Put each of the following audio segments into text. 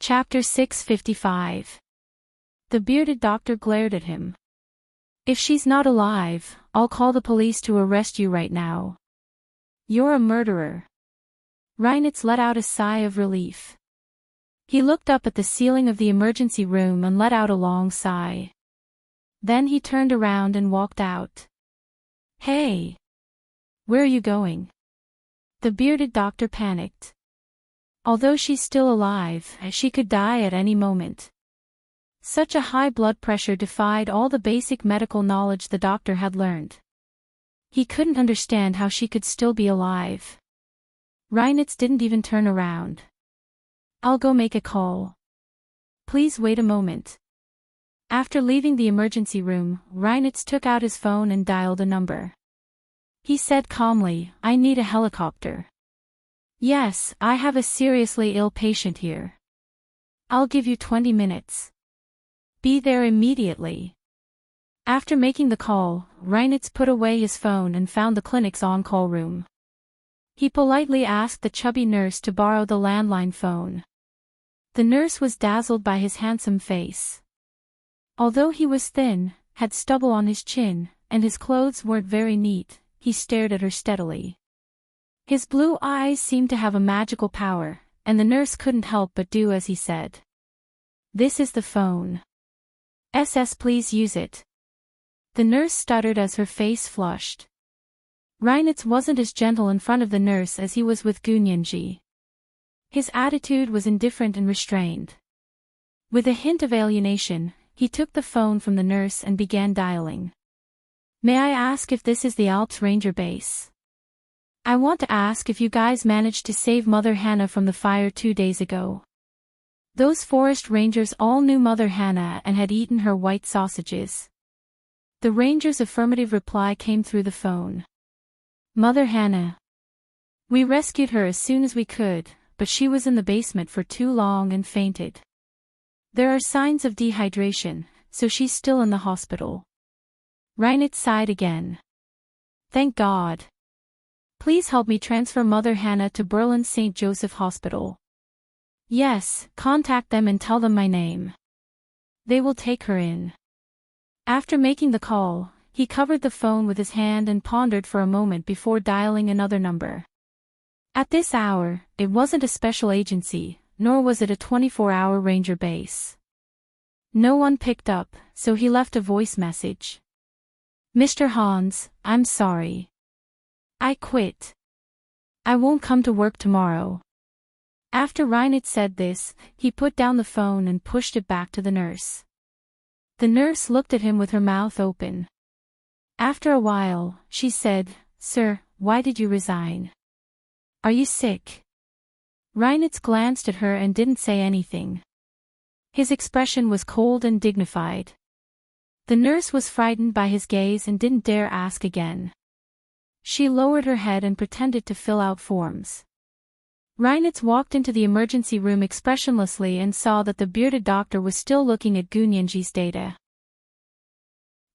Chapter 655. The bearded doctor glared at him. If she's not alive, I'll call the police to arrest you right now. You're a murderer. Reinitz let out a sigh of relief. He looked up at the ceiling of the emergency room and let out a long sigh. Then he turned around and walked out. Hey! Where are you going? The bearded doctor panicked. Although she's still alive, she could die at any moment. Such a high blood pressure defied all the basic medical knowledge the doctor had learned. He couldn't understand how she could still be alive. Reinitz didn't even turn around. I'll go make a call. Please wait a moment. After leaving the emergency room, Reinitz took out his phone and dialed a number. He said calmly, I need a helicopter. Yes, I have a seriously ill patient here. I'll give you 20 minutes. Be there immediately. After making the call, Reinitz put away his phone and found the clinic's on-call room. He politely asked the chubby nurse to borrow the landline phone. The nurse was dazzled by his handsome face. Although he was thin, had stubble on his chin, and his clothes weren't very neat, he stared at her steadily. His blue eyes seemed to have a magical power, and the nurse couldn't help but do as he said. This is the phone. SS, please use it. The nurse stuttered as her face flushed. Reinitz wasn't as gentle in front of the nurse as he was with Gunyanji. His attitude was indifferent and restrained. With a hint of alienation, he took the phone from the nurse and began dialing. May I ask if this is the Alps Ranger base? I want to ask if you guys managed to save Mother Hannah from the fire 2 days ago. Those forest rangers all knew Mother Hannah and had eaten her white sausages. The ranger's affirmative reply came through the phone. Mother Hannah. We rescued her as soon as we could, but she was in the basement for too long and fainted. There are signs of dehydration, so she's still in the hospital. Reinitz sighed again. Thank God. Please help me transfer Mother Hannah to Berlin's St. Joseph Hospital. Yes, contact them and tell them my name. They will take her in. After making the call, he covered the phone with his hand and pondered for a moment before dialing another number. At this hour, it wasn't a special agency, nor was it a 24-hour ranger base. No one picked up, so he left a voice message. Mr. Hans, I'm sorry. I quit. I won't come to work tomorrow. After Reinitz said this, he put down the phone and pushed it back to the nurse. The nurse looked at him with her mouth open. After a while, she said, Sir, why did you resign? Are you sick? Reinitz glanced at her and didn't say anything. His expression was cold and dignified. The nurse was frightened by his gaze and didn't dare ask again. She lowered her head and pretended to fill out forms. Reinitz walked into the emergency room expressionlessly and saw that the bearded doctor was still looking at Gunyanji's data.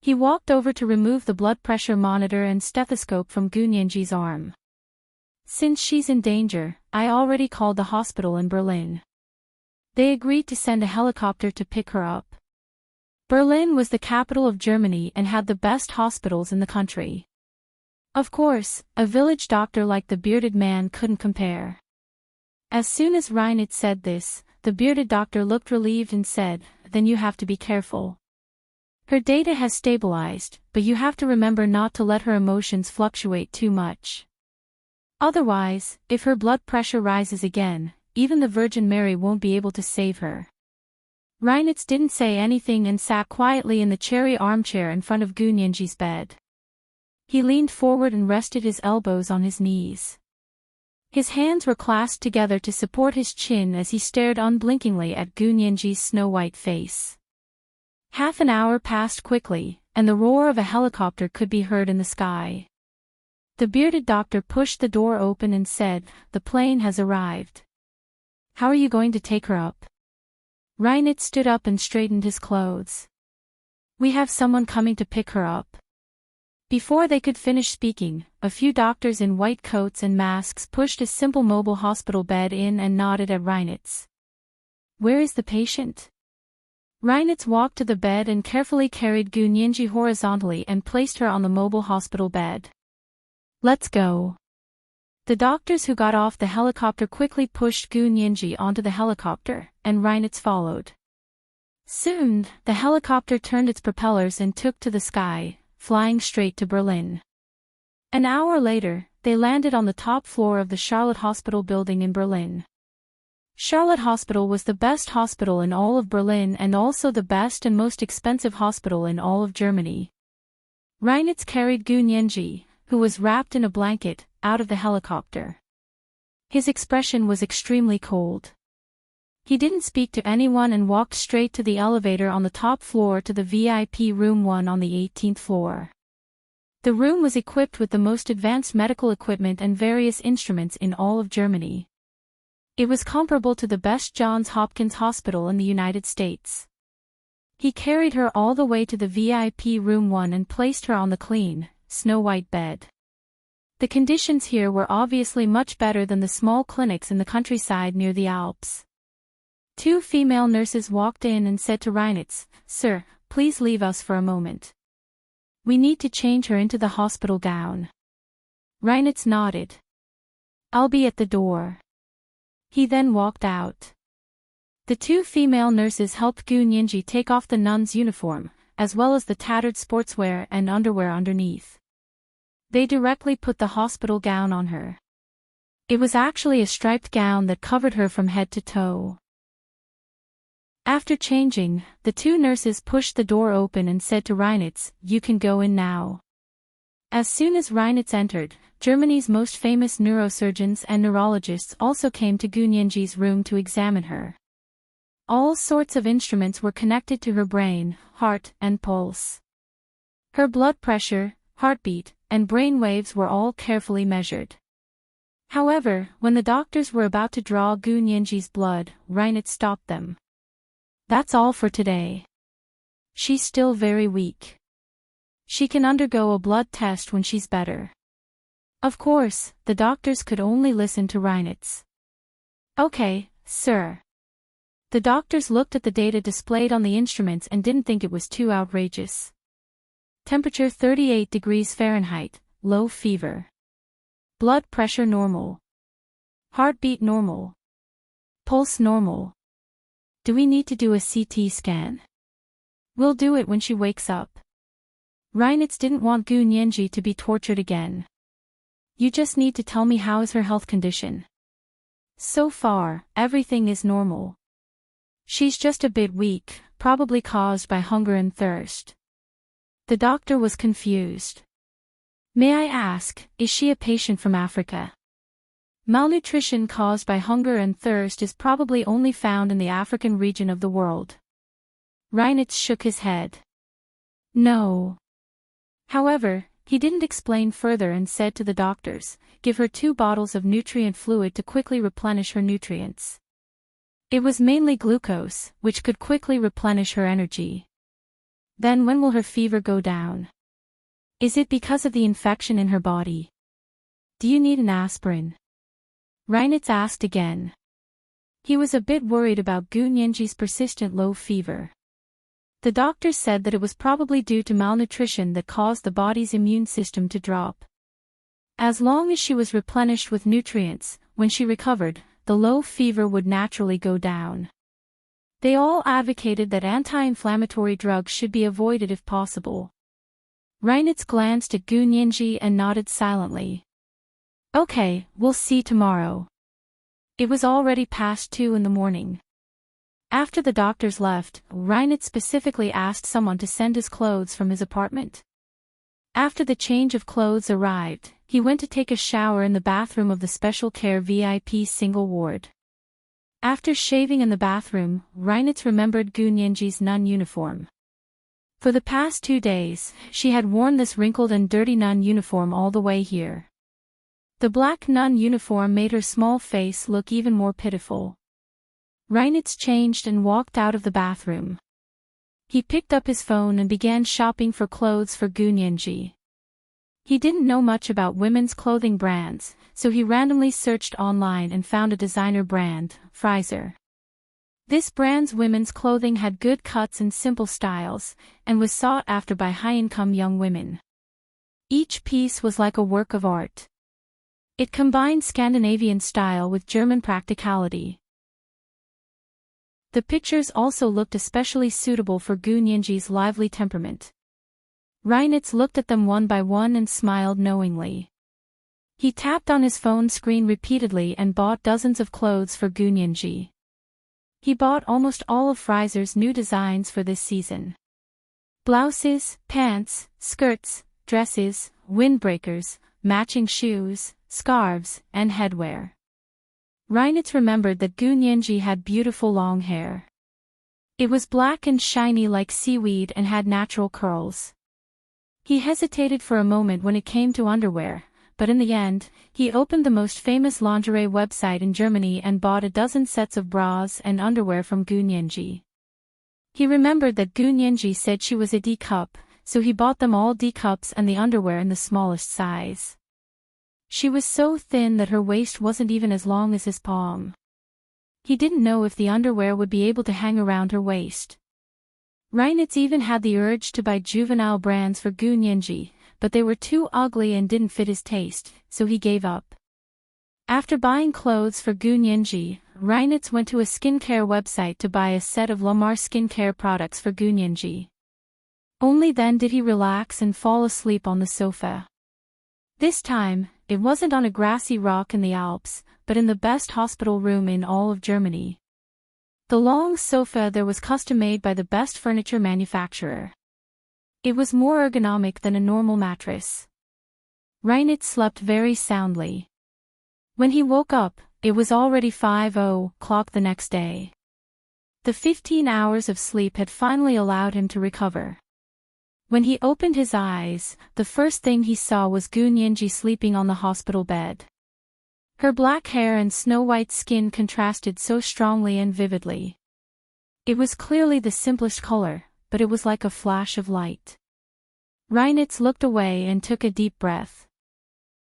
He walked over to remove the blood pressure monitor and stethoscope from Gunyanji's arm. Since she's in danger, I already called the hospital in Berlin. They agreed to send a helicopter to pick her up. Berlin was the capital of Germany and had the best hospitals in the country. Of course, a village doctor like the bearded man couldn't compare. As soon as Reinitz said this, the bearded doctor looked relieved and said, Then you have to be careful. Her data has stabilized, but you have to remember not to let her emotions fluctuate too much. Otherwise, if her blood pressure rises again, even the Virgin Mary won't be able to save her. Reinitz didn't say anything and sat quietly in the cherry armchair in front of Gunyanji's bed. He leaned forward and rested his elbows on his knees. His hands were clasped together to support his chin as he stared unblinkingly at Gunyanji's snow-white face. Half an hour passed quickly, and the roar of a helicopter could be heard in the sky. The bearded doctor pushed the door open and said, The plane has arrived. How are you going to take her up? Reinitz stood up and straightened his clothes. We have someone coming to pick her up. Before they could finish speaking, a few doctors in white coats and masks pushed a simple mobile hospital bed in and nodded at Reinitz. Where is the patient? Reinitz walked to the bed and carefully carried Gu Nianji horizontally and placed her on the mobile hospital bed. Let's go. The doctors who got off the helicopter quickly pushed Gu Nianji onto the helicopter, and Reinitz followed. Soon, the helicopter turned its propellers and took to the sky, flying straight to Berlin. An hour later, they landed on the top floor of the Charlotte Hospital building in Berlin. Charlotte Hospital was the best hospital in all of Berlin and also the best and most expensive hospital in all of Germany. Reinitz carried Gu Nianji, who was wrapped in a blanket, out of the helicopter. His expression was extremely cold. He didn't speak to anyone and walked straight to the elevator on the top floor to the VIP room 1 on the 18th floor. The room was equipped with the most advanced medical equipment and various instruments in all of Germany. It was comparable to the best Johns Hopkins Hospital in the United States. He carried her all the way to the VIP room 1 and placed her on the clean, snow-white bed. The conditions here were obviously much better than the small clinics in the countryside near the Alps. 2 female nurses walked in and said to Reinitz, "Sir, please leave us for a moment. We need to change her into the hospital gown." Reinitz nodded. "I'll be at the door." He then walked out. The 2 female nurses helped Gu Nianji take off the nun's uniform, as well as the tattered sportswear and underwear underneath. They directly put the hospital gown on her. It was actually a striped gown that covered her from head to toe. After changing, the 2 nurses pushed the door open and said to Reinitz, "You can go in now." As soon as Reinitz entered, Germany's most famous neurosurgeons and neurologists also came to Gu Nianji's room to examine her. All sorts of instruments were connected to her brain, heart, and pulse. Her blood pressure, heartbeat, and brain waves were all carefully measured. However, when the doctors were about to draw Gu Nianji's blood, Reinitz stopped them. "That's all for today. She's still very weak. She can undergo a blood test when she's better." Of course, the doctors could only listen to Reinitz. "Okay, sir." The doctors looked at the data displayed on the instruments and didn't think it was too outrageous. Temperature 38 degrees Fahrenheit, low fever. Blood pressure normal. Heartbeat normal. Pulse normal. Do we need to do a CT scan? We'll do it when she wakes up. Reinitz didn't want Gu Nianji to be tortured again. "You just need to tell me how is her health condition." "So far, everything is normal. She's just a bit weak, probably caused by hunger and thirst." The doctor was confused. "May I ask, is she a patient from Africa?" Malnutrition caused by hunger and thirst is probably only found in the African region of the world. Reinitz shook his head. "No." However, he didn't explain further and said to the doctors, "Give her 2 bottles of nutrient fluid to quickly replenish her nutrients." It was mainly glucose, which could quickly replenish her energy. "Then when will her fever go down? Is it because of the infection in her body? Do you need an aspirin?" Reinitz asked again. He was a bit worried about Gu Nianji's persistent low fever. The doctors said that it was probably due to malnutrition that caused the body's immune system to drop. As long as she was replenished with nutrients, when she recovered, the low fever would naturally go down. They all advocated that anti-inflammatory drugs should be avoided if possible. Reinitz glanced at Gu Nianji and nodded silently. "Okay, we'll see tomorrow." It was already past 2 in the morning. After the doctors left, Reinitz specifically asked someone to send his clothes from his apartment. After the change of clothes arrived, he went to take a shower in the bathroom of the special care VIP single ward. After shaving in the bathroom, Reinitz remembered Gu Nianji's nun uniform. For the past 2 days, she had worn this wrinkled and dirty nun uniform all the way here. The black nun uniform made her small face look even more pitiful. Reinitz changed and walked out of the bathroom. He picked up his phone and began shopping for clothes for Gu Nianji. He didn't know much about women's clothing brands, so he randomly searched online and found a designer brand, Fraser. This brand's women's clothing had good cuts and simple styles, and was sought after by high-income young women. Each piece was like a work of art. It combined Scandinavian style with German practicality. The pictures also looked especially suitable for Gu Nianji's lively temperament. Reinitz looked at them one by one and smiled knowingly. He tapped on his phone screen repeatedly and bought dozens of clothes for Gu Nianji. He bought almost all of Freiser's new designs for this season. Blouses, pants, skirts, dresses, windbreakers, matching shoes, scarves, and headwear. Reinitz remembered that Gu Nianji had beautiful long hair. It was black and shiny like seaweed and had natural curls. He hesitated for a moment when it came to underwear, but in the end, he opened the most famous lingerie website in Germany and bought a dozen sets of bras and underwear from Gu Nianji. He remembered that Gu Nianji said she was a D cup, so he bought them all D cups and the underwear in the smallest size. She was so thin that her waist wasn't even as long as his palm. He didn't know if the underwear would be able to hang around her waist. Reinitz even had the urge to buy juvenile brands for Gu Nianji, but they were too ugly and didn't fit his taste, so he gave up. After buying clothes for Gu Nianji, Reinitz went to a skincare website to buy a set of LoveLore skincare products for Gu Nianji. Only then did he relax and fall asleep on the sofa. This time, it wasn't on a grassy rock in the Alps, but in the best hospital room in all of Germany. The long sofa there was custom-made by the best furniture manufacturer. It was more ergonomic than a normal mattress. Reinitz slept very soundly. When he woke up, it was already 5:00 the next day. The 15 hours of sleep had finally allowed him to recover. When he opened his eyes, the first thing he saw was Gu Nianji sleeping on the hospital bed. Her black hair and snow-white skin contrasted so strongly and vividly. It was clearly the simplest color, but it was like a flash of light. Reinitz looked away and took a deep breath.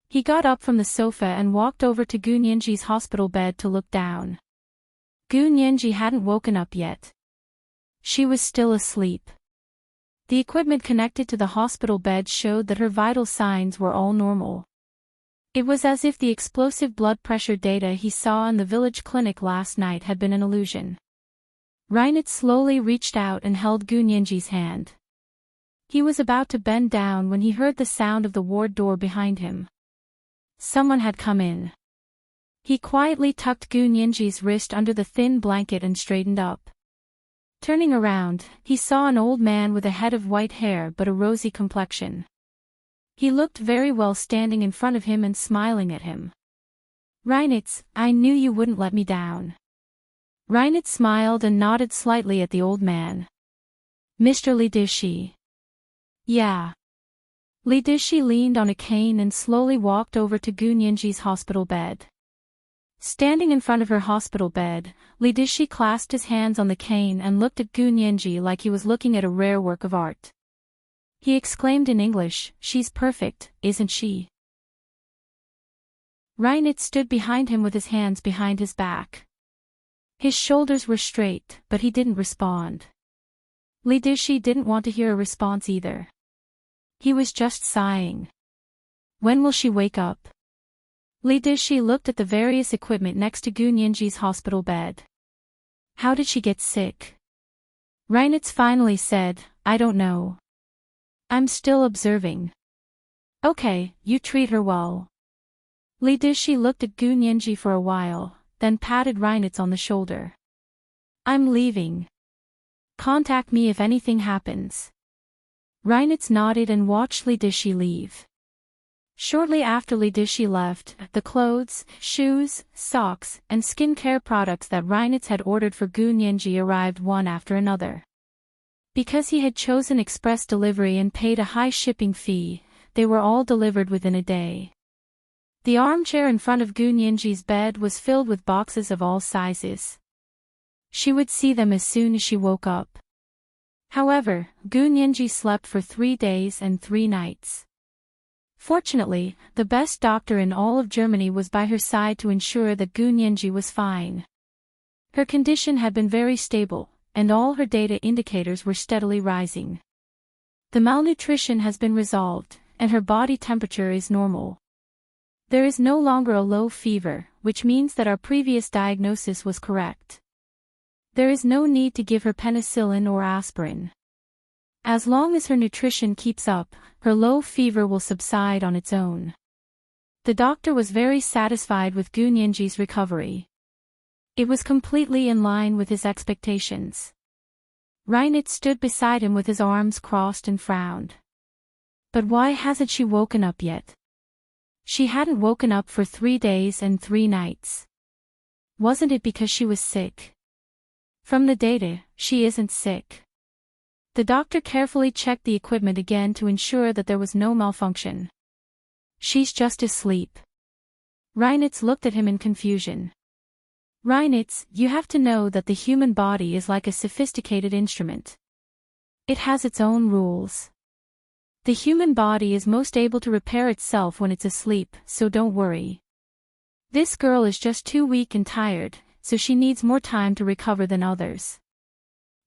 He got up from the sofa and walked over to Gu Nianji's hospital bed to look down. Gu Nianji hadn't woken up yet. She was still asleep. The equipment connected to the hospital bed showed that her vital signs were all normal. It was as if the explosive blood pressure data he saw in the village clinic last night had been an illusion. Reinitz slowly reached out and held Gu Nianji's hand. He was about to bend down when he heard the sound of the ward door behind him. Someone had come in. He quietly tucked Gu Nianji's wrist under the thin blanket and straightened up. Turning around, he saw an old man with a head of white hair but a rosy complexion. He looked very well standing in front of him and smiling at him. "Reinitz, I knew you wouldn't let me down." Reinitz smiled and nodded slightly at the old man. "Mr. Lidishi." "Yeah." Lidishi leaned on a cane and slowly walked over to Gu Nianji's hospital bed. Standing in front of her hospital bed, Lidishi clasped his hands on the cane and looked at Gu Nianji like he was looking at a rare work of art. He exclaimed in English, "She's perfect, isn't she?" Reinitz stood behind him with his hands behind his back. His shoulders were straight, but he didn't respond. Lidishi didn't want to hear a response either. He was just sighing. "When will she wake up?" Lidishi looked at the various equipment next to Gu Nianji's hospital bed. "How did she get sick?" Reinitz finally said, "I don't know. I'm still observing." "Okay, you treat her well." Lidishi looked at Gu Nianji for a while, then patted Reinitz on the shoulder. "I'm leaving. Contact me if anything happens." Reinitz nodded and watched Lidishi leave. Shortly after Lidishi left, the clothes, shoes, socks, and skincare products that Reinitz had ordered for Gu Nianji arrived one after another. Because he had chosen express delivery and paid a high shipping fee, they were all delivered within a day. The armchair in front of Gu Nianji's bed was filled with boxes of all sizes. She would see them as soon as she woke up. However, Gu Nianji slept for 3 days and 3 nights. Fortunately, the best doctor in all of Germany was by her side to ensure that Gu Nianji was fine. Her condition had been very stable, and all her data indicators were steadily rising. The malnutrition has been resolved, and her body temperature is normal. There is no longer a low fever, which means that our previous diagnosis was correct. There is no need to give her penicillin or aspirin. As long as her nutrition keeps up, her low fever will subside on its own. The doctor was very satisfied with Gu Nianji's recovery. It was completely in line with his expectations. Reinert stood beside him with his arms crossed and frowned. But why hasn't she woken up yet? She hadn't woken up for 3 days and 3 nights. Wasn't it because she was sick? From the data, she isn't sick. The doctor carefully checked the equipment again to ensure that there was no malfunction. She's just asleep. Reinert looked at him in confusion. Reinert, you have to know that the human body is like a sophisticated instrument. It has its own rules. The human body is most able to repair itself when it's asleep, so don't worry. This girl is just too weak and tired, so she needs more time to recover than others.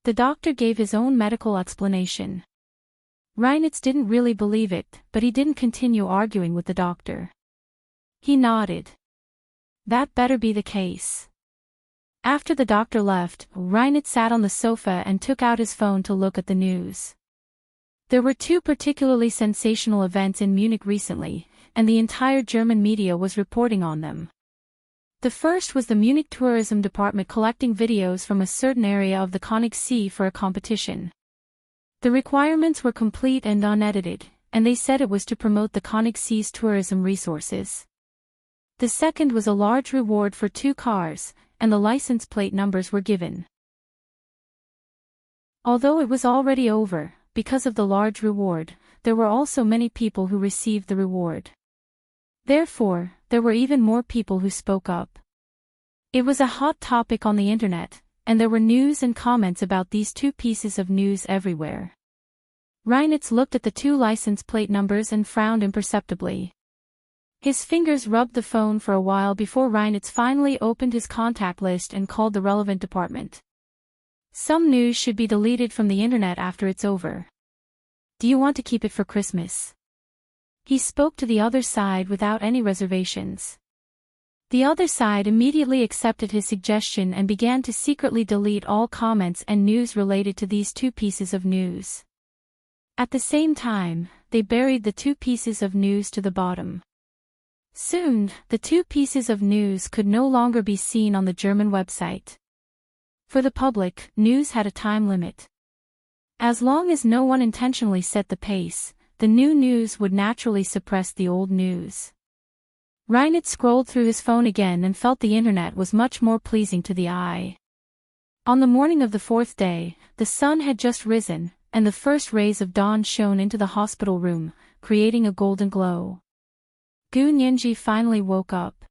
The doctor gave his own medical explanation. Reinert didn't really believe it, but he didn't continue arguing with the doctor. He nodded. That better be the case. After the doctor left, Reinert sat on the sofa and took out his phone to look at the news. There were 2 particularly sensational events in Munich recently, and the entire German media was reporting on them. The first was the Munich tourism department collecting videos from a certain area of the Königssee for a competition. The requirements were complete and unedited, and they said it was to promote the Königsee's tourism resources. The second was a large reward for 2 cars, and the license plate numbers were given. Although it was already over, because of the large reward, there were also many people who received the reward. Therefore, there were even more people who spoke up. It was a hot topic on the internet, and there were news and comments about these 2 pieces of news everywhere. Reinert looked at the 2 license plate numbers and frowned imperceptibly. His fingers rubbed the phone for a while before Reinert finally opened his contact list and called the relevant department. Some news should be deleted from the internet after it's over. Do you want to keep it for Christmas? He spoke to the other side without any reservations. The other side immediately accepted his suggestion and began to secretly delete all comments and news related to these 2 pieces of news. At the same time, they buried the 2 pieces of news to the bottom. Soon, the 2 pieces of news could no longer be seen on the German website. For the public, news had a time limit. As long as no one intentionally set the pace, the new news would naturally suppress the old news. Reinert scrolled through his phone again and felt the internet was much more pleasing to the eye. On the morning of the 4th day, the sun had just risen, and the first rays of dawn shone into the hospital room, creating a golden glow. Gu Nianji finally woke up.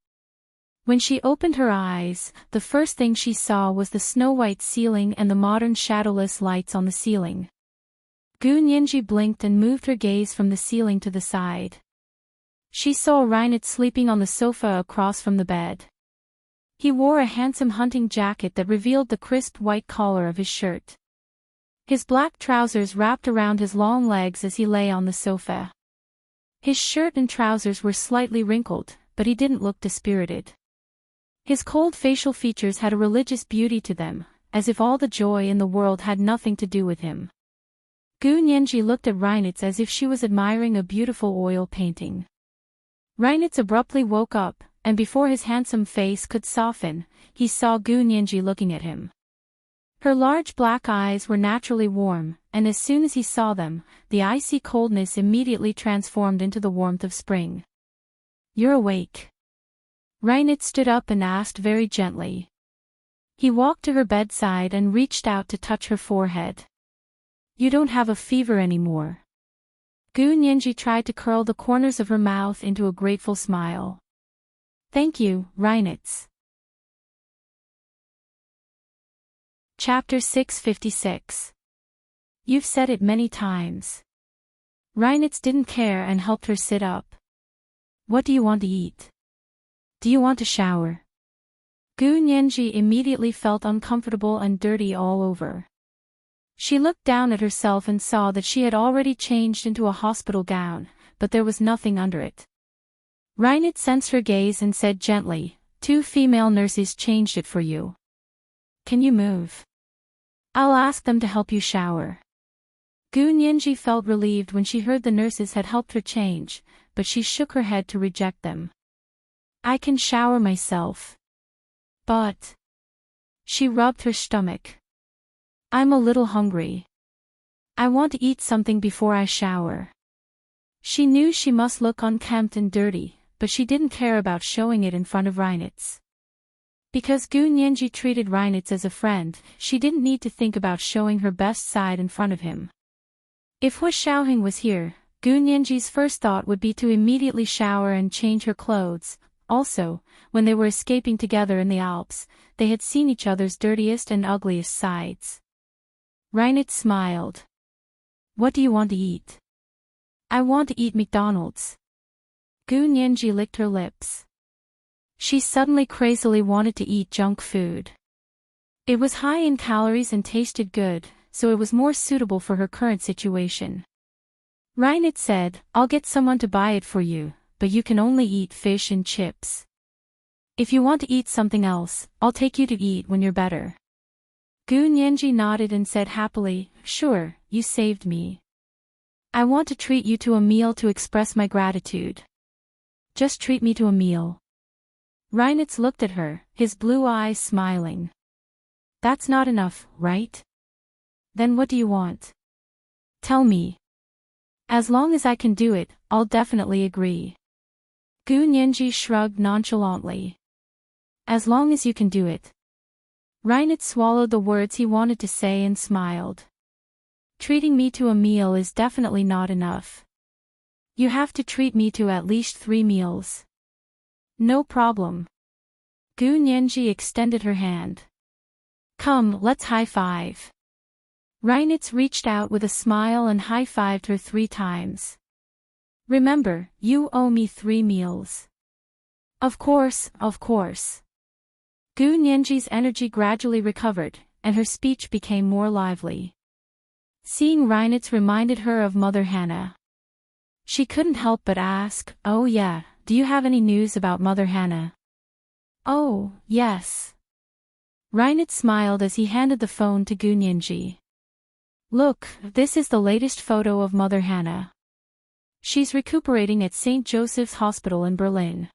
When she opened her eyes, the first thing she saw was the snow-white ceiling and the modern shadowless lights on the ceiling. Gu Nianji blinked and moved her gaze from the ceiling to the side. She saw Reinert sleeping on the sofa across from the bed. He wore a handsome hunting jacket that revealed the crisp white collar of his shirt. His black trousers wrapped around his long legs as he lay on the sofa. His shirt and trousers were slightly wrinkled, but he didn't look dispirited. His cold facial features had a religious beauty to them, as if all the joy in the world had nothing to do with him. Gu Nianji looked at Reinert as if she was admiring a beautiful oil painting. Reinert abruptly woke up, and before his handsome face could soften, he saw Gu Nianji looking at him. Her large black eyes were naturally warm, and as soon as he saw them, the icy coldness immediately transformed into the warmth of spring. "You're awake." Reinert stood up and asked very gently. He walked to her bedside and reached out to touch her forehead. "You don't have a fever anymore." Gu Nianji tried to curl the corners of her mouth into a grateful smile. "Thank you, Reinert." Chapter 656. You've said it many times. Reinert didn't care and helped her sit up. "What do you want to eat? Do you want to shower?" Gu Nianji immediately felt uncomfortable and dirty all over. She looked down at herself and saw that she had already changed into a hospital gown, but there was nothing under it. Reinert sensed her gaze and said gently, "Two female nurses changed it for you. Can you move? I'll ask them to help you shower." Gu Nianji felt relieved when she heard the nurses had helped her change, but she shook her head to reject them. "I can shower myself. But..." She rubbed her stomach. "I'm a little hungry. I want to eat something before I shower." She knew she must look unkempt and dirty, but she didn't care about showing it in front of Reinert. Because Gu Nianji treated Reinert as a friend, she didn't need to think about showing her best side in front of him. If Hu Xiaoheng was here, Gu Nianji's first thought would be to immediately shower and change her clothes. Also, when they were escaping together in the Alps, they had seen each other's dirtiest and ugliest sides. Reinert smiled. "What do you want to eat?" "I want to eat McDonald's." Gu Nianji licked her lips. She suddenly crazily wanted to eat junk food. It was high in calories and tasted good, so it was more suitable for her current situation. Reinert said, "I'll get someone to buy it for you, but you can only eat fish and chips. If you want to eat something else, I'll take you to eat when you're better." Gu Nianji nodded and said happily, "Sure, you saved me. I want to treat you to a meal to express my gratitude. Just treat me to a meal." Reinert looked at her, his blue eyes smiling. "That's not enough, right? Then what do you want? Tell me. As long as I can do it, I'll definitely agree." Gu Nianji shrugged nonchalantly. "As long as you can do it." Reinert swallowed the words he wanted to say and smiled. "Treating me to a meal is definitely not enough. You have to treat me to at least 3 meals. "No problem." Gu Nianji extended her hand. "Come, let's high-five." Reinert reached out with a smile and high-fived her 3 times. "Remember, you owe me 3 meals." Of course, of course." Gu Nianji's energy gradually recovered, and her speech became more lively. Seeing Reinert reminded her of Mother Hannah. She couldn't help but ask, "Oh yeah, do you have any news about Mother Hannah?" "Oh, yes." Reinert smiled as he handed the phone to Gu Nianji. "Look, this is the latest photo of Mother Hannah. She's recuperating at St. Joseph's Hospital in Berlin.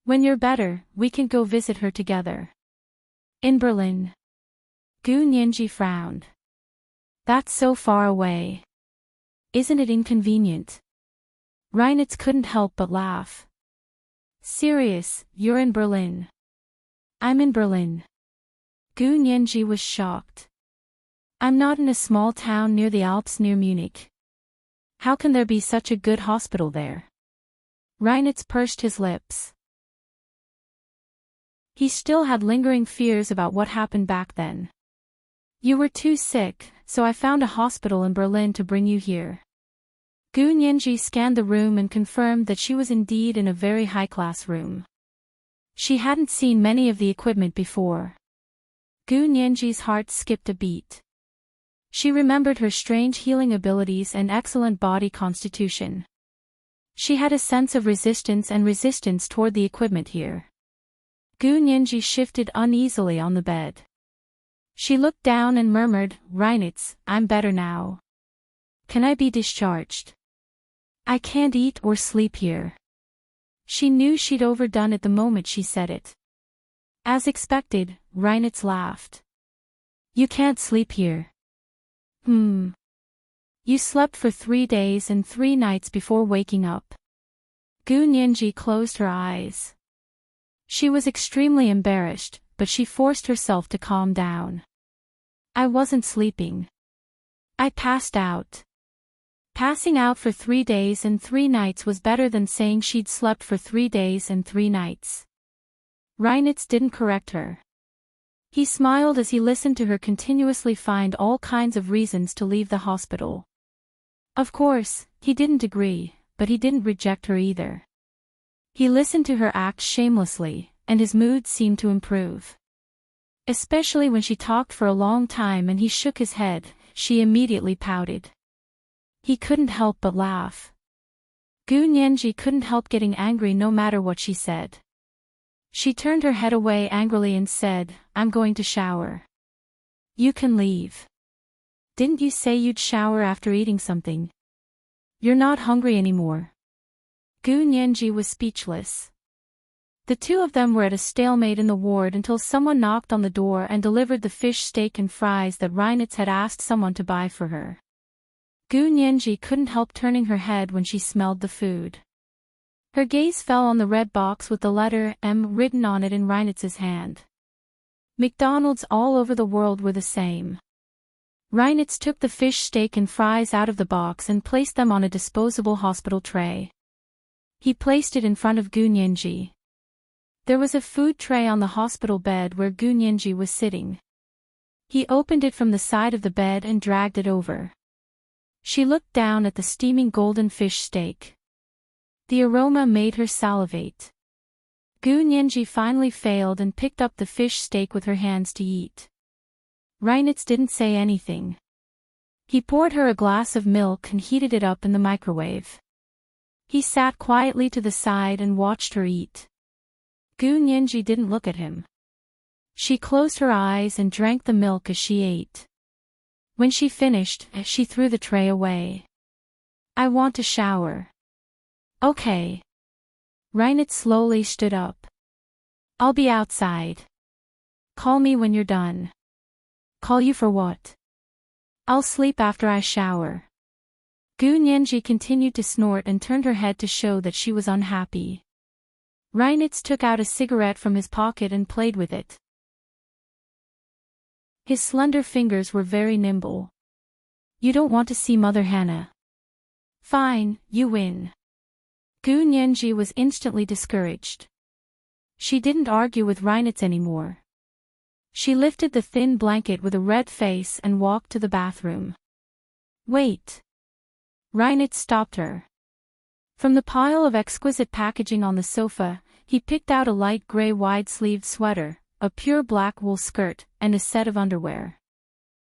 When you're better, we can go visit her together." "In Berlin?" Gu Nianji frowned. "That's so far away. Isn't it inconvenient?" Reinert couldn't help but laugh. "Serious, you're in Berlin?" "I'm in Berlin." Gu Nianji was shocked. "I'm not in a small town near the Alps near Munich. How can there be such a good hospital there?" Reinert pursed his lips. He still had lingering fears about what happened back then. "You were too sick, so I found a hospital in Berlin to bring you here." Gu Nianji scanned the room and confirmed that she was indeed in a very high-class room. She hadn't seen many of the equipment before. Gu Nianji's heart skipped a beat. She remembered her strange healing abilities and excellent body constitution. She had a sense of resistance toward the equipment here. Gu Nianji shifted uneasily on the bed. She looked down and murmured, "Reinert, I'm better now. Can I be discharged? I can't eat or sleep here." She knew she'd overdone it the moment she said it. As expected, Reinert laughed. "You can't sleep here." You slept for 3 days and 3 nights before waking up." Gu Nianji closed her eyes. She was extremely embarrassed, but she forced herself to calm down. "I wasn't sleeping. I passed out." Passing out for 3 days and 3 nights was better than saying she'd slept for 3 days and 3 nights. Reinert didn't correct her. He smiled as he listened to her continuously find all kinds of reasons to leave the hospital. Of course, he didn't agree, but he didn't reject her either. He listened to her act shamelessly, and his mood seemed to improve. Especially when she talked for a long time and he shook his head, she immediately pouted. He couldn't help but laugh. Gu Nianji couldn't help getting angry no matter what she said. She turned her head away angrily and said, "I'm going to shower. You can leave. Didn't you say you'd shower after eating something? You're not hungry anymore." Gu Nianji was speechless. The two of them were at a stalemate in the ward until someone knocked on the door and delivered the fish steak and fries that Reinitz had asked someone to buy for her. Gu Nianji couldn't help turning her head when she smelled the food. Her gaze fell on the red box with the letter M written on it in Reinitz's hand. McDonald's all over the world were the same. Reinitz took the fish steak and fries out of the box and placed them on a disposable hospital tray. He placed it in front of Gu Nianji. There was a food tray on the hospital bed where Gu Nianji was sitting. He opened it from the side of the bed and dragged it over. She looked down at the steaming golden fish steak. The aroma made her salivate. Gu Nianji finally failed and picked up the fish steak with her hands to eat. Reinitz didn't say anything. He poured her a glass of milk and heated it up in the microwave. He sat quietly to the side and watched her eat. Gu Nianji didn't look at him. She closed her eyes and drank the milk as she ate. When she finished, she threw the tray away. "I want to shower." "Okay." Reinitz slowly stood up. "I'll be outside. Call me when you're done." "Call you for what?" "I'll sleep after I shower." Gu Nianji continued to snort and turned her head to show that she was unhappy. Reinitz took out a cigarette from his pocket and played with it. His slender fingers were very nimble. "You don't want to see Mother Hannah. Fine, you win." Gu Nianji was instantly discouraged. She didn't argue with Reinitz anymore. She lifted the thin blanket with a red face and walked to the bathroom. "Wait." Reinitz stopped her. From the pile of exquisite packaging on the sofa, he picked out a light gray wide-sleeved sweater, a pure black wool skirt, and a set of underwear.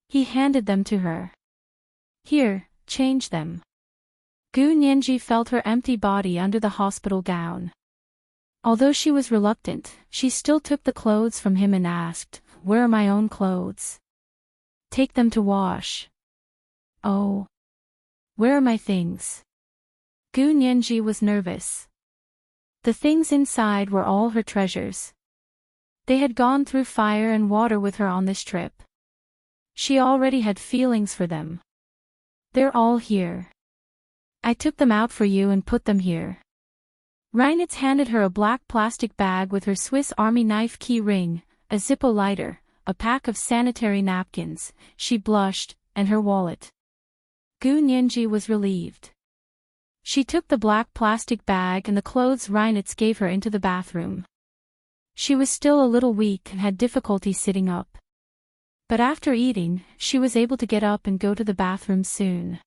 He handed them to her. "Here, change them." Gu Nianji felt her empty body under the hospital gown. Although she was reluctant, she still took the clothes from him and asked, "Where are my own clothes?" "Take them to wash." "Oh. Where are my things?" Gu Nianji was nervous. The things inside were all her treasures. They had gone through fire and water with her on this trip. She already had feelings for them. "They're all here. I took them out for you and put them here." Reinitz handed her a black plastic bag with her Swiss Army knife key ring, a Zippo lighter, a pack of sanitary napkins, she blushed, and her wallet. Gu Nianji was relieved. She took the black plastic bag and the clothes Reinitz gave her into the bathroom. She was still a little weak and had difficulty sitting up. But after eating, she was able to get up and go to the bathroom soon.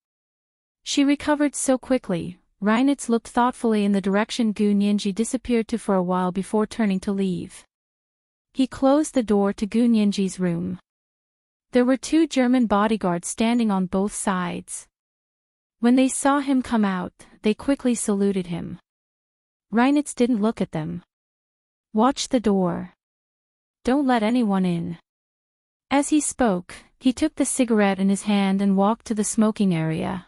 She recovered so quickly. Reinitz looked thoughtfully in the direction Gu Nianji disappeared to for a while before turning to leave. He closed the door to Gu Nianji's room. There were 2 German bodyguards standing on both sides. When they saw him come out, they quickly saluted him. Reinitz didn't look at them. "Watch the door. Don't let anyone in." As he spoke, he took the cigarette in his hand and walked to the smoking area.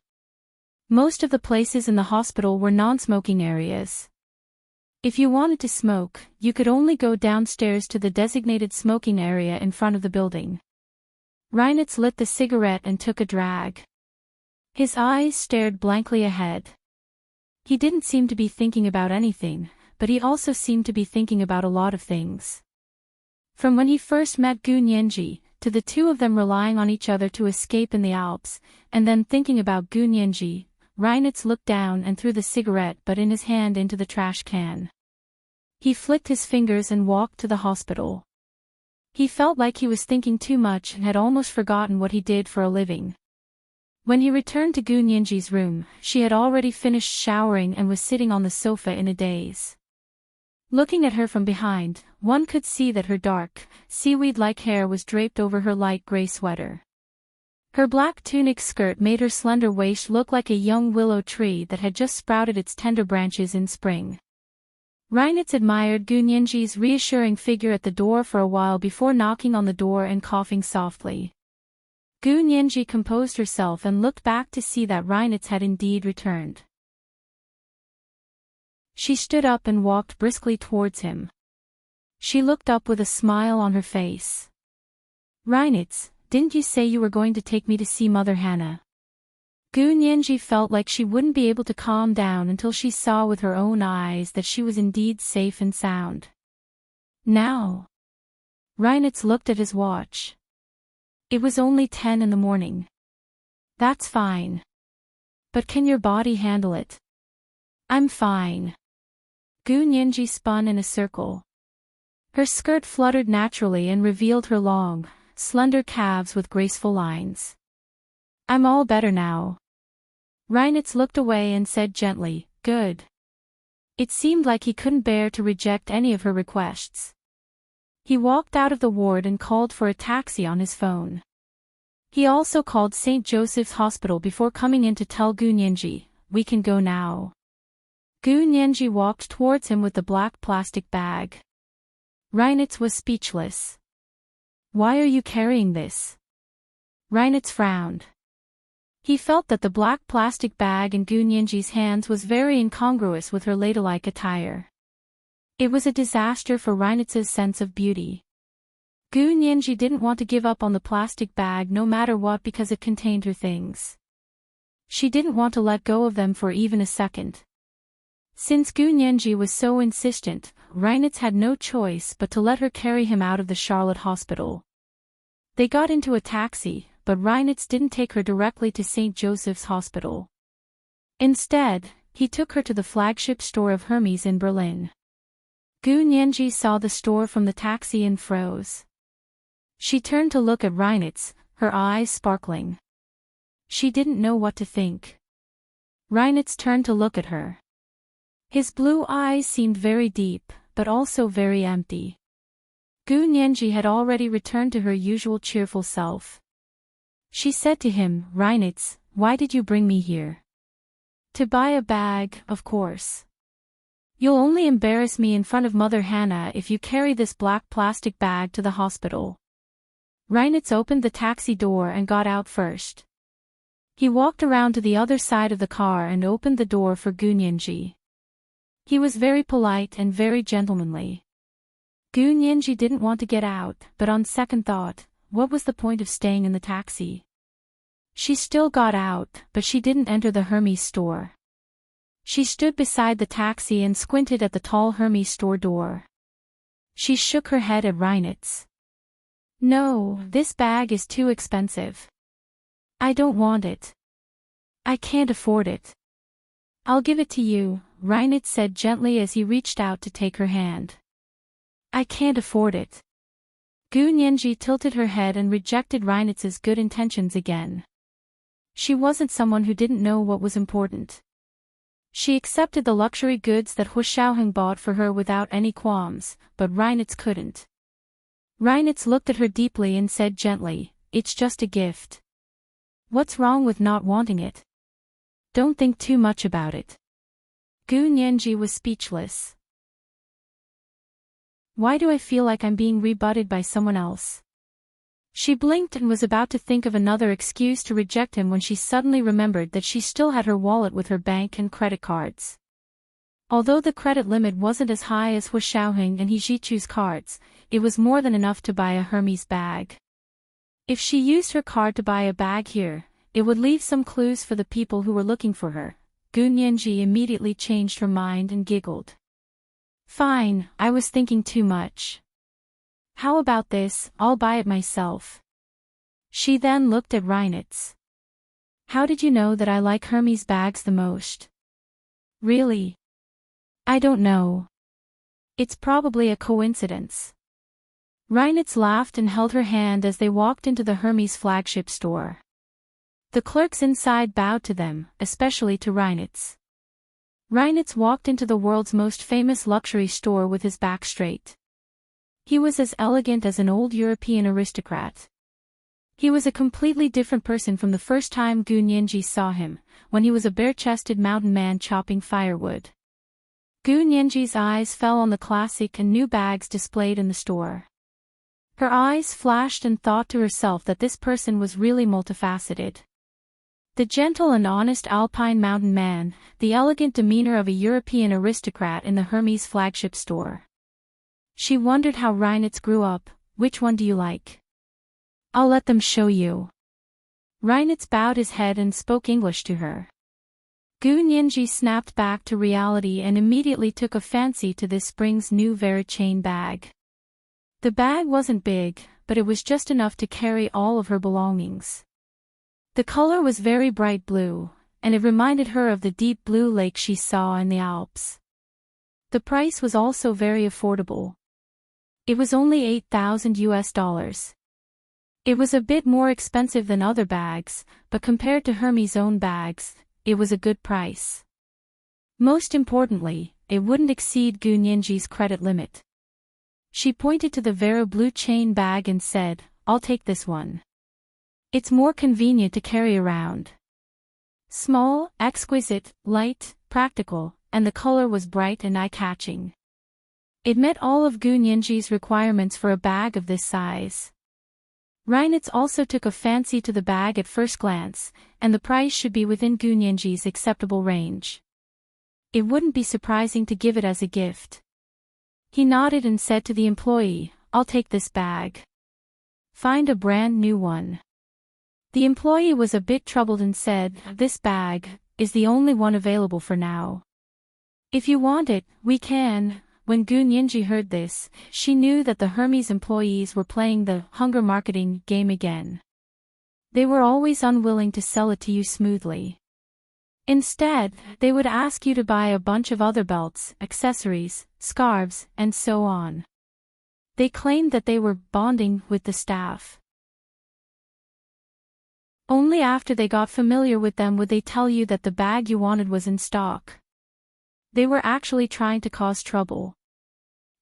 Most of the places in the hospital were non-smoking areas. If you wanted to smoke, you could only go downstairs to the designated smoking area in front of the building. Reinitz lit the cigarette and took a drag. His eyes stared blankly ahead. He didn't seem to be thinking about anything, but he also seemed to be thinking about a lot of things. From when he first met Gu Nianji, to the two of them relying on each other to escape in the Alps, and then thinking about Gu Nianji, Reinitz looked down and threw the cigarette butt in his hand into the trash can. He flicked his fingers and walked to the hospital. He felt like he was thinking too much and had almost forgotten what he did for a living. When he returned to Gu Nianji's room, she had already finished showering and was sitting on the sofa in a daze. Looking at her from behind, one could see that her dark, seaweed-like hair was draped over her light gray sweater. Her black tunic skirt made her slender waist look like a young willow tree that had just sprouted its tender branches in spring. Reinitz admired Gu Nianji's reassuring figure at the door for a while before knocking on the door and coughing softly. Gu Nianji composed herself and looked back to see that Reinitz had indeed returned. She stood up and walked briskly towards him. She looked up with a smile on her face. "Reinitz, didn't you say you were going to take me to see Mother Hannah?" Gu Nianji felt like she wouldn't be able to calm down until she saw with her own eyes that she was indeed safe and sound. Now. Reinitz looked at his watch. It was only 10 in the morning. "That's fine. But can your body handle it?" "I'm fine." Gu Nianji spun in a circle. Her skirt fluttered naturally and revealed her long, slender calves with graceful lines. "I'm all better now." Reinitz looked away and said gently, "Good." It seemed like he couldn't bear to reject any of her requests. He walked out of the ward and called for a taxi on his phone. He also called St. Joseph's Hospital before coming in to tell Gu Nianji, "We can go now." Gu Nianji walked towards him with the black plastic bag. Reinitz was speechless. "Why are you carrying this?" Reinitz frowned. He felt that the black plastic bag in Gu Nianji's hands was very incongruous with her ladylike attire. It was a disaster for Reinitz's sense of beauty. Gu Nianji didn't want to give up on the plastic bag no matter what because it contained her things. She didn't want to let go of them for even a second. Since Gu Nianji was so insistent, Reinitz had no choice but to let her carry him out of the Charlotte hospital. They got into a taxi, but Reinitz didn't take her directly to St. Joseph's Hospital. Instead, he took her to the flagship store of Hermes in Berlin. Gu Nianji saw the store from the taxi and froze. She turned to look at Reinitz, her eyes sparkling. She didn't know what to think. Reinitz turned to look at her. His blue eyes seemed very deep, but also very empty. Gu Nianji had already returned to her usual cheerful self. She said to him, "Reinitz, why did you bring me here?" "To buy a bag, of course." "You'll only embarrass me in front of Mother Hannah if you carry this black plastic bag to the hospital." Reinitz opened the taxi door and got out first. He walked around to the other side of the car and opened the door for Gu Nianji. He was very polite and very gentlemanly. Gu Nianji didn't want to get out, but on second thought, what was the point of staying in the taxi? She still got out, but she didn't enter the Hermes store. She stood beside the taxi and squinted at the tall Hermes store door. She shook her head at Reinitz. "No, this bag is too expensive. I don't want it. I can't afford it." "I'll give it to you," Reinitz said gently as he reached out to take her hand. "I can't afford it." Gu Nianji tilted her head and rejected Reinitz's good intentions again. She wasn't someone who didn't know what was important. She accepted the luxury goods that Hu Xiaoheng bought for her without any qualms, but Reinitz couldn't. Reinitz looked at her deeply and said gently, "It's just a gift. What's wrong with not wanting it? Don't think too much about it." Gu Nianji was speechless. "Why do I feel like I'm being rebutted by someone else?" She blinked and was about to think of another excuse to reject him when she suddenly remembered that she still had her wallet with her bank and credit cards. Although the credit limit wasn't as high as Hu Xiaoheng and He Jichu's cards, it was more than enough to buy a Hermes bag. If she used her card to buy a bag here, it would leave some clues for the people who were looking for her. Gu Nianji immediately changed her mind and giggled. "Fine, I was thinking too much. How about this, I'll buy it myself." She then looked at Reinitz. "How did you know that I like Hermes bags the most?" "Really? I don't know. It's probably a coincidence." Reinitz laughed and held her hand as they walked into the Hermes flagship store. The clerks inside bowed to them, especially to Reinitz. Reinitz walked into the world's most famous luxury store with his back straight. He was as elegant as an old European aristocrat. He was a completely different person from the first time Gu Nianji saw him, when he was a bare-chested mountain man chopping firewood. Gu Nianji's eyes fell on the classic and new bags displayed in the store. Her eyes flashed and thought to herself that this person was really multifaceted. The gentle and honest Alpine mountain man, the elegant demeanor of a European aristocrat in the Hermes flagship store. She wondered how Reinitz grew up. Which one do you like? I'll let them show you. Reinitz bowed his head and spoke English to her. Gu Nianji snapped back to reality and immediately took a fancy to this spring's new Verichain bag. The bag wasn't big, but it was just enough to carry all of her belongings. The color was very bright blue, and it reminded her of the deep blue lake she saw in the Alps. The price was also very affordable. It was only $8,000. It was a bit more expensive than other bags, but compared to Hermes' own bags, it was a good price. Most importantly, it wouldn't exceed Gu Nianji's credit limit. She pointed to the Vera blue chain bag and said, "I'll take this one. It's more convenient to carry around. Small, exquisite, light, practical, and the color was bright and eye-catching." It met all of Gu Nianji's requirements for a bag of this size. Reinitz also took a fancy to the bag at first glance, and the price should be within Gu Nianji's acceptable range. It wouldn't be surprising to give it as a gift. He nodded and said to the employee, "I'll take this bag. Find a brand new one." The employee was a bit troubled and said, "This bag is the only one available for now. If you want it, we can." When Gu Nianji heard this, she knew that the Hermes employees were playing the hunger marketing game again. They were always unwilling to sell it to you smoothly. Instead, they would ask you to buy a bunch of other belts, accessories, scarves, and so on. They claimed that they were bonding with the staff. Only after they got familiar with them would they tell you that the bag you wanted was in stock. They were actually trying to cause trouble.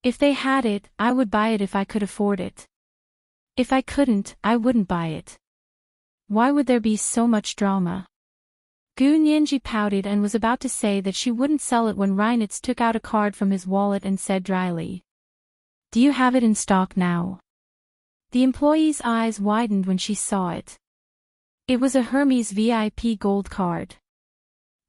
If they had it, I would buy it if I could afford it. If I couldn't, I wouldn't buy it. Why would there be so much drama? Gu Nianji pouted and was about to say that she wouldn't sell it when Reinitz took out a card from his wallet and said dryly, "Do you have it in stock now?" The employee's eyes widened when she saw it. It was a Hermes VIP gold card.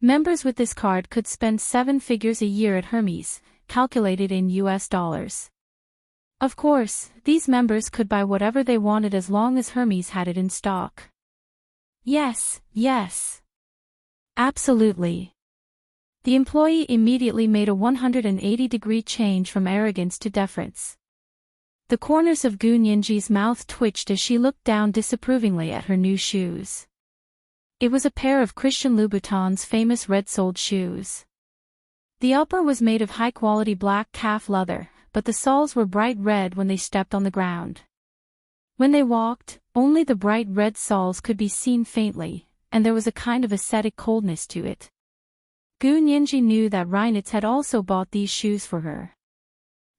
Members with this card could spend 7 figures a year at Hermes, calculated in US dollars. Of course, these members could buy whatever they wanted as long as Hermes had it in stock. Yes, yes. Absolutely. The employee immediately made a 180-degree change from arrogance to deference. The corners of Gu Nianji's mouth twitched as she looked down disapprovingly at her new shoes. It was a pair of Christian Louboutin's famous red-soled shoes. The upper was made of high-quality black calf leather, but the soles were bright red when they stepped on the ground. When they walked, only the bright red soles could be seen faintly, and there was a kind of ascetic coldness to it. Gu Nianji knew that Reinitz had also bought these shoes for her.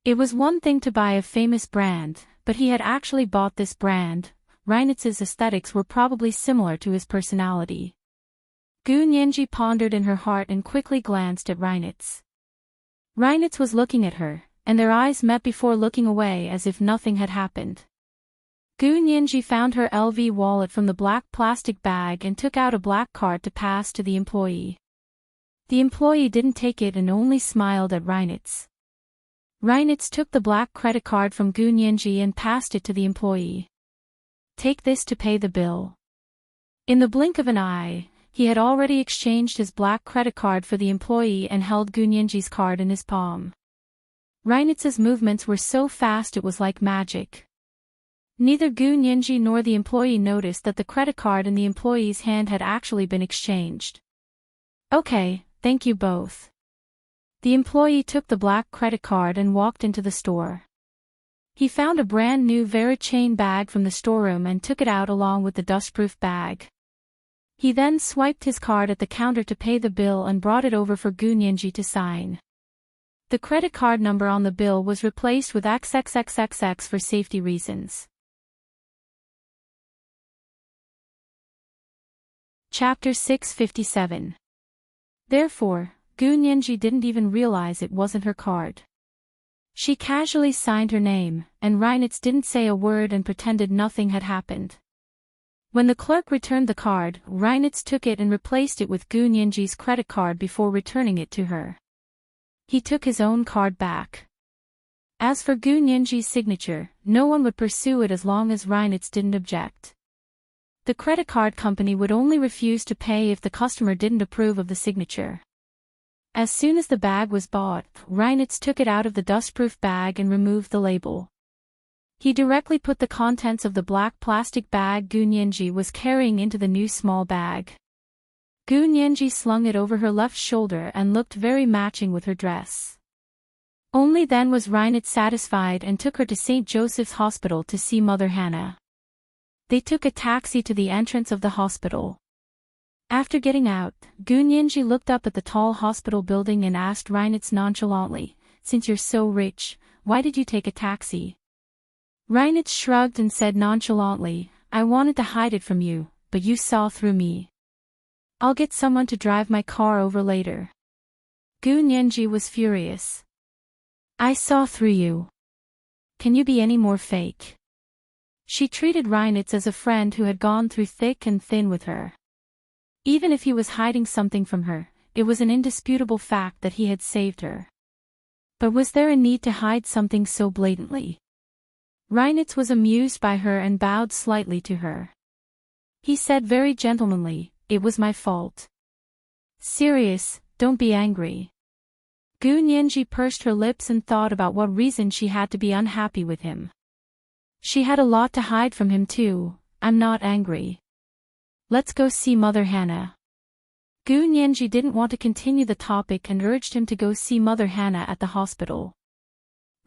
It was one thing to buy a famous brand, but he had actually bought this brand. Reinitz's aesthetics were probably similar to his personality. Gu Nianji pondered in her heart and quickly glanced at Reinitz. Reinitz was looking at her, and their eyes met before looking away as if nothing had happened. Gu Nianji found her LV wallet from the black plastic bag and took out a black card to pass to the employee. The employee didn't take it and only smiled at Reinitz. Reinitz took the black credit card from Gu Nianji and passed it to the employee. "Take this to pay the bill." In the blink of an eye, he had already exchanged his black credit card for the employee and held Gu Nianji's card in his palm. Reinitz's movements were so fast it was like magic. Neither Gu Nianji nor the employee noticed that the credit card in the employee's hand had actually been exchanged. "Okay, thank you both." The employee took the black credit card and walked into the store. He found a brand new Verichain bag from the storeroom and took it out along with the dustproof bag. He then swiped his card at the counter to pay the bill and brought it over for Gunyanji to sign. The credit card number on the bill was replaced with XXXXX for safety reasons. Chapter 657. Therefore, Gunyanji didn't even realize it wasn't her card. She casually signed her name, and Reinitz didn't say a word and pretended nothing had happened. When the clerk returned the card, Reinitz took it and replaced it with Gunyanji's credit card before returning it to her. He took his own card back. As for Gunyanji's signature, no one would pursue it as long as Reinitz didn't object. The credit card company would only refuse to pay if the customer didn't approve of the signature. As soon as the bag was bought, Reinitz took it out of the dustproof bag and removed the label. He directly put the contents of the black plastic bag Gunyanji was carrying into the new small bag. Gunyanji slung it over her left shoulder and looked very matching with her dress. Only then was Reinitz satisfied and took her to St. Joseph's Hospital to see Mother Hannah. They took a taxi to the entrance of the hospital. After getting out, Gunyanji looked up at the tall hospital building and asked Reinitz nonchalantly, "Since you're so rich, why did you take a taxi?" Reinitz shrugged and said nonchalantly, "I wanted to hide it from you, but you saw through me. I'll get someone to drive my car over later." Gunyanji was furious. "I saw through you. Can you be any more fake?" She treated Reinitz as a friend who had gone through thick and thin with her. Even if he was hiding something from her, it was an indisputable fact that he had saved her. But was there a need to hide something so blatantly? Reinitz was amused by her and bowed slightly to her. He said very gentlemanly, "It was my fault." "Serious, don't be angry." Gunyanji pursed her lips and thought about what reason she had to be unhappy with him. She had a lot to hide from him too. "I'm not angry. Let's go see Mother Hannah." Gunyanji didn't want to continue the topic and urged him to go see Mother Hannah at the hospital.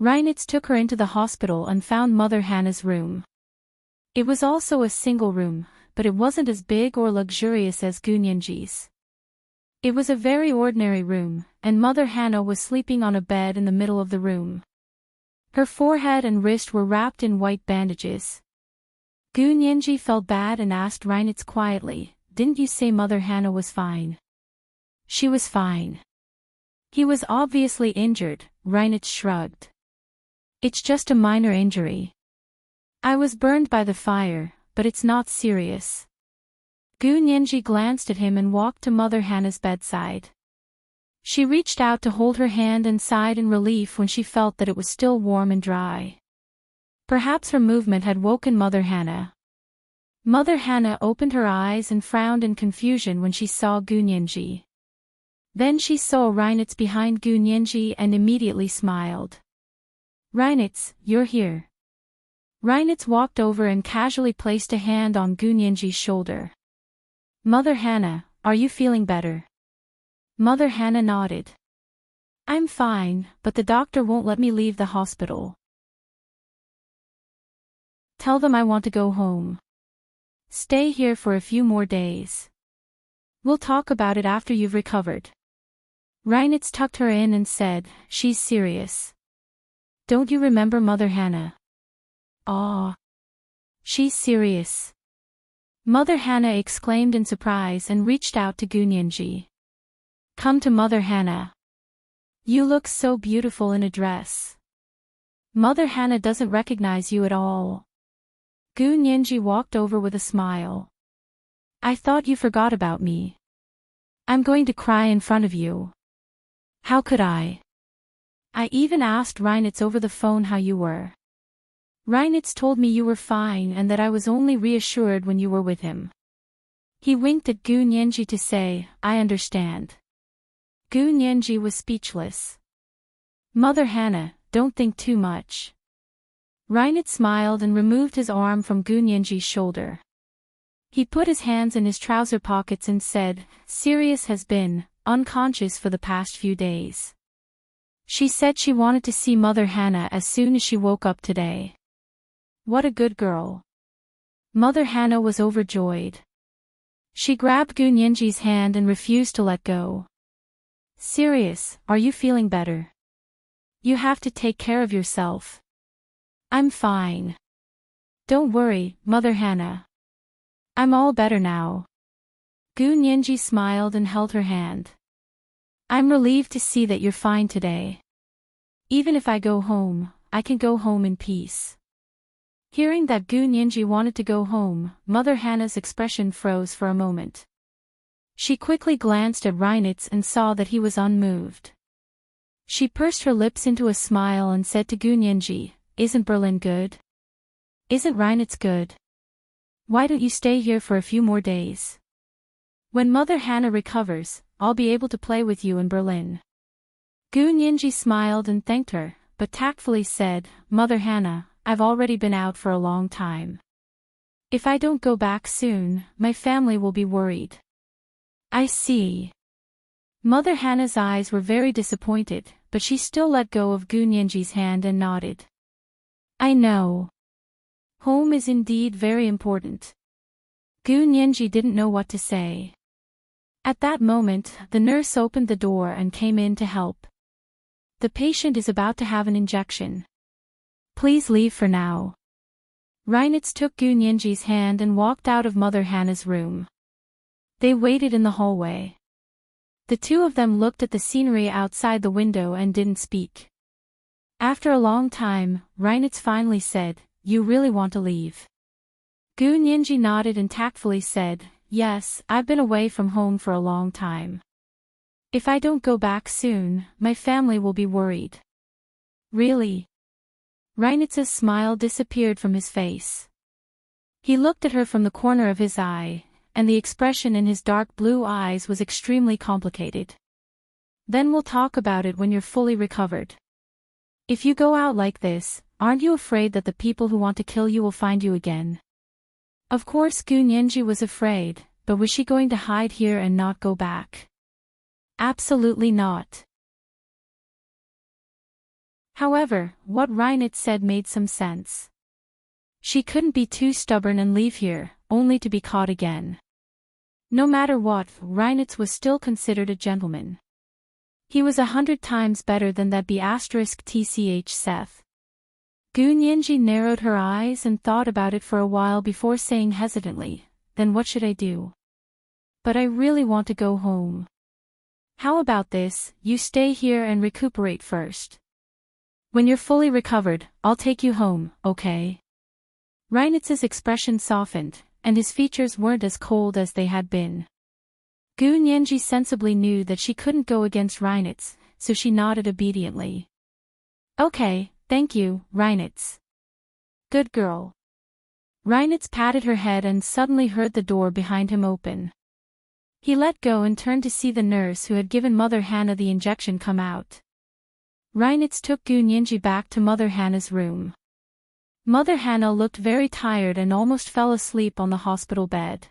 Reinitz took her into the hospital and found Mother Hannah's room. It was also a single room, but it wasn't as big or luxurious as Gunyanji's. It was a very ordinary room, and Mother Hannah was sleeping on a bed in the middle of the room. Her forehead and wrist were wrapped in white bandages. Gunyanji felt bad and asked Reinitz quietly, "Didn't you say Mother Hannah was fine?" "She was fine." "He was obviously injured," Reinitz shrugged. "It's just a minor injury. I was burned by the fire, but it's not serious." Gunyanji glanced at him and walked to Mother Hannah's bedside. She reached out to hold her hand and sighed in relief when she felt that it was still warm and dry. Perhaps her movement had woken Mother Hannah. Mother Hannah opened her eyes and frowned in confusion when she saw Gunyanji. Then she saw Reinitz behind Gunyanji and immediately smiled. "Reinitz, you're here." Reinitz walked over and casually placed a hand on Gunyanji's shoulder. "Mother Hannah, are you feeling better?" Mother Hannah nodded. "I'm fine, but the doctor won't let me leave the hospital." "Tell them I want to go home. Stay here for a few more days. We'll talk about it after you've recovered." Reinitz tucked her in and said, "She's serious. Don't you remember Mother Hannah?" "Aw. She's serious." Mother Hannah exclaimed in surprise and reached out to Gunyanji. "Come to Mother Hannah. You look so beautiful in a dress. Mother Hannah doesn't recognize you at all." Gunyanji walked over with a smile. "I thought you forgot about me. I'm going to cry in front of you." "How could I? I even asked Reinitz over the phone how you were. Reinitz told me you were fine and that I was only reassured when you were with him." He winked at Gunyanji to say, "I understand." Gunyanji was speechless. "Mother Hannah, don't think too much." Reinitz smiled and removed his arm from Gunyanji's shoulder. He put his hands in his trouser pockets and said, "Sirius has been unconscious for the past few days. She said she wanted to see Mother Hannah as soon as she woke up today." "What a good girl." Mother Hannah was overjoyed. She grabbed Gu Nianji's hand and refused to let go. Serious, are you feeling better? You have to take care of yourself. I'm fine. Don't worry, Mother Hannah. I'm all better now. Gu Nianji smiled and held her hand. I'm relieved to see that you're fine today. Even if I go home, I can go home in peace. Hearing that Gu Nianji wanted to go home, Mother Hannah's expression froze for a moment. She quickly glanced at Reinitz and saw that he was unmoved. She pursed her lips into a smile and said to Gu Nianji, "Isn't Berlin good? Isn't Reinitz good? Why don't you stay here for a few more days? When Mother Hannah recovers, I'll be able to play with you in Berlin." Gu Nianji smiled and thanked her, but tactfully said, "Mother Hannah, I've already been out for a long time. If I don't go back soon, my family will be worried." I see. Mother Hannah's eyes were very disappointed, but she still let go of Gu Nianji's hand and nodded. I know. Home is indeed very important. Gu Nianji didn't know what to say. At that moment, the nurse opened the door and came in to help. The patient is about to have an injection. Please leave for now. Reinitz took Gu Nianji's hand and walked out of Mother Hannah's room. They waited in the hallway. The two of them looked at the scenery outside the window and didn't speak. After a long time, Reinitz finally said, "You really want to leave?" Gu Nianji nodded and tactfully said, "Yes, I've been away from home for a long time. If I don't go back soon, my family will be worried." Really? Reinitz's smile disappeared from his face. He looked at her from the corner of his eye, and the expression in his dark blue eyes was extremely complicated. "Then we'll talk about it when you're fully recovered. If you go out like this, aren't you afraid that the people who want to kill you will find you again?" Of course Gu Nianji was afraid, but was she going to hide here and not go back? Absolutely not. However, what Reinitz said made some sense. She couldn't be too stubborn and leave here, only to be caught again. No matter what, Reinitz was still considered a gentleman. He was 100 times better than that B*TCH Seth. Gu Nianji narrowed her eyes and thought about it for a while before saying hesitantly, "Then what should I do? But I really want to go home. How about this, you stay here and recuperate first. When you're fully recovered, I'll take you home, okay?" Reinitz's expression softened, and his features weren't as cold as they had been. Gu Nianji sensibly knew that she couldn't go against Reinitz, so she nodded obediently. "Okay, thank you, Reinitz. Good girl." Reinitz patted her head and suddenly heard the door behind him open. He let go and turned to see the nurse who had given Mother Hannah the injection come out. Reinitz took Gu Nianji back to Mother Hannah's room. Mother Hannah looked very tired and almost fell asleep on the hospital bed.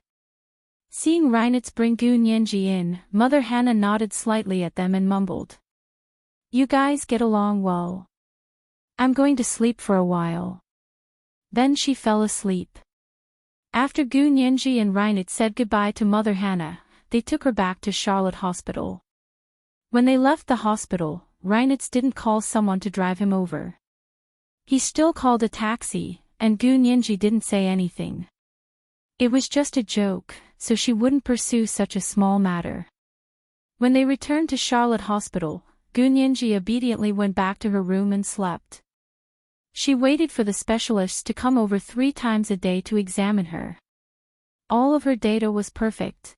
Seeing Reinitz bring Gu Nianji in, Mother Hannah nodded slightly at them and mumbled, "You guys get along well. I'm going to sleep for a while." Then she fell asleep. After Gu Nianji and Reinitz said goodbye to Mother Hannah, they took her back to Charlotte Hospital. When they left the hospital, Reinitz didn't call someone to drive him over. He still called a taxi, and Gu Nianji didn't say anything. It was just a joke, so she wouldn't pursue such a small matter. When they returned to Charlotte Hospital, Gu Nianji obediently went back to her room and slept. She waited for the specialists to come over 3 times a day to examine her. All of her data was perfect.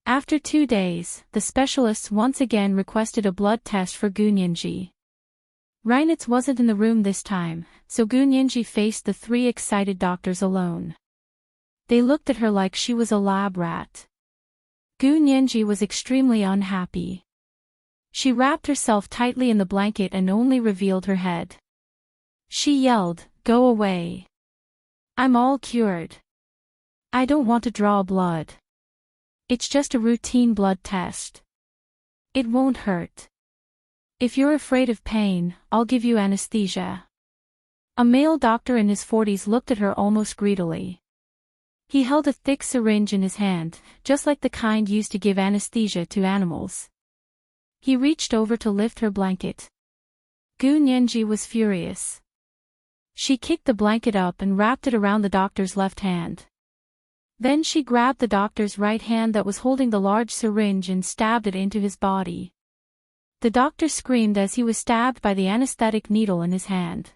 After 2 days, the specialists once again requested a blood test for Gu Nianji. Reinitz wasn't in the room this time, so Gu Nianji faced the 3 excited doctors alone. They looked at her like she was a lab rat. Gu Nianji was extremely unhappy. She wrapped herself tightly in the blanket and only revealed her head. She yelled, "Go away. I'm all cured. I don't want to draw blood. It's just a routine blood test. It won't hurt. If you're afraid of pain, I'll give you anesthesia." A male doctor in his 40s looked at her almost greedily. He held a thick syringe in his hand, just like the kind used to give anesthesia to animals. He reached over to lift her blanket. Gu Nianji was furious. She kicked the blanket up and wrapped it around the doctor's left hand. Then she grabbed the doctor's right hand that was holding the large syringe and stabbed it into his body. The doctor screamed as he was stabbed by the anesthetic needle in his hand.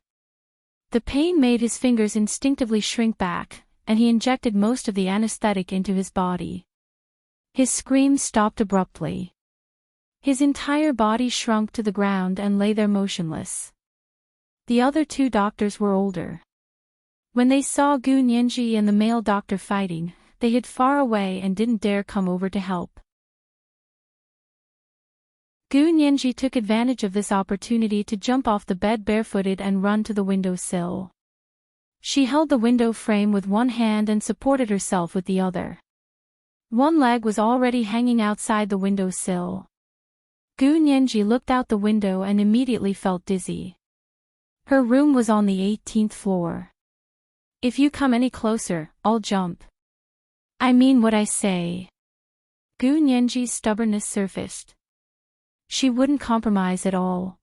The pain made his fingers instinctively shrink back, and he injected most of the anesthetic into his body. His screams stopped abruptly. His entire body shrunk to the ground and lay there motionless. The other two doctors were older. When they saw Gu Nianji and the male doctor fighting, they hid far away and didn't dare come over to help. Gu Nianji took advantage of this opportunity to jump off the bed barefooted and run to the window sill. She held the window frame with one hand and supported herself with the other. One leg was already hanging outside the window sill. Gu Nianji looked out the window and immediately felt dizzy. Her room was on the 18th floor. If you come any closer, I'll jump. I mean what I say. Gu Nianji's stubbornness surfaced. She wouldn't compromise at all.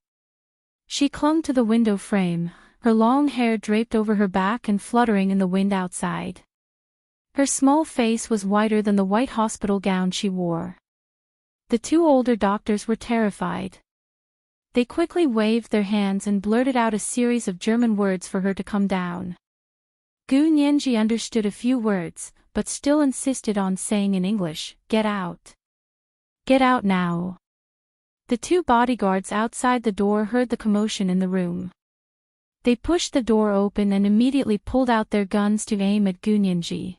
She clung to the window frame, her long hair draped over her back and fluttering in the wind outside. Her small face was whiter than the white hospital gown she wore. The two older doctors were terrified. They quickly waved their hands and blurted out a series of German words for her to come down. Gu Nianji understood a few words, but still insisted on saying in English, "Get out. Get out now." The two bodyguards outside the door heard the commotion in the room. They pushed the door open and immediately pulled out their guns to aim at Gu Nianji.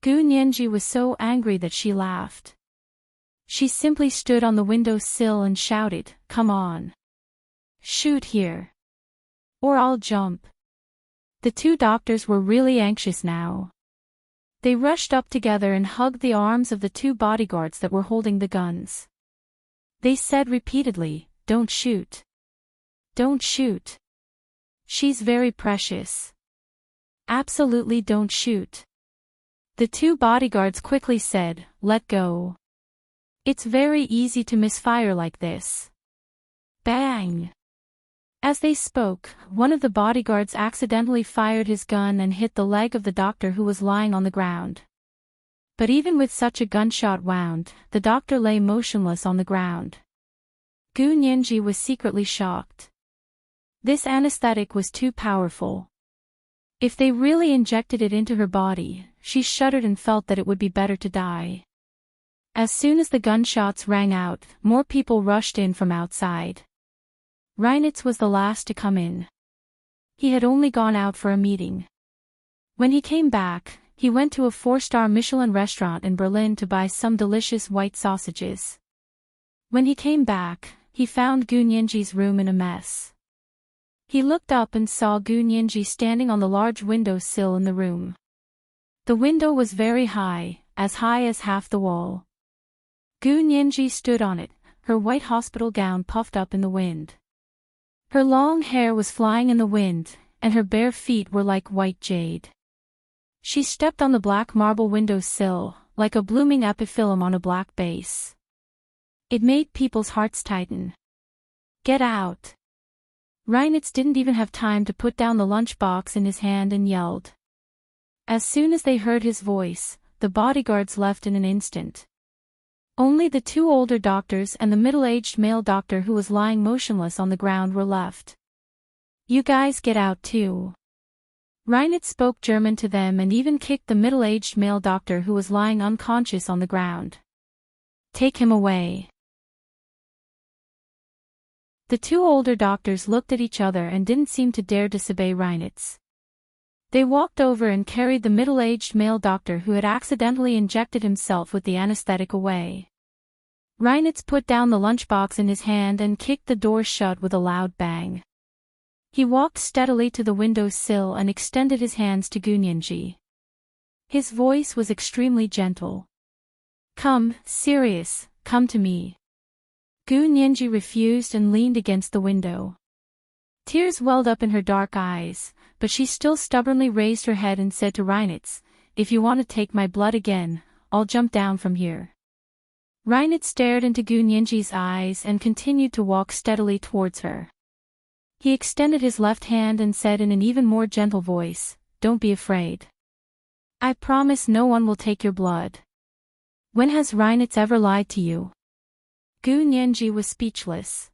Gu Nianji was so angry that she laughed. She simply stood on the window sill and shouted, "Come on. Shoot here. Or I'll jump." The two doctors were really anxious now. They rushed up together and hugged the arms of the two bodyguards that were holding the guns. They said repeatedly, "Don't shoot. Don't shoot. She's very precious. Absolutely don't shoot." The two bodyguards quickly said, "Let go. It's very easy to misfire like this." Bang! As they spoke, one of the bodyguards accidentally fired his gun and hit the leg of the doctor who was lying on the ground. But even with such a gunshot wound, the doctor lay motionless on the ground. Gu Nianji was secretly shocked. This anesthetic was too powerful. If they really injected it into her body, she shuddered and felt that it would be better to die. As soon as the gunshots rang out, more people rushed in from outside. Reinitz was the last to come in. He had only gone out for a meeting. When he came back, he went to a 4-star Michelin restaurant in Berlin to buy some delicious white sausages. When he came back, he found Gu Nianji's room in a mess. He looked up and saw Gu Nianji standing on the large window sill in the room. The window was very high as half the wall. Gu Nianji stood on it, her white hospital gown puffed up in the wind. Her long hair was flying in the wind, and her bare feet were like white jade. She stepped on the black marble window sill, like a blooming epiphyllum on a black base. It made people's hearts tighten. "Get out!" Reinitz didn't even have time to put down the lunchbox in his hand and yelled. As soon as they heard his voice, the bodyguards left in an instant. Only the two older doctors and the middle-aged male doctor who was lying motionless on the ground were left. "You guys get out too." Reinitz spoke German to them and even kicked the middle-aged male doctor who was lying unconscious on the ground. "Take him away." The two older doctors looked at each other and didn't seem to dare disobey Reinitz. They walked over and carried the middle-aged male doctor who had accidentally injected himself with the anesthetic away. Reinitz put down the lunchbox in his hand and kicked the door shut with a loud bang. He walked steadily to the window sill and extended his hands to Gu Nianji. His voice was extremely gentle. "Come, Sirius, come to me." Gu Nianji refused and leaned against the window. Tears welled up in her dark eyes, but she still stubbornly raised her head and said to Reinitz, if you want to take my blood again, I'll jump down from here. Reinert stared into Gu Nianji's eyes and continued to walk steadily towards her. He extended his left hand and said in an even more gentle voice, "Don't be afraid. I promise no one will take your blood." When has Reinert ever lied to you? Gu Nianji was speechless.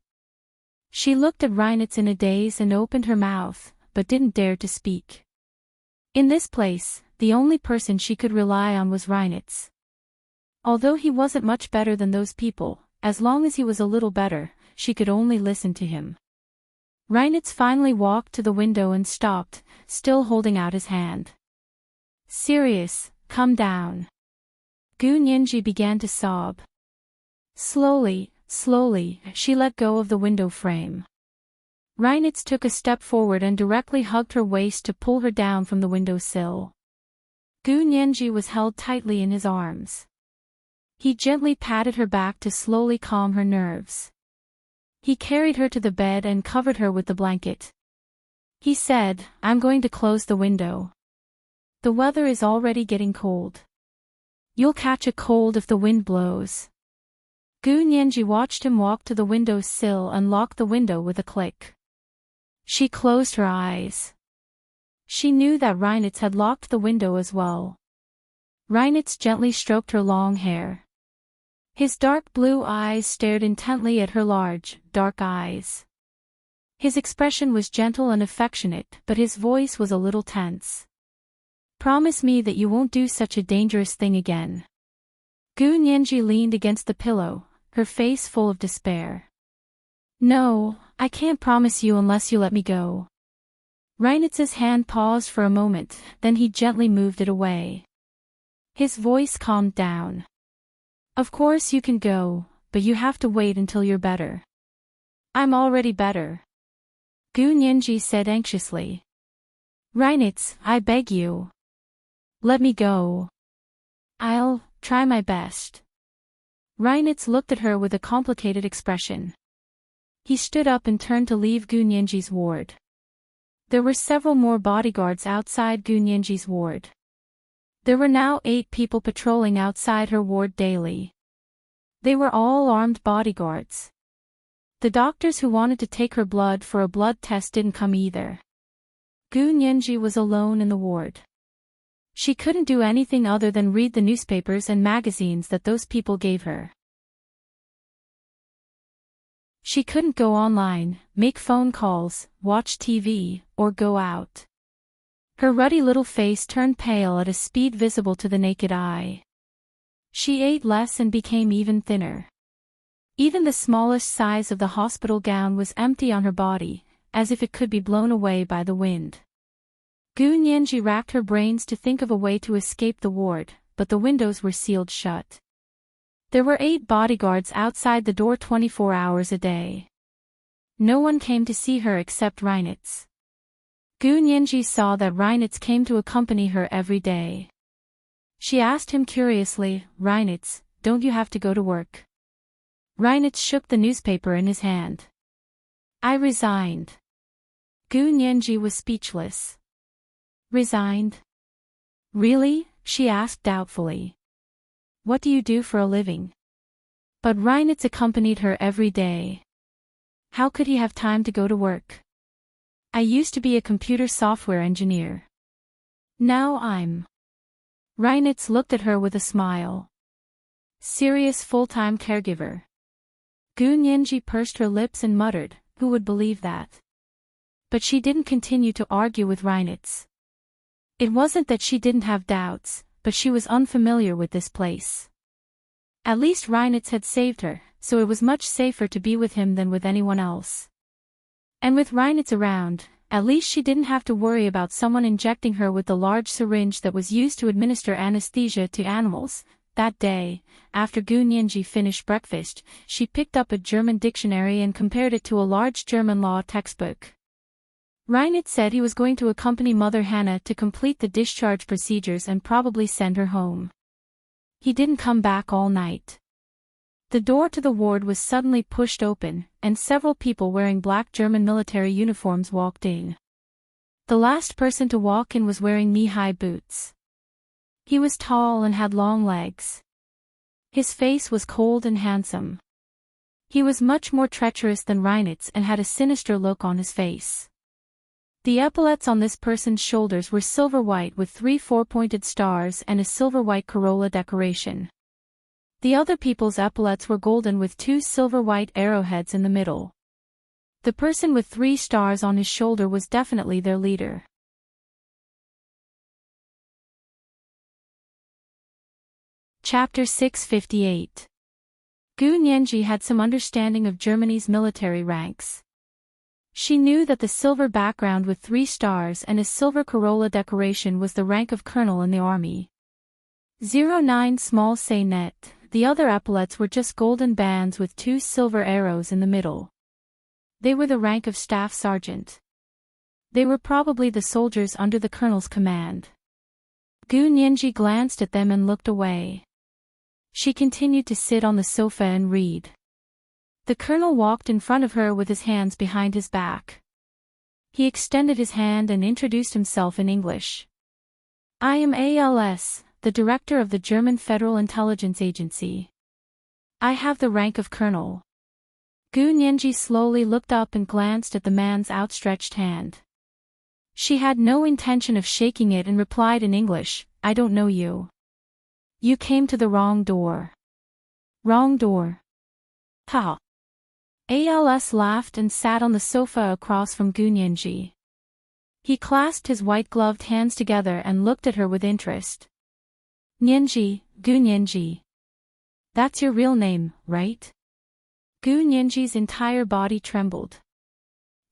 She looked at Reinert in a daze and opened her mouth, but didn't dare to speak. In this place, the only person she could rely on was Reinert. Although he wasn't much better than those people, as long as he was a little better, she could only listen to him. Reinert finally walked to the window and stopped, still holding out his hand. "Sirius, come down." Gu Nianji began to sob. Slowly, she let go of the window frame. Reinert took a step forward and directly hugged her waist to pull her down from the window sill. Gu Nianji was held tightly in his arms. He gently patted her back to slowly calm her nerves. He carried her to the bed and covered her with the blanket. He said, "I'm going to close the window. The weather is already getting cold. You'll catch a cold if the wind blows." Gu Nianji watched him walk to the window sill and lock the window with a click. She closed her eyes. She knew that Reinert had locked the window as well. Reinert gently stroked her long hair. His dark blue eyes stared intently at her large, dark eyes. His expression was gentle and affectionate, but his voice was a little tense. "Promise me that you won't do such a dangerous thing again." Gu Nianji leaned against the pillow, her face full of despair. "No, I can't promise you unless you let me go." Reinert's hand paused for a moment, then he gently moved it away. His voice calmed down. "Of course you can go, but you have to wait until you're better." "I'm already better," Gu Nianji said anxiously. "Reinert, I beg you. Let me go. I'll try my best." Reinert looked at her with a complicated expression. He stood up and turned to leave Gu Nianji's ward. There were several more bodyguards outside Gu Nianji's ward. There were now 8 people patrolling outside her ward daily. They were all armed bodyguards. The doctors who wanted to take her blood for a blood test didn't come either. Gu Nianji was alone in the ward. She couldn't do anything other than read the newspapers and magazines that those people gave her. She couldn't go online, make phone calls, watch TV, or go out. Her ruddy little face turned pale at a speed visible to the naked eye. She ate less and became even thinner. Even the smallest size of the hospital gown was empty on her body, as if it could be blown away by the wind. Gu Nianji racked her brains to think of a way to escape the ward, but the windows were sealed shut. There were 8 bodyguards outside the door 24 hours a day. No one came to see her except Reinert. Gu Nianji saw that Reinert came to accompany her every day. She asked him curiously, "Reinert, don't you have to go to work?" Reinert shook the newspaper in his hand. "I resigned." Gu Nianji was speechless. "Resigned? Really?" she asked doubtfully. "What do you do for a living?" But Reinert accompanied her every day. How could he have time to go to work? "I used to be a computer software engineer. Now I'm..." Reinert looked at her with a smile. "Serious full-time caregiver." Gu Nianji pursed her lips and muttered, "Who would believe that?" But she didn't continue to argue with Reinert. It wasn't that she didn't have doubts, but she was unfamiliar with this place. At least Reinert had saved her, so it was much safer to be with him than with anyone else. And with Reinert around, at least she didn't have to worry about someone injecting her with the large syringe that was used to administer anesthesia to animals. That day, after Gu Nianji finished breakfast, she picked up a German dictionary and compared it to a large German law textbook. Reinert said he was going to accompany Mother Hannah to complete the discharge procedures and probably send her home. He didn't come back all night. The door to the ward was suddenly pushed open, and several people wearing black German military uniforms walked in. The last person to walk in was wearing knee-high boots. He was tall and had long legs. His face was cold and handsome. He was much more treacherous than Reinitz and had a sinister look on his face. The epaulets on this person's shoulders were silver-white with 3 four-pointed stars and a silver-white corolla decoration. The other people's epaulets were golden with 2 silver-white arrowheads in the middle. The person with 3 stars on his shoulder was definitely their leader. Chapter 658. Gu Nianji had some understanding of Germany's military ranks. She knew that the silver background with 3 stars and a silver corolla decoration was the rank of colonel in the army. 09 small say net, the other epaulets were just golden bands with 2 silver arrows in the middle. They were the rank of staff sergeant. They were probably the soldiers under the colonel's command. Gu Nianji glanced at them and looked away. She continued to sit on the sofa and read. The colonel walked in front of her with his hands behind his back. He extended his hand and introduced himself in English. I am ALS, the director of the German Federal Intelligence Agency. I have the rank of colonel. Gu Nianji slowly looked up and glanced at the man's outstretched hand. She had no intention of shaking it and replied in English, I don't know you. You came to the wrong door. Wrong door. Ha. ALS laughed and sat on the sofa across from Gu Nianji. He clasped his white-gloved hands together and looked at her with interest. Nianji, Gu Nianji. That's your real name, right? Gu Nianji's entire body trembled.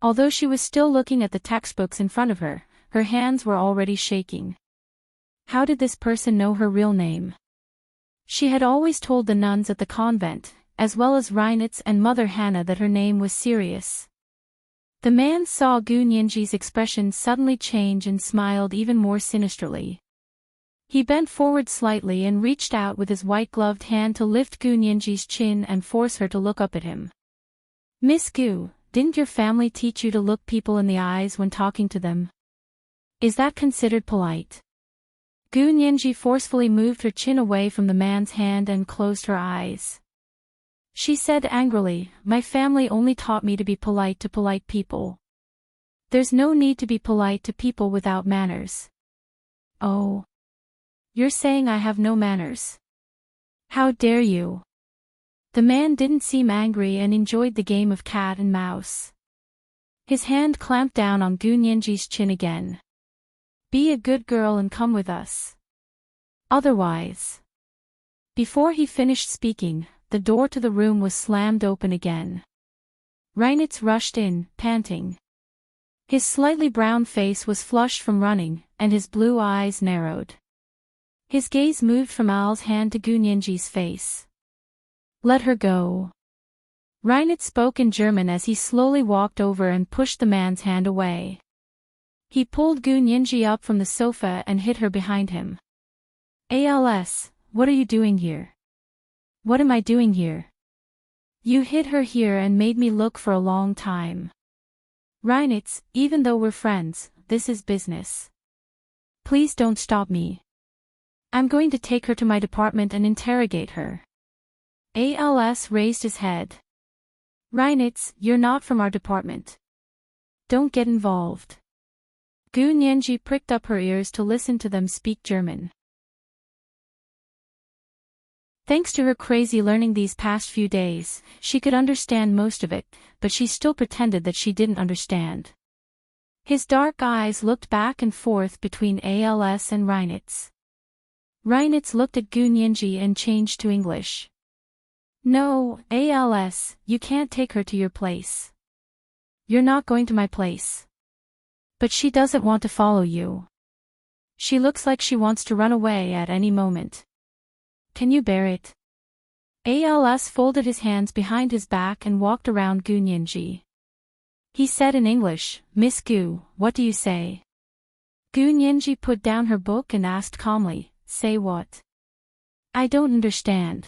Although she was still looking at the textbooks in front of her, her hands were already shaking. How did this person know her real name? She had always told the nuns at the convent, as well as Reinitz and Mother Hannah, that her name was Sirius. The man saw Gu Nianji's expression suddenly change and smiled even more sinisterly. He bent forward slightly and reached out with his white-gloved hand to lift Gu Nianji's chin and force her to look up at him. Miss Gu, didn't your family teach you to look people in the eyes when talking to them? Is that considered polite? Gu Nianji forcefully moved her chin away from the man's hand and closed her eyes. She said angrily, my family only taught me to be polite to polite people. There's no need to be polite to people without manners. Oh. You're saying I have no manners? How dare you? The man didn't seem angry and enjoyed the game of cat and mouse. His hand clamped down on Gu Nianji's chin again. Be a good girl and come with us. Otherwise. Before he finished speaking, the door to the room was slammed open again. Reinitz rushed in, panting. His slightly brown face was flushed from running, and his blue eyes narrowed. His gaze moved from Al's hand to Gu Nianji's face. Let her go. Reinitz spoke in German as he slowly walked over and pushed the man's hand away. He pulled Gu Nianji up from the sofa and hid her behind him. ALS, what are you doing here? What am I doing here? You hid her here and made me look for a long time. Reinitz, even though we're friends, this is business. Please don't stop me. I'm going to take her to my department and interrogate her. ALS raised his head. Reinitz, you're not from our department. Don't get involved. Gu Nianji pricked up her ears to listen to them speak German. Thanks to her crazy learning these past few days, she could understand most of it, but she still pretended that she didn't understand. His dark eyes looked back and forth between ALS and Reinitz. Reinitz looked at Gu Nianji and changed to English. No, ALS, you can't take her to your place. You're not going to my place. But she doesn't want to follow you. She looks like she wants to run away at any moment. Can you bear it? ALS folded his hands behind his back and walked around Gu Nianji. He said in English, Miss Gu, what do you say? Gu Nianji put down her book and asked calmly, say what? I don't understand.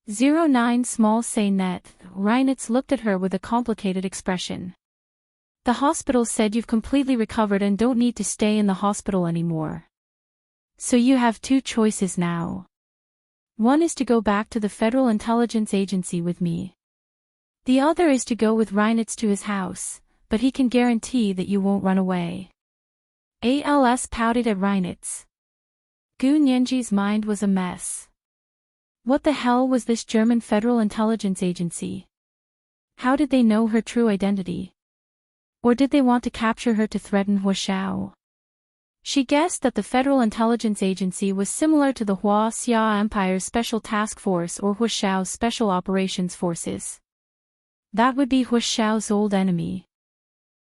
09 small say net, Reinitz looked at her with a complicated expression. The hospital said you've completely recovered and don't need to stay in the hospital anymore. So you have two choices now. One is to go back to the Federal Intelligence Agency with me. The other is to go with Reinitz to his house, but he can guarantee that you won't run away. ALS pouted at Reinitz. Gu Nianji's mind was a mess. What the hell was this German Federal Intelligence Agency? How did they know her true identity? Or did they want to capture her to threaten Huashao? She guessed that the Federal Intelligence Agency was similar to the Xia Empire's Special Task Force or Huashao's Special Operations Forces. That would be Huashao's old enemy.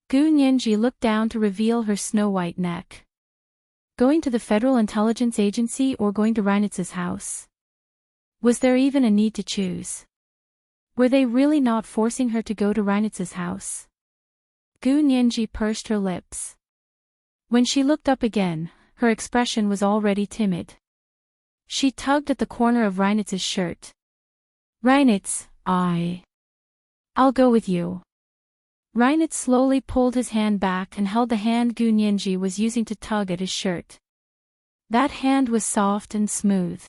Gu Nianji looked down to reveal her snow-white neck. Going to the Federal Intelligence Agency or going to Reinitz's house? Was there even a need to choose? Were they really not forcing her to go to Reinitz's house? Gu Nianji pursed her lips. When she looked up again, her expression was already timid. She tugged at the corner of Reinitz's shirt. Reinitz, I'll go with you. Reinitz slowly pulled his hand back and held the hand Gu Nianji was using to tug at his shirt. That hand was soft and smooth.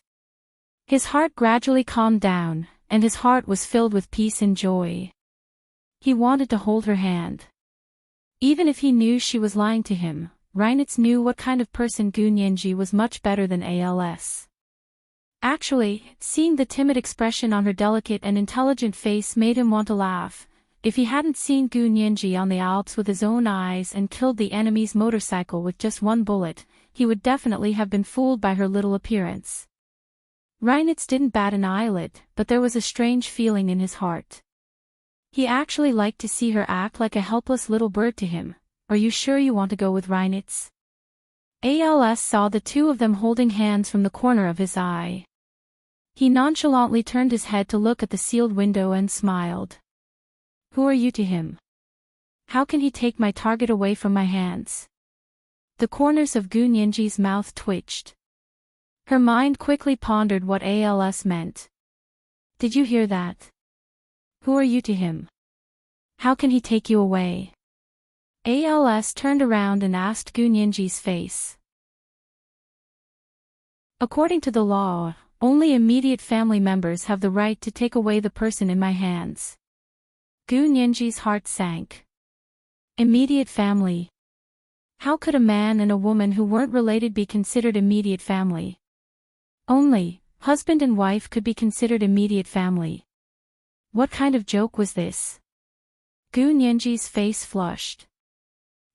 His heart gradually calmed down, and his heart was filled with peace and joy. He wanted to hold her hand. Even if he knew she was lying to him, Reinitz knew what kind of person Gu Nianji was much better than ALS. Actually, seeing the timid expression on her delicate and intelligent face made him want to laugh. If he hadn't seen Gu Nianji on the Alps with his own eyes and killed the enemy's motorcycle with just one bullet, he would definitely have been fooled by her little appearance. Reinitz didn't bat an eyelid, but there was a strange feeling in his heart. He actually liked to see her act like a helpless little bird to him. Are you sure you want to go with Reinitz? ALS saw the two of them holding hands from the corner of his eye. He nonchalantly turned his head to look at the sealed window and smiled. Who are you to him? How can he take my target away from my hands? The corners of Gu Nianji's mouth twitched. Her mind quickly pondered what ALS meant. Did you hear that? Who are you to him? How can he take you away? ALS turned around and asked Gu Nianji's face. According to the law, only immediate family members have the right to take away the person in my hands. Gu Nianji's heart sank. Immediate family. How could a man and a woman who weren't related be considered immediate family? Only husband and wife could be considered immediate family. What kind of joke was this? Gu Nianji's face flushed.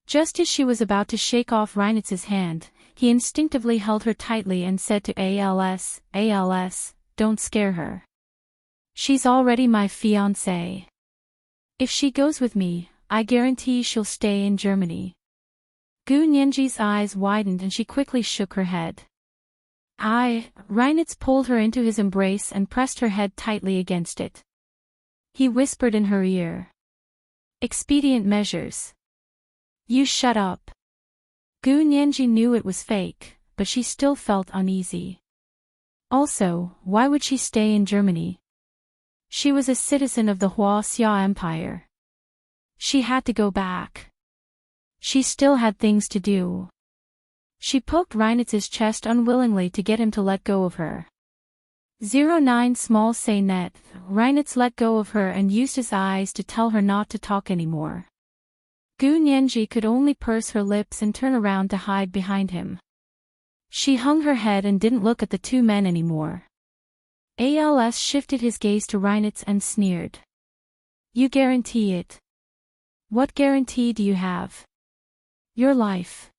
Just as she was about to shake off Reinitz's hand, he instinctively held her tightly and said to ALS, don't scare her. She's already my fiancée. If she goes with me, I guarantee she'll stay in Germany. Gu Nianji's eyes widened and she quickly shook her head. Reinitz pulled her into his embrace and pressed her head tightly against it. He whispered in her ear. Expedient measures. You shut up. Gu Nianji knew it was fake, but she still felt uneasy. Also, why would she stay in Germany? She was a citizen of the Xia Empire. She had to go back. She still had things to do. She poked Reinitz's chest unwillingly to get him to let go of her. 09 small say net, Reinitz let go of her and used his eyes to tell her not to talk anymore. Gu Nianji could only purse her lips and turn around to hide behind him. She hung her head and didn't look at the two men anymore. ALS shifted his gaze to Reinitz and sneered. You guarantee it. What guarantee do you have? Your life.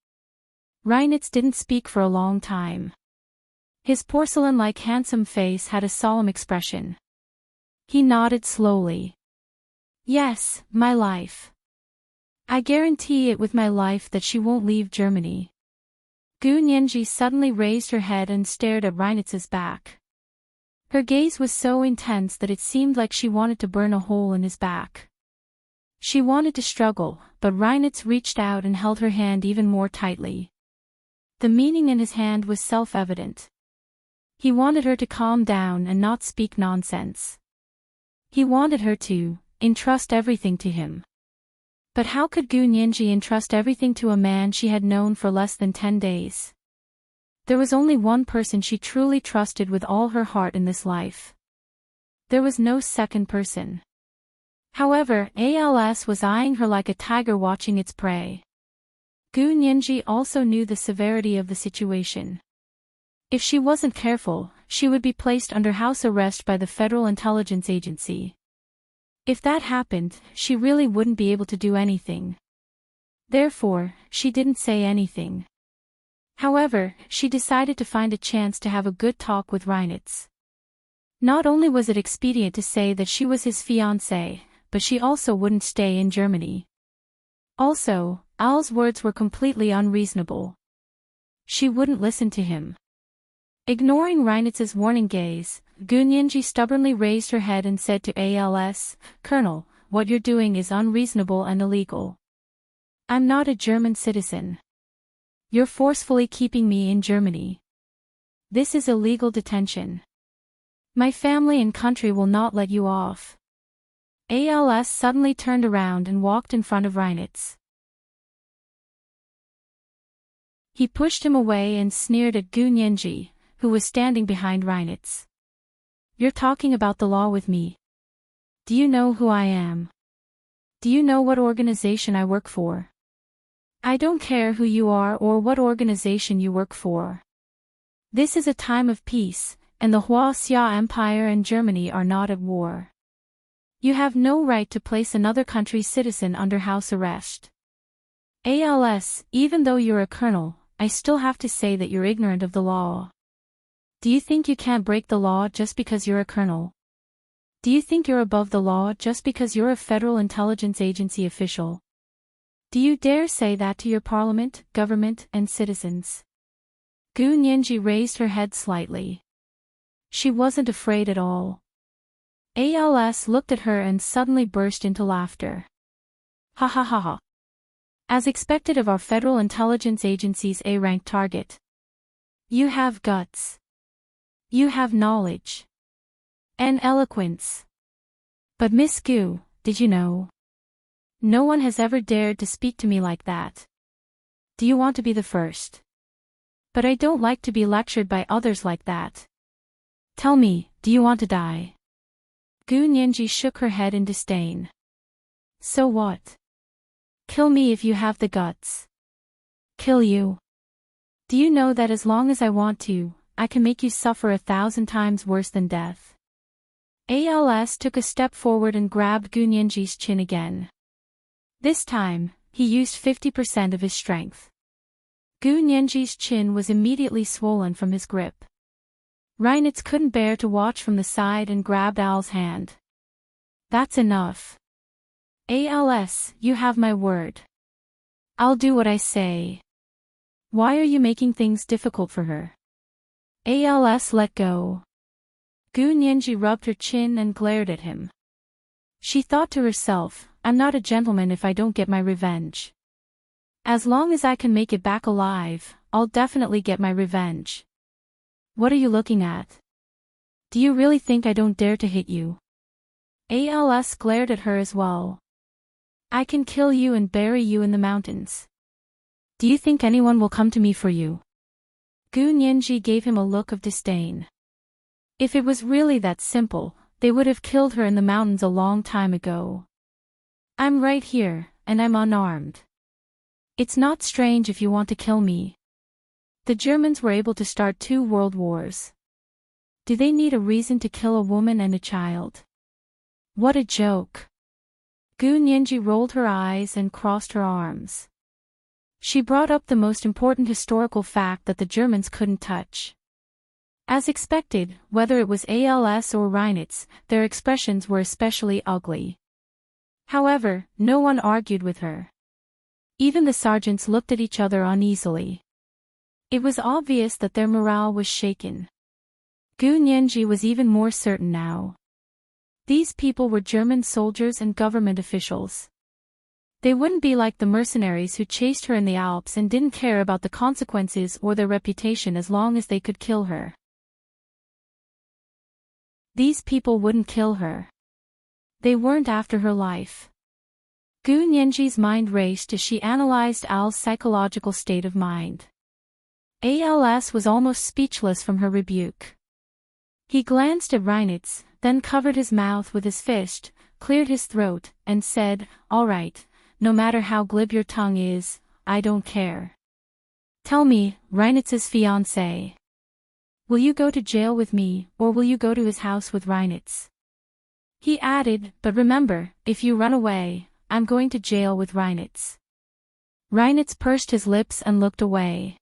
Reinitz didn't speak for a long time. His porcelain-like handsome face had a solemn expression. He nodded slowly. Yes, my life. I guarantee it with my life that she won't leave Germany. Gu Nianji suddenly raised her head and stared at Reinitz's back. Her gaze was so intense that it seemed like she wanted to burn a hole in his back. She wanted to struggle, but Reinitz reached out and held her hand even more tightly. The meaning in his hand was self-evident. He wanted her to calm down and not speak nonsense. He wanted her to entrust everything to him. But how could Gu Nianji entrust everything to a man she had known for less than 10 days? There was only one person she truly trusted with all her heart in this life. There was no second person. However, ALS was eyeing her like a tiger watching its prey. Gu Nianji also knew the severity of the situation. If she wasn't careful, she would be placed under house arrest by the Federal Intelligence Agency. If that happened, she really wouldn't be able to do anything. Therefore, she didn't say anything. However, she decided to find a chance to have a good talk with Reinitz. Not only was it expedient to say that she was his fiancée, but she also wouldn't stay in Germany. Also, Al's words were completely unreasonable. She wouldn't listen to him. Ignoring Reinitz's warning gaze, Gu Nianji stubbornly raised her head and said to ALS, "Colonel, what you're doing is unreasonable and illegal. I'm not a German citizen. You're forcefully keeping me in Germany. This is illegal detention. My family and country will not let you off." ALS suddenly turned around and walked in front of Reinitz. He pushed him away and sneered at Gu Nianji, who was standing behind Reinitz. "You're talking about the law with me. Do you know who I am? Do you know what organization I work for? I don't care who you are or what organization you work for. This is a time of peace, and the Xia Empire and Germany are not at war. You have no right to place another country's citizen under house arrest. ALS, even though you're a colonel, I still have to say that you're ignorant of the law. Do you think you can't break the law just because you're a colonel? Do you think you're above the law just because you're a Federal Intelligence Agency official? Do you dare say that to your parliament, government, and citizens?" Gu Nianji raised her head slightly. She wasn't afraid at all. ALS looked at her and suddenly burst into laughter. "Ha ha ha ha. As expected of our Federal Intelligence Agency's A-rank target. You have guts. You have knowledge. And eloquence. But Miss Gu, did you know? No one has ever dared to speak to me like that. Do you want to be the first? But I don't like to be lectured by others like that. Tell me, do you want to die?" Gu Nianji shook her head in disdain. "So what? Kill me if you have the guts. Kill you. Do you know that as long as I want to, I can make you suffer 1,000 times worse than death?" ALS took a step forward and grabbed Gu Nianji's chin again. This time, he used 50% of his strength. Gu Nianji's chin was immediately swollen from his grip. Reinitz couldn't bear to watch from the side and grabbed Al's hand. "That's enough. ALS, you have my word. I'll do what I say. Why are you making things difficult for her?" ALS let go. Gu Nianji rubbed her chin and glared at him. She thought to herself, "I'm not a gentleman if I don't get my revenge. As long as I can make it back alive, I'll definitely get my revenge. What are you looking at? Do you really think I don't dare to hit you?" ALS glared at her as well. "I can kill you and bury you in the mountains. Do you think anyone will come to me for you?" Gu Nianji gave him a look of disdain. If it was really that simple, they would have killed her in the mountains a long time ago. "I'm right here, and I'm unarmed. It's not strange if you want to kill me. The Germans were able to start 2 world wars. Do they need a reason to kill a woman and a child? What a joke." Gu Nianji rolled her eyes and crossed her arms. She brought up the most important historical fact that the Germans couldn't touch. As expected, whether it was ALS or Reinitz, their expressions were especially ugly. However, no one argued with her. Even the sergeants looked at each other uneasily. It was obvious that their morale was shaken. Gu Nianji was even more certain now. These people were German soldiers and government officials. They wouldn't be like the mercenaries who chased her in the Alps and didn't care about the consequences or their reputation as long as they could kill her. These people wouldn't kill her. They weren't after her life. Gu Nianji's mind raced as she analyzed Al's psychological state of mind. ALS was almost speechless from her rebuke. He glanced at Reinitz, then covered his mouth with his fist, cleared his throat, and said, "All right, no matter how glib your tongue is, I don't care. Tell me, Reinitz's fiancé. Will you go to jail with me, or will you go to his house with Reinitz?" He added, "But remember, if you run away, I'm going to jail with Reinitz." Reinitz pursed his lips and looked away.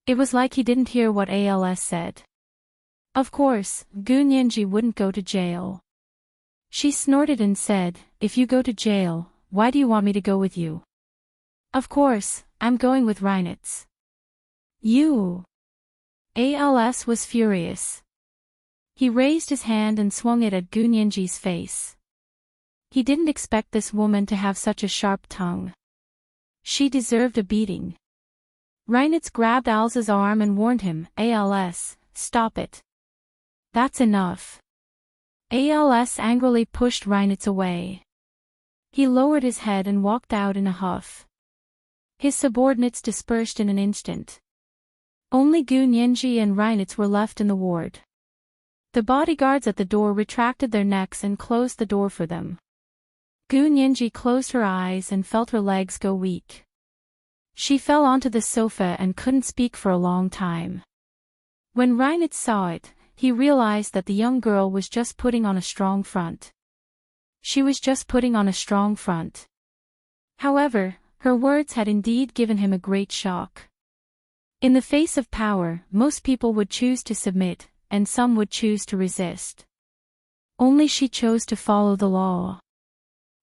It was like he didn't hear what ALS said. Of course, Gunyanji wouldn't go to jail. She snorted and said, "If you go to jail, why do you want me to go with you?" "Of course, I'm going with Reinitz." "You?" ALS was furious. He raised his hand and swung it at Gunyanji's face. He didn't expect this woman to have such a sharp tongue. She deserved a beating. Reinitz grabbed Alza's arm and warned him, "ALS, stop it. That's enough." ALS angrily pushed Reinitz away. He lowered his head and walked out in a huff. His subordinates dispersed in an instant. Only Gunyanji and Reinitz were left in the ward. The bodyguards at the door retracted their necks and closed the door for them. Gunyanji closed her eyes and felt her legs go weak. She fell onto the sofa and couldn't speak for a long time. When Reinitz saw it, he realized that the young girl was just putting on a strong front. She was just putting on a strong front. However, her words had indeed given him a great shock. In the face of power, most people would choose to submit, and some would choose to resist. Only she chose to follow the law.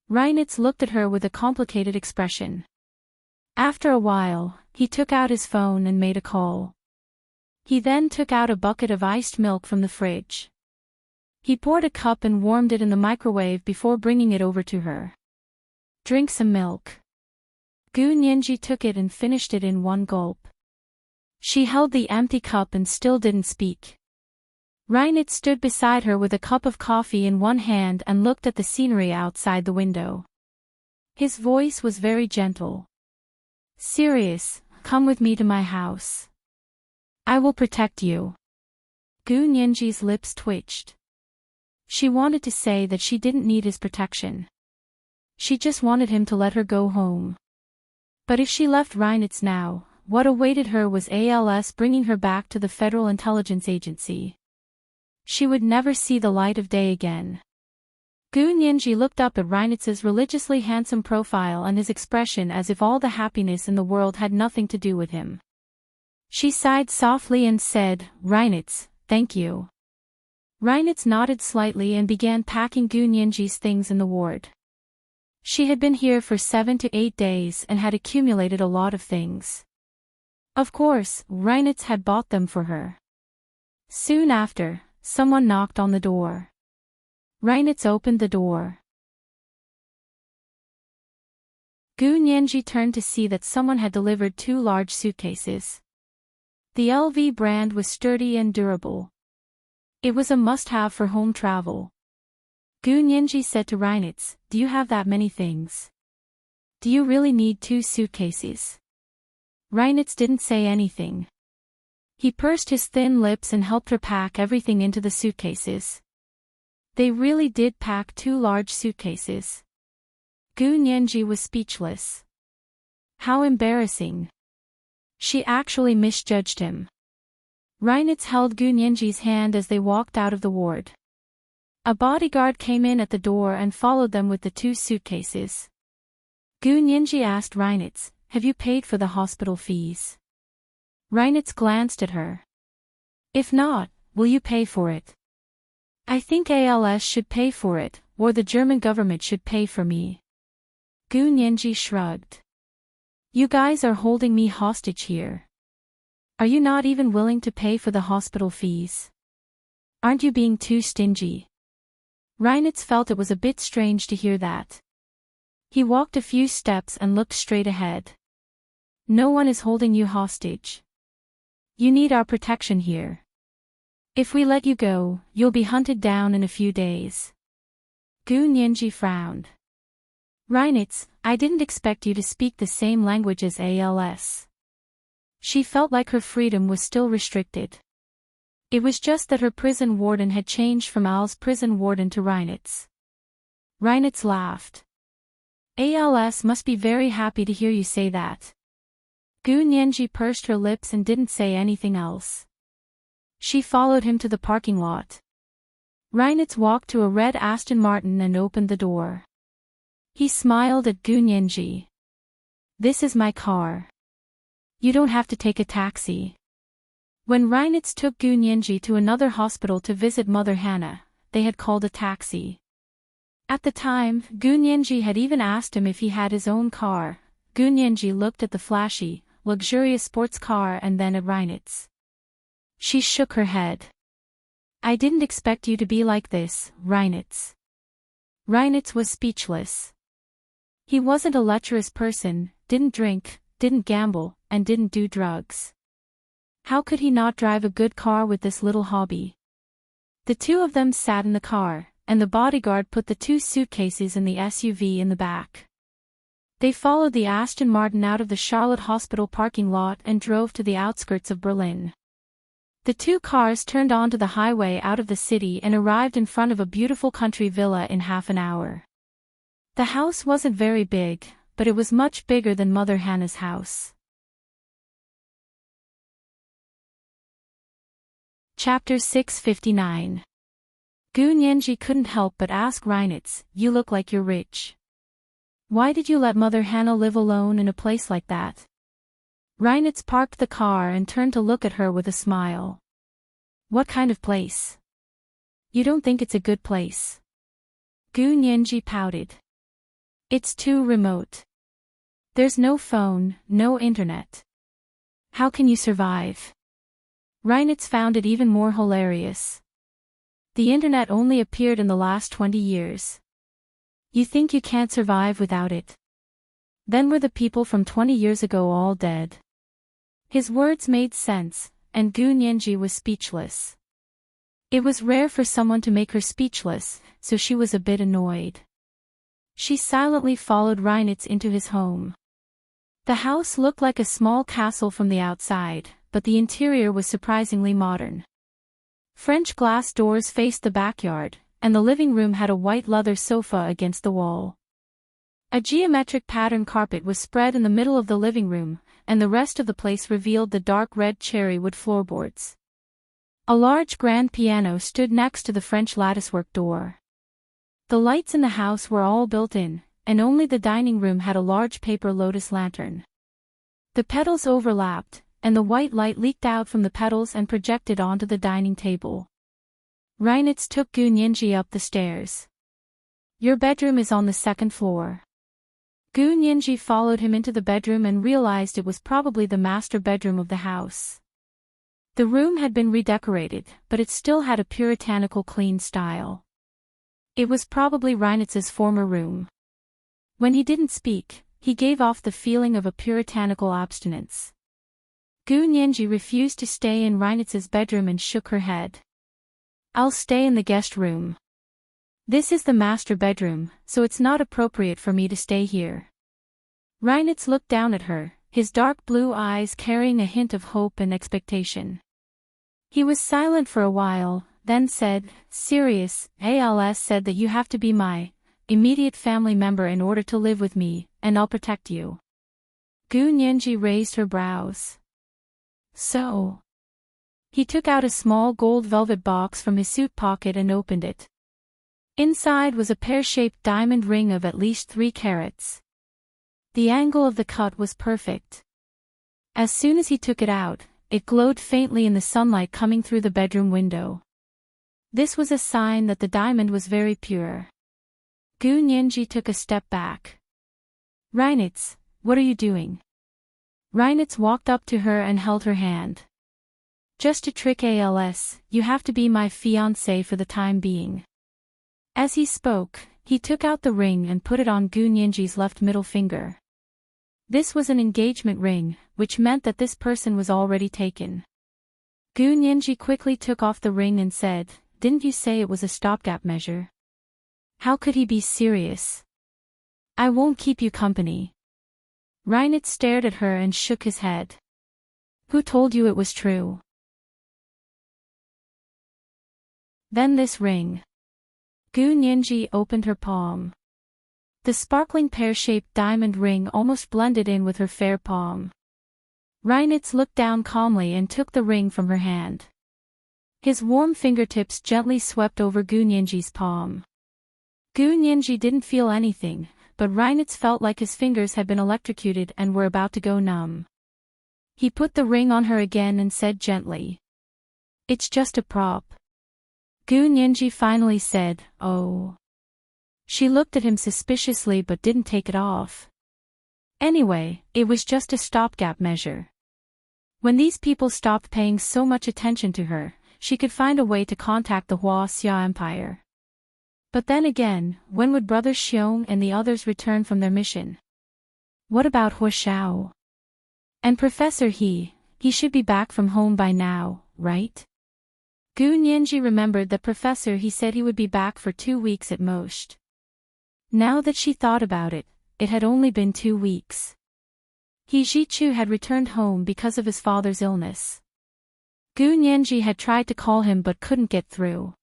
Reinitz looked at her with a complicated expression. After a while, he took out his phone and made a call. He then took out a bucket of iced milk from the fridge. He poured a cup and warmed it in the microwave before bringing it over to her. "Drink some milk." Gunyanji took it and finished it in one gulp. She held the empty cup and still didn't speak. Reinitz stood beside her with a cup of coffee in one hand and looked at the scenery outside the window. His voice was very gentle. "Serious, come with me to my house. I will protect you." Gunyanji's lips twitched. She wanted to say that she didn't need his protection. She just wanted him to let her go home. But if she left Reinitz now, what awaited her was ALS bringing her back to the Federal Intelligence Agency. She would never see the light of day again. Gunyanji looked up at Reinitz's religiously handsome profile and his expression as if all the happiness in the world had nothing to do with him. She sighed softly and said, "Reinitz, thank you." Reinitz nodded slightly and began packing Gunyanji's things in the ward. She had been here for 7 to 8 days and had accumulated a lot of things. Of course, Reinitz had bought them for her. Soon after, someone knocked on the door. Reinitz opened the door. Gunyanji turned to see that someone had delivered 2 large suitcases. The LV brand was sturdy and durable. It was a must-have for home travel. Gunyanji said to Reinitz, "Do you have that many things? Do you really need 2 suitcases?" Reinitz didn't say anything. He pursed his thin lips and helped her pack everything into the suitcases. They really did pack 2 large suitcases. Gunyanji was speechless. How embarrassing. She actually misjudged him. Reinitz held Gunyanji's hand as they walked out of the ward. A bodyguard came in at the door and followed them with the 2 suitcases. Gunyanji asked Reinitz, "Have you paid for the hospital fees?" Reinitz glanced at her. "If not, will you pay for it?" "I think ALS should pay for it, or the German government should pay for me." Gunyanji shrugged. "You guys are holding me hostage here. Are you not even willing to pay for the hospital fees? Aren't you being too stingy?" Reinitz felt it was a bit strange to hear that. He walked a few steps and looked straight ahead. "No one is holding you hostage. You need our protection here. If we let you go, you'll be hunted down in a few days." Gunyanji frowned. "Reinitz, I didn't expect you to speak the same language as ALS." She felt like her freedom was still restricted. It was just that her prison warden had changed from Al's prison warden to Reinitz. Reinitz laughed. "Als must be very happy to hear you say that." Gu Nianji pursed her lips and didn't say anything else. She followed him to the parking lot. Reinitz walked to a red Aston Martin and opened the door. He smiled at Gu Nianji. "This is my car. You don't have to take a taxi." When Reinitz took Gu Nianji to another hospital to visit Mother Hannah, they had called a taxi. At the time, Gu Nianji had even asked him if he had his own car. Gu Nianji looked at the flashy, luxurious sports car and then at Reinitz. She shook her head. "I didn't expect you to be like this, Reinitz." Reinitz was speechless. He wasn't a lecherous person, didn't drink, didn't gamble, and didn't do drugs. How could he not drive a good car with this little hobby? The two of them sat in the car, and the bodyguard put the 2 suitcases in the SUV in the back. They followed the Aston Martin out of the Charlotte Hospital parking lot and drove to the outskirts of Berlin. The 2 cars turned onto the highway out of the city and arrived in front of a beautiful country villa in half an hour. The house wasn't very big, but it was much bigger than Mother Hannah's house. Chapter 659. Gu Nianji couldn't help but ask Reinitz, "You look like you're rich. Why did you let Mother Hannah live alone in a place like that?" Reinitz parked the car and turned to look at her with a smile. "What kind of place? You don't think it's a good place?" Gu Nianji pouted. "It's too remote. There's no phone, no internet. How can you survive?" Reinitz found it even more hilarious. "The internet only appeared in the last 20 years. You think you can't survive without it? Then were the people from 20 years ago all dead?" His words made sense, and Gu Nianji was speechless. It was rare for someone to make her speechless, so she was a bit annoyed. She silently followed Reinitz into his home. The house looked like a small castle from the outside, but the interior was surprisingly modern. French glass doors faced the backyard, and the living room had a white leather sofa against the wall. A geometric pattern carpet was spread in the middle of the living room, and the rest of the place revealed the dark red cherry wood floorboards. A large grand piano stood next to the French latticework door. The lights in the house were all built in, and only the dining room had a large paper lotus lantern. The petals overlapped, and the white light leaked out from the petals and projected onto the dining table. Reinitz took Gu Nianji up the stairs. "Your bedroom is on the 2nd floor." Gu Nianji followed him into the bedroom and realized it was probably the master bedroom of the house. The room had been redecorated, but it still had a puritanical clean style. It was probably Reinitz's former room. When he didn't speak, he gave off the feeling of a puritanical abstinence. Gu Nianji refused to stay in Reinitz's bedroom and shook her head. "I'll stay in the guest room. This is the master bedroom, so it's not appropriate for me to stay here." Reinitz looked down at her, his dark blue eyes carrying a hint of hope and expectation. He was silent for a while, then said, "Serious, Als said that you have to be my immediate family member in order to live with me, and I'll protect you." Gu Nianji raised her brows. "So?" He took out a small gold velvet box from his suit pocket and opened it. Inside was a pear-shaped diamond ring of at least 3 carats. The angle of the cut was perfect. As soon as he took it out, it glowed faintly in the sunlight coming through the bedroom window. This was a sign that the diamond was very pure. Gu Nianji took a step back. "Reinitz, what are you doing?" Reinitz walked up to her and held her hand. "Just to trick Als, you have to be my fiancé for the time being." As he spoke, he took out the ring and put it on Gu Nianji's left middle finger. This was an engagement ring, which meant that this person was already taken. Gu Nianji quickly took off the ring and said, "Didn't you say it was a stopgap measure?" How could he be serious? "I won't keep you company." Reinitz stared at her and shook his head. Who told you it was true? Then this ring. Gu Nianji opened her palm. The sparkling pear-shaped diamond ring almost blended in with her fair palm. Reinitz looked down calmly and took the ring from her hand. His warm fingertips gently swept over Gu Nianji's palm. Gu Nianji didn't feel anything, but Reinitz felt like his fingers had been electrocuted and were about to go numb. He put the ring on her again and said gently, "It's just a prop." Gu Nianji finally said, "Oh." She looked at him suspiciously but didn't take it off. Anyway, it was just a stopgap measure. When these people stopped paying so much attention to her, she could find a way to contact the Xia Empire. But then again, when would Brothers Xiong and the others return from their mission? What about Hua Xiao? And Professor He should be back from home by now, right? Gu Nianji remembered that Professor He said he would be back for 2 weeks at most. Now that she thought about it, it had only been 2 weeks. He Zhichu had returned home because of his father's illness. Gu Nianji had tried to call him but couldn't get through.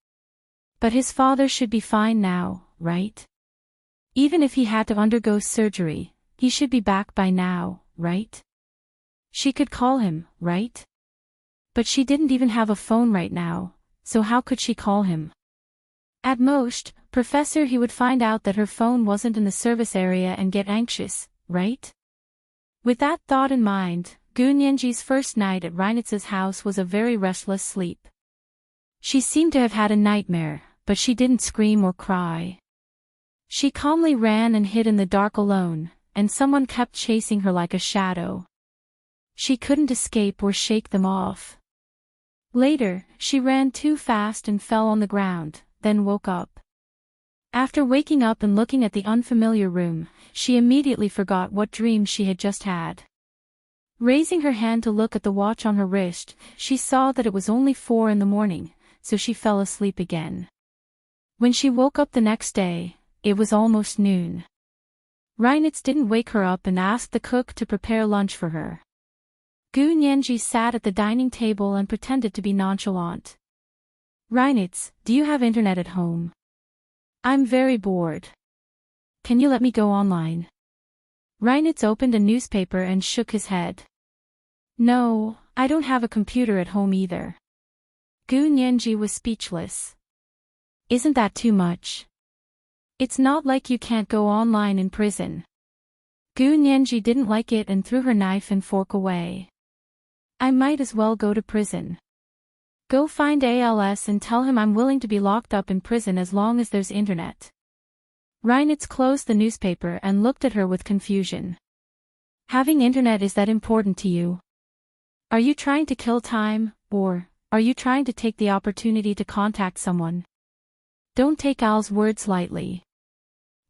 But his father should be fine now, right? Even if he had to undergo surgery, he should be back by now, right? She could call him, right? But she didn't even have a phone right now, so how could she call him? At most, Professor He would find out that her phone wasn't in the service area and get anxious, right? With that thought in mind, Gu Nianji's first night at Reinitz's house was a very restless sleep. She seemed to have had a nightmare, but she didn't scream or cry. She calmly ran and hid in the dark alone, and someone kept chasing her like a shadow. She couldn't escape or shake them off. Later, she ran too fast and fell on the ground, then woke up. After waking up and looking at the unfamiliar room, she immediately forgot what dream she had just had. Raising her hand to look at the watch on her wrist, she saw that it was only 4 in the morning, so she fell asleep again. When she woke up the next day, it was almost noon. Reinitz didn't wake her up and asked the cook to prepare lunch for her. Gu Nianji sat at the dining table and pretended to be nonchalant. "Reinitz, do you have internet at home? I'm very bored. Can you let me go online?" Reinitz opened a newspaper and shook his head. "No, I don't have a computer at home either." Gu Nianji was speechless. "Isn't that too much? It's not like you can't go online in prison." Gu Nianji didn't like it and threw her knife and fork away. "I might as well go to prison. Go find ALS and tell him I'm willing to be locked up in prison as long as there's internet." Reinitz closed the newspaper and looked at her with confusion. "Having internet is that important to you? Are you trying to kill time, or are you trying to take the opportunity to contact someone?" Don't take Al's words lightly.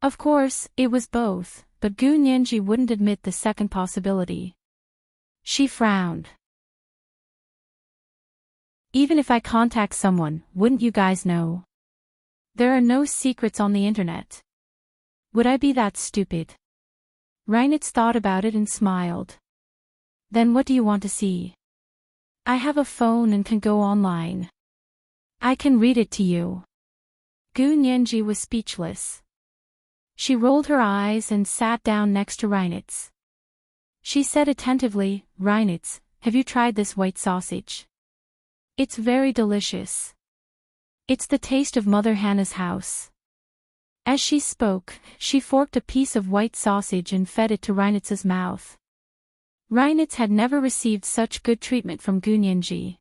Of course, it was both, but Gu Nianji wouldn't admit the second possibility. She frowned. "Even if I contact someone, wouldn't you guys know? There are no secrets on the internet. Would I be that stupid?" Reinitz thought about it and smiled. "Then what do you want to see?" "I have a phone and can go online. I can read it to you." Gu Nianji was speechless. She rolled her eyes and sat down next to Reinitz. She said attentively, "Reinitz, have you tried this white sausage? It's very delicious. It's the taste of Mother Hannah's house." As she spoke, she forked a piece of white sausage and fed it to Reinitz's mouth. Reinitz had never received such good treatment from Gu Nianji.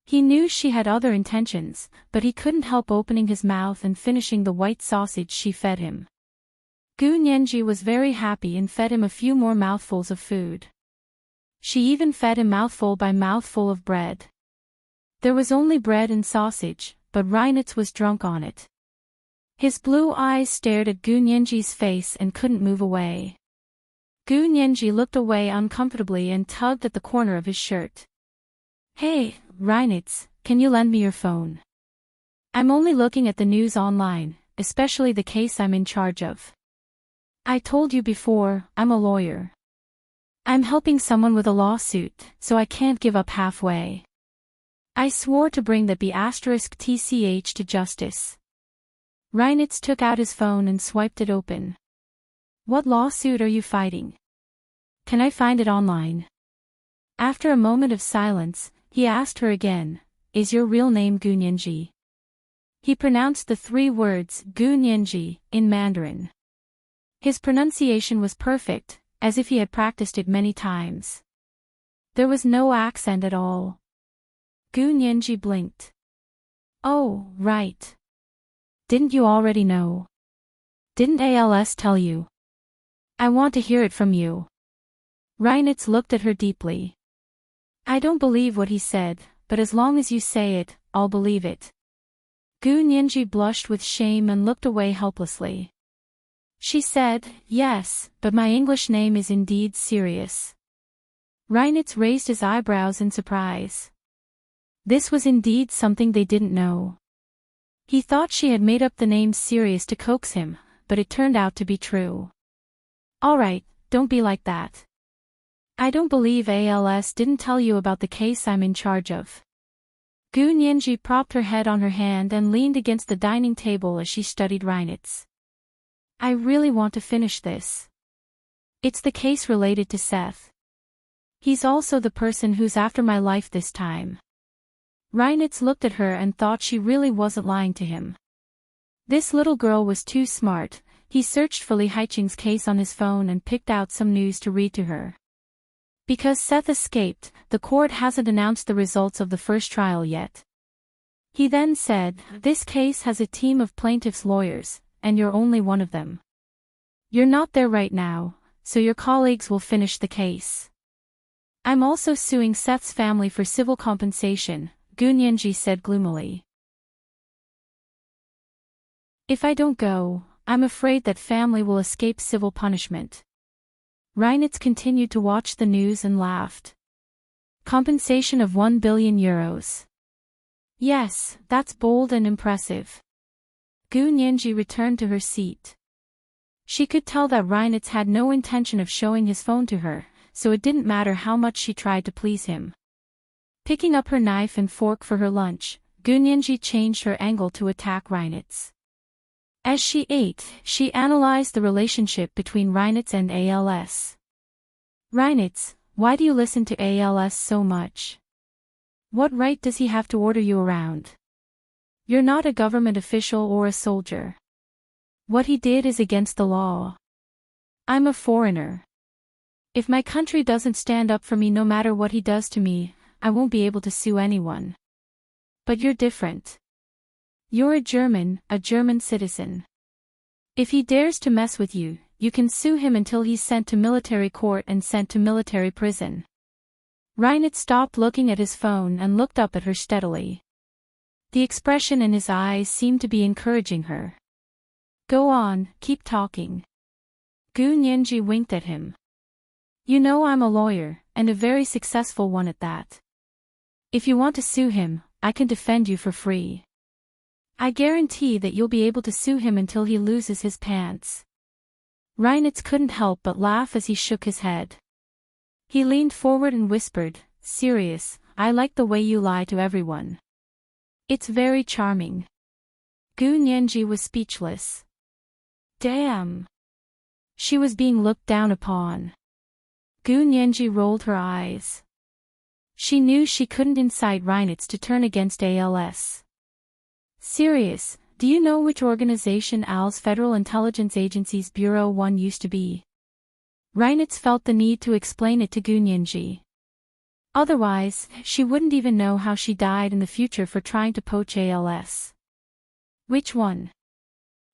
He knew she had other intentions, but he couldn't help opening his mouth and finishing the white sausage she fed him. Gu Nianji was very happy and fed him a few more mouthfuls of food. She even fed him mouthful by mouthful of bread. There was only bread and sausage, but Reinitz was drunk on it. His blue eyes stared at Gu Nianji's face and couldn't move away. Gu Nianji looked away uncomfortably and tugged at the corner of his shirt. "Hey, Reinitz, can you lend me your phone? I'm only looking at the news online, especially the case I'm in charge of. I told you before, I'm a lawyer. I'm helping someone with a lawsuit, so I can't give up halfway. I swore to bring the B*TCH to justice. Reinitz took out his phone and swiped it open. What lawsuit are you fighting? Can I find it online? After a moment of silence, he asked her again, is your real name Gu Nianji? He pronounced the 3 words Gu Nianji in Mandarin. His pronunciation was perfect, as if he had practiced it many times. There was no accent at all. Gu Nianji blinked. Oh, right. Didn't you already know? Didn't ALS tell you? I want to hear it from you. Reinitz looked at her deeply. I don't believe what he said, but as long as you say it, I'll believe it. Gu Nianji blushed with shame and looked away helplessly. She said, yes, but my English name is indeed Sirius. Reinitz raised his eyebrows in surprise. This was indeed something they didn't know. He thought she had made up the name Sirius to coax him, but it turned out to be true. All right, don't be like that. I don't believe ALS didn't tell you about the case I'm in charge of. Gu Nianji propped her head on her hand and leaned against the dining table as she studied Reinitz. I really want to finish this. It's the case related to Seth. He's also the person who's after my life this time. Reinitz looked at her and thought she really wasn't lying to him. This little girl was too smart. He searched for Li Haiqing's case on his phone and picked out some news to read to her. Because Seth escaped, the court hasn't announced the results of the first trial yet. He then said, this case has a team of plaintiff's lawyers, and you're only one of them. You're not there right now, so your colleagues will finish the case. I'm also suing Seth's family for civil compensation, Gu Nianji said gloomily. If I don't go, I'm afraid that family will escape civil punishment. Reinitz continued to watch the news and laughed. Compensation of 1 billion euros. Yes, that's bold and impressive. Gu Nianji returned to her seat. She could tell that Reinitz had no intention of showing his phone to her, so it didn't matter how much she tried to please him. Picking up her knife and fork for her lunch, Gu Nianji changed her angle to attack Reinitz. As she ate, she analyzed the relationship between Reinitz and ALS. Reinitz, why do you listen to ALS so much? What right does he have to order you around? You're not a government official or a soldier. What he did is against the law. I'm a foreigner. If my country doesn't stand up for me no matter what he does to me, I won't be able to sue anyone. But you're different. You're a German citizen. If he dares to mess with you, you can sue him until he's sent to military court and sent to military prison. Reinitz stopped looking at his phone and looked up at her steadily. The expression in his eyes seemed to be encouraging her. Go on, keep talking. Gu Nianji winked at him. You know I'm a lawyer, and a very successful one at that. If you want to sue him, I can defend you for free. I guarantee that you'll be able to sue him until he loses his pants. Reinitz couldn't help but laugh as he shook his head. He leaned forward and whispered, Sirius, I like the way you lie to everyone. It's very charming. Gu Nianji was speechless. Damn. She was being looked down upon. Gu Nianji rolled her eyes. She knew she couldn't incite Reinitz to turn against ALS. Sirius, do you know which organization AL's Federal Intelligence Agency's Bureau 1 used to be? Reinitz felt the need to explain it to Gu Nianji. Otherwise, she wouldn't even know how she died in the future for trying to poach ALS. Which one?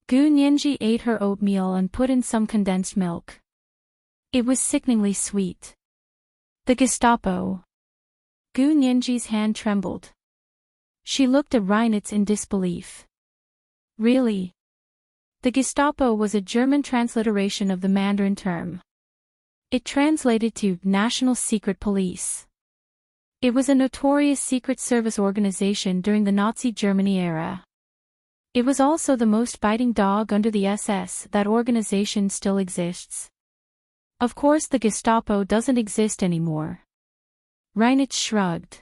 Gu Nianji ate her oatmeal and put in some condensed milk. It was sickeningly sweet. The Gestapo. Gu Nianji's hand trembled. She looked at Reinitz in disbelief. Really? The Gestapo was a German transliteration of the Mandarin term. It translated to National Secret Police. It was a notorious secret service organization during the Nazi Germany era. It was also the most biting dog under the SS. That organization still exists. Of course the Gestapo doesn't exist anymore. Reinitz shrugged.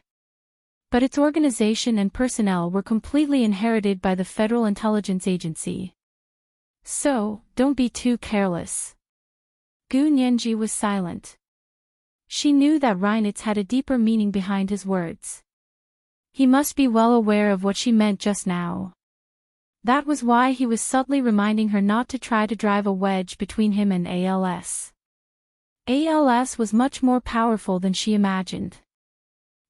But its organization and personnel were completely inherited by the Federal Intelligence Agency. So, don't be too careless. Gu Nianji was silent. She knew that Reinitz had a deeper meaning behind his words. He must be well aware of what she meant just now. That was why he was subtly reminding her not to try to drive a wedge between him and ALS. ALS was much more powerful than she imagined.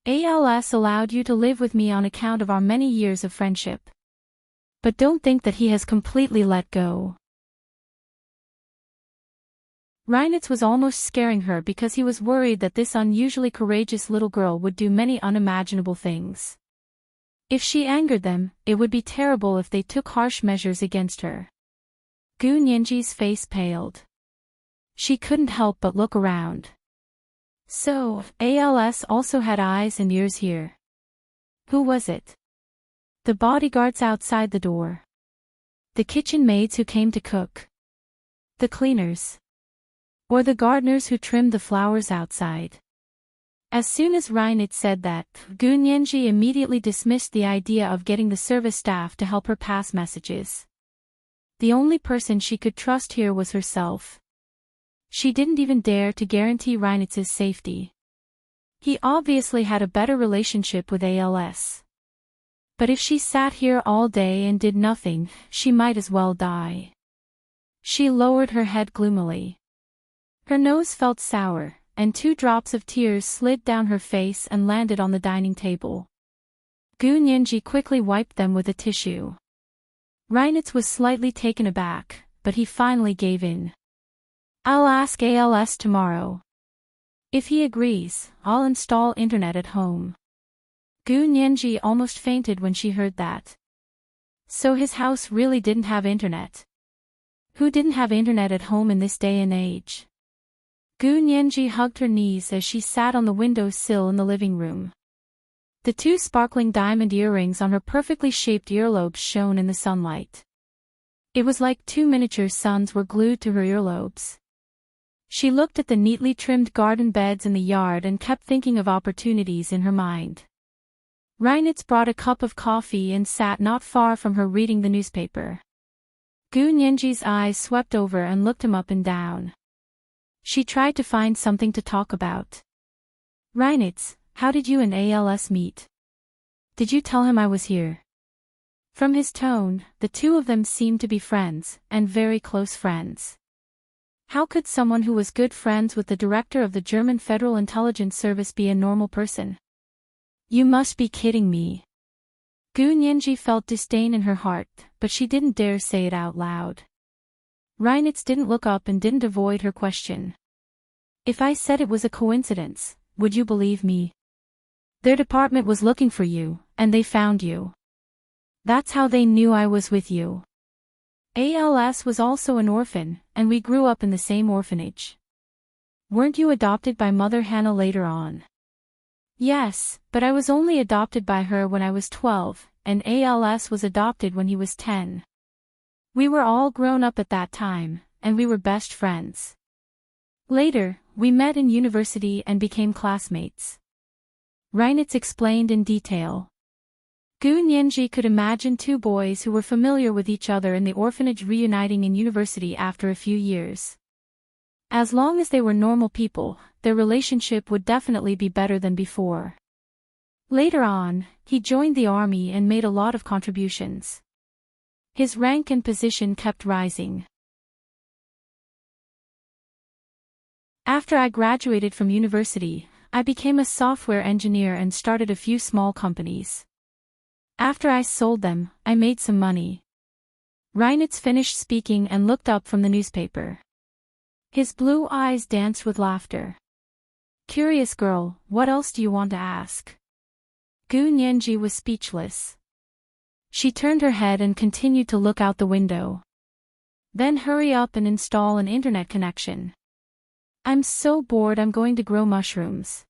ALS allowed you to live with me on account of our many years of friendship. But don't think that he has completely let go. Reinitz was almost scaring her because he was worried that this unusually courageous little girl would do many unimaginable things. If she angered them, it would be terrible if they took harsh measures against her. Gu Nianji's face paled. She couldn't help but look around. So, ALS also had eyes and ears here. Who was it? The bodyguards outside the door. The kitchen maids who came to cook. The cleaners. Or the gardeners who trimmed the flowers outside. As soon as Reinitz said that, Gu Nianji immediately dismissed the idea of getting the service staff to help her pass messages. The only person she could trust here was herself. She didn't even dare to guarantee Reinitz's safety. He obviously had a better relationship with ALS. But if she sat here all day and did nothing, she might as well die. She lowered her head gloomily. Her nose felt sour, and 2 drops of tears slid down her face and landed on the dining table. Gu Nianji quickly wiped them with a tissue. Reinitz was slightly taken aback, but he finally gave in. I'll ask ALS tomorrow. If he agrees, I'll install internet at home. Gu Nianji almost fainted when she heard that. So his house really didn't have internet. Who didn't have internet at home in this day and age? Gu Nianji hugged her knees as she sat on the window sill in the living room. The 2 sparkling diamond earrings on her perfectly shaped earlobes shone in the sunlight. It was like 2 miniature suns were glued to her earlobes. She looked at the neatly trimmed garden beds in the yard and kept thinking of opportunities in her mind. Reinitz brought a cup of coffee and sat not far from her reading the newspaper. Gu Nianji's eyes swept over and looked him up and down. She tried to find something to talk about. Reinitz, how did you and ALS meet? Did you tell him I was here? From his tone, the 2 of them seemed to be friends, and very close friends. How could someone who was good friends with the director of the German Federal Intelligence Service be a normal person? You must be kidding me. Gu Nianji felt disdain in her heart, but she didn't dare say it out loud. Reinitz didn't look up and didn't avoid her question. If I said it was a coincidence, would you believe me? Their department was looking for you, and they found you. That's how they knew I was with you. ALS was also an orphan, and we grew up in the same orphanage. Weren't you adopted by Mother Hannah later on? Yes, but I was only adopted by her when I was 12, and ALS was adopted when he was 10. We were all grown up at that time, and we were best friends. Later, we met in university and became classmates. Reinitz explained in detail. Gu Nianji could imagine 2 boys who were familiar with each other in the orphanage reuniting in university after a few years. As long as they were normal people, their relationship would definitely be better than before. Later on, he joined the army and made a lot of contributions. His rank and position kept rising. After I graduated from university, I became a software engineer and started a few small companies. After I sold them, I made some money. Reinitz finished speaking and looked up from the newspaper. His blue eyes danced with laughter. Curious girl, what else do you want to ask? Gu Nianji was speechless. She turned her head and continued to look out the window. Then hurry up and install an internet connection. I'm so bored I'm going to grow mushrooms.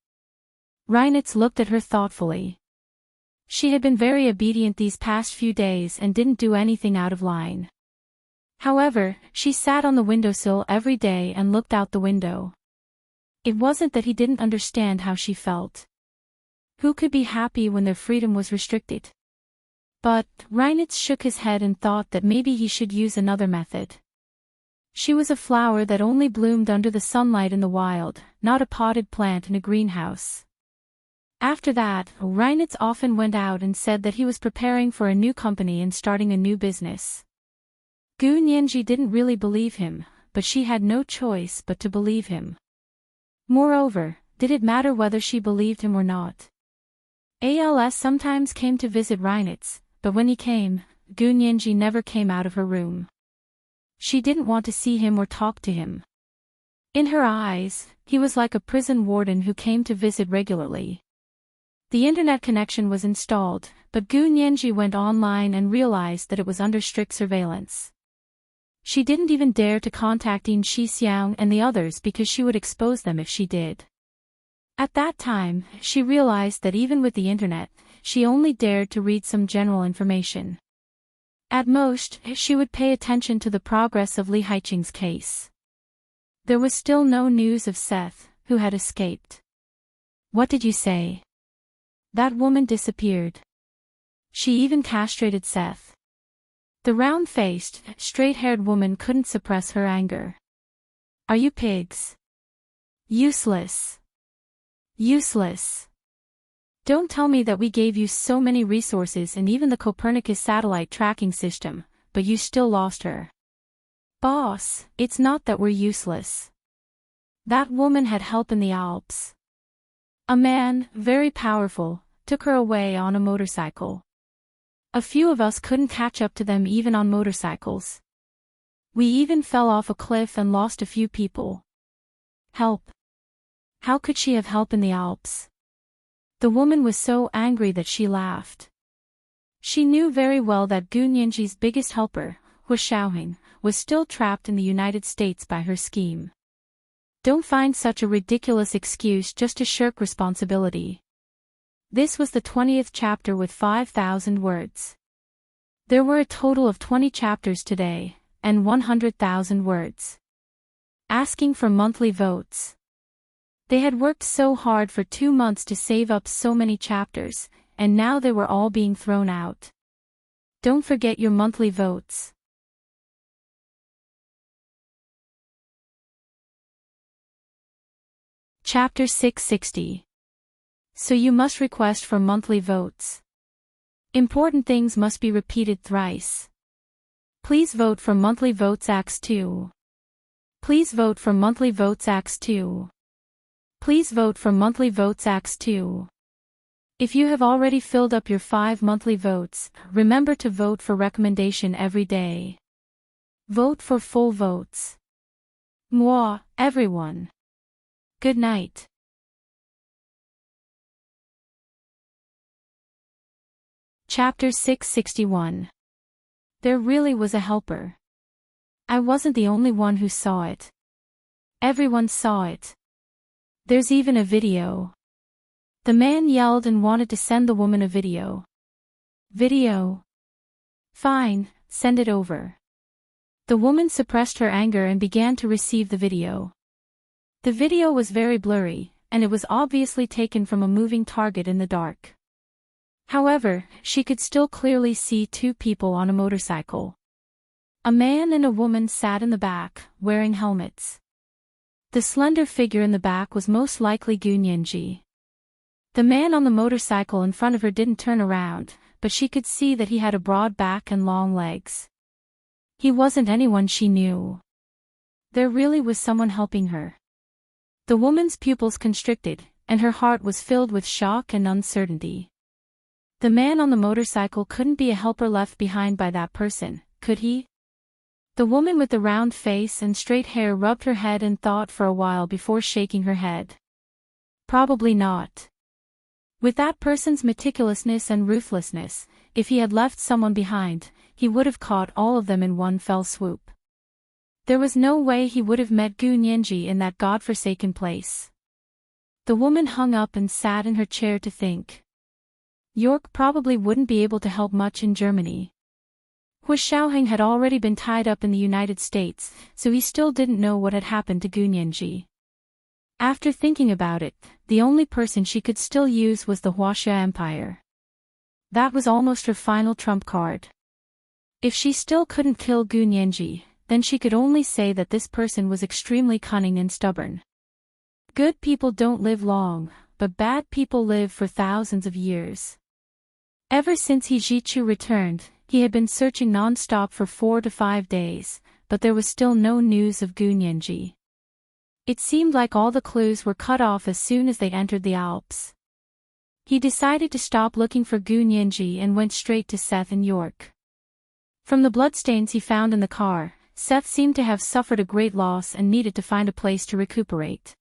Reinitz looked at her thoughtfully. She had been very obedient these past few days and didn't do anything out of line. However, she sat on the windowsill every day and looked out the window. It wasn't that he didn't understand how she felt. Who could be happy when their freedom was restricted? But Reinitz shook his head and thought that maybe he should use another method. She was a flower that only bloomed under the sunlight in the wild, not a potted plant in a greenhouse. After that, Reinitz often went out and said that he was preparing for a new company and starting a new business. Gu Nianji didn't really believe him, but she had no choice but to believe him. Moreover, did it matter whether she believed him or not? ALS sometimes came to visit Reinitz, but when he came, Gu Nianji never came out of her room. She didn't want to see him or talk to him. In her eyes, he was like a prison warden who came to visit regularly. The internet connection was installed, but Gu Nianji went online and realized that it was under strict surveillance. She didn't even dare to contact Yin Shixiang and the others because she would expose them if she did. At that time, she realized that even with the internet, she only dared to read some general information. At most, she would pay attention to the progress of Li Haiqing's case. There was still no news of Seth, who had escaped. What did you say? That woman disappeared. She even castrated Seth. The round-faced, straight-haired woman couldn't suppress her anger. Are you pigs? Useless. Useless. Don't tell me that we gave you so many resources and even the Copernicus satellite tracking system, but you still lost her. Boss, it's not that we're useless. That woman had help in the Alps. A man, very powerful, took her away on a motorcycle. A few of us couldn't catch up to them even on motorcycles. We even fell off a cliff and lost a few people. Help. How could she have help in the Alps? The woman was so angry that she laughed. She knew very well that Gu Nianji's biggest helper, Hu Xiaoheng, was still trapped in the United States by her scheme. Don't find such a ridiculous excuse just to shirk responsibility. This was the 20th chapter with 5,000 words. There were a total of 20 chapters today, and 100,000 words. Asking for monthly votes. They had worked so hard for 2 months to save up so many chapters, and now they were all being thrown out. Don't forget your monthly votes. Chapter 660. So you must request for monthly votes. Important things must be repeated thrice. Please vote for monthly votes Acts 2. Please vote for monthly votes Acts 2. Please vote for monthly votes Acts 2. If you have already filled up your 5 monthly votes, remember to vote for recommendation every day. Vote for full votes. Moi, everyone. Good night. Chapter 661. There really was a helper. I wasn't the only one who saw it. Everyone saw it. There's even a video. The man yelled and wanted to send the woman a video. Video? Fine, send it over. The woman suppressed her anger and began to receive the video. The video was very blurry, and it was obviously taken from a moving target in the dark. However, she could still clearly see 2 people on a motorcycle. A man and a woman sat in the back, wearing helmets. The slender figure in the back was most likely Gu Nianji. The man on the motorcycle in front of her didn't turn around, but she could see that he had a broad back and long legs. He wasn't anyone she knew. There really was someone helping her. The woman's pupils constricted, and her heart was filled with shock and uncertainty. The man on the motorcycle couldn't be a helper left behind by that person, could he? The woman with the round face and straight hair rubbed her head and thought for a while before shaking her head. Probably not. With that person's meticulousness and ruthlessness, if he had left someone behind, he would have caught all of them in one fell swoop. There was no way he would have met Gu Nianji in that godforsaken place. The woman hung up and sat in her chair to think. York probably wouldn't be able to help much in Germany. Hu Xiaoheng had already been tied up in the United States, so he still didn't know what had happened to Gu Nianji. After thinking about it, the only person she could still use was the Huaxia Empire. That was almost her final trump card. If she still couldn't kill Gu Nianji, then she could only say that this person was extremely cunning and stubborn. Good people don't live long, but bad people live for thousands of years. Ever since He Zhichu returned, he had been searching non-stop for 4 to 5 days, but there was still no news of Gu Nianji. It seemed like all the clues were cut off as soon as they entered the Alps. He decided to stop looking for Gu Nianji and went straight to Seth in York. From the bloodstains he found in the car, Seth seemed to have suffered a great loss and needed to find a place to recuperate.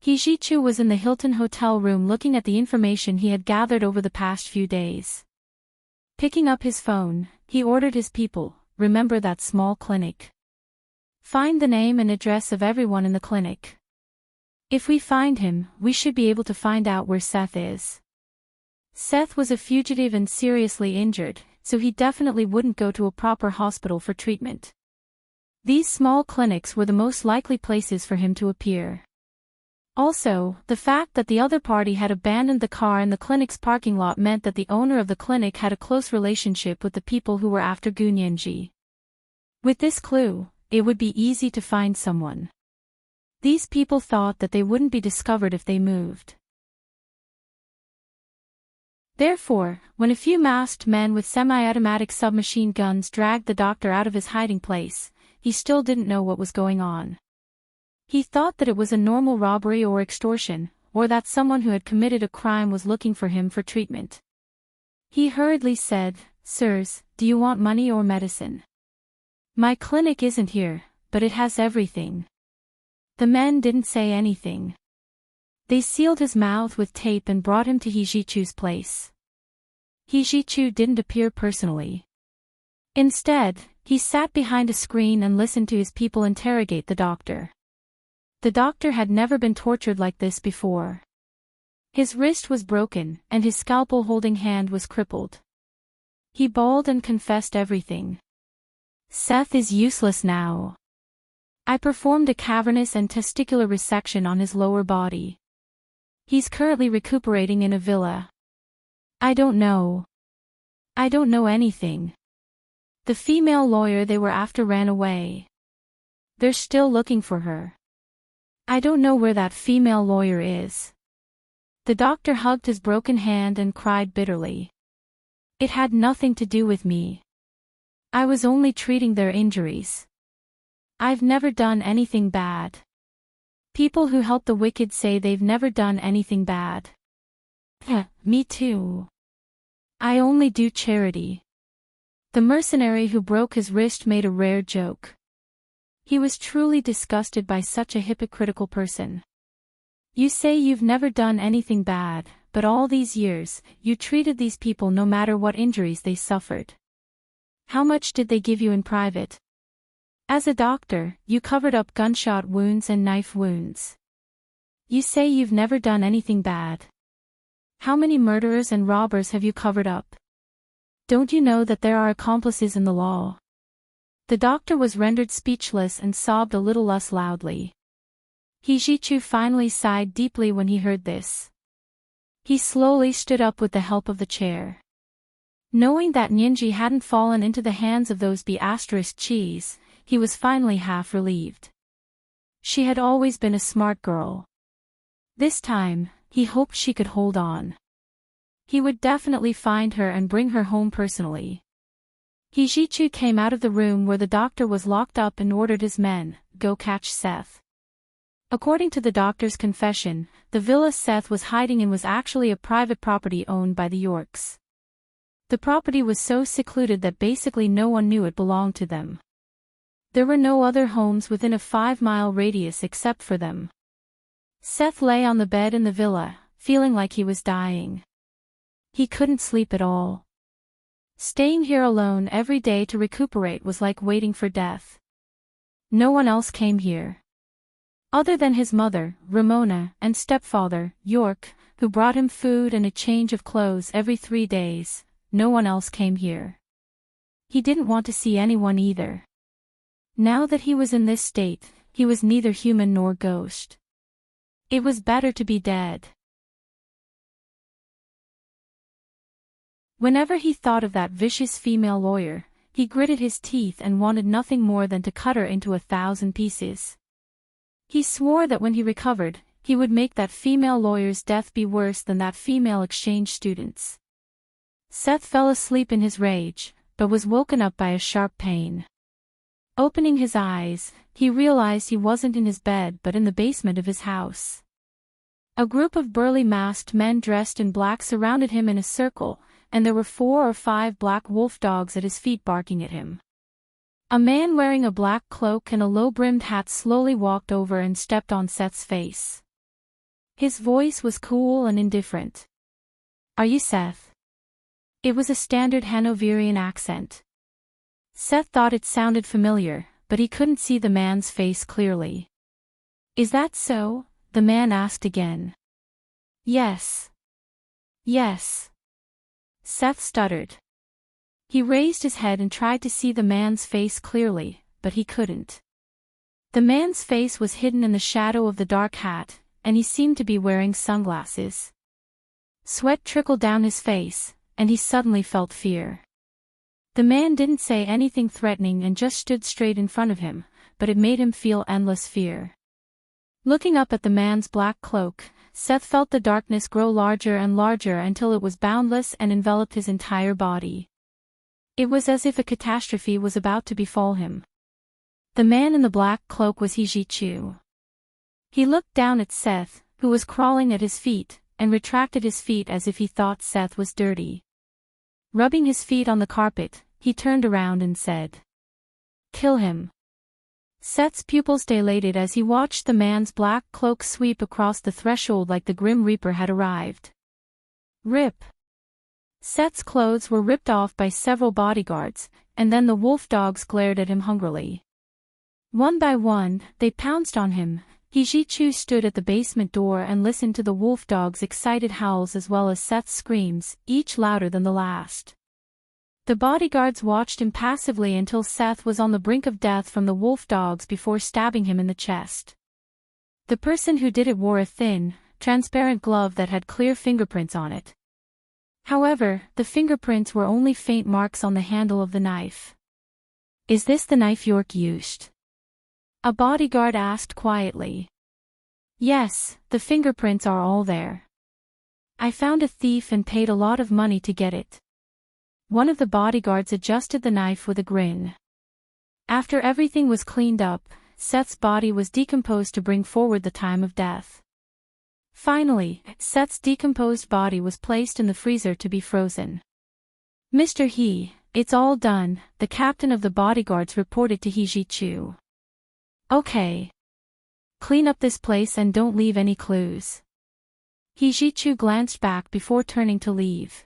He Zhichu was in the Hilton hotel room looking at the information he had gathered over the past few days. Picking up his phone, he ordered his people, remember that small clinic. Find the name and address of everyone in the clinic. If we find him, we should be able to find out where Seth is. Seth was a fugitive and seriously injured, so he definitely wouldn't go to a proper hospital for treatment. These small clinics were the most likely places for him to appear. Also, the fact that the other party had abandoned the car in the clinic's parking lot meant that the owner of the clinic had a close relationship with the people who were after Gu Nianji. With this clue, it would be easy to find someone. These people thought that they wouldn't be discovered if they moved. Therefore, when a few masked men with semi-automatic submachine guns dragged the doctor out of his hiding place, he still didn't know what was going on. He thought that it was a normal robbery or extortion, or that someone who had committed a crime was looking for him for treatment. He hurriedly said, "Sirs, do you want money or medicine? My clinic isn't here, but it has everything." The men didn't say anything. They sealed his mouth with tape and brought him to He Zhichu's place. He Zhichu didn't appear personally. Instead, he sat behind a screen and listened to his people interrogate the doctor. The doctor had never been tortured like this before. His wrist was broken, and his scalpel-holding hand was crippled. He bawled and confessed everything. "Seth is useless now. I performed a cavernous and testicular resection on his lower body. He's currently recuperating in a villa. I don't know. I don't know anything. The female lawyer they were after ran away. They're still looking for her. I don't know where that female lawyer is." The doctor hugged his broken hand and cried bitterly. "It had nothing to do with me. I was only treating their injuries. I've never done anything bad. People who help the wicked say they've never done anything bad. Me too. I only do charity." The mercenary who broke his wrist made a rare joke. He was truly disgusted by such a hypocritical person. "You say you've never done anything bad, but all these years, you treated these people no matter what injuries they suffered. How much did they give you in private? As a doctor, you covered up gunshot wounds and knife wounds. You say you've never done anything bad. How many murderers and robbers have you covered up? Don't you know that there are accomplices in the law?" The doctor was rendered speechless and sobbed a little less loudly. He Zhichu finally sighed deeply when he heard this. He slowly stood up with the help of the chair. Knowing that Nianji hadn't fallen into the hands of those cheese, he was finally half relieved. She had always been a smart girl. This time, he hoped she could hold on. He would definitely find her and bring her home personally. He Zhichu came out of the room where the doctor was locked up and ordered his men, "Go catch Seth." According to the doctor's confession, the villa Seth was hiding in was actually a private property owned by the Yorks. The property was so secluded that basically no one knew it belonged to them. There were no other homes within a 5-mile radius except for them. Seth lay on the bed in the villa, feeling like he was dying. He couldn't sleep at all. Staying here alone every day to recuperate was like waiting for death. No one else came here. Other than his mother, Ramona, and stepfather, York, who brought him food and a change of clothes every 3 days, no one else came here. He didn't want to see anyone either. Now that he was in this state, he was neither human nor ghost. It was better to be dead. Whenever he thought of that vicious female lawyer, he gritted his teeth and wanted nothing more than to cut her into 1,000 pieces. He swore that when he recovered, he would make that female lawyer's death be worse than that female exchange student's. Seth fell asleep in his rage, but was woken up by a sharp pain. Opening his eyes, he realized he wasn't in his bed but in the basement of his house. A group of burly masked men dressed in black surrounded him in a circle, and there were 4 or 5 black wolf dogs at his feet barking at him. A man wearing a black cloak and a low-brimmed hat slowly walked over and stepped on Seth's face. His voice was cool and indifferent. "Are you Seth?" It was a standard Hanoverian accent. Seth thought it sounded familiar, but he couldn't see the man's face clearly. "Is that so?" the man asked again. "Yes. Yes." Seth stuttered. He raised his head and tried to see the man's face clearly, but he couldn't. The man's face was hidden in the shadow of the dark hat, and he seemed to be wearing sunglasses. Sweat trickled down his face, and he suddenly felt fear. The man didn't say anything threatening and just stood straight in front of him, but it made him feel endless fear. Looking up at the man's black cloak, Seth felt the darkness grow larger and larger until it was boundless and enveloped his entire body. It was as if a catastrophe was about to befall him. The man in the black cloak was He-Ji-Chu. He looked down at Seth, who was crawling at his feet, and retracted his feet as if he thought Seth was dirty. Rubbing his feet on the carpet, he turned around and said, "Kill him." Seth's pupils dilated as he watched the man's black cloak sweep across the threshold like the Grim Reaper had arrived. Rip! Seth's clothes were ripped off by several bodyguards, and then the wolf dogs glared at him hungrily. One by one, they pounced on him. He-Ji-Chu stood at the basement door and listened to the wolf dogs' excited howls as well as Seth's screams, each louder than the last. The bodyguards watched impassively until Seth was on the brink of death from the wolf dogs before stabbing him in the chest. The person who did it wore a thin, transparent glove that had clear fingerprints on it. However, the fingerprints were only faint marks on the handle of the knife. "Is this the knife York used?" a bodyguard asked quietly. "Yes, the fingerprints are all there. I found a thief and paid a lot of money to get it." One of the bodyguards adjusted the knife with a grin. After everything was cleaned up, Seth's body was decomposed to bring forward the time of death. Finally, Seth's decomposed body was placed in the freezer to be frozen. "Mr. He, it's all done," the captain of the bodyguards reported to He-Ji-Chu. "Okay. Clean up this place and don't leave any clues." He-Ji-Chu glanced back before turning to leave.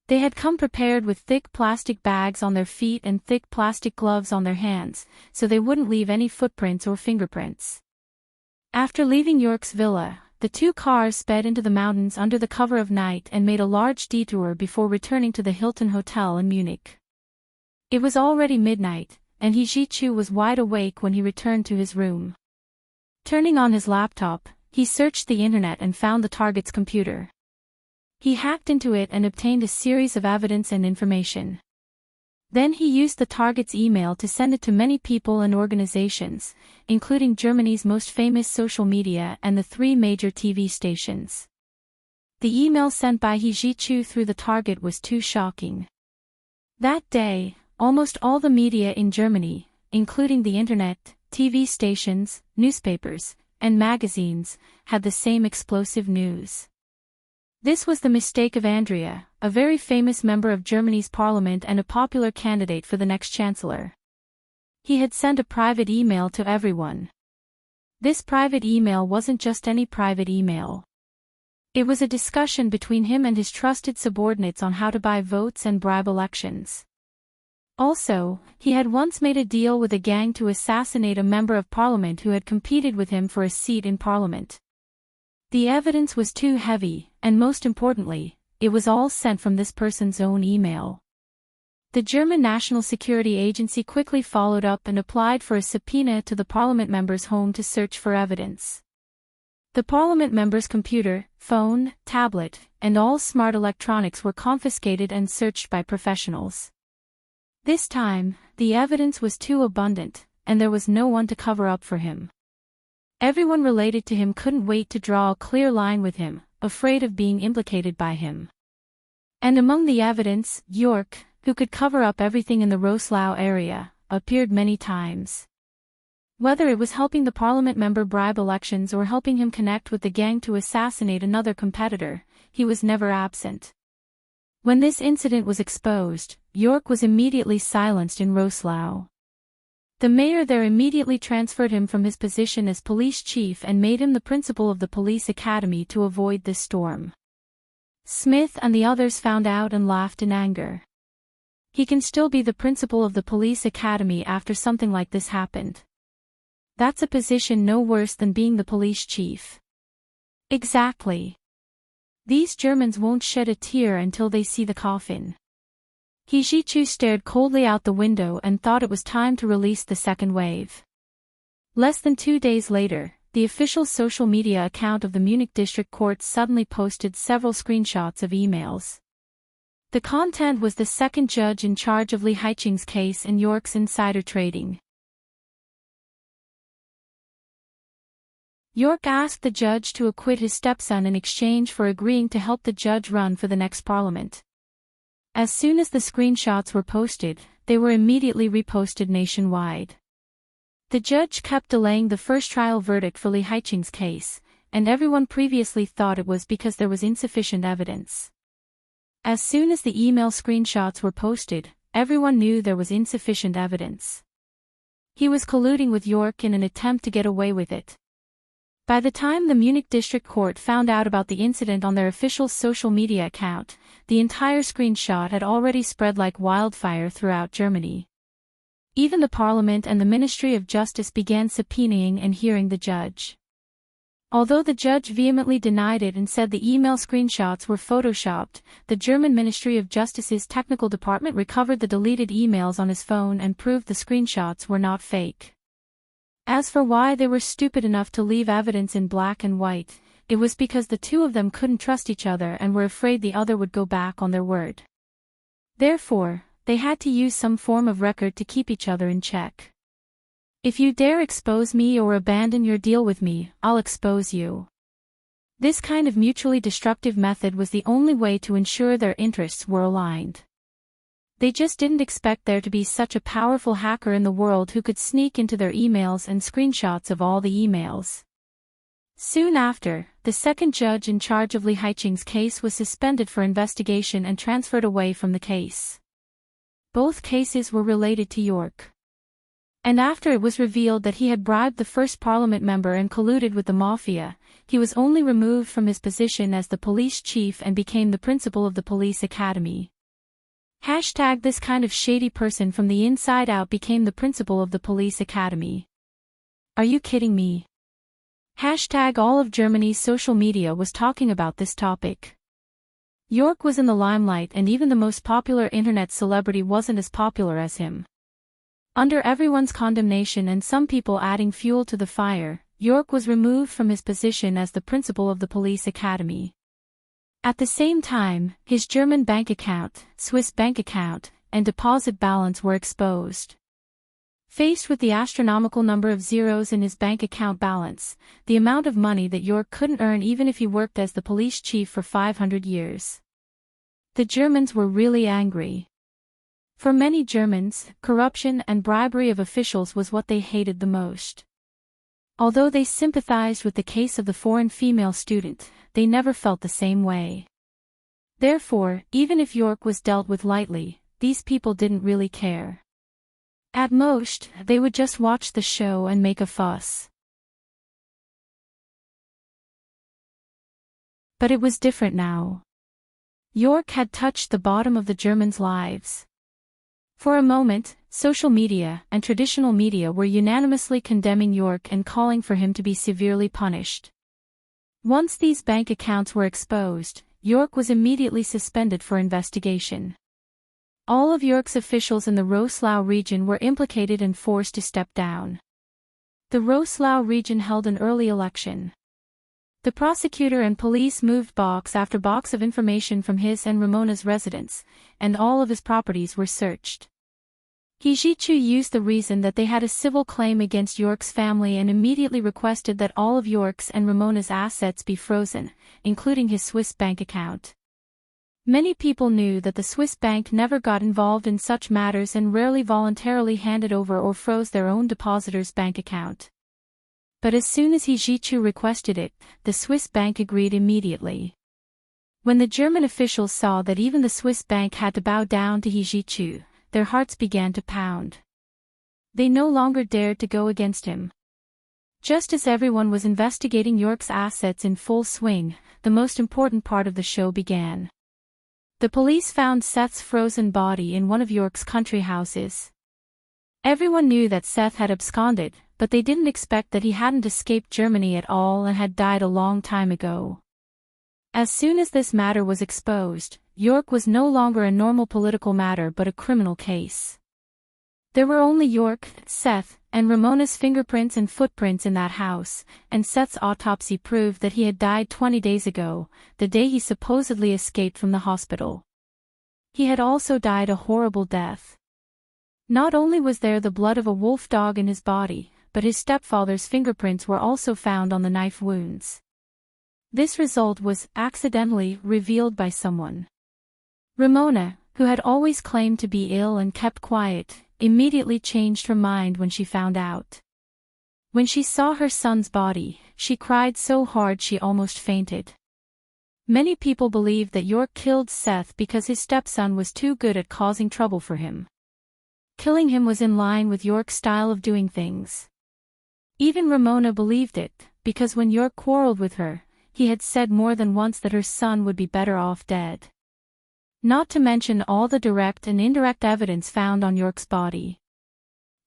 They had come prepared with thick plastic bags on their feet and thick plastic gloves on their hands, so they wouldn't leave any footprints or fingerprints. After leaving York's villa, the 2 cars sped into the mountains under the cover of night and made a large detour before returning to the Hilton Hotel in Munich. It was already midnight, and He-Ji-Chu was wide awake when he returned to his room. Turning on his laptop, he searched the internet and found the target's computer. He hacked into it and obtained a series of evidence and information. Then he used the target's email to send it to many people and organizations, including Germany's most famous social media and the 3 major TV stations. The email sent by He-Ji-Chu through the target was too shocking. That day, almost all the media in Germany, including the internet, TV stations, newspapers, and magazines, had the same explosive news. This was the mistake of Andrea, a very famous member of Germany's parliament and a popular candidate for the next chancellor. He had sent a private email to everyone. This private email wasn't just any private email. It was a discussion between him and his trusted subordinates on how to buy votes and bribe elections. Also, he had once made a deal with a gang to assassinate a member of parliament who had competed with him for a seat in parliament. The evidence was too heavy, and most importantly, it was all sent from this person's own email. The German National Security Agency quickly followed up and applied for a subpoena to the parliament member's home to search for evidence. The parliament member's computer, phone, tablet, and all smart electronics were confiscated and searched by professionals. This time, the evidence was too abundant, and there was no one to cover up for him. Everyone related to him couldn't wait to draw a clear line with him, afraid of being implicated by him. And among the evidence, York, who could cover up everything in the Roslau area, appeared many times. Whether it was helping the parliament member bribe elections or helping him connect with the gang to assassinate another competitor, he was never absent. When this incident was exposed, York was immediately silenced in Roslau. The mayor there immediately transferred him from his position as police chief and made him the principal of the police academy to avoid this storm. Smith and the others found out and laughed in anger. He can still be the principal of the police academy after something like this happened. That's a position no worse than being the police chief. Exactly. These Germans won't shed a tear until they see the coffin. Hijichu stared coldly out the window and thought it was time to release the second wave. Less than 2 days later, the official social media account of the Munich District Court suddenly posted several screenshots of emails. The content was the second judge in charge of Li Haiqing's case and York's insider trading. York asked the judge to acquit his stepson in exchange for agreeing to help the judge run for the next parliament. As soon as the screenshots were posted, they were immediately reposted nationwide. The judge kept delaying the first trial verdict for Li Haiqing's case, and everyone previously thought it was because there was insufficient evidence. As soon as the email screenshots were posted, everyone knew there was insufficient evidence. He was colluding with York in an attempt to get away with it. By the time the Munich District Court found out about the incident on their official social media account, the entire screenshot had already spread like wildfire throughout Germany. Even the Parliament and the Ministry of Justice began subpoenaing and hearing the judge. Although the judge vehemently denied it and said the email screenshots were photoshopped, the German Ministry of Justice's technical department recovered the deleted emails on his phone and proved the screenshots were not fake. As for why they were stupid enough to leave evidence in black and white, it was because the two of them couldn't trust each other and were afraid the other would go back on their word. Therefore, they had to use some form of record to keep each other in check. If you dare expose me or abandon your deal with me, I'll expose you. This kind of mutually destructive method was the only way to ensure their interests were aligned. They just didn't expect there to be such a powerful hacker in the world who could sneak into their emails and screenshots of all the emails. Soon after, the second judge in charge of Li Haiqing's case was suspended for investigation and transferred away from the case. Both cases were related to York. And after it was revealed that he had bribed the first parliament member and colluded with the mafia, he was only removed from his position as the police chief and became the principal of the police academy. This kind of shady person from the inside out became the principal of the police academy. Are you kidding me? All of Germany's social media was talking about this topic. York was in the limelight and even the most popular internet celebrity wasn't as popular as him. Under everyone's condemnation and some people adding fuel to the fire, York was removed from his position as the principal of the police academy. At the same time, his German bank account, Swiss bank account, and deposit balance were exposed. Faced with the astronomical number of zeros in his bank account balance, the amount of money that York couldn't earn even if he worked as the police chief for 500 years. The Germans were really angry. For many Germans, corruption and bribery of officials was what they hated the most. Although they sympathized with the case of the foreign female student, they never felt the same way. Therefore, even if York was dealt with lightly, these people didn't really care. At most, they would just watch the show and make a fuss. But it was different now. York had touched the bottom of the Germans' lives. For a moment, social media and traditional media were unanimously condemning York and calling for him to be severely punished. Once these bank accounts were exposed, York was immediately suspended for investigation. All of York's officials in the Roslaw region were implicated and forced to step down. The Roslaw region held an early election. The prosecutor and police moved box after box of information from his and Ramona's residence, and all of his properties were searched. Hijichu used the reason that they had a civil claim against York's family and immediately requested that all of York's and Ramona's assets be frozen, including his Swiss bank account. Many people knew that the Swiss bank never got involved in such matters and rarely voluntarily handed over or froze their own depositor's bank account. But as soon as Hijichu requested it, the Swiss bank agreed immediately. When the German officials saw that even the Swiss bank had to bow down to Hijichu, their hearts began to pound. They no longer dared to go against him. Just as everyone was investigating York's assets in full swing, the most important part of the show began. The police found Seth's frozen body in one of York's country houses. Everyone knew that Seth had absconded, but they didn't expect that he hadn't escaped Germany at all and had died a long time ago. As soon as this matter was exposed, York was no longer a normal political matter but a criminal case. There were only York, Seth, and Ramona's fingerprints and footprints in that house, and Seth's autopsy proved that he had died 20 days ago, the day he supposedly escaped from the hospital. He had also died a horrible death. Not only was there the blood of a wolf dog in his body, but his stepfather's fingerprints were also found on the knife wounds. This result was accidentally revealed by someone. Ramona, who had always claimed to be ill and kept quiet, immediately changed her mind when she found out. When she saw her son's body, she cried so hard she almost fainted. Many people believed that York killed Seth because his stepson was too good at causing trouble for him. Killing him was in line with York's style of doing things. Even Ramona believed it, because when York quarreled with her, he had said more than once that her son would be better off dead. Not to mention all the direct and indirect evidence found on York's body.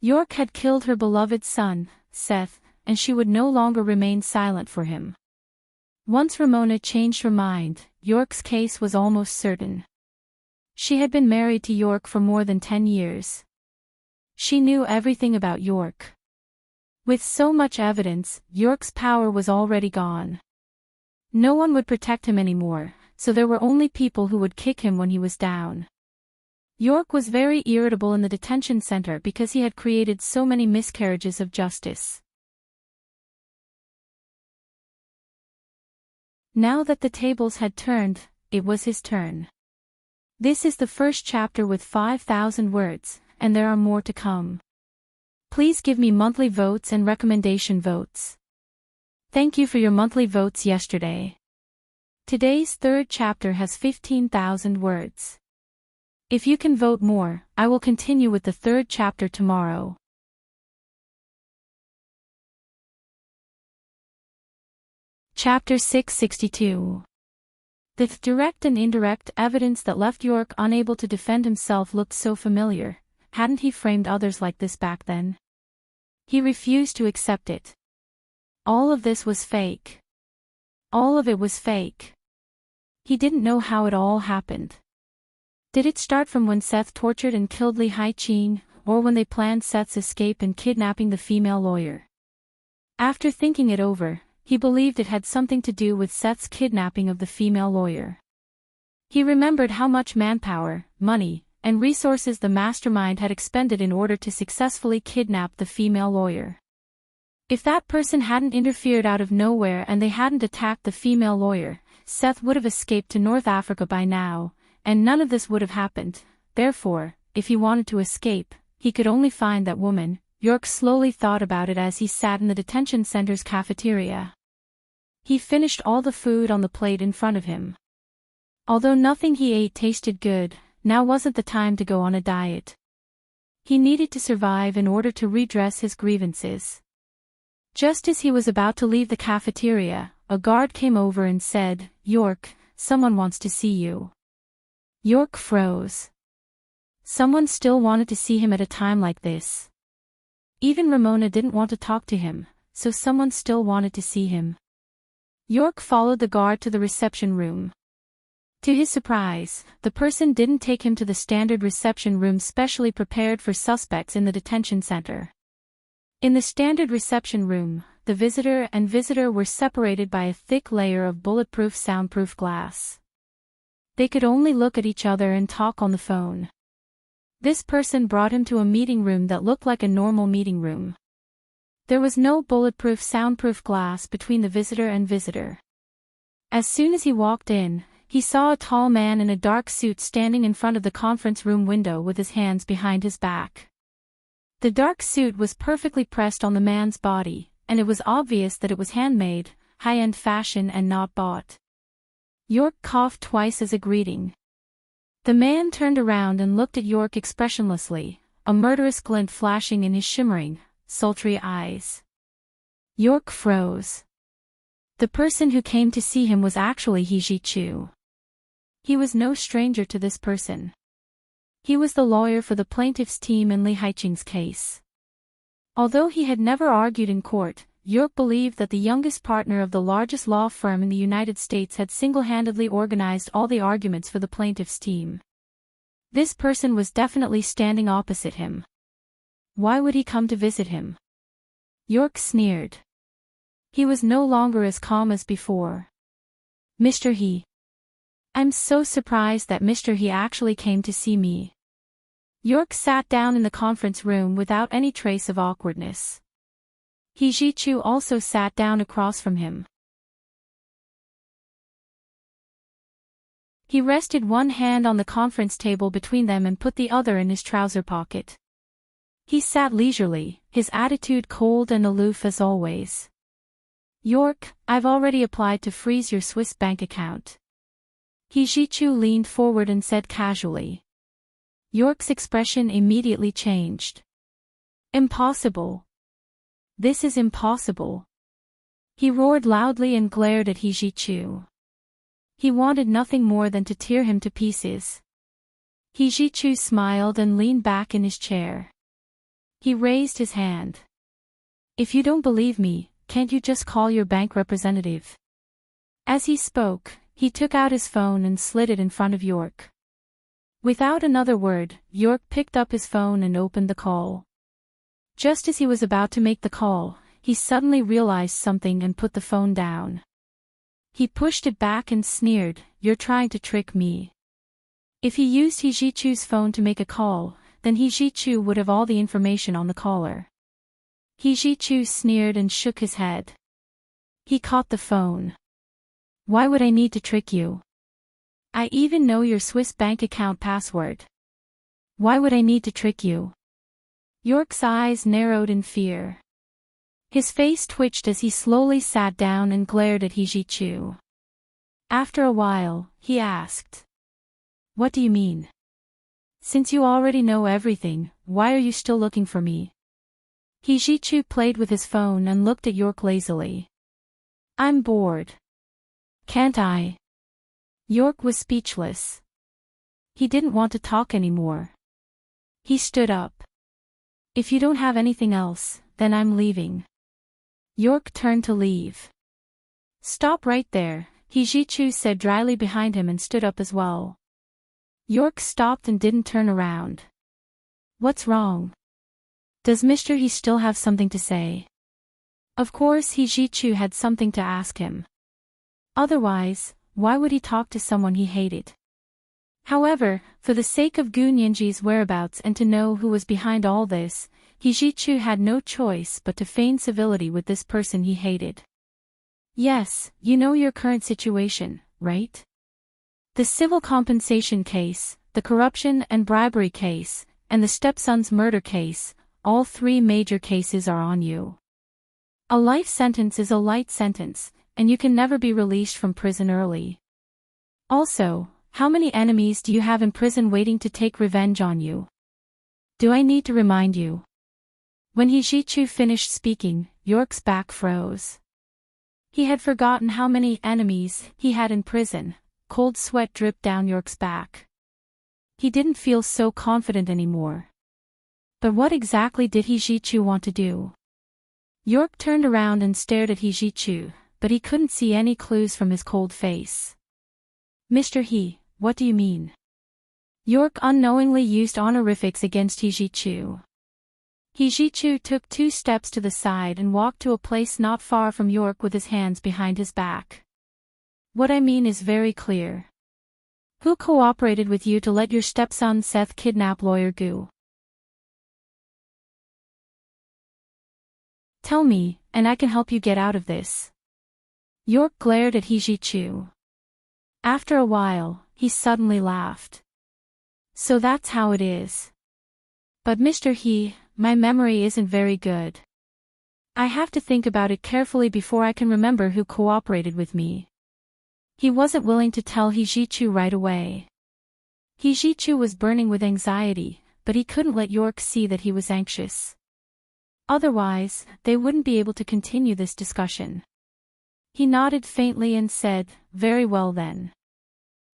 York had killed her beloved son, Seth, and she would no longer remain silent for him. Once Ramona changed her mind, York's case was almost certain. She had been married to York for more than 10 years. She knew everything about York. With so much evidence, York's power was already gone. No one would protect him anymore, so there were only people who would kick him when he was down. York was very irritable in the detention center because he had created so many miscarriages of justice. Now that the tables had turned, it was his turn. This is the first chapter with 5,000 words, and there are more to come. Please give me monthly votes and recommendation votes. Thank you for your monthly votes yesterday. Today's third chapter has 15,000 words. If you can vote more, I will continue with the third chapter tomorrow. Chapter 662. The direct and indirect evidence that left York unable to defend himself looked so familiar. Hadn't he framed others like this back then? He refused to accept it. All of this was fake. All of it was fake. He didn't know how it all happened. Did it start from when Seth tortured and killed Lee Hai-Chin, or when they planned Seth's escape and kidnapping the female lawyer? After thinking it over, he believed it had something to do with Seth's kidnapping of the female lawyer. He remembered how much manpower, money, and resources the mastermind had expended in order to successfully kidnap the female lawyer. If that person hadn't interfered out of nowhere and they hadn't attacked the female lawyer, Seth would have escaped to North Africa by now, and none of this would have happened. Therefore, if he wanted to escape, he could only find that woman. York slowly thought about it as he sat in the detention center's cafeteria. He finished all the food on the plate in front of him. Although nothing he ate tasted good, now wasn't the time to go on a diet. He needed to survive in order to redress his grievances. Just as he was about to leave the cafeteria, a guard came over and said, "York, someone wants to see you." York froze. Someone still wanted to see him at a time like this. Even Ramona didn't want to talk to him, so someone still wanted to see him. York followed the guard to the reception room. To his surprise, the person didn't take him to the standard reception room specially prepared for suspects in the detention center. In the standard reception room, the visitor and visitor were separated by a thick layer of bulletproof soundproof glass. They could only look at each other and talk on the phone. This person brought him to a meeting room that looked like a normal meeting room. There was no bulletproof soundproof glass between the visitor and visitor. As soon as he walked in, he saw a tall man in a dark suit standing in front of the conference room window with his hands behind his back. The dark suit was perfectly pressed on the man's body, and it was obvious that it was handmade, high-end fashion and not bought. York coughed twice as a greeting. The man turned around and looked at York expressionlessly, a murderous glint flashing in his shimmering, sultry eyes. York froze. The person who came to see him was actually He Ji-chu. He was no stranger to this person. He was the lawyer for the plaintiff's team in Li Haiqing's case. Although he had never argued in court, York believed that the youngest partner of the largest law firm in the United States had single-handedly organized all the arguments for the plaintiff's team. This person was definitely standing opposite him. Why would he come to visit him? York sneered. He was no longer as calm as before. Mr. He. I'm so surprised that Mr. He actually came to see me. York sat down in the conference room without any trace of awkwardness. He Ji-chu also sat down across from him. He rested one hand on the conference table between them and put the other in his trouser pocket. He sat leisurely, his attitude cold and aloof as always. York, I've already applied to freeze your Swiss bank account. He Ji-chu leaned forward and said casually. York's expression immediately changed. Impossible. This is impossible. He roared loudly and glared at He Ji-chu. He wanted nothing more than to tear him to pieces. He Ji-chu smiled and leaned back in his chair. He raised his hand. If you don't believe me, can't you just call your bank representative? As he spoke, he took out his phone and slid it in front of York. Without another word, York picked up his phone and opened the call. Just as he was about to make the call, he suddenly realized something and put the phone down. He pushed it back and sneered, "You're trying to trick me." If he used He Ji-chu's phone to make a call, then He Ji-chu would have all the information on the caller. He Ji-chu sneered and shook his head. He caught the phone. Why would I need to trick you? I even know your Swiss bank account password. Why would I need to trick you? York's eyes narrowed in fear. His face twitched as he slowly sat down and glared at He Ji-chu. After a while, he asked. What do you mean? Since you already know everything, why are you still looking for me? He Ji-chu played with his phone and looked at York lazily. I'm bored. Can't I? York was speechless. He didn't want to talk anymore. He stood up. If you don't have anything else, then I'm leaving. York turned to leave. Stop right there, He Ji-chu said dryly behind him and stood up as well. York stopped and didn't turn around. What's wrong? Does Mr. He still have something to say? Of course He Ji-chu had something to ask him. Otherwise, why would he talk to someone he hated? However, for the sake of Gu Nianji's whereabouts and to know who was behind all this, He Ji-chu had no choice but to feign civility with this person he hated. Yes, you know your current situation, right? The civil compensation case, the corruption and bribery case, and the stepson's murder case, all three major cases are on you. A life sentence is a light sentence, and you can never be released from prison early. Also, how many enemies do you have in prison waiting to take revenge on you? Do I need to remind you? When He Ji-chu finished speaking, York's back froze. He had forgotten how many enemies he had in prison. Cold sweat dripped down York's back. He didn't feel so confident anymore. But what exactly did He Ji-chu want to do? York turned around and stared at He Ji-chu, but he couldn't see any clues from his cold face. Mr. He, what do you mean? York unknowingly used honorifics against He-ji-chu. He-ji-chu took 2 steps to the side and walked to a place not far from York with his hands behind his back. What I mean is very clear. Who cooperated with you to let your stepson Seth kidnap lawyer Gu? Tell me, and I can help you get out of this. York glared at He-ji-chu. After a while, he suddenly laughed. So that's how it is. But Mr. He, my memory isn't very good. I have to think about it carefully before I can remember who cooperated with me. He wasn't willing to tell He-ji-chu right away. He-ji-chu was burning with anxiety, but he couldn't let York see that he was anxious. Otherwise, they wouldn't be able to continue this discussion. He nodded faintly and said, "Very well then.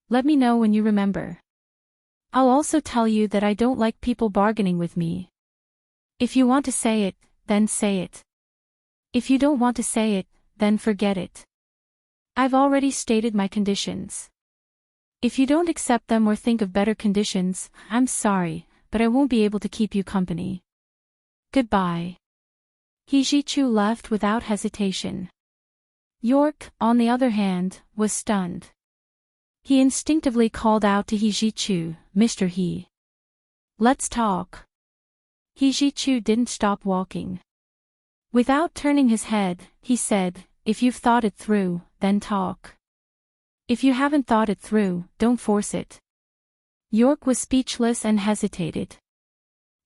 Let me know when you remember. I'll also tell you that I don't like people bargaining with me. If you want to say it, then say it. If you don't want to say it, then forget it. I've already stated my conditions. If you don't accept them or think of better conditions, I'm sorry, but I won't be able to keep you company. Goodbye." He-ji-chu left without hesitation. York, on the other hand, was stunned. He instinctively called out to He-ji-chu, "Mr. He. Let's talk." He-ji-chu didn't stop walking. Without turning his head, he said, "If you've thought it through, then talk. If you haven't thought it through, don't force it." York was speechless and hesitated.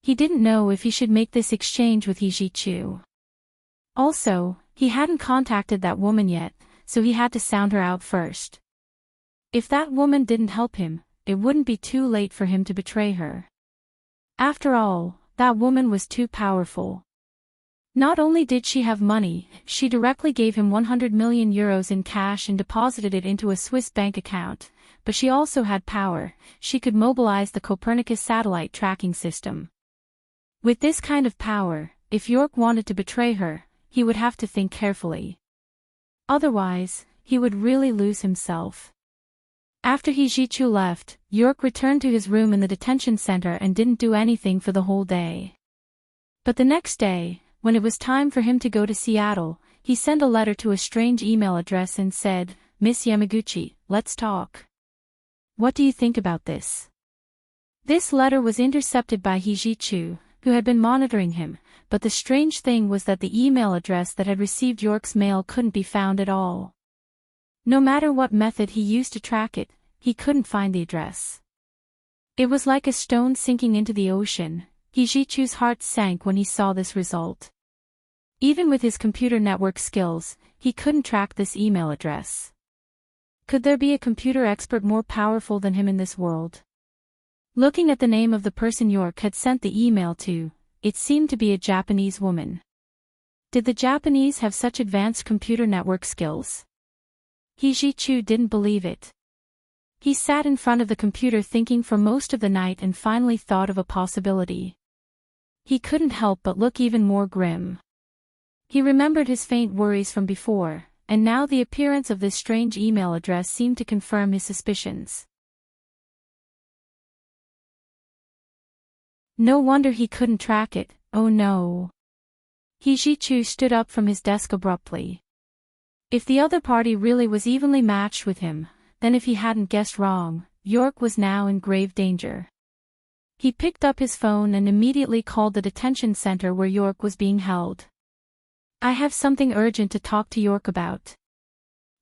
He didn't know if he should make this exchange with He-ji-chu. Also, he hadn't contacted that woman yet, so he had to sound her out first. If that woman didn't help him, it wouldn't be too late for him to betray her. After all, that woman was too powerful. Not only did she have money, she directly gave him 100 million euros in cash and deposited it into a Swiss bank account, but she also had power. She could mobilize the Copernicus satellite tracking system. With this kind of power, if York wanted to betray her, he would have to think carefully. Otherwise, he would really lose himself. After He-ji-chu left, York returned to his room in the detention center and didn't do anything for the whole day. But the next day, when it was time for him to go to Seattle, he sent a letter to a strange email address and said, "Miss Yamaguchi, let's talk. What do you think about this?" This letter was intercepted by He-ji-chu, who had been monitoring him, but the strange thing was that the email address that had received York's mail couldn't be found at all. No matter what method he used to track it, he couldn't find the address. It was like a stone sinking into the ocean. He-ji-chu's heart sank when he saw this result. Even with his computer network skills, he couldn't track this email address. Could there be a computer expert more powerful than him in this world? Looking at the name of the person York had sent the email to, it seemed to be a Japanese woman. Did the Japanese have such advanced computer network skills? He-ji-chu didn't believe it. He sat in front of the computer thinking for most of the night and finally thought of a possibility. He couldn't help but look even more grim. He remembered his faint worries from before, and now the appearance of this strange email address seemed to confirm his suspicions. No wonder he couldn't track it, oh no. He-ji-chu stood up from his desk abruptly. If the other party really was evenly matched with him, then if he hadn't guessed wrong, York was now in grave danger. He picked up his phone and immediately called the detention center where York was being held. "I have something urgent to talk to York about.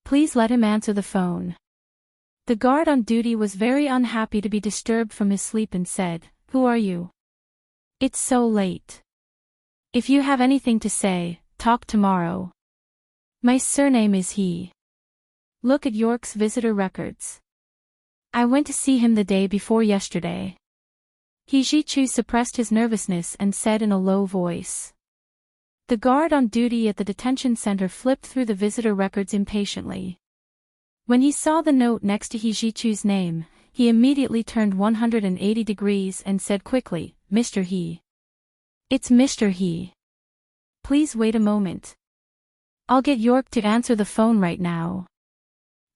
Please let him answer the phone." The guard on duty was very unhappy to be disturbed from his sleep and said, "Who are you? It's so late. If you have anything to say, talk tomorrow." "My surname is He. Look at York's visitor records. I went to see him the day before yesterday." He-ji-chu suppressed his nervousness and said in a low voice. The guard on duty at the detention center flipped through the visitor records impatiently. When he saw the note next to He-ji-chu's name, he immediately turned 180 degrees and said quickly, "Mr. He. It's Mr. He. Please wait a moment. I'll get York to answer the phone right now."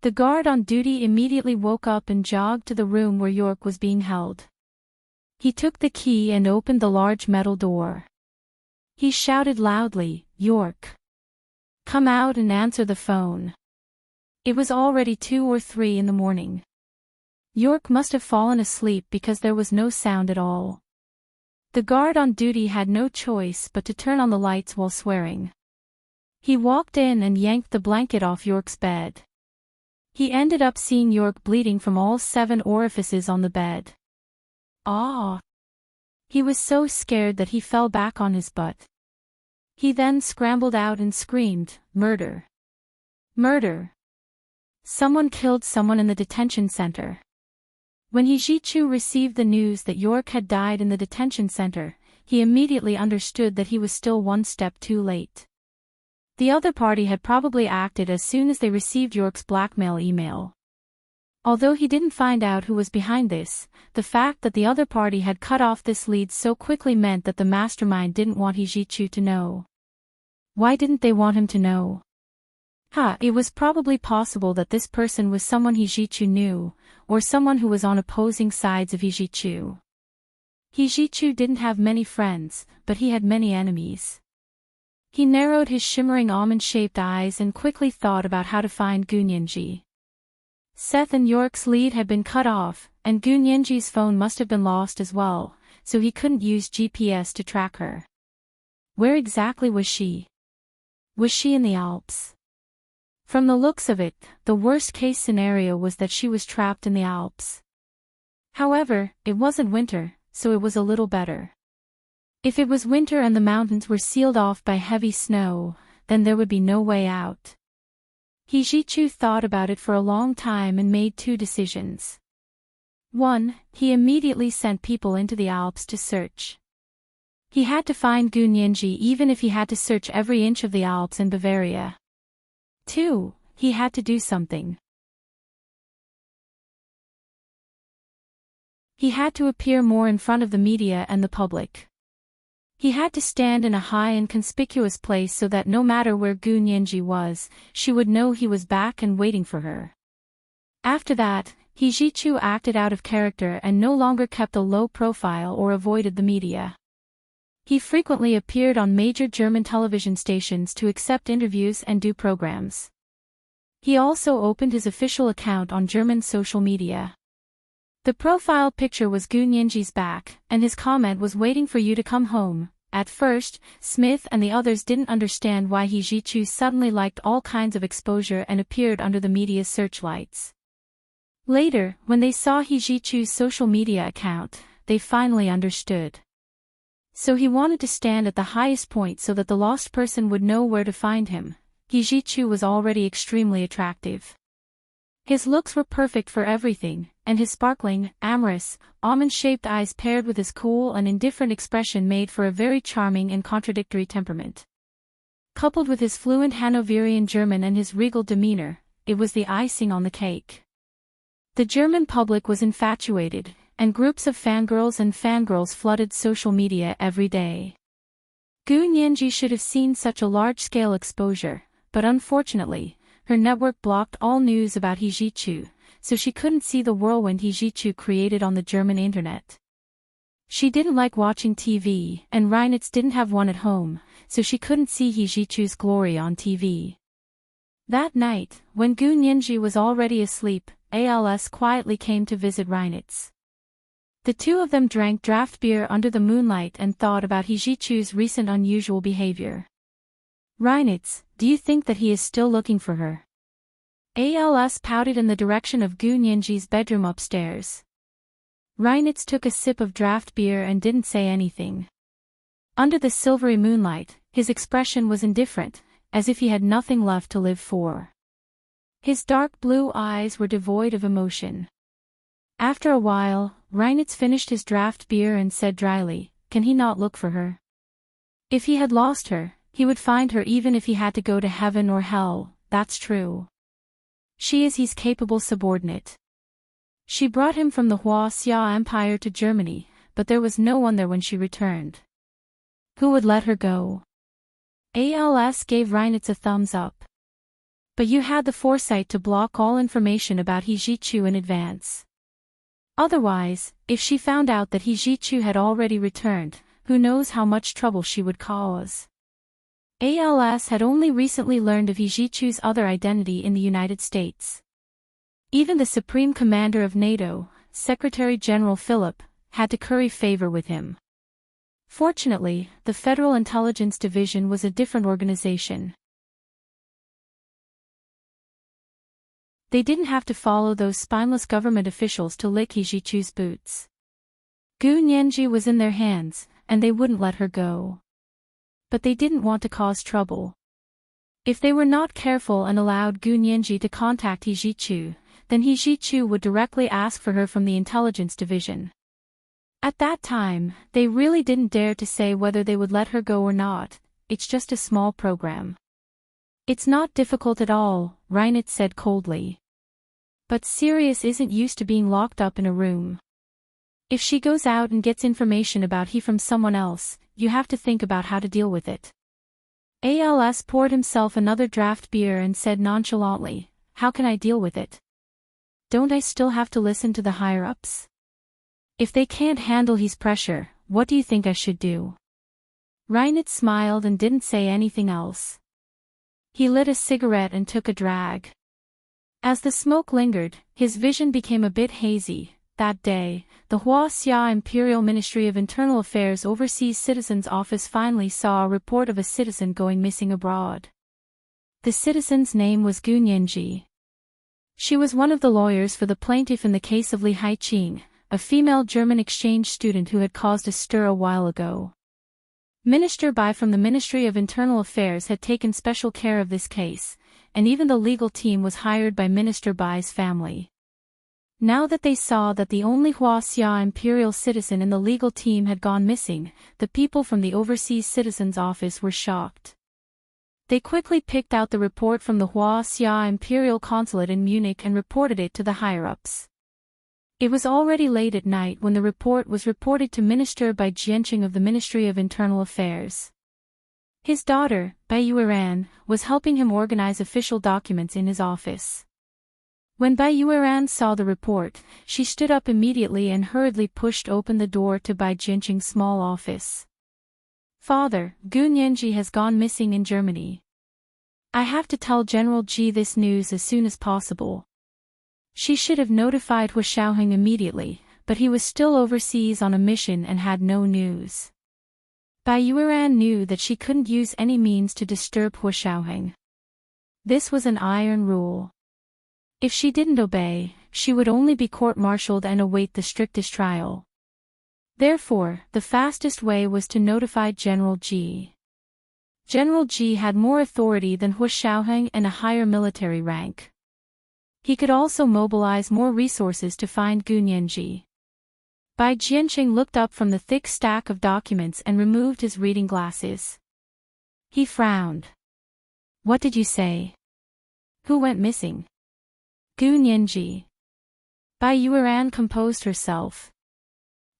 The guard on duty immediately woke up and jogged to the room where York was being held. He took the key and opened the large metal door. He shouted loudly, "York! Come out and answer the phone." It was already 2 or 3 in the morning. York must have fallen asleep because there was no sound at all. The guard on duty had no choice but to turn on the lights while swearing. He walked in and yanked the blanket off York's bed. He ended up seeing York bleeding from all 7 orifices on the bed. Ah! He was so scared that he fell back on his butt. He then scrambled out and screamed, "Murder! Murder! Someone killed someone in the detention center." When Hijichu received the news that York had died in the detention center, he immediately understood that he was still one step too late. The other party had probably acted as soon as they received York's blackmail email. Although he didn't find out who was behind this, the fact that the other party had cut off this lead so quickly meant that the mastermind didn't want Hijichu to know. Why didn't they want him to know? It was probably possible that this person was someone Hijichu knew, or someone who was on opposing sides of Hijichu. Hijichu didn't have many friends, but he had many enemies. He narrowed his shimmering almond-shaped eyes and quickly thought about how to find Gunyenji. Seth and York's lead had been cut off, and Gunyenji's phone must have been lost as well, so he couldn't use GPS to track her. Where exactly was she? Was she in the Alps? From the looks of it, the worst-case scenario was that she was trapped in the Alps. However, it wasn't winter, so it was a little better. If it was winter and the mountains were sealed off by heavy snow, then there would be no way out. Hijichu thought about it for a long time and made 2 decisions. 1. He immediately sent people into the Alps to search. He had to find Gunyenji even if he had to search every inch of the Alps in Bavaria. 2. He had to do something. He had to appear more in front of the media and the public. He had to stand in a high and conspicuous place so that no matter where Gunyenji was, she would know he was back and waiting for her. After that, Hijichu acted out of character and no longer kept a low profile or avoided the media. He frequently appeared on major German television stations to accept interviews and do programs. He also opened his official account on German social media. The profile picture was Gunyenji's back, and his comment was "waiting for you to come home." At first, Smith and the others didn't understand why Hijichu suddenly liked all kinds of exposure and appeared under the media's searchlights. Later, when they saw Hijichu's social media account, they finally understood. So he wanted to stand at the highest point so that the lost person would know where to find him. Hijichu was already extremely attractive. His looks were perfect for everything, and his sparkling, amorous, almond-shaped eyes paired with his cool and indifferent expression made for a very charming and contradictory temperament. Coupled with his fluent Hanoverian German and his regal demeanor, it was the icing on the cake. The German public was infatuated, and groups of fangirls and fangirls flooded social media every day. Gunyenji should have seen such a large-scale exposure, but unfortunately, her network blocked all news about Hijichu, so she couldn't see the whirlwind Hijichu created on the German internet. She didn't like watching TV, and Reinitz didn't have one at home, so she couldn't see Hijichu's glory on TV. That night, when Gunyenji was already asleep, ALS quietly came to visit Reinitz. The 2 of them drank draft beer under the moonlight and thought about Hijichu's recent unusual behavior. "Reinitz, do you think that he is still looking for her?" ALS pouted in the direction of Gunyenji's bedroom upstairs. Reinitz took a sip of draft beer and didn't say anything. Under the silvery moonlight, his expression was indifferent, as if he had nothing left to live for. His dark blue eyes were devoid of emotion. After a while, Reinitz finished his draft beer and said dryly, "Can he not look for her? If he had lost her, he would find her even if he had to go to heaven or hell, that's true. She is his capable subordinate. She brought him from the Hua-Xia Empire to Germany, but there was no one there when she returned. Who would let her go?" ALS gave Reinitz a thumbs up. But you had the foresight to block all information about He Jichu in advance. Otherwise, if she found out that He Jichu had already returned, who knows how much trouble she would cause. ALS had only recently learned of He Jichu's other identity in the United States. Even the Supreme Commander of NATO, Secretary General Philip, had to curry favor with him. Fortunately, the Federal Intelligence Division was a different organization. They didn't have to follow those spineless government officials to lick He Jichu's boots. Gu Nianji was in their hands, and they wouldn't let her go. But they didn't want to cause trouble. If they were not careful and allowed Gu Nianji to contact He Jichu, then He Jichu would directly ask for her from the Intelligence Division. At that time, they really didn't dare to say whether they would let her go or not. It's just a small program. It's not difficult at all, Reinert said coldly. But Sirius isn't used to being locked up in a room. If she goes out and gets information about he from someone else, you have to think about how to deal with it. ALS poured himself another draft beer and said nonchalantly, how can I deal with it? Don't I still have to listen to the higher-ups? If they can't handle his pressure, what do you think I should do? Reinert smiled and didn't say anything else. He lit a cigarette and took a drag. As the smoke lingered, his vision became a bit hazy. That day, the Huaxia Imperial Ministry of Internal Affairs Overseas Citizens Office finally saw a report of a citizen going missing abroad. The citizen's name was Gu Nianji. She was one of the lawyers for the plaintiff in the case of Li Haiqing, a female German exchange student who had caused a stir a while ago. Minister Bai from the Ministry of Internal Affairs had taken special care of this case, and even the legal team was hired by Minister Bai's family. Now that they saw that the only Huaxia imperial citizen in the legal team had gone missing, the people from the Overseas Citizens Office were shocked. They quickly picked out the report from the Huaxia Imperial Consulate in Munich and reported it to the higher-ups. It was already late at night when the report was reported to Minister Bai Jianqing of the Ministry of Internal Affairs. His daughter, Bai Yueran, was helping him organize official documents in his office. When Bai Yueran saw the report, she stood up immediately and hurriedly pushed open the door to Bai Jianqing's small office. Father, Gu Nianji has gone missing in Germany. I have to tell General Ji this news as soon as possible. She should have notified Hu Xiaoheng immediately, but he was still overseas on a mission and had no news. Bai Yueran knew that she couldn't use any means to disturb Hu Xiaoheng. This was an iron rule. If she didn't obey, she would only be court-martialed and await the strictest trial. Therefore, the fastest way was to notify General Ji. General Ji had more authority than Hu Xiaoheng and a higher military rank. He could also mobilize more resources to find Gu Nianji. Bai Jianqing looked up from the thick stack of documents and removed his reading glasses. He frowned. What did you say? Who went missing? Gu Nianji. Bai Yueran composed herself.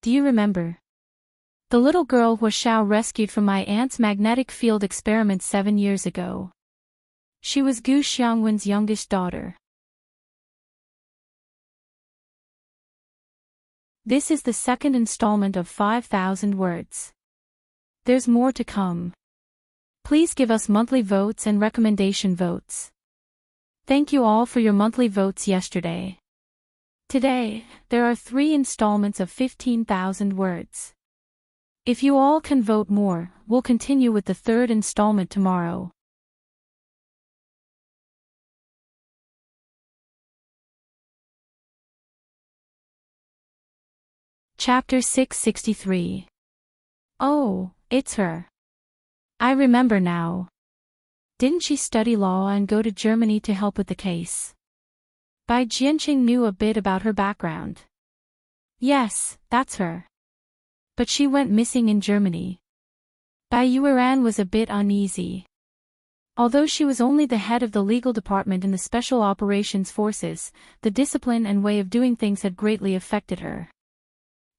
Do you remember? The little girl Hu Xiao rescued from my aunt's magnetic field experiment 7 years ago. She was Gu Xiangwen's youngest daughter. This is the second installment of 5,000 words. There's more to come. Please give us monthly votes and recommendation votes. Thank you all for your monthly votes yesterday. Today, there are 3 installments of 15,000 words. If you all can vote more, we'll continue with the 3rd installment tomorrow. Chapter 663. Oh, it's her. I remember now. Didn't she study law and go to Germany to help with the case? Bai Jianqing knew a bit about her background. Yes, that's her. But she went missing in Germany. Bai Yueran was a bit uneasy. Although she was only the head of the legal department in the Special Operations Forces, the discipline and way of doing things had greatly affected her.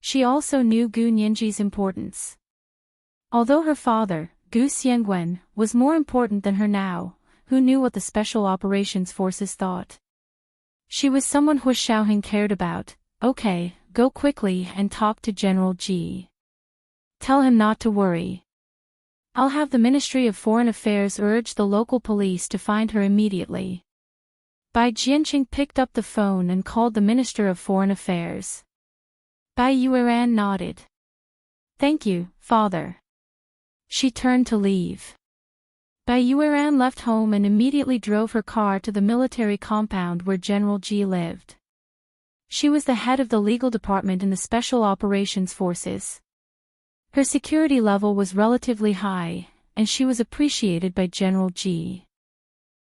She also knew Gu Nianji's importance. Although her father, Gu Xiangwen, was more important than her now, who knew what the Special Operations Forces thought. She was someone Hu Xiaoheng cared about. Okay, go quickly and talk to General Ji. Tell him not to worry. I'll have the Ministry of Foreign Affairs urge the local police to find her immediately. Bai Jianqing picked up the phone and called the Minister of Foreign Affairs. Bai Yueran nodded. Thank you, father. She turned to leave. Bai Yueran left home and immediately drove her car to the military compound where General Ji lived. She was the head of the legal department in the Special Operations Forces. Her security level was relatively high, and she was appreciated by General Ji.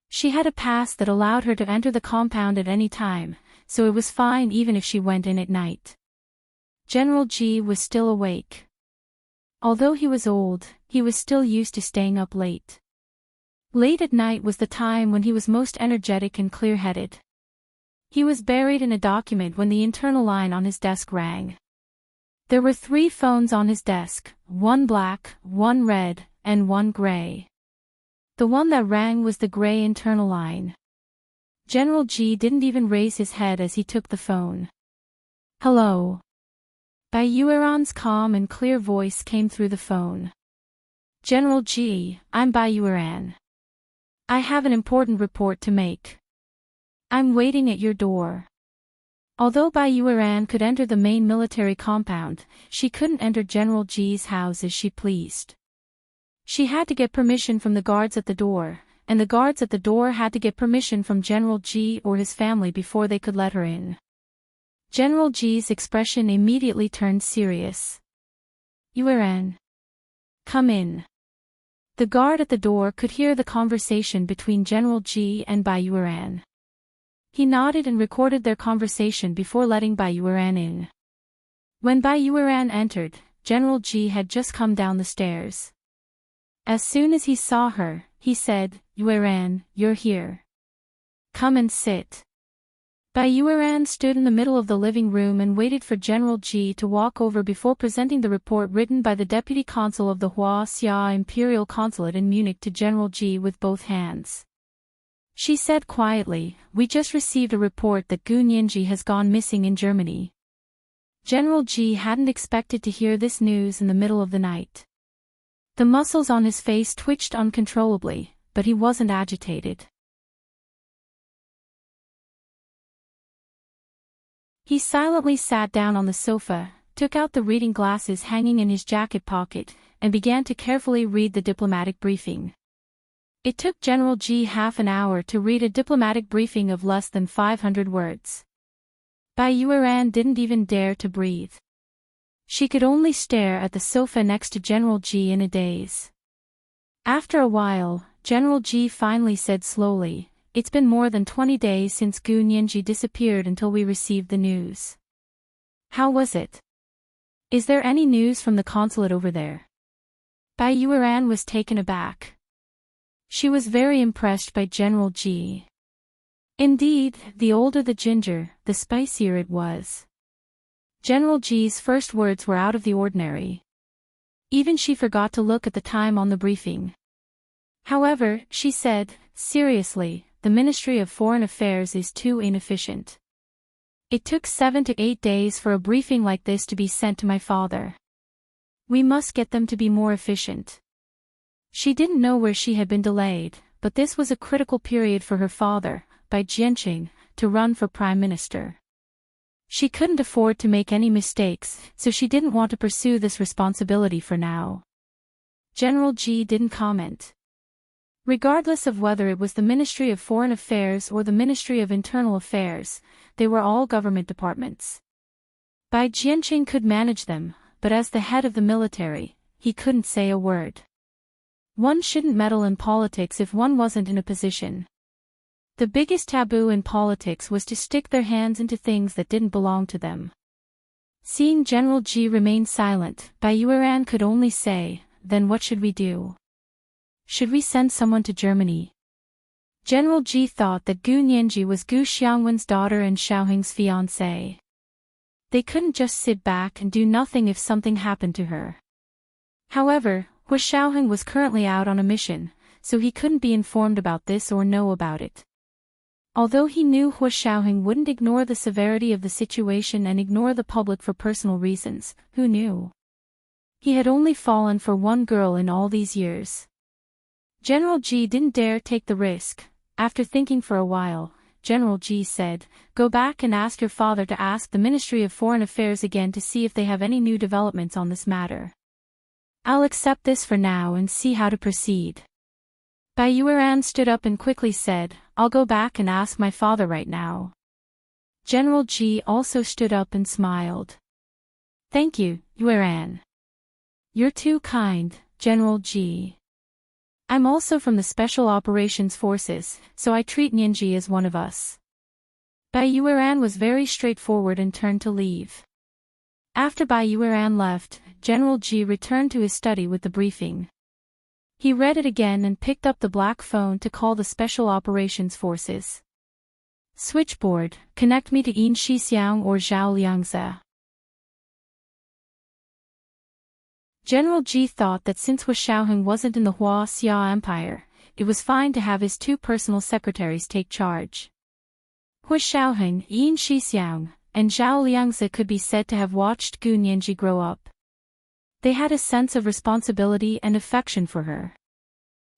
She had a pass that allowed her to enter the compound at any time, so it was fine even if she went in at night. General Ji was still awake. Although he was old, he was still used to staying up late. Late at night was the time when he was most energetic and clear-headed. He was buried in a document when the internal line on his desk rang. There were 3 phones on his desk, 1 black, 1 red, and 1 gray. The one that rang was the gray internal line. General Ji didn't even raise his head as he took the phone. Hello. Bai Yueran's calm and clear voice came through the phone. General Ji, I'm Bai Yueran. I have an important report to make. I'm waiting at your door. Although Bai Yueran could enter the main military compound, she couldn't enter General Ji's house as she pleased. She had to get permission from the guards at the door, and the guards at the door had to get permission from General Ji or his family before they could let her in. General Ji's expression immediately turned serious. Yueran. Come in. The guard at the door could hear the conversation between General Ji and Bai Yueran. He nodded and recorded their conversation before letting Bai Yueran in. When Bai Yueran entered, General Ji had just come down the stairs. As soon as he saw her, he said, Yueran, you're here. Come and sit. Bai Yueran stood in the middle of the living room and waited for General Ji to walk over before presenting the report written by the Deputy Consul of the Huaxia Imperial Consulate in Munich to General Ji with both hands. She said quietly, we just received a report that Gu Nianji has gone missing in Germany. General Ji hadn't expected to hear this news in the middle of the night. The muscles on his face twitched uncontrollably, but he wasn't agitated. He silently sat down on the sofa, took out the reading glasses hanging in his jacket pocket, and began to carefully read the diplomatic briefing. It took General Ji half an hour to read a diplomatic briefing of less than 500 words. Bai Yueran didn't even dare to breathe. She could only stare at the sofa next to General Ji in a daze. After a while, General Ji finally said slowly, it's been more than 20 days since Gu Nianji disappeared until we received the news. How was it? Is there any news from the consulate over there? Bai Yueran was taken aback. She was very impressed by General Ji. Indeed, the older the ginger, the spicier it was. General Ji's first words were out of the ordinary. Even she forgot to look at the time on the briefing. However, she said, seriously, the Ministry of Foreign Affairs is too inefficient. It took 7 to 8 days for a briefing like this to be sent to my father. We must get them to be more efficient. She didn't know where she had been delayed, but this was a critical period for her father, Bai Jianqing, to run for Prime Minister. She couldn't afford to make any mistakes, so she didn't want to pursue this responsibility for now. General Ji didn't comment. Regardless of whether it was the Ministry of Foreign Affairs or the Ministry of Internal Affairs, they were all government departments. Bai Jianqing could manage them, but as the head of the military, he couldn't say a word. One shouldn't meddle in politics if one wasn't in a position. The biggest taboo in politics was to stick their hands into things that didn't belong to them. Seeing General Ji remain silent, Bai Yueran could only say, then what should we do? Should we send someone to Germany? General Ji thought that Gu Nianji was Gu Xiangwen's daughter and Xiaoheng's fiancé. They couldn't just sit back and do nothing if something happened to her. However, Hu Xiaoheng was currently out on a mission, so he couldn't be informed about this or know about it. Although he knew Hu Xiaoheng wouldn't ignore the severity of the situation and ignore the public for personal reasons, who knew? He had only fallen for one girl in all these years. General Ji didn't dare take the risk. After thinking for a while, General Ji said, "Go back and ask your father to ask the Ministry of Foreign Affairs again to see if they have any new developments on this matter. I'll accept this for now and see how to proceed." Bai Yueran stood up and quickly said, "I'll go back and ask my father right now." General Ji also stood up and smiled. "Thank you, Yueran. You're too kind, General Ji. I'm also from the Special Operations Forces, so I treat Nianji as one of us." Bai Yueran was very straightforward and turned to leave. After Bai Yueran left, General Ji returned to his study with the briefing. He read it again and picked up the black phone to call the Special Operations Forces. "Switchboard, connect me to Yin Shixiang or Zhao Liangze." General Ji thought that since Hu Xiaoheng wasn't in the Hua Xia Empire, it was fine to have his two personal secretaries take charge. Hu Xiaoheng, Yin Shixiang, and Zhao Liangze could be said to have watched Gu Nianji grow up. They had a sense of responsibility and affection for her.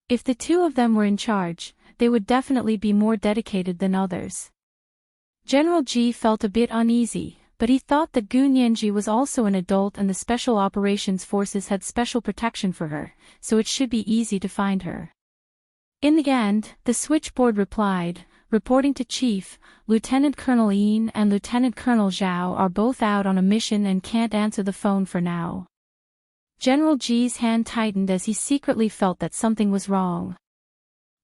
If the two of them were in charge, they would definitely be more dedicated than others. General Ji felt a bit uneasy, but he thought that Gu Nianji was also an adult and the Special Operations Forces had special protection for her, so it should be easy to find her. In the end, the switchboard replied, "Reporting to Chief, Lieutenant Colonel Yin and Lieutenant Colonel Zhao are both out on a mission and can't answer the phone for now." General Ji's hand tightened as he secretly felt that something was wrong.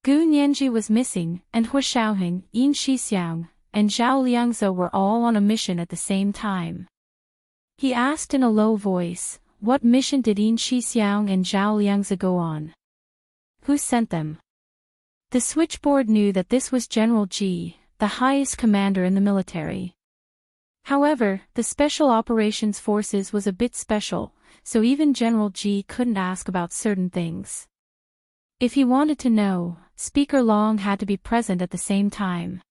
Gu Nianji was missing, and Hu Xiaoheng, Yin Shixiang, and Zhao Liangze were all on a mission at the same time. He asked in a low voice, "What mission did Yin Shixiang and Zhao Liangze go on? Who sent them?" The switchboard knew that this was General Ji, the highest commander in the military. However, the Special Operations Forces was a bit special, so even General Ji couldn't ask about certain things. If he wanted to know, Speaker Long had to be present at the same time.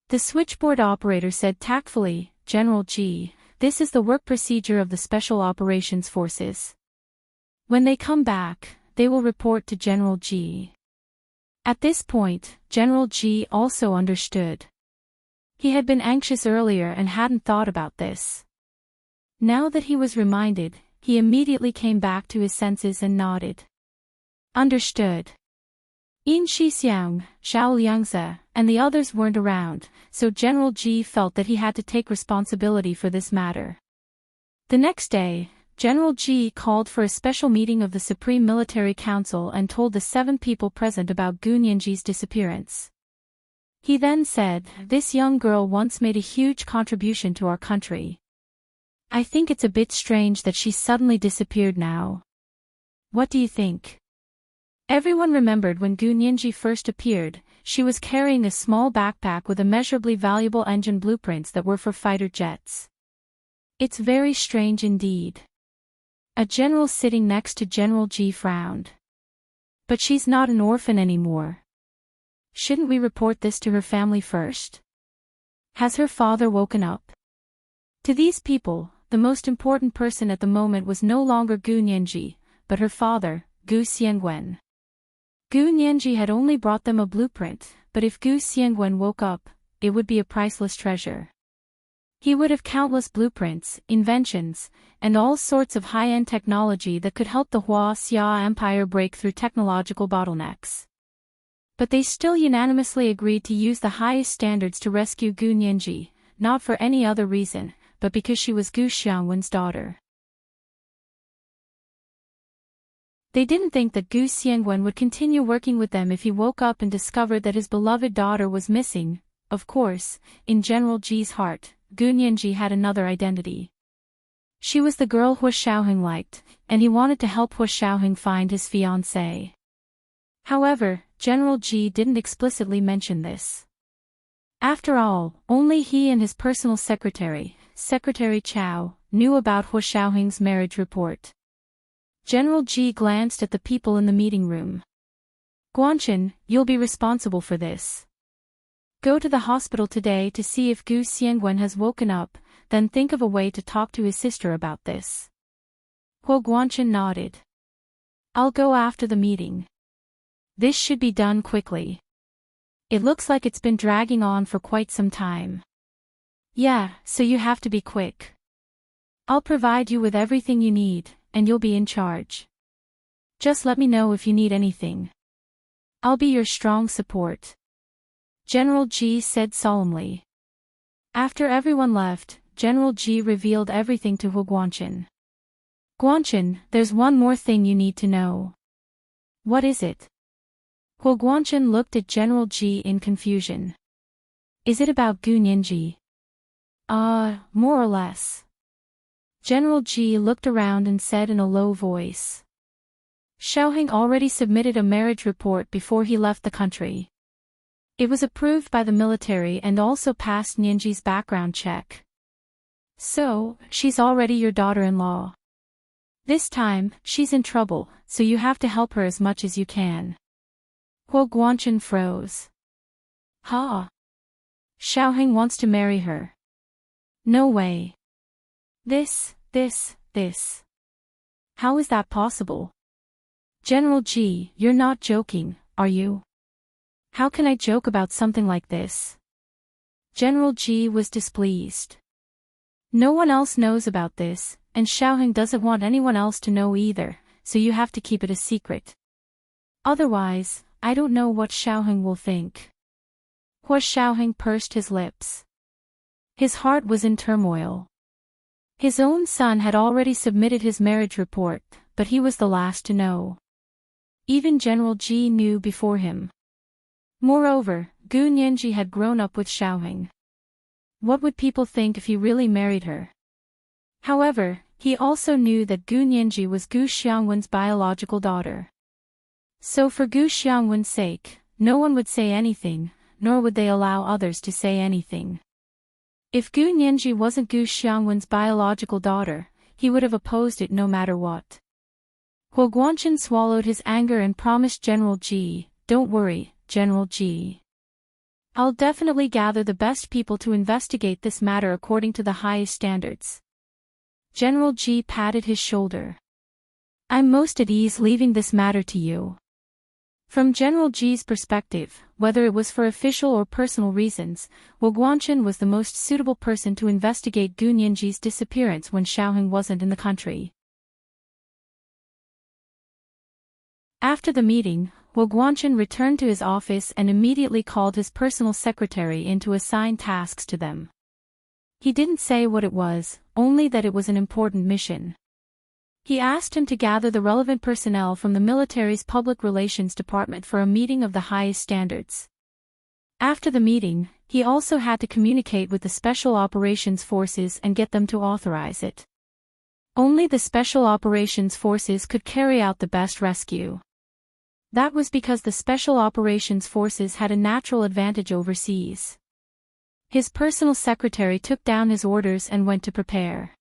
The switchboard operator said tactfully, "General Ji, this is the work procedure of the Special Operations Forces. When they come back, they will report to General Ji." At this point, General Ji also understood. He had been anxious earlier and hadn't thought about this. Now that he was reminded, he immediately came back to his senses and nodded. Understood. Yin Shixiang, Zhao Liangze, and the others weren't around, so General Ji felt that he had to take responsibility for this matter. The next day, General Ji called for a special meeting of the Supreme Military Council and told the 7 people present about Gu Nianji's disappearance. He then said, "This young girl once made a huge contribution to our country. I think it's a bit strange that she suddenly disappeared now. What do you think?" Everyone remembered when Gu Nianji first appeared, she was carrying a small backpack with immeasurably valuable engine blueprints that were for fighter jets. It's very strange indeed. A general sitting next to General Ji frowned. But she's not an orphan anymore. Shouldn't we report this to her family first? Has her father woken up? To these people, the most important person at the moment was no longer Gu Nianji, but her father, Gu Xiangwen. Gu Nianji had only brought them a blueprint, but if Gu Xiangwen woke up, it would be a priceless treasure. He would have countless blueprints, inventions, and all sorts of high-end technology that could help the Hua Xia Empire break through technological bottlenecks. But they still unanimously agreed to use the highest standards to rescue Gu Nianji, not for any other reason, but because she was Gu Xiangwen's daughter. They didn't think that Gu Xiangwen would continue working with them if he woke up and discovered that his beloved daughter was missing. Of course, in General Ji's heart, Gu Nianji had another identity. She was the girl Hu Xiaoheng liked, and he wanted to help Hu Xiaoheng find his fiancée. However, General Ji didn't explicitly mention this. After all, only he and his personal secretary, Secretary Chao, knew about Hu Xiaoheng's marriage report. General Ji glanced at the people in the meeting room. Guanchen, you'll be responsible for this. Go to the hospital today to see if Gu Xiangwen has woken up, then think of a way to talk to his sister about this. Huo Guanchen nodded. I'll go after the meeting. This should be done quickly. It looks like it's been dragging on for quite some time. Yeah, so you have to be quick. I'll provide you with everything you need, and you'll be in charge. Just let me know if you need anything. I'll be your strong support. General Ji said solemnly. After everyone left, General Ji revealed everything to Huo Guanchen. Guanchen, there's one more thing you need to know. What is it? Huo Guanchen looked at General Ji in confusion. Is it about Gu Nianji? More or less. General Ji looked around and said in a low voice. Xiaoheng already submitted a marriage report before he left the country. It was approved by the military and also passed Nianji's background check. So, she's already your daughter-in-law. This time, she's in trouble, so you have to help her as much as you can. Huo Guanchen froze. Ha! Xiaoheng wants to marry her. No way. This. How is that possible? General Ji, you're not joking, are you? How can I joke about something like this? General Ji was displeased. No one else knows about this, and Xiaoheng doesn't want anyone else to know either, so you have to keep it a secret. Otherwise, I don't know what Xiaoheng will think. Huo Xiaoheng pursed his lips. His heart was in turmoil. His own son had already submitted his marriage report, but he was the last to know. Even General Ji knew before him. Moreover, Gu Nianji had grown up with Xiaoheng. What would people think if he really married her? However, he also knew that Gu Nianji was Gu Xiangwen's biological daughter. So for Gu Xiangwen's sake, no one would say anything, nor would they allow others to say anything. If Gu Nianji wasn't Gu Xiangwen's biological daughter, he would have opposed it no matter what. Huo Guanchen swallowed his anger and promised General Ji, "Don't worry, General Ji. I'll definitely gather the best people to investigate this matter according to the highest standards." General Ji patted his shoulder. "I'm most at ease leaving this matter to you." From General Ji's perspective, whether it was for official or personal reasons, Huo Guanchen was the most suitable person to investigate Gu Nianji's disappearance when Xiaoheng wasn't in the country. After the meeting, Huo Guanchen returned to his office and immediately called his personal secretary in to assign tasks to them. He didn't say what it was, only that it was an important mission. He asked him to gather the relevant personnel from the military's public relations department for a meeting of the highest standards. After the meeting, he also had to communicate with the Special Operations Forces and get them to authorize it. Only the Special Operations Forces could carry out the best rescue. That was because the Special Operations Forces had a natural advantage overseas. His personal secretary took down his orders and went to prepare.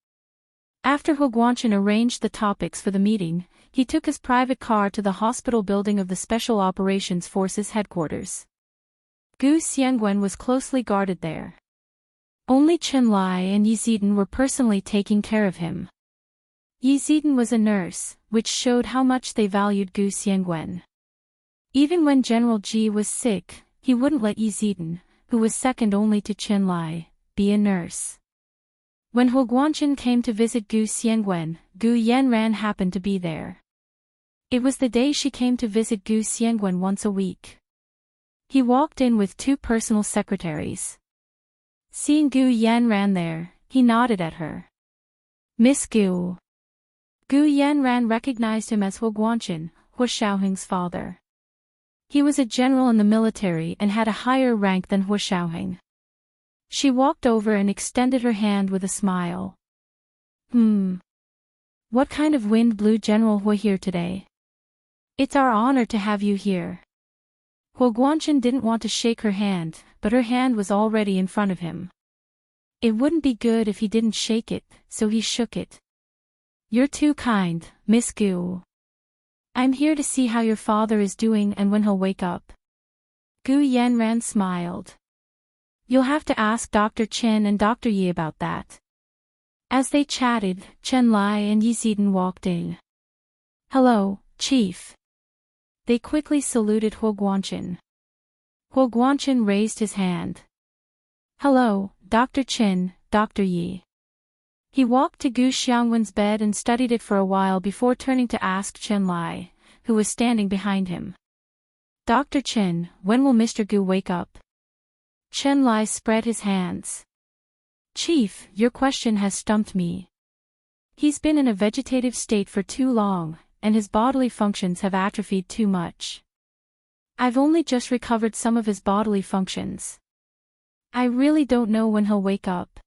After Huo Guanchen arranged the topics for the meeting, he took his private car to the hospital building of the Special Operations Forces headquarters. Gu Xiangwen was closely guarded there. Only Chen Lai and Yi Zidan were personally taking care of him. Yi Zidan was a nurse, which showed how much they valued Gu Xiangwen. Even when General Ji was sick, he wouldn't let Yi Zidan, who was second only to Chen Lai, be a nurse. When Huo Guanchen came to visit Gu Xiangwen, Gu Yanran happened to be there. It was the day she came to visit Gu Xiangwen once a week. He walked in with 2 personal secretaries. Seeing Gu Yanran there, he nodded at her. "Miss Gu." Gu Yanran recognized him as Huo Guanchen, Huo Xiaoheng's father. He was a general in the military and had a higher rank than Huo Xiaoheng. She walked over and extended her hand with a smile. What kind of wind blew General Huo here today? It's our honor to have you here." Huo Guanchen didn't want to shake her hand, but her hand was already in front of him. It wouldn't be good if he didn't shake it, so he shook it. "You're too kind, Miss Gu." I'm here to see how your father is doing and when he'll wake up. Gu Yanran smiled. You'll have to ask Dr. Chen and Dr. Yi about that. As they chatted, Chen Lai and Yi Zidan walked in. Hello, Chief. They quickly saluted Huo Guanchen. Huo Guanchen raised his hand. Hello, Dr. Chen, Dr. Yi. He walked to Gu Xiangwen's bed and studied it for a while before turning to ask Chen Lai, who was standing behind him. Dr. Chen, when will Mr. Gu wake up? Chen Lai spread his hands. Chief, your question has stumped me. He's been in a vegetative state for too long, and his bodily functions have atrophied too much. I've only just recovered some of his bodily functions. I really don't know when he'll wake up.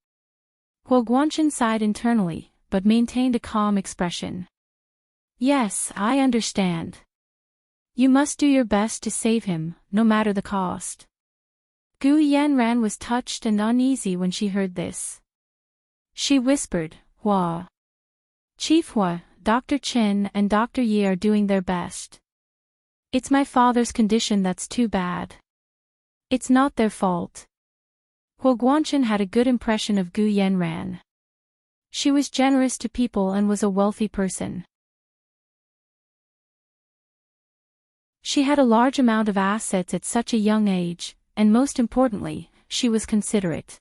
Huo Guanchen sighed internally, but maintained a calm expression. Yes, I understand. You must do your best to save him, no matter the cost. Gu Yanran was touched and uneasy when she heard this. She whispered, Hua. Chief Hua, Dr. Chen and Dr. Yi are doing their best. It's my father's condition that's too bad. It's not their fault. Huo Guanchen had a good impression of Gu Yanran. She was generous to people and was a wealthy person. She had a large amount of assets at such a young age, and most importantly, she was considerate.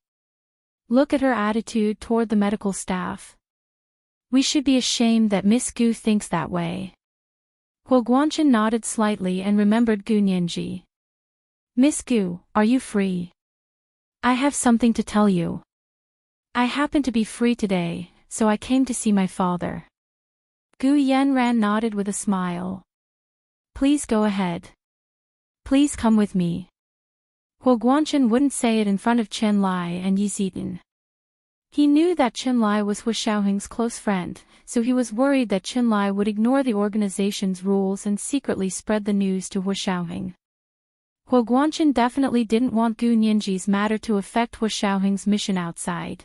Look at her attitude toward the medical staff. We should be ashamed that Miss Gu thinks that way. Huo Guanchen nodded slightly and remembered Gu Nianji. Miss Gu, are you free? I have something to tell you. I happen to be free today, so I came to see my father. Gu Yanran nodded with a smile. Please go ahead. Please come with me. Huo Guanchen wouldn't say it in front of Chen Lai and Yi Zidan. He knew that Chen Lai was Hu Xiaoheng's close friend, so he was worried that Chen Lai would ignore the organization's rules and secretly spread the news to Hu Xiaoheng. Huo Guanchen definitely didn't want Gu Nianji's matter to affect Hu Xiaoheng's mission outside.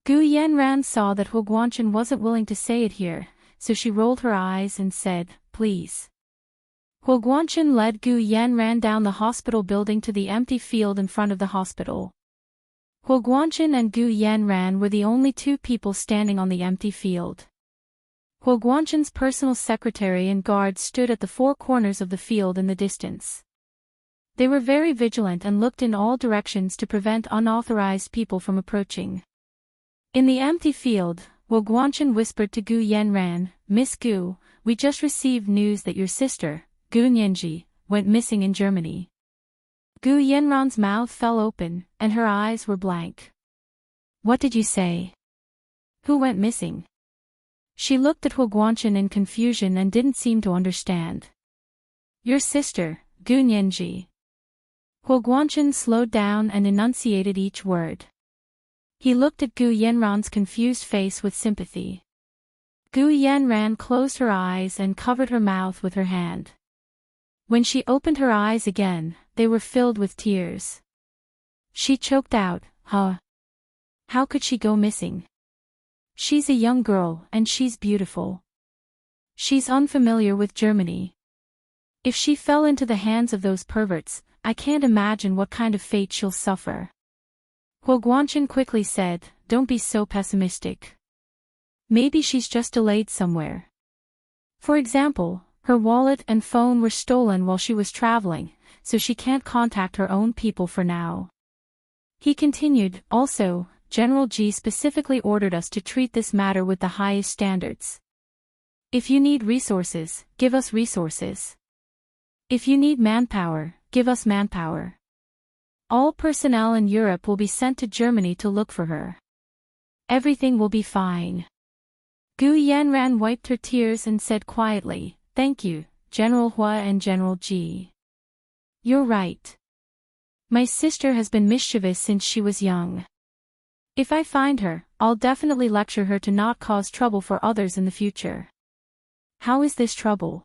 Gu Yanran saw that Huo Guanchen wasn't willing to say it here, so she rolled her eyes and said, please. Huo Guanchen led Gu Yanran down the hospital building to the empty field in front of the hospital. Huo Guanchen and Gu Yanran were the only two people standing on the empty field. Huo Guanchen's personal secretary and guards stood at the four corners of the field in the distance. They were very vigilant and looked in all directions to prevent unauthorized people from approaching. In the empty field, Huo Guanchen whispered to Gu Yanran, Miss Gu, we just received news that your sister, Gu Nianji, went missing in Germany. Gu Yanran's mouth fell open, and her eyes were blank. What did you say? Who went missing? She looked at Huo Guanchen in confusion and didn't seem to understand. Your sister, Gu Nianji. Huo Guanchen slowed down and enunciated each word. He looked at Gu Yanran's confused face with sympathy. Gu Yanran closed her eyes and covered her mouth with her hand. When she opened her eyes again, they were filled with tears. She choked out, Huh? How could she go missing? She's a young girl and she's beautiful. She's unfamiliar with Germany. If she fell into the hands of those perverts, I can't imagine what kind of fate she'll suffer. Huo Guanchen quickly said, Don't be so pessimistic. Maybe she's just delayed somewhere. For example, her wallet and phone were stolen while she was traveling, so she can't contact her own people for now. He continued, Also, General Ji specifically ordered us to treat this matter with the highest standards. If you need resources, give us resources. If you need manpower, give us manpower. All personnel in Europe will be sent to Germany to look for her. Everything will be fine. Gu Yanran wiped her tears and said quietly, Thank you, General Hua and General Ji. You're right. My sister has been mischievous since she was young. If I find her, I'll definitely lecture her to not cause trouble for others in the future. How is this trouble?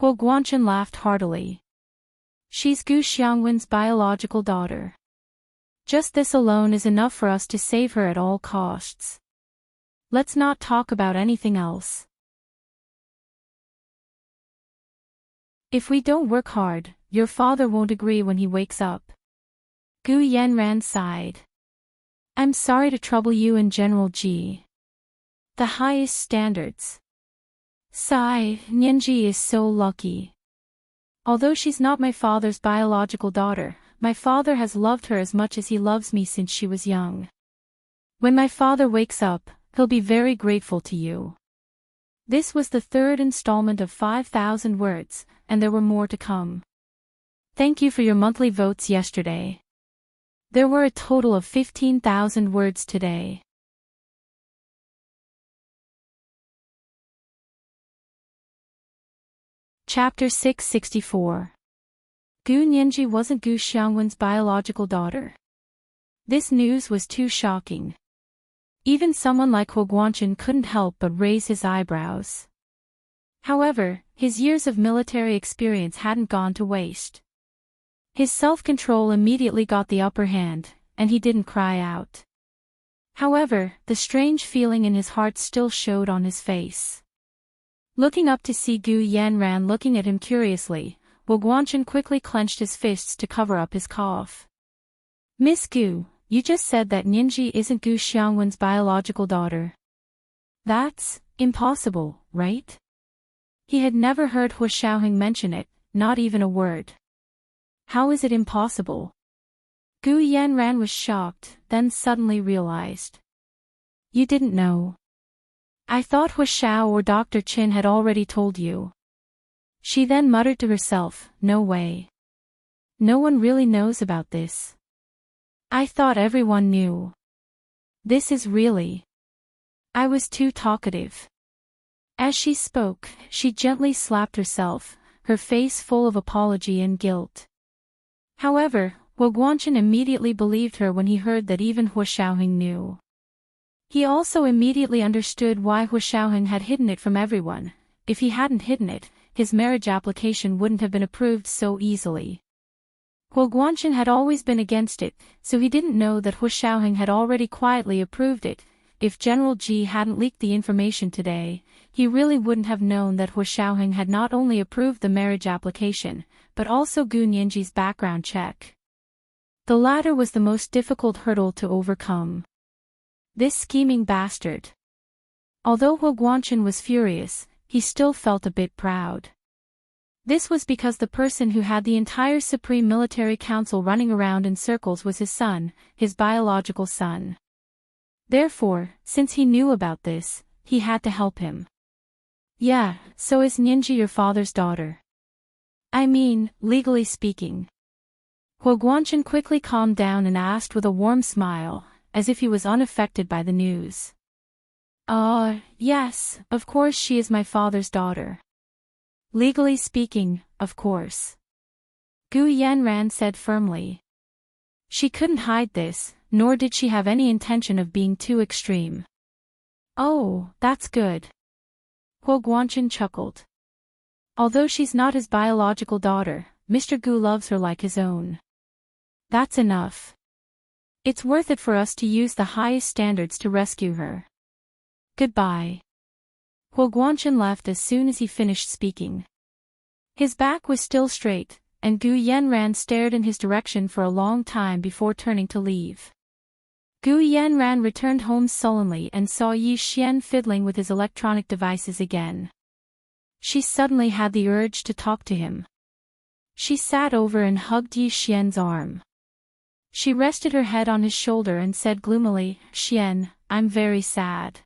Huo Guanchen laughed heartily. She's Gu Xiangwen's biological daughter. Just this alone is enough for us to save her at all costs. Let's not talk about anything else. If we don't work hard, your father won't agree when he wakes up. Gu Yanran sighed. I'm sorry to trouble you and General Ji. The highest standards. Sigh, Nianji is so lucky. Although she's not my father's biological daughter, my father has loved her as much as he loves me since she was young. When my father wakes up, he'll be very grateful to you. This was the third installment of 5,000 words, and there were more to come. Thank you for your monthly votes yesterday. There were a total of 15,000 words today. Chapter 664. Gu Nianji wasn't Gu Xiangwen's biological daughter. This news was too shocking. Even someone like Huo Guanchen couldn't help but raise his eyebrows. However, his years of military experience hadn't gone to waste. His self-control immediately got the upper hand, and he didn't cry out. However, the strange feeling in his heart still showed on his face. Looking up to see Gu Yanran looking at him curiously, Huo Guanchen quickly clenched his fists to cover up his cough. Miss Gu, you just said that Nianji isn't Gu Xiangwen's biological daughter. That's impossible, right? He had never heard Huo Xiaoheng mention it, not even a word. How is it impossible? Gu Yanran was shocked, then suddenly realized. You didn't know. I thought Huo Xiao or Dr. Qin had already told you. She then muttered to herself, no way. No one really knows about this. I thought everyone knew. This is really. I was too talkative. As she spoke, she gently slapped herself, her face full of apology and guilt. However, Huo Guanchen immediately believed her when he heard that even Huo Xiaoheng knew. He also immediately understood why Huo Xiaoheng had hidden it from everyone. If he hadn't hidden it, his marriage application wouldn't have been approved so easily. Huo Guanchen had always been against it, so he didn't know that Huo Xiaoheng had already quietly approved it. If General Ji hadn't leaked the information today, he really wouldn't have known that Huo Xiaoheng had not only approved the marriage application, but also Gu Nianji's background check. The latter was the most difficult hurdle to overcome. This scheming bastard. Although Huo Guanchen was furious, he still felt a bit proud. This was because the person who had the entire Supreme Military Council running around in circles was his son, his biological son. Therefore, since he knew about this, he had to help him. Yeah, so is Nianji your father's daughter? I mean, legally speaking. Huo Guanchen quickly calmed down and asked with a warm smile, as if he was unaffected by the news. Yes, of course she is my father's daughter. Legally speaking, of course. Gu Yanran said firmly. She couldn't hide this, nor did she have any intention of being too extreme. Oh, that's good. Huo Guanchen chuckled. Although she's not his biological daughter, Mr. Gu loves her like his own. That's enough. It's worth it for us to use the highest standards to rescue her. Goodbye. Huo Guanchen left as soon as he finished speaking. His back was still straight, and Gu Yanran stared in his direction for a long time before turning to leave. Gu Yanran returned home sullenly and saw Yi Xian fiddling with his electronic devices again. She suddenly had the urge to talk to him. She sat over and hugged Yi Xian's arm. She rested her head on his shoulder and said gloomily, Xian, I'm very sad.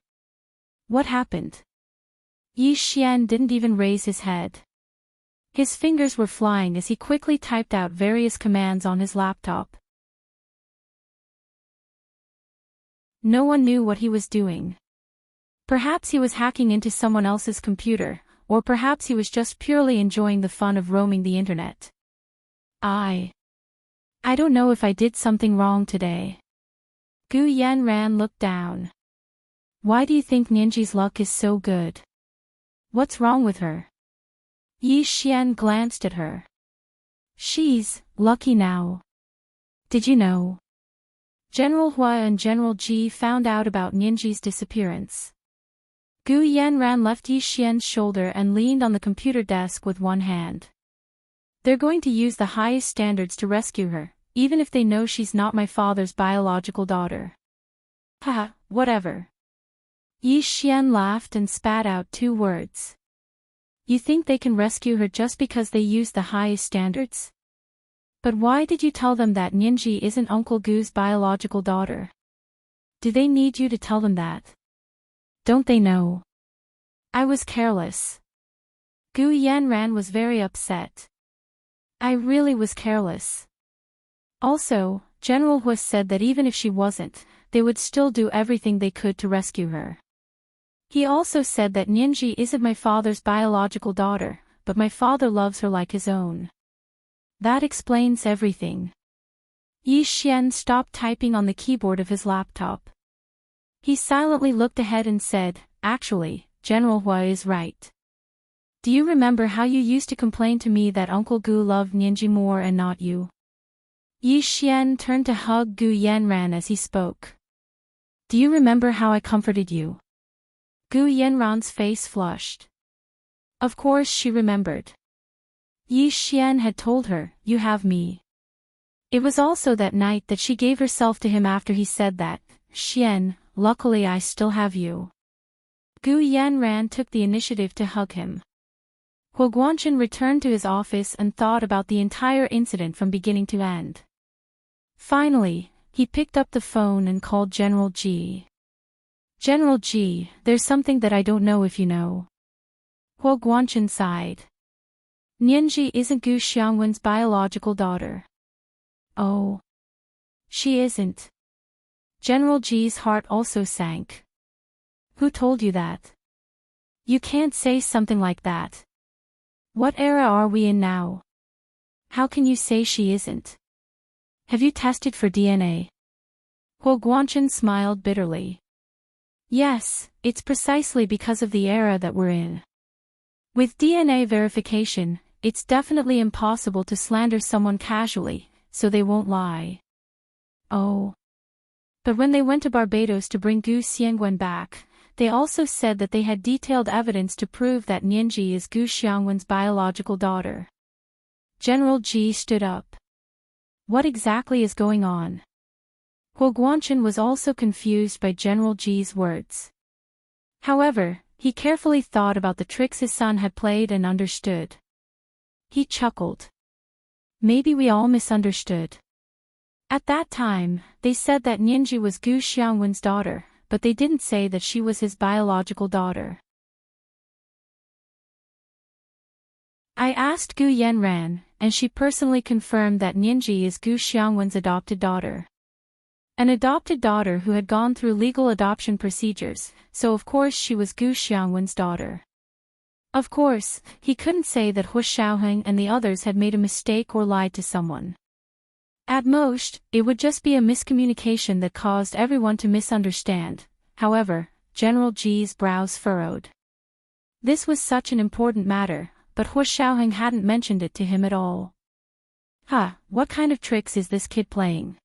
What happened? Yi Xian didn't even raise his head. His fingers were flying as he quickly typed out various commands on his laptop. No one knew what he was doing. Perhaps he was hacking into someone else's computer, or perhaps he was just purely enjoying the fun of roaming the internet. I don't know if I did something wrong today. Gu Yanran looked down. Why do you think Nianji's luck is so good? What's wrong with her? Yi Xian glanced at her. She's lucky now. Did you know? General Hua and General Ji found out about Nianji's disappearance. Gu Yanran left Yi Xian's shoulder and leaned on the computer desk with one hand. They're going to use the highest standards to rescue her, even if they know she's not my father's biological daughter. Haha, whatever. Yi Xian laughed and spat out 2 words. You think they can rescue her just because they use the highest standards? But why did you tell them that Nianji isn't Uncle Gu's biological daughter? Do they need you to tell them that? Don't they know? I was careless. Gu Yanran was very upset. I really was careless. Also, General Huas said that even if she wasn't, they would still do everything they could to rescue her. He also said that Nianji isn't my father's biological daughter, but my father loves her like his own. That explains everything. Yi Xian stopped typing on the keyboard of his laptop. He silently looked ahead and said, actually, General Hua is right. Do you remember how you used to complain to me that Uncle Gu loved Nianji more and not you? Yi Xian turned to hug Gu Yanran as he spoke. Do you remember how I comforted you? Gu Yanran's face flushed. Of course she remembered. Yi Xian had told her, you have me. It was also that night that she gave herself to him after he said that, Xian, luckily I still have you. Gu Yanran took the initiative to hug him. Huo Guanchen returned to his office and thought about the entire incident from beginning to end. Finally, he picked up the phone and called General Ji. General Ji, there's something that I don't know if you know. Huo Guanchen sighed. Nianji isn't Gu Xiangwen's biological daughter. Oh. She isn't. General Ji's heart also sank. Who told you that? You can't say something like that. What era are we in now? How can you say she isn't? Have you tested for DNA? Huo Guanchen smiled bitterly. Yes, it's precisely because of the era that we're in. With DNA verification, it's definitely impossible to slander someone casually, so they won't lie. Oh. But when they went to Barbados to bring Gu Xiangwen back, they also said that they had detailed evidence to prove that Nianji is Gu Xiangwen's biological daughter. General Ji stood up. What exactly is going on? Huo Guanchen was also confused by General Ji's words. However, he carefully thought about the tricks his son had played and understood. He chuckled. Maybe we all misunderstood. At that time, they said that Nianji was Gu Xiangwen's daughter, but they didn't say that she was his biological daughter. I asked Gu Yanran, and she personally confirmed that Nianji is Gu Xiangwen's adopted daughter. An adopted daughter who had gone through legal adoption procedures, so of course she was Gu Xiangwen's daughter. Of course, he couldn't say that Hu Xiaoheng and the others had made a mistake or lied to someone. At most, it would just be a miscommunication that caused everyone to misunderstand. However, General Ji's brows furrowed. This was such an important matter, but Hu Xiaoheng hadn't mentioned it to him at all. What kind of tricks is this kid playing?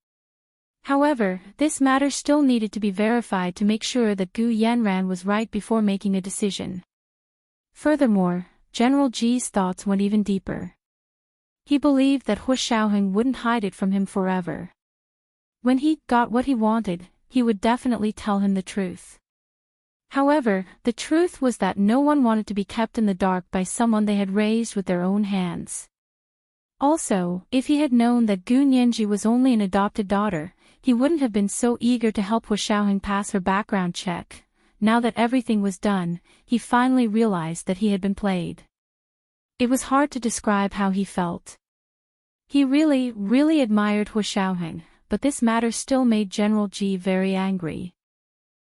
However, this matter still needed to be verified to make sure that Gu Yanran was right before making a decision. Furthermore, General Ji's thoughts went even deeper. He believed that Hu Xiaoheng wouldn't hide it from him forever. When he got what he wanted, he would definitely tell him the truth. However, the truth was that no one wanted to be kept in the dark by someone they had raised with their own hands. Also, if he had known that Gu Nianji was only an adopted daughter, he wouldn't have been so eager to help Hu Xiaoheng pass her background check. Now that everything was done, he finally realized that he had been played. It was hard to describe how he felt. He really admired Hu Xiaoheng, but this matter still made General Ji very angry.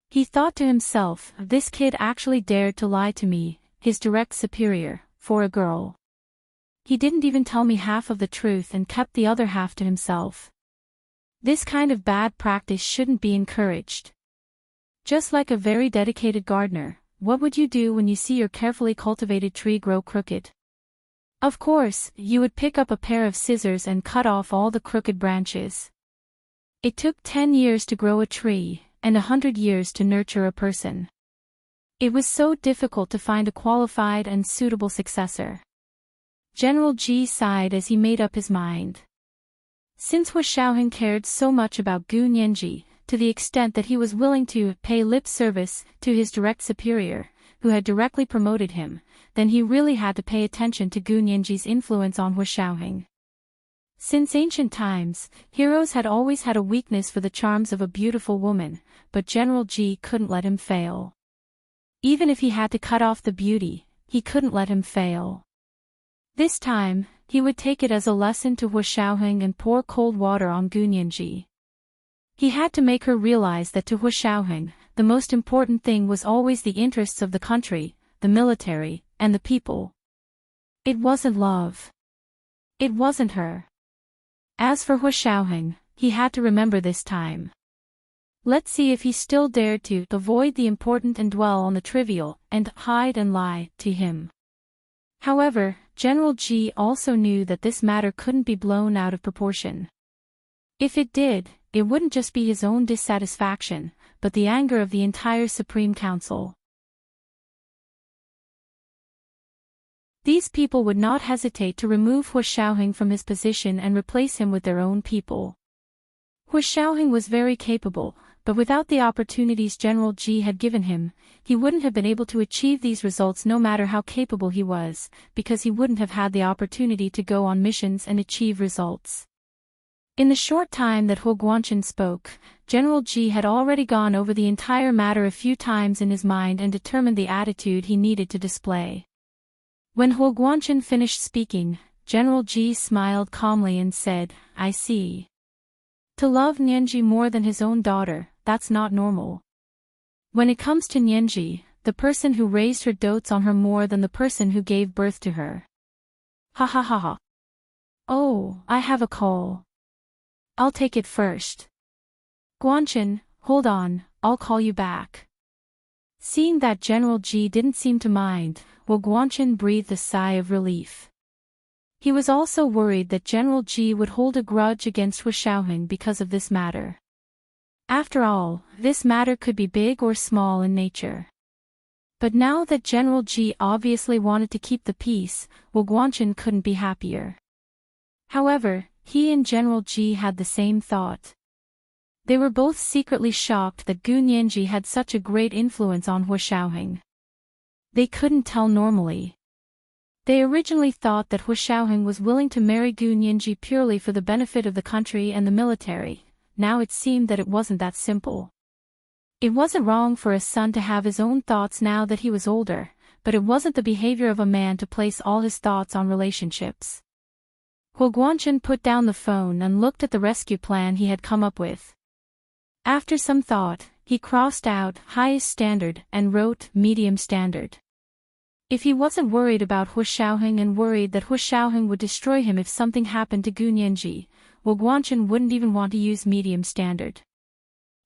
He thought to himself, this kid actually dared to lie to me, his direct superior, for a girl. He didn't even tell me half of the truth and kept the other half to himself. This kind of bad practice shouldn't be encouraged. Just like a very dedicated gardener, what would you do when you see your carefully cultivated tree grow crooked? Of course, you would pick up a pair of scissors and cut off all the crooked branches. It took 10 years to grow a tree, and 100 years to nurture a person. It was so difficult to find a qualified and suitable successor. General Ji sighed as he made up his mind. Since Hu Xiaoheng cared so much about Gu Nianji, to the extent that he was willing to pay lip service to his direct superior, who had directly promoted him, then he really had to pay attention to Gu Nianji's influence on Hu Xiaoheng. Since ancient times, heroes had always had a weakness for the charms of a beautiful woman, but General Ji couldn't let him fail. Even if he had to cut off the beauty, he couldn't let him fail. This time, he would take it as a lesson to Hu Xiaoheng and pour cold water on Gu Nianji. He had to make her realize that to Hu Xiaoheng, the most important thing was always the interests of the country, the military, and the people. It wasn't love. It wasn't her. As for Hu Xiaoheng, he had to remember this time. Let's see if he still dared to avoid the important and dwell on the trivial, and hide and lie to him. However, General Ji also knew that this matter couldn't be blown out of proportion. If it did, it wouldn't just be his own dissatisfaction, but the anger of the entire Supreme Council. These people would not hesitate to remove Hu Xiaoheng from his position and replace him with their own people. Hu Xiaoheng was very capable, but without the opportunities General Ji had given him, he wouldn't have been able to achieve these results no matter how capable he was, because he wouldn't have had the opportunity to go on missions and achieve results. In the short time that Hu Guanchen spoke, General Ji had already gone over the entire matter a few times in his mind and determined the attitude he needed to display. When Hu Guanchen finished speaking, General Ji smiled calmly and said, "I see. To love Nianji more than his own daughter, that's not normal. When it comes to Nianji, the person who raised her dotes on her more than the person who gave birth to her." Ha ha ha ha. Oh, I have a call. I'll take it first. Guanchen, hold on, I'll call you back. Seeing that General Ji didn't seem to mind, Hu Guanchen breathed a sigh of relief. He was also worried that General Ji would hold a grudge against Hu Xiaoheng because of this matter. After all, this matter could be big or small in nature. But now that General Ji obviously wanted to keep the peace, Hu Guanchen couldn't be happier. However, he and General Ji had the same thought. They were both secretly shocked that Gu Nianji had such a great influence on Hu Xiaoheng. They couldn't tell normally. They originally thought that Hu Xiaoheng was willing to marry Gu Nianji purely for the benefit of the country and the military. Now it seemed that it wasn't that simple. It wasn't wrong for a son to have his own thoughts now that he was older, but it wasn't the behavior of a man to place all his thoughts on relationships. Hu Guanchen put down the phone and looked at the rescue plan he had come up with. After some thought, he crossed out highest standard and wrote medium standard. If he wasn't worried about Hu Xiaoheng and worried that Hu Xiaoheng would destroy him if something happened to Gu Nianji, Hu Guanchen wouldn't even want to use medium standard.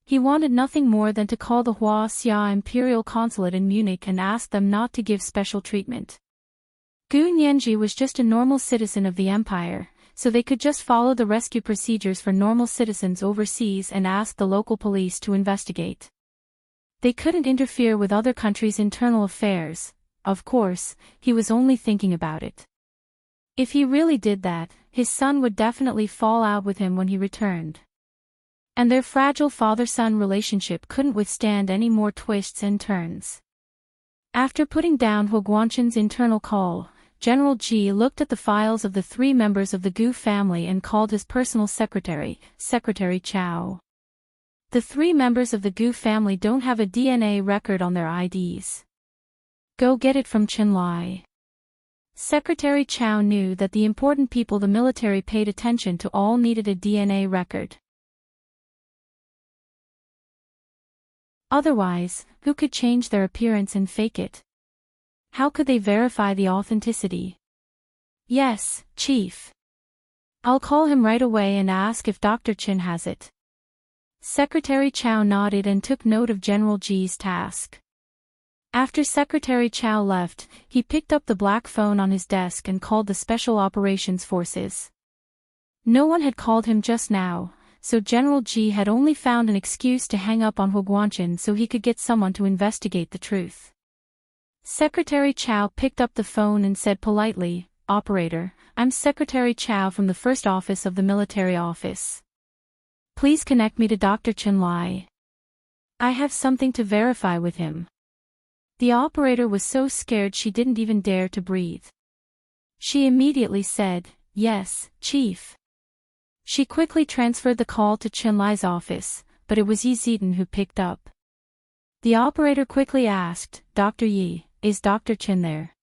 He wanted nothing more than to call the Hua Xia Imperial Consulate in Munich and ask them not to give special treatment. Gu Nianji was just a normal citizen of the empire, so they could just follow the rescue procedures for normal citizens overseas and ask the local police to investigate. They couldn't interfere with other countries' internal affairs. Of course, he was only thinking about it. If he really did that, his son would definitely fall out with him when he returned. And their fragile father-son relationship couldn't withstand any more twists and turns. After putting down Hu Guanchen's internal call, General Ji looked at the files of the 3 members of the Gu family and called his personal secretary, Secretary Chao. The 3 members of the Gu family don't have a DNA record on their IDs. Go get it from Chenlai. Secretary Chao knew that the important people the military paid attention to all needed a DNA record. Otherwise, who could change their appearance and fake it? How could they verify the authenticity? Yes, Chief. I'll call him right away and ask if Dr. Chen has it. Secretary Chao nodded and took note of General Ji's task. After Secretary Chao left, he picked up the black phone on his desk and called the Special Operations Forces. No one had called him just now, so General Ji had only found an excuse to hang up on Hu Guanchen so he could get someone to investigate the truth. Secretary Chao picked up the phone and said politely, operator, I'm Secretary Chow from the first office of the military office. Please connect me to Dr. Chen Lai. I have something to verify with him. The operator was so scared she didn't even dare to breathe. She immediately said, "Yes, Chief." She quickly transferred the call to Chen Lai's office, but it was Yi Zidan who picked up. The operator quickly asked, "Dr. Yi, is Dr. Chen there?"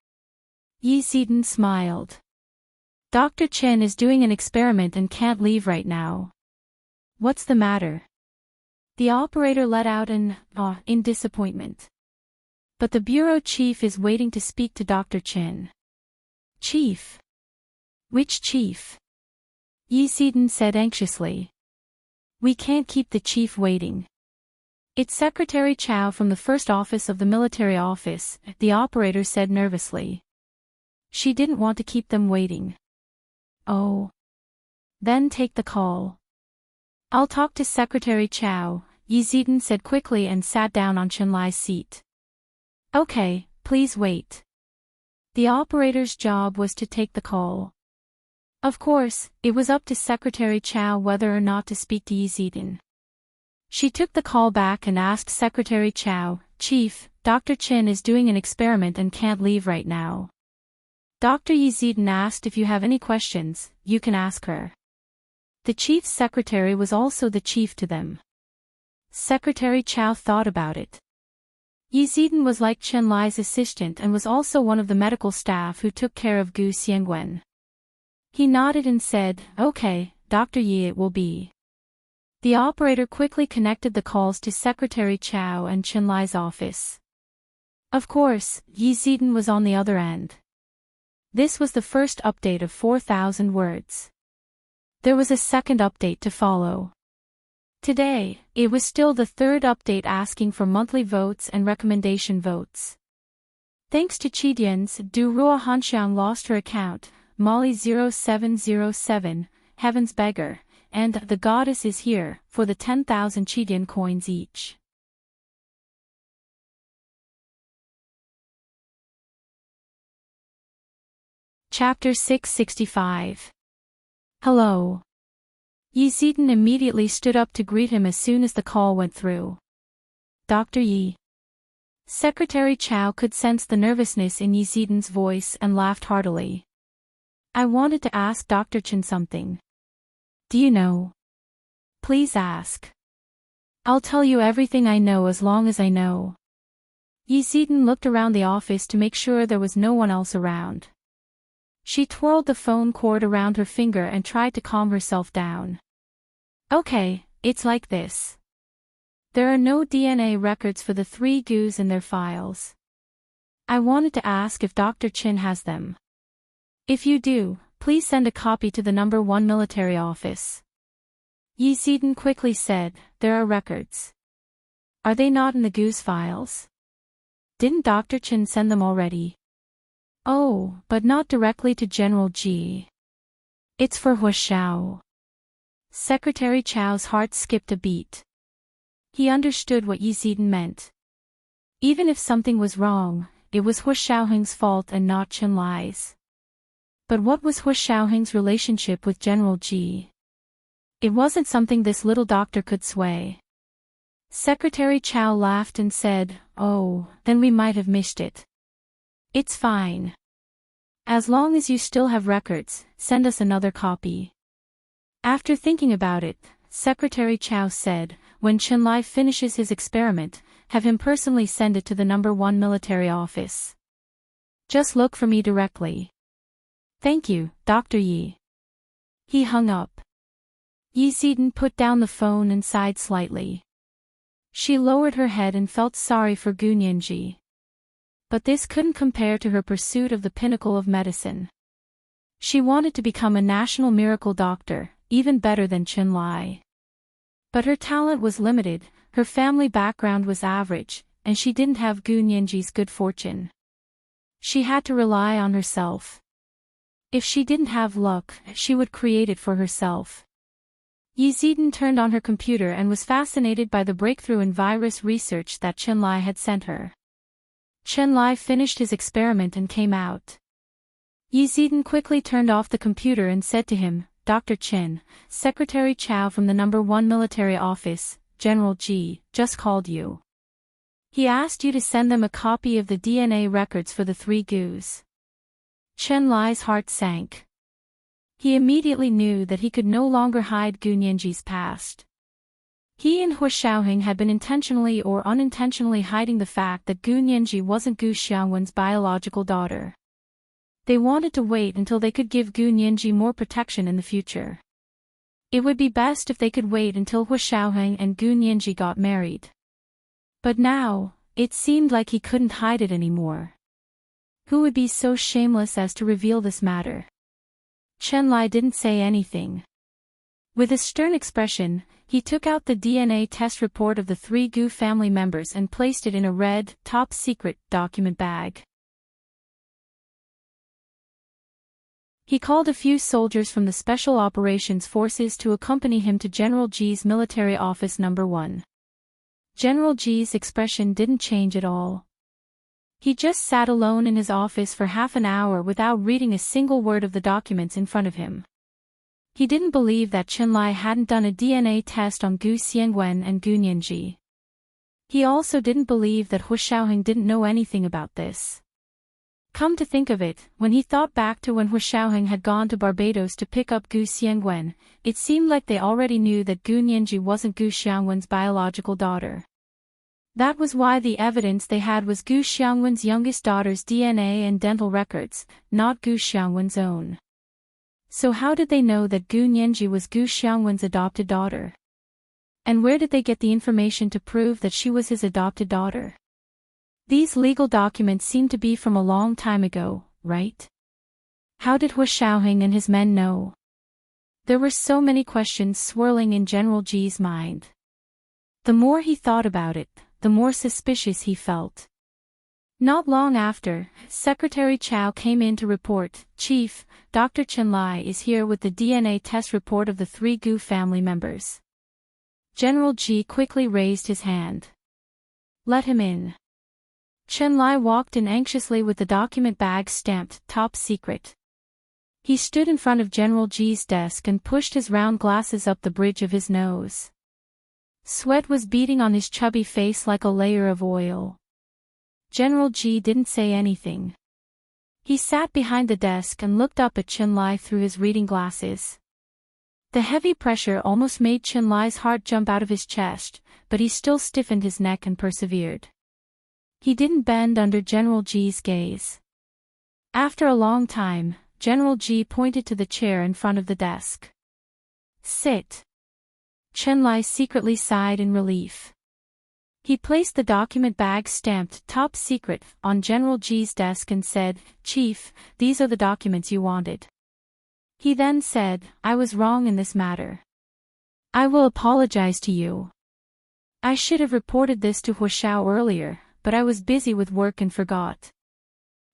Yi Zidan smiled. "Dr. Chen is doing an experiment and can't leave right now." "What's the matter?" The operator let out an "ah" in disappointment. "But the bureau chief is waiting to speak to Dr. Chen." "Chief? Which chief?" Yi Zidan said anxiously. "We can't keep the chief waiting. It's Secretary Chow from the first office of the military office," the operator said nervously. She didn't want to keep them waiting. "Oh. Then take the call." "I'll talk to Secretary Chow," Yi Zidan said quickly and sat down on Chen Lai's seat. "Okay, please wait." The operator's job was to take the call. Of course, it was up to Secretary Chow whether or not to speak to Yi Zidan. She took the call back and asked Secretary Chow, "Chief, Dr. Chen is doing an experiment and can't leave right now. Dr. Yi Zidan asked if you have any questions, you can ask her." The chief's secretary was also the chief to them. Secretary Chow thought about it. Yi Zidan was like Chen Lai's assistant and was also one of the medical staff who took care of Gu Xiangwen. He nodded and said, "Okay, Dr. Yi, it will be." The operator quickly connected the calls to Secretary Chow and Chen Lai's office. Of course, Yi Zidan was on the other end. This was the first update of 4,000 words. There was a second update to follow. Today, it was still the third update asking for monthly votes and recommendation votes. Thanks to Chidian's Du Rua Hanxiang lost her account, Molly 0707, Heaven's Beggar, and The Goddess is Here, for the 10,000 Chidian coins each. Chapter 665. Hello. Yi Zidan immediately stood up to greet him as soon as the call went through. "Dr. Yi." Secretary Chow could sense the nervousness in Yi Zidan's voice and laughed heartily. "I wanted to ask Dr. Chen something." "Do you know?" "Please ask." "I'll tell you everything I know as long as I know." Yi Zidan looked around the office to make sure there was no one else around. She twirled the phone cord around her finger and tried to calm herself down. "Okay, it's like this. There are no DNA records for the 3 Gus in their files. I wanted to ask if Dr. Chen has them. If you do, please send a copy to the number 1 military office." Yi Zidan quickly said, "There are records. Are they not in the Gus files? Didn't Dr. Chen send them already?" "Oh, but not directly to General Ji. It's for Hu Xiao." Secretary Chow's heart skipped a beat. He understood what Yi Zidan meant. Even if something was wrong, it was Hu Xiaoheng's fault and not Chen Lai's. But what was Hu Xiaoheng's relationship with General Ji? It wasn't something this little doctor could sway. Secretary Chow laughed and said, "Oh, then we might have missed it. It's fine. As long as you still have records, send us another copy." After thinking about it, Secretary Chow said, "When Chen Lai finishes his experiment, have him personally send it to the number 1 military office. Just look for me directly." "Thank you, Dr. Yi." He hung up. Yi Zidan put down the phone and sighed slightly. She lowered her head and felt sorry for Gu Nianji. But this couldn't compare to her pursuit of the pinnacle of medicine. She wanted to become a national miracle doctor, even better than Chen Lai. But her talent was limited, her family background was average, and she didn't have Gu Nianji's good fortune. She had to rely on herself. If she didn't have luck, she would create it for herself. Yi Zidan turned on her computer and was fascinated by the breakthrough in virus research that Chen Lai had sent her. Chen Lai finished his experiment and came out. Yi Zidan quickly turned off the computer and said to him, Dr. Chen, Secretary Chow from the No. 1 Military Office, General Ji, just called you. He asked you to send them a copy of the DNA records for the 3 Gus. Chen Lai's heart sank. He immediately knew that he could no longer hide Gu Nianji's past. He and Hu Xiaoheng had been intentionally or unintentionally hiding the fact that Gu Nianji wasn't Gu Xiangwen's biological daughter. They wanted to wait until they could give Gu Nianji more protection in the future. It would be best if they could wait until Hu Xiaoheng and Gu Nianji got married. But now, it seemed like he couldn't hide it anymore. Who would be so shameless as to reveal this matter? Chen Lai didn't say anything. With a stern expression, he took out the DNA test report of the 3 Gu family members and placed it in a red, top-secret, document bag. He called a few soldiers from the Special Operations Forces to accompany him to General Ji's military office No. 1. General Ji's expression didn't change at all. He just sat alone in his office for half an hour without reading a single word of the documents in front of him. He didn't believe that Chen Lai hadn't done a DNA test on Gu Xiangwen and Gu Nianji. He also didn't believe that Hu Xiaoheng didn't know anything about this. Come to think of it, when he thought back to when Hu Xiaoheng had gone to Barbados to pick up Gu Xiangwen, it seemed like they already knew that Gu Nianji wasn't Gu Xiangwen's biological daughter. That was why the evidence they had was Gu Xiangwen's youngest daughter's DNA and dental records, not Gu Xiangwen's own. So how did they know that Gu Nianji was Gu Xiangwen's adopted daughter? And where did they get the information to prove that she was his adopted daughter? These legal documents seem to be from a long time ago, right? How did Hu Xiaoheng and his men know? There were so many questions swirling in General Ji's mind. The more he thought about it, the more suspicious he felt. Not long after, Secretary Chow came in to report, Chief, Dr. Chen Lai is here with the DNA test report of the 3 Gu family members. General Ji quickly raised his hand. Let him in. Chen Lai walked in anxiously with the document bag stamped, top secret. He stood in front of General Ji's desk and pushed his round glasses up the bridge of his nose. Sweat was beading on his chubby face like a layer of oil. General Ji didn't say anything. He sat behind the desk and looked up at Chen Lai through his reading glasses. The heavy pressure almost made Chen Lai's heart jump out of his chest, but he still stiffened his neck and persevered. He didn't bend under General Ji's gaze. After a long time, General Ji pointed to the chair in front of the desk. Sit. Chen Lai secretly sighed in relief. He placed the document bag stamped top secret on General Ji's desk and said, Chief, these are the documents you wanted. He then said, I was wrong in this matter. I will apologize to you. I should have reported this to Hu Xiao earlier, but I was busy with work and forgot.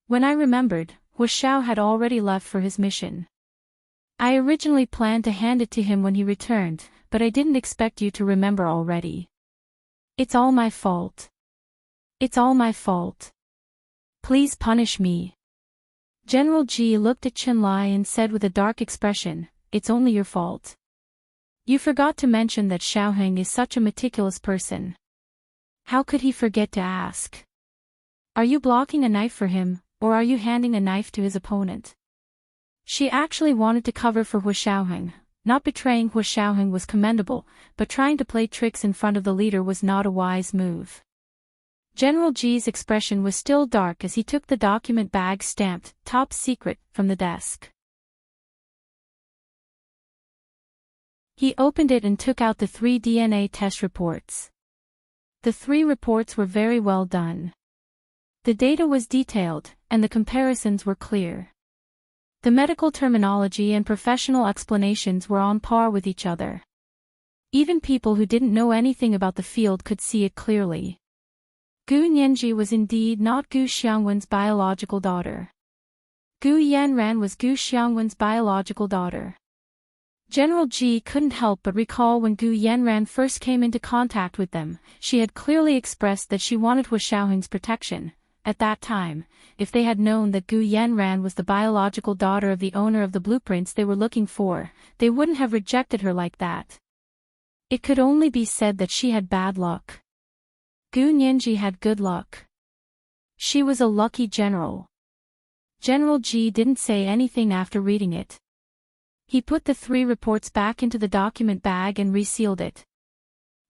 When I remembered, Hu Xiao had already left for his mission. I originally planned to hand it to him when he returned, but I didn't expect you to remember already. It's all my fault. It's all my fault. Please punish me. General Ji looked at Chen Lai and said with a dark expression, It's only your fault. You forgot to mention that Xiaoheng is such a meticulous person. How could he forget to ask? Are you blocking a knife for him, or are you handing a knife to his opponent? She actually wanted to cover for Hu Xiaoheng. Not betraying Hu Xiaoheng was commendable, but trying to play tricks in front of the leader was not a wise move. General Ji's expression was still dark as he took the document bag stamped, top secret, from the desk. He opened it and took out the 3 DNA test reports. The 3 reports were very well done. The data was detailed, and the comparisons were clear. The medical terminology and professional explanations were on par with each other. Even people who didn't know anything about the field could see it clearly. Gu Nianji was indeed not Gu Xiangwen's biological daughter. Gu Yanran was Gu Xiangwen's biological daughter. General Ji couldn't help but recall when Gu Yanran first came into contact with them, she had clearly expressed that she wanted Hu Xiaoheng's protection, at that time, if they had known that Gu Yanran was the biological daughter of the owner of the blueprints they were looking for, they wouldn't have rejected her like that. It could only be said that she had bad luck. Gu Nianji had good luck. She was a lucky general. General Ji didn't say anything after reading it. He put the 3 reports back into the document bag and resealed it.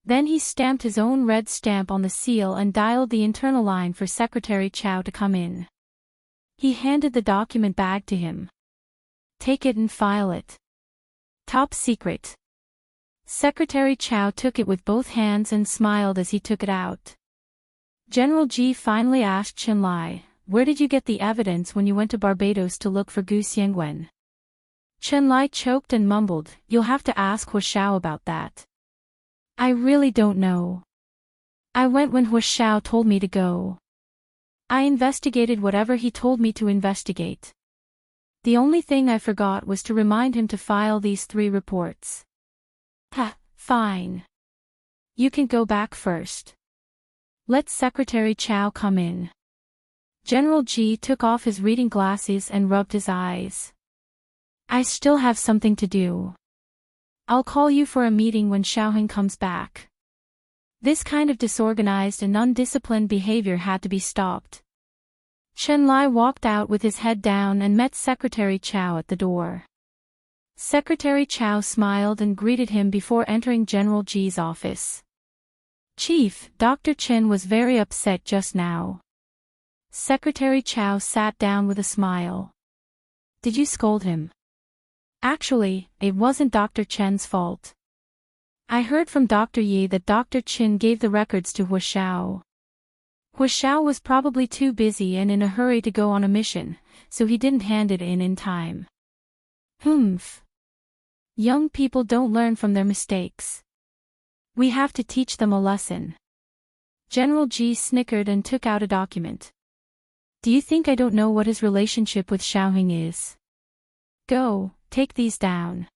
Then he stamped his own red stamp on the seal and dialed the internal line for Secretary Chow to come in. He handed the document bag to him. "Take it and file it. Top secret." Secretary Chow took it with both hands and smiled as he took it out. General Ji finally asked Chen Lai, "Where did you get the evidence when you went to Barbados to look for Gu Xiangwen?" Chen Lai choked and mumbled, "You'll have to ask Hu Xiao about that. I really don't know. I went when Hu Xiao told me to go. I investigated whatever he told me to investigate. The only thing I forgot was to remind him to file these 3 reports." "Ha, fine. You can go back first. Let Secretary Chow come in." General Ji took off his reading glasses and rubbed his eyes. "I still have something to do. I'll call you for a meeting when Xiaoheng comes back." This kind of disorganized and undisciplined behavior had to be stopped. Chen Lai walked out with his head down and met Secretary Chow at the door. Secretary Chow smiled and greeted him before entering General Ji's office. "Chief, Dr. Chen was very upset just now." Secretary Chow sat down with a smile. "Did you scold him?" "Actually, it wasn't Dr. Chen's fault. I heard from Dr. Yi that Dr. Chen gave the records to Hu Xiao. Hu Xiao was probably too busy and in a hurry to go on a mission, so he didn't hand it in time." "Humph. Young people don't learn from their mistakes. We have to teach them a lesson." General Ji snickered and took out a document. "Do you think I don't know what his relationship with Xiaoheng is? Go, take these down.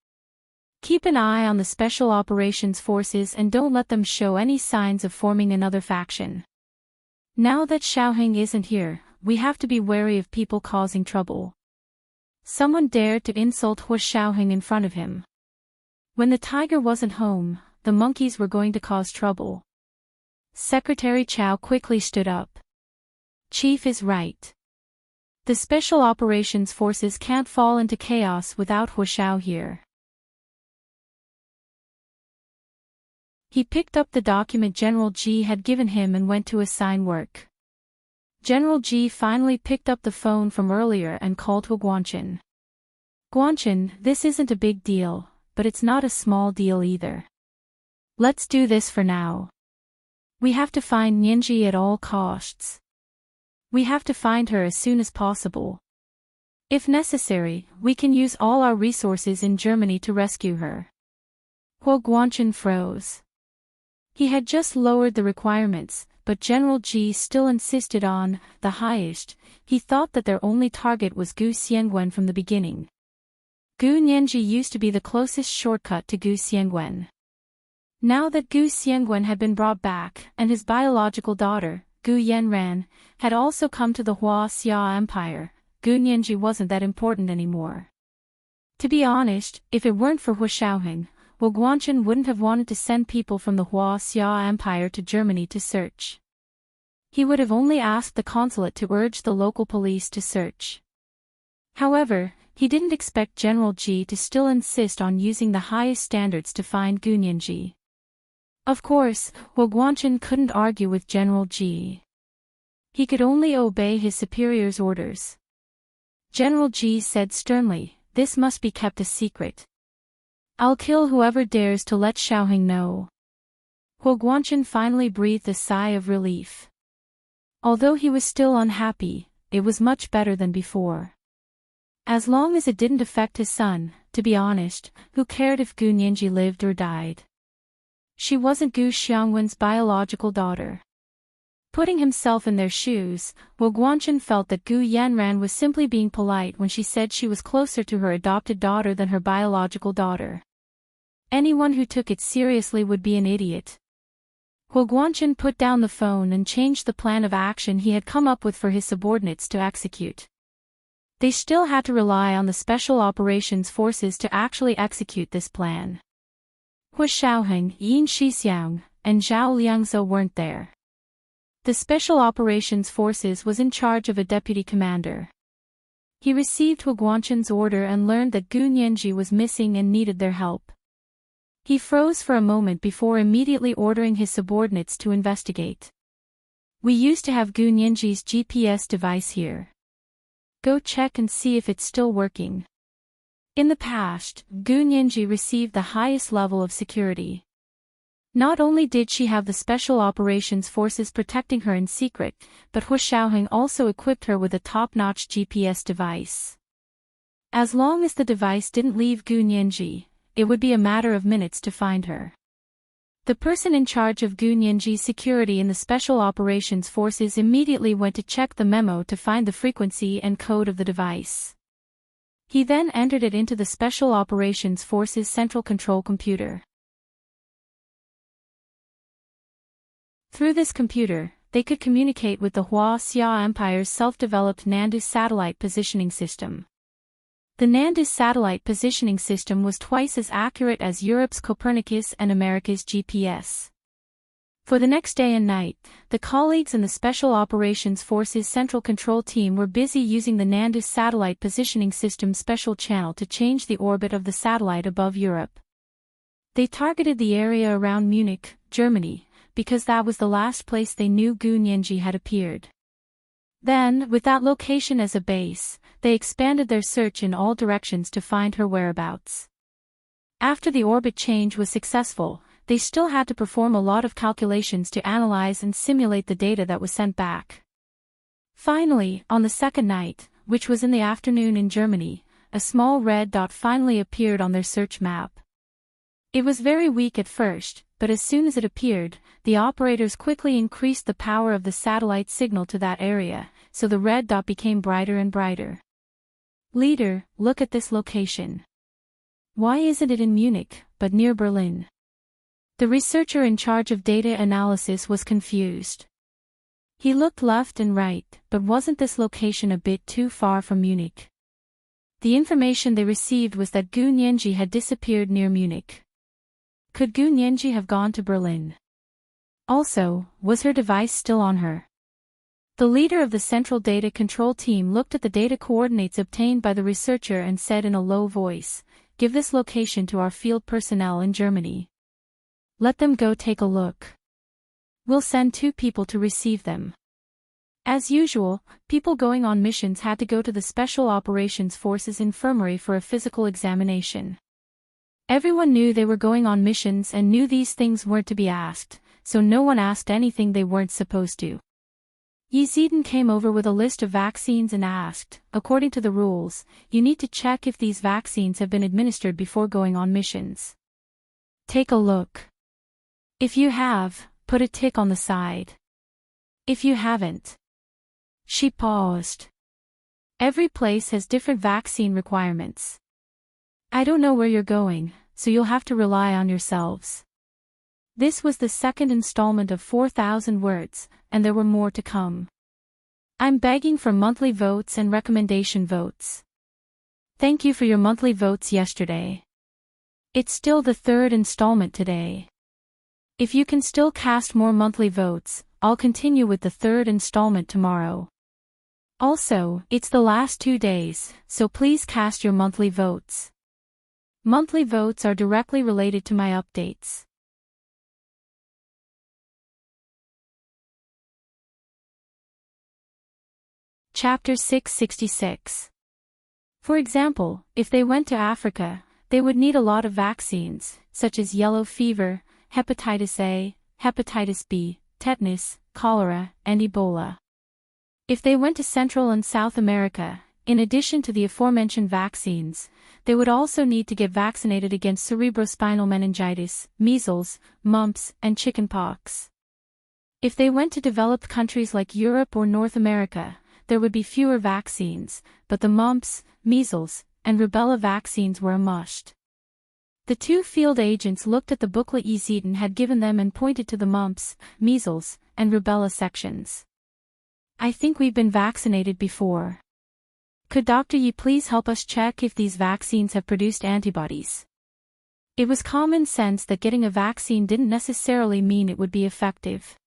Keep an eye on the Special Operations Forces and don't let them show any signs of forming another faction. Now that Xiaoheng isn't here, we have to be wary of people causing trouble. Someone dared to insult Hu Xiaoheng in front of him. When the tiger wasn't home, the monkeys were going to cause trouble." Secretary Chow quickly stood up. "Chief is right. The Special Operations Forces can't fall into chaos without Hu Xiao here." He picked up the document General Ji had given him and went to assign work. General Ji finally picked up the phone from earlier and called Hu Guanchen. "Guanchen, this isn't a big deal, but it's not a small deal either. Let's do this for now. We have to find Nianji at all costs. We have to find her as soon as possible. If necessary, we can use all our resources in Germany to rescue her." Hu Guanchen froze. He had just lowered the requirements, but General Ji still insisted on the highest. He thought that their only target was Gu Xiangwen from the beginning. Gu Nianji used to be the closest shortcut to Gu Xiangwen. Now that Gu Xiangwen had been brought back, and his biological daughter, Gu Yanran, had also come to the Hua Xia Empire, Gu Nianji wasn't that important anymore. To be honest, if it weren't for Hu Xiaoheng, Hu Guanchen wouldn't have wanted to send people from the Hua Xia Empire to Germany to search. He would have only asked the consulate to urge the local police to search. However, he didn't expect General Ji to still insist on using the highest standards to find Gu Nianji. Of course, Hu Guanchen couldn't argue with General Ji. He could only obey his superior's orders. General Ji said sternly, "This must be kept a secret. I'll kill whoever dares to let Xiaoheng know." Hu Guanchen finally breathed a sigh of relief. Although he was still unhappy, it was much better than before. As long as it didn't affect his son, to be honest, who cared if Gu Nianji lived or died? She wasn't Gu Xiangwen's biological daughter. Putting himself in their shoes, Hu Guanchen felt that Gu Yanran was simply being polite when she said she was closer to her adopted daughter than her biological daughter. Anyone who took it seriously would be an idiot. Huo Guanchen put down the phone and changed the plan of action he had come up with for his subordinates to execute. They still had to rely on the Special Operations Forces to actually execute this plan. Hua Xiaoheng, Yin Shixiang, and Zhao Liangzhou weren't there. The Special Operations Forces was in charge of a deputy commander. He received Huo Guanchen's order and learned that Gu Nianji was missing and needed their help. He froze for a moment before immediately ordering his subordinates to investigate. We used to have Gu Nianji's GPS device here. Go check and see if it's still working. In the past, Gu Nianji received the highest level of security. Not only did she have the Special Operations Forces protecting her in secret, but Hua Xiaoheng also equipped her with a top-notch GPS device. As long as the device didn't leave Gu Nianji, it would be a matter of minutes to find her. The person in charge of Gu Nianji's security in the Special Operations Forces immediately went to check the memo to find the frequency and code of the device. He then entered it into the Special Operations Forces central control computer. Through this computer, they could communicate with the Hua Xia Empire's self-developed Nandus satellite positioning system. The Nandus satellite positioning system was twice as accurate as Europe's Copernicus and America's GPS. For the next day and night, the colleagues in the Special Operations Forces Central Control Team were busy using the Nandus satellite positioning system special channel to change the orbit of the satellite above Europe. They targeted the area around Munich, Germany, because that was the last place they knew Gu Nianji had appeared. Then, with that location as a base, they expanded their search in all directions to find her whereabouts. After the orbit change was successful, they still had to perform a lot of calculations to analyze and simulate the data that was sent back. Finally, on the second night, which was in the afternoon in Germany, a small red dot finally appeared on their search map. It was very weak at first, but as soon as it appeared, the operators quickly increased the power of the satellite signal to that area, so the red dot became brighter and brighter. Leader, look at this location. Why isn't it in Munich, but near Berlin? The researcher in charge of data analysis was confused. He looked left and right, but wasn't this location a bit too far from Munich? The information they received was that Gu Nianji had disappeared near Munich. Could Gu Nianji have gone to Berlin? Also, was her device still on her? The leader of the Central Data Control Team looked at the data coordinates obtained by the researcher and said in a low voice, "Give this location to our field personnel in Germany. Let them go take a look. We'll send 2 people to receive them." As usual, people going on missions had to go to the Special Operations Forces infirmary for a physical examination. Everyone knew they were going on missions and knew these things weren't to be asked, so no one asked anything they weren't supposed to. Yi Zidong came over with a list of vaccines and asked, according to the rules, you need to check if these vaccines have been administered before going on missions. Take a look. If you have, put a tick on the side. If you haven't. She paused. Every place has different vaccine requirements. I don't know where you're going, so you'll have to rely on yourselves. This was the second installment of 4,000 words, and there were more to come. I'm begging for monthly votes and recommendation votes. Thank you for your monthly votes yesterday. It's still the 3rd installment today. If you can still cast more monthly votes, I'll continue with the 3rd installment tomorrow. Also, it's the last 2 days, so please cast your monthly votes. Monthly votes are directly related to my updates. Chapter 666. For example, if they went to Africa, they would need a lot of vaccines, such as yellow fever, hepatitis A, hepatitis B, tetanus, cholera, and Ebola. If they went to Central and South America, in addition to the aforementioned vaccines, they would also need to get vaccinated against cerebrospinal meningitis, measles, mumps, and chickenpox. If they went to developed countries like Europe or North America, there would be fewer vaccines, but the mumps, measles, and rubella vaccines were a must. The two field agents looked at the booklet Yezidan had given them and pointed to the mumps, measles, and rubella sections. I think we've been vaccinated before. Could Dr. Yi please help us check if these vaccines have produced antibodies? It was common sense that getting a vaccine didn't necessarily mean it would be effective.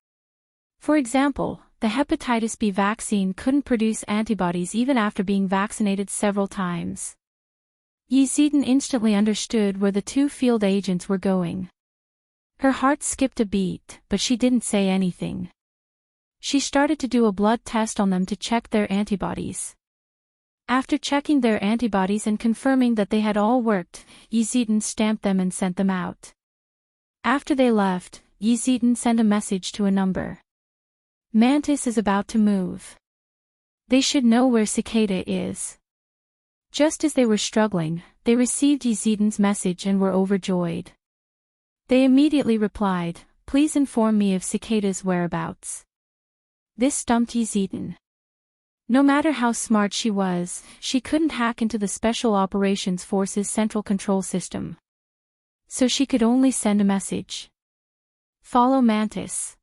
For example, the hepatitis B vaccine couldn't produce antibodies even after being vaccinated several times. Yezidan instantly understood where the two field agents were going. Her heart skipped a beat, but she didn't say anything. She started to do a blood test on them to check their antibodies. After checking their antibodies and confirming that they had all worked, Yezidan stamped them and sent them out. After they left, Yezidan sent a message to a number. Mantis is about to move. They should know where Cicada is. Just as they were struggling, they received Yezidan's message and were overjoyed. They immediately replied, "Please inform me of Cicada's whereabouts." This stumped Yezidan. No matter how smart she was, she couldn't hack into the Special Operations Force's central control system. So she could only send a message. Follow Mantis.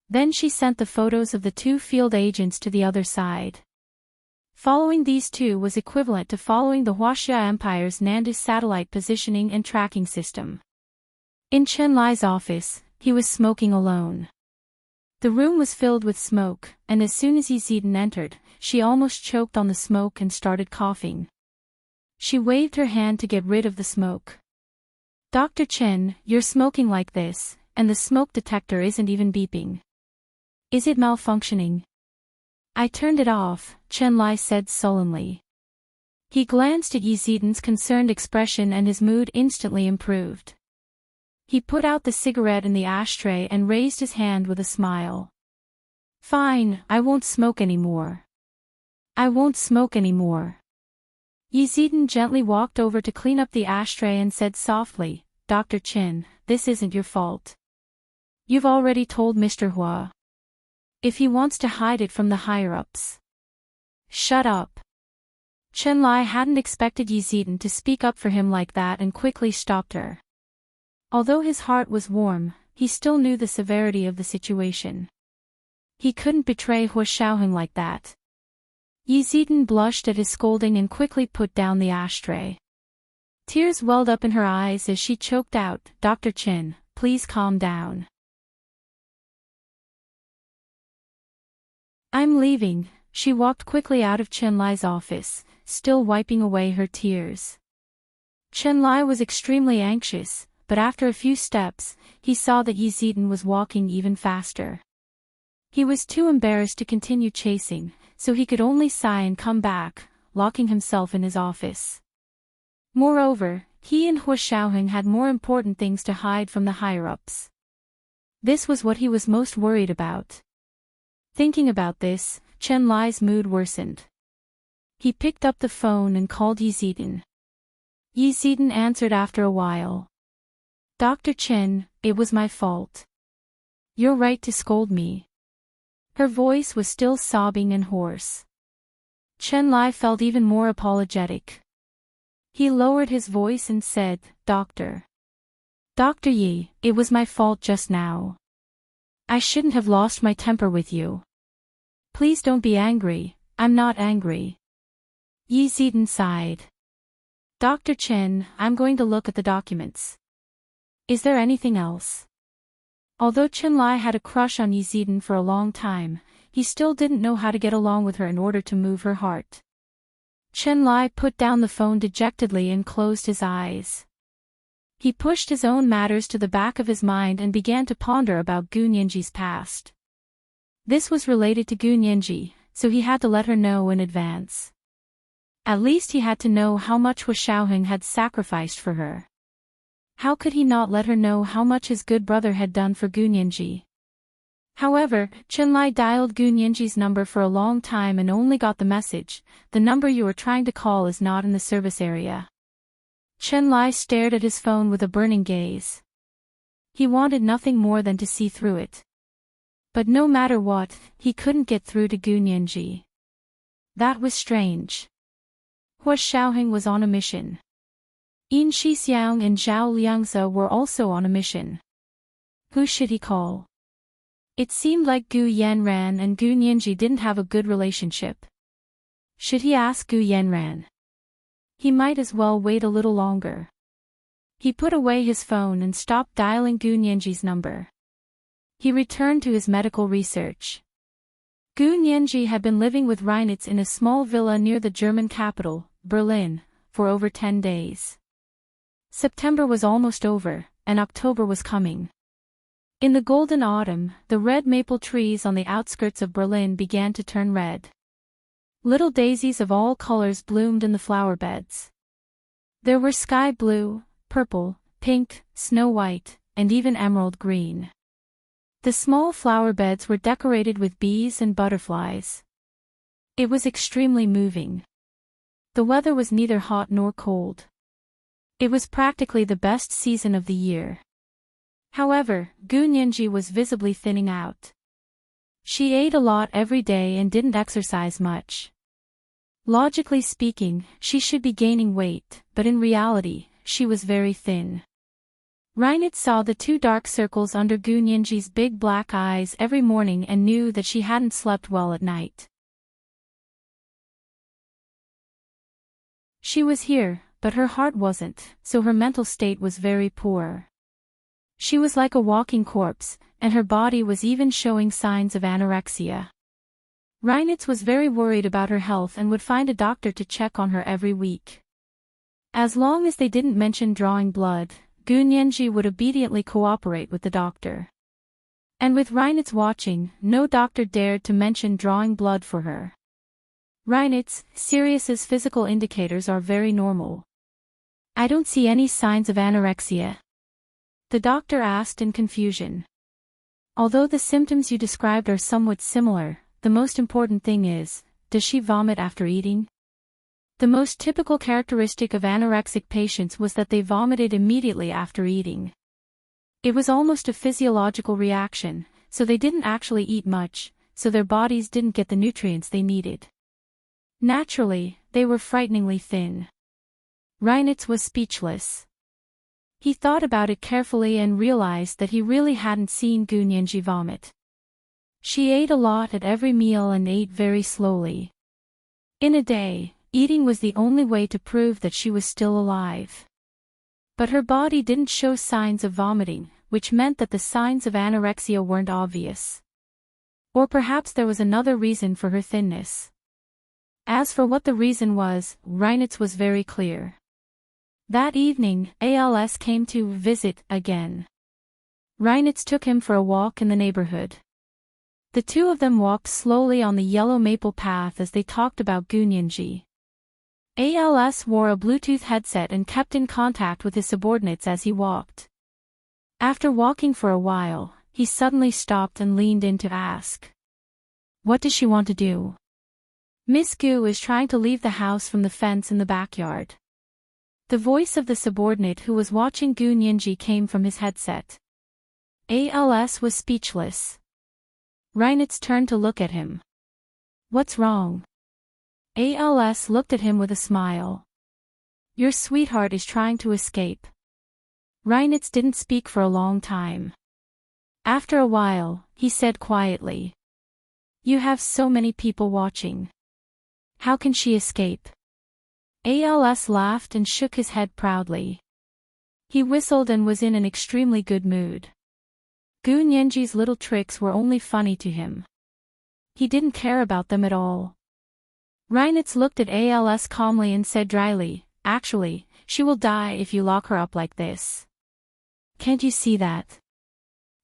Then she sent the photos of the two field agents to the other side. Following these two was equivalent to following the Huaxia Empire's Nandus satellite positioning and tracking system. In Chen Lai's office, he was smoking alone. The room was filled with smoke, and as soon as Yezidan entered, she almost choked on the smoke and started coughing. She waved her hand to get rid of the smoke. "Dr. Chen, you're smoking like this, and the smoke detector isn't even beeping. Is it malfunctioning?" "I turned it off," Chen Lai said sullenly. He glanced at Yezidan's concerned expression and his mood instantly improved. He put out the cigarette in the ashtray and raised his hand with a smile. "Fine, I won't smoke anymore. I won't smoke anymore." Yezidan gently walked over to clean up the ashtray and said softly, "Dr. Chen, this isn't your fault. You've already told Mr. Hua. If he wants to hide it from the higher-ups." "Shut up." Chen Lai hadn't expected Yezidan to speak up for him like that and quickly stopped her. Although his heart was warm, he still knew the severity of the situation. He couldn't betray Hua Xiaoheng like that. Yezidan blushed at his scolding and quickly put down the ashtray. Tears welled up in her eyes as she choked out, "Dr. Chen, please calm down. I'm leaving." She walked quickly out of Chen Lai's office, still wiping away her tears. Chen Lai was extremely anxious, but after a few steps, he saw that Yezidan was walking even faster. He was too embarrassed to continue chasing, so he could only sigh and come back, locking himself in his office. Moreover, he and Hua Xiaoheng had more important things to hide from the higher-ups. This was what he was most worried about. Thinking about this, Chen Lai's mood worsened. He picked up the phone and called Yezidan. Yezidan answered after a while. "Dr. Chen, it was my fault. You're right to scold me." Her voice was still sobbing and hoarse. Chen Lai felt even more apologetic. He lowered his voice and said, Dr. Yi, it was my fault just now. I shouldn't have lost my temper with you. Please don't be angry, I'm not angry." Yezidan sighed. "Dr. Chen, I'm going to look at the documents. Is there anything else?" Although Chen Lai had a crush on Yezidan for a long time, he still didn't know how to get along with her in order to move her heart. Chen Lai put down the phone dejectedly and closed his eyes. He pushed his own matters to the back of his mind and began to ponder about Gu Nianji's past. This was related to Gu Nianji, so he had to let her know in advance. At least he had to know how much Hua Xiaoheng had sacrificed for her. How could he not let her know how much his good brother had done for Gu Nianji? However, Chen Lai dialed Gu Nianji's number for a long time and only got the message, "The number you are trying to call is not in the service area." Chen Lai stared at his phone with a burning gaze. He wanted nothing more than to see through it. But no matter what, he couldn't get through to Gu Nianji. That was strange. Hua Xiaoheng was on a mission. Yin Shixiang and Zhao Liangzi were also on a mission. Who should he call? It seemed like Gu Yanran and Gu Nianji didn't have a good relationship. Should he ask Gu Yanran? He might as well wait a little longer. He put away his phone and stopped dialing Gu Nianji's number. He returned to his medical research. Gu Nianji had been living with Reinitz in a small villa near the German capital, Berlin, for over 10 days. September was almost over, and October was coming. In the golden autumn, the red maple trees on the outskirts of Berlin began to turn red. Little daisies of all colors bloomed in the flower beds. There were sky blue, purple, pink, snow white, and even emerald green. The small flower beds were decorated with bees and butterflies. It was extremely moving. The weather was neither hot nor cold. It was practically the best season of the year. However, Gu Nianji was visibly thinning out. She ate a lot every day and didn't exercise much. Logically speaking, she should be gaining weight, but in reality, she was very thin. Reinitz saw the 2 dark circles under Gu Nianji's big black eyes every morning and knew that she hadn't slept well at night. She was here, but her heart wasn't, so her mental state was very poor. She was like a walking corpse, and her body was even showing signs of anorexia. Reinitz was very worried about her health and would find a doctor to check on her every week. As long as they didn't mention drawing blood, Gu Nianji would obediently cooperate with the doctor. And with Reinitz watching, no doctor dared to mention drawing blood for her. Reinitz, Sirius's physical indicators are very normal. I don't see any signs of anorexia. The doctor asked in confusion. Although the symptoms you described are somewhat similar, the most important thing is, does she vomit after eating? The most typical characteristic of anorexic patients was that they vomited immediately after eating. It was almost a physiological reaction, so they didn't actually eat much, so their bodies didn't get the nutrients they needed. Naturally, they were frighteningly thin. Reinitz was speechless. He thought about it carefully and realized that he really hadn't seen Gu Nianji vomit. She ate a lot at every meal and ate very slowly. In a day, eating was the only way to prove that she was still alive. But her body didn't show signs of vomiting, which meant that the signs of anorexia weren't obvious. Or perhaps there was another reason for her thinness. As for what the reason was, Reinitz was very clear. That evening, ALS came to visit again. Reinitz took him for a walk in the neighborhood. The 2 of them walked slowly on the yellow maple path as they talked about Gu Nianji. ALS wore a Bluetooth headset and kept in contact with his subordinates as he walked. After walking for a while, he suddenly stopped and leaned in to ask. What does she want to do? Miss Gu is trying to leave the house from the fence in the backyard. The voice of the subordinate who was watching Gu Nianji came from his headset. ALS was speechless. Reinitz turned to look at him. What's wrong? ALS looked at him with a smile. Your sweetheart is trying to escape. Reinitz didn't speak for a long time. After a while, he said quietly. You have so many people watching. How can she escape? ALS laughed and shook his head proudly. He whistled and was in an extremely good mood. Gu Nianji's little tricks were only funny to him. He didn't care about them at all. Reinitz looked at ALS calmly and said dryly, actually, she will die if you lock her up like this. Can't you see that?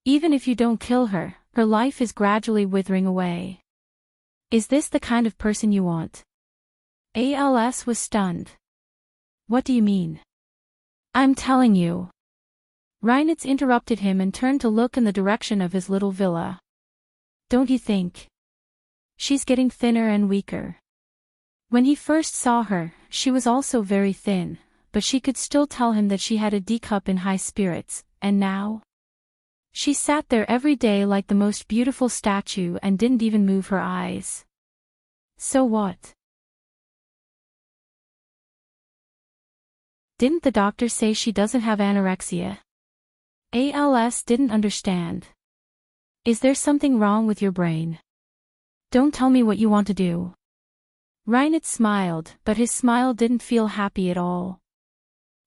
Even if you don't kill her, her life is gradually withering away. Is this the kind of person you want? ALS was stunned. What do you mean? I'm telling you. Reinitz interrupted him and turned to look in the direction of his little villa. Don't you think? She's getting thinner and weaker. When he first saw her, she was also very thin, but she could still tell him that she had a D cup in high spirits, and now? She sat there every day like the most beautiful statue and didn't even move her eyes. So what? Didn't the doctor say she doesn't have anorexia? ALS didn't understand. Is there something wrong with your brain? Don't tell me what you want to do. Reinitz smiled, but his smile didn't feel happy at all.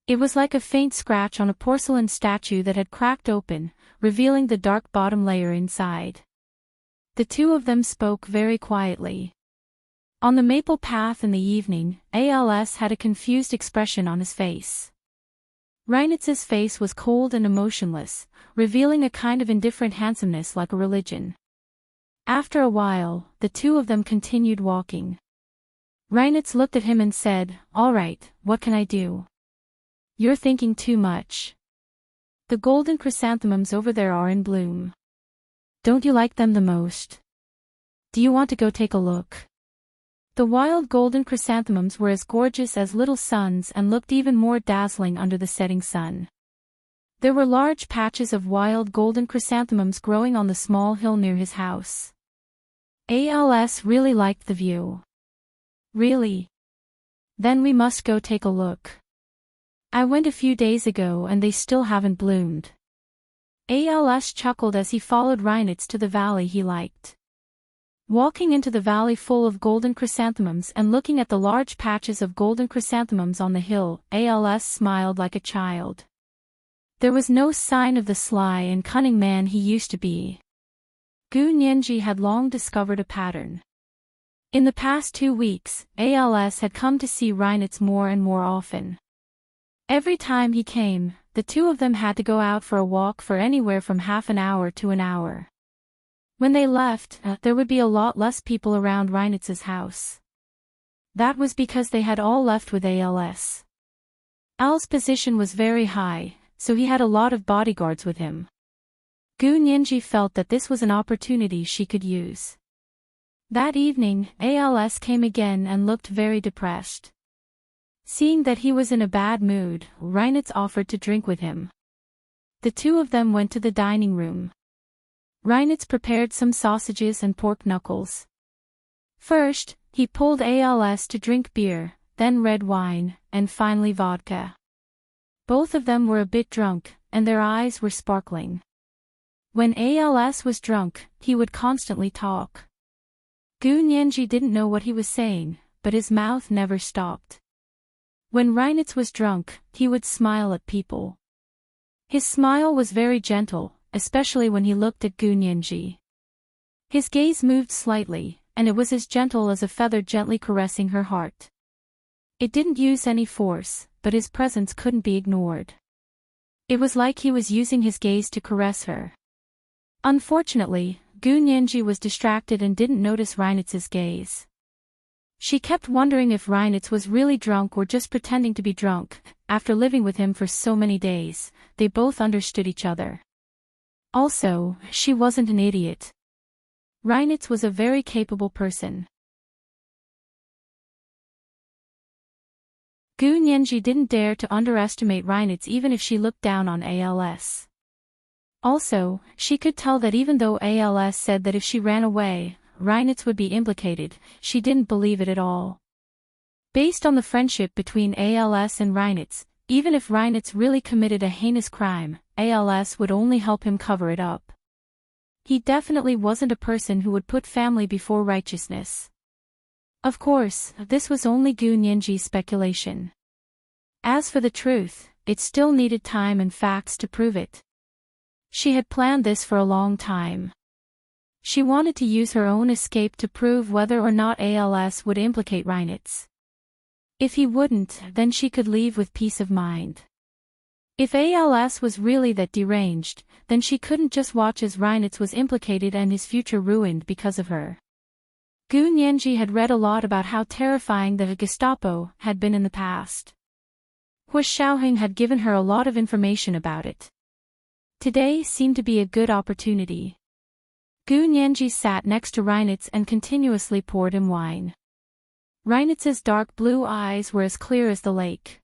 It was like a faint scratch on a porcelain statue that had cracked open, revealing the dark bottom layer inside. The two of them spoke very quietly. On the maple path in the evening, ALS had a confused expression on his face. Reinitz's face was cold and emotionless, revealing a kind of indifferent handsomeness like a religion. After a while, the two of them continued walking. Reinitz looked at him and said, "All right, what can I do?" "You're thinking too much. The golden chrysanthemums over there are in bloom. Don't you like them the most? Do you want to go take a look?" The wild golden chrysanthemums were as gorgeous as little suns and looked even more dazzling under the setting sun. There were large patches of wild golden chrysanthemums growing on the small hill near his house. ALS really liked the view. "Really? Then we must go take a look. I went a few days ago and they still haven't bloomed." ALS chuckled as he followed Reinitz to the valley he liked. Walking into the valley full of golden chrysanthemums and looking at the large patches of golden chrysanthemums on the hill, ALS smiled like a child. There was no sign of the sly and cunning man he used to be. Gu Nianji had long discovered a pattern. In the past 2 weeks, ALS had come to see Reinitz more and more often. Every time he came, the two of them had to go out for a walk for anywhere from half an hour to an hour. When they left, there would be a lot less people around Reinitz's house. That was because they had all left with ALS. Al's position was very high, so he had a lot of bodyguards with him. Gu Nianji felt that this was an opportunity she could use. That evening, ALS came again and looked very depressed. Seeing that he was in a bad mood, Reinitz offered to drink with him. The two of them went to the dining room. Reinitz prepared some sausages and pork knuckles. First, he pulled ALS to drink beer, then red wine, and finally vodka. Both of them were a bit drunk, and their eyes were sparkling. When ALS was drunk, he would constantly talk. Gu Nianji didn't know what he was saying, but his mouth never stopped. When Reinitz was drunk, he would smile at people. His smile was very gentle, especially when he looked at Gu Nianji. His gaze moved slightly, and it was as gentle as a feather gently caressing her heart. It didn't use any force, but his presence couldn't be ignored. It was like he was using his gaze to caress her. Unfortunately, Gu Nianji was distracted and didn't notice Reinitz's gaze. She kept wondering if Reinitz was really drunk or just pretending to be drunk. After living with him for so many days, they both understood each other. Also, she wasn't an idiot. Reinitz was a very capable person. Gu Nianji didn't dare to underestimate Reinitz even if she looked down on ALS. Also, she could tell that even though ALS said that if she ran away, Reinitz would be implicated, she didn't believe it at all. Based on the friendship between ALS and Reinitz, even if Reinitz really committed a heinous crime, ALS would only help him cover it up. He definitely wasn't a person who would put family before righteousness. Of course, this was only Gu Nianji's speculation. As for the truth, it still needed time and facts to prove it. She had planned this for a long time. She wanted to use her own escape to prove whether or not ALS would implicate Reinitz. If he wouldn't, then she could leave with peace of mind. If ALS was really that deranged, then she couldn't just watch as Reinitz was implicated and his future ruined because of her. Gu Nianji had read a lot about how terrifying the Gestapo had been in the past. Hu Xiaoheng had given her a lot of information about it. Today seemed to be a good opportunity. Gu Nianji sat next to Reinitz and continuously poured him wine. Reinitz's dark blue eyes were as clear as the lake.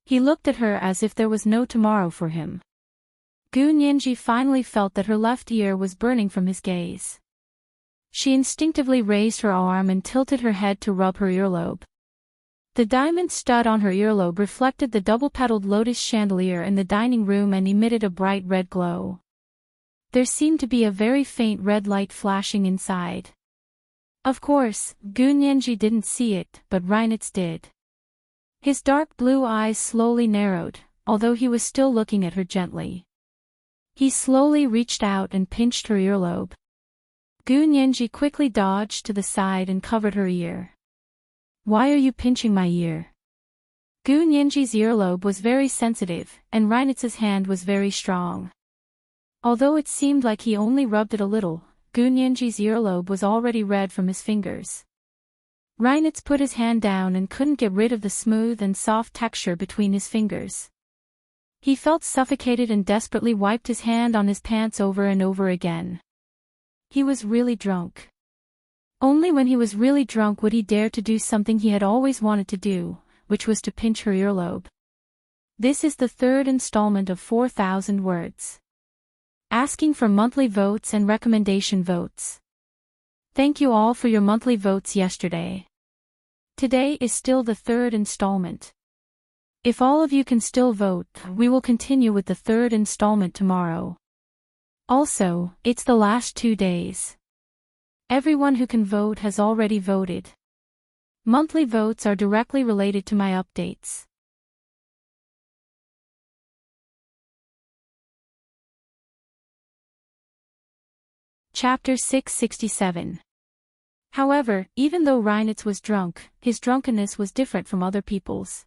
He looked at her as if there was no tomorrow for him. Gu Nianji finally felt that her left ear was burning from his gaze. She instinctively raised her arm and tilted her head to rub her earlobe. The diamond stud on her earlobe reflected the double-petaled lotus chandelier in the dining room and emitted a bright red glow. There seemed to be a very faint red light flashing inside. Of course, Gu Nianji didn't see it, but Reinitz did. His dark blue eyes slowly narrowed, although he was still looking at her gently. He slowly reached out and pinched her earlobe. Gu Nianji quickly dodged to the side and covered her ear. "Why are you pinching my ear?" Gu Nianji's earlobe was very sensitive, and Reinitz's hand was very strong. Although it seemed like he only rubbed it a little, Gu Nianji's earlobe was already red from his fingers. Reinitz put his hand down and couldn't get rid of the smooth and soft texture between his fingers. He felt suffocated and desperately wiped his hand on his pants over and over again. He was really drunk. Only when he was really drunk would he dare to do something he had always wanted to do, which was to pinch her earlobe. This is the third installment of 4,000 words. Asking for monthly votes and recommendation votes. Thank you all for your monthly votes yesterday. Today is still the third installment. If all of you can still vote, we will continue with the third installment tomorrow. Also, it's the last 2 days. Everyone who can vote has already voted. Monthly votes are directly related to my updates. Chapter 667. However, even though Reinitz was drunk, his drunkenness was different from other people's.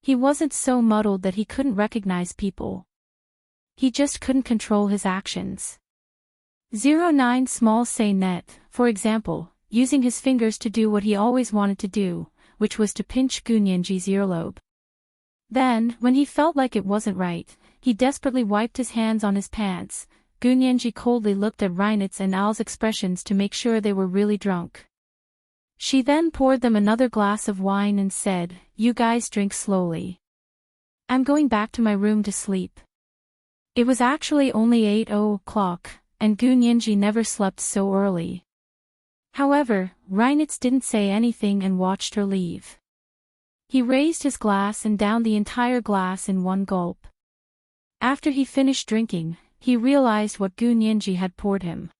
He wasn't so muddled that he couldn't recognize people. He just couldn't control his actions. 09 Small Say Net, for example, using his fingers to do what he always wanted to do, which was to pinch Gu Nianji's earlobe. Then, when he felt like it wasn't right, he desperately wiped his hands on his pants. Gu Nianji coldly looked at Reinitz and Al's expressions to make sure they were really drunk. She then poured them another glass of wine and said, "You guys drink slowly. I'm going back to my room to sleep." It was actually only 8:00, and Gu Nianji never slept so early. However, Reinitz didn't say anything and watched her leave. He raised his glass and downed the entire glass in one gulp. After he finished drinking, he realized what Gu Nianji had poured him.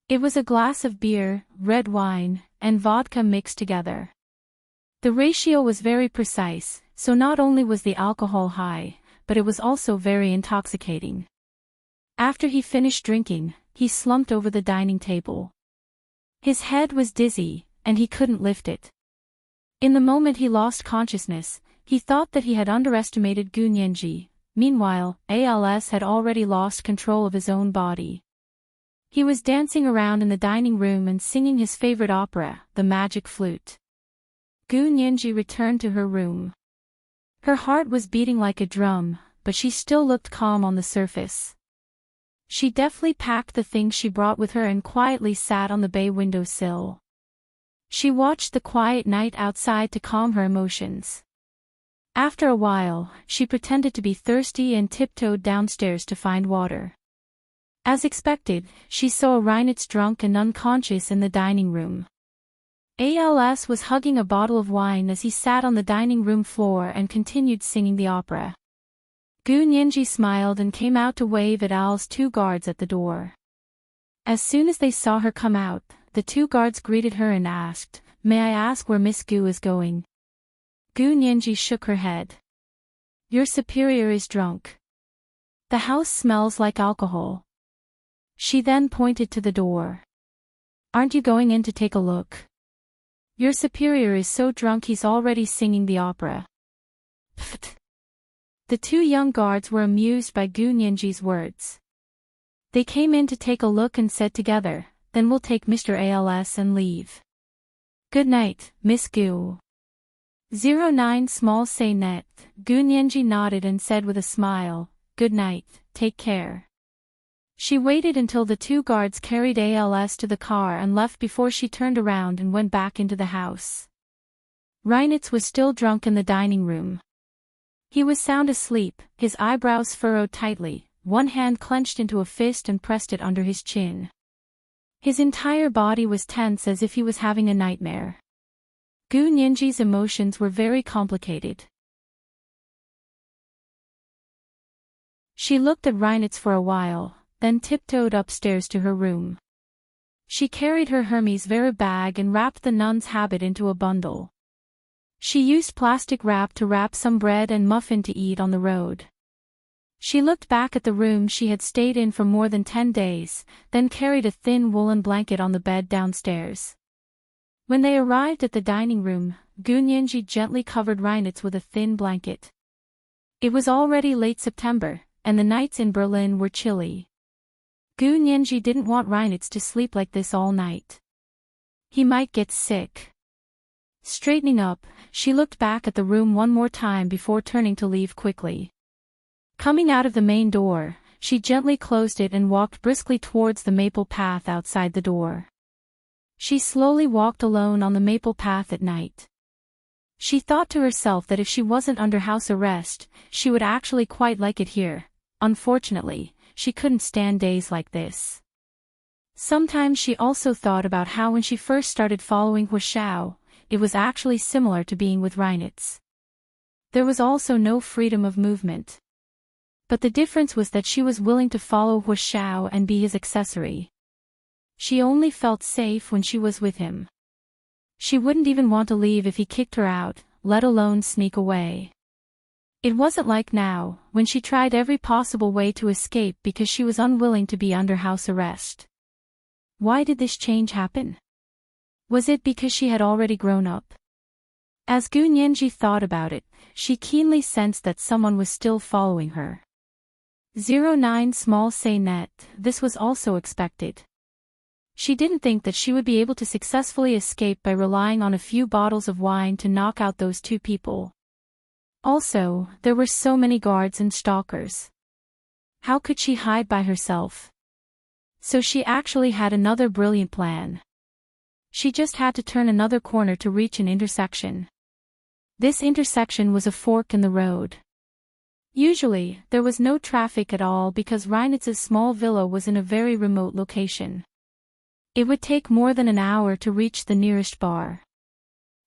It was a glass of beer, red wine, and vodka mixed together. The ratio was very precise, so not only was the alcohol high, but it was also very intoxicating. After he finished drinking, he slumped over the dining table. His head was dizzy, and he couldn't lift it. In the moment he lost consciousness, he thought that he had underestimated Gu Nianji. Meanwhile, ALS had already lost control of his own body. He was dancing around in the dining room and singing his favorite opera, The Magic Flute. Gu Nianji returned to her room. Her heart was beating like a drum, but she still looked calm on the surface. She deftly packed the things she brought with her and quietly sat on the bay windowsill. She watched the quiet night outside to calm her emotions. After a while, she pretended to be thirsty and tiptoed downstairs to find water. As expected, she saw Reinitz drunk and unconscious in the dining room. ALS was hugging a bottle of wine as he sat on the dining room floor and continued singing the opera. Gu Nianji smiled and came out to wave at Al's 2 guards at the door. As soon as they saw her come out, the 2 guards greeted her and asked, "May I ask where Miss Gu is going?" Gu Nianji shook her head. "Your superior is drunk. The house smells like alcohol." She then pointed to the door. "Aren't you going in to take a look? Your superior is so drunk he's already singing the opera." Pfft. The 2 young guards were amused by Gu Nianji's words. They came in to take a look and said together, "Then we'll take Mr. ALS and leave. Good night, Miss Gu." 09 Small Say Net, Gu Nianji nodded and said with a smile, "Good night, take care." She waited until the 2 guards carried ALS to the car and left before she turned around and went back into the house. Reinitz was still drunk in the dining room. He was sound asleep, his eyebrows furrowed tightly, one hand clenched into a fist and pressed it under his chin. His entire body was tense as if he was having a nightmare. Gu Nianji's emotions were very complicated. She looked at Reinitz for a while, then tiptoed upstairs to her room. She carried her Hermes Vera bag and wrapped the nun's habit into a bundle. She used plastic wrap to wrap some bread and muffin to eat on the road. She looked back at the room she had stayed in for more than 10 days, then carried a thin woolen blanket on the bed downstairs. When they arrived at the dining room, Gu Nianji gently covered Reinitz with a thin blanket. It was already late September, and the nights in Berlin were chilly. Gu Nianji didn't want Reinitz to sleep like this all night. He might get sick. Straightening up, she looked back at the room one more time before turning to leave quickly. Coming out of the main door, she gently closed it and walked briskly towards the maple path outside the door. She slowly walked alone on the maple path at night. She thought to herself that if she wasn't under house arrest, she would actually quite like it here. Unfortunately, she couldn't stand days like this. Sometimes she also thought about how when she first started following Huashao, it was actually similar to being with Reinitz. There was also no freedom of movement. But the difference was that she was willing to follow Huashao and be his accessory. She only felt safe when she was with him. She wouldn't even want to leave if he kicked her out, let alone sneak away. It wasn't like now, when she tried every possible way to escape because she was unwilling to be under house arrest. Why did this change happen? Was it because she had already grown up? As Gu Nianji thought about it, she keenly sensed that someone was still following her. 09 Small Say Net, this was also expected. She didn't think that she would be able to successfully escape by relying on a few bottles of wine to knock out those two people. Also, there were so many guards and stalkers. How could she hide by herself? So she actually had another brilliant plan. She just had to turn another corner to reach an intersection. This intersection was a fork in the road. Usually, there was no traffic at all because Reinitz's small villa was in a very remote location. It would take more than an hour to reach the nearest bar.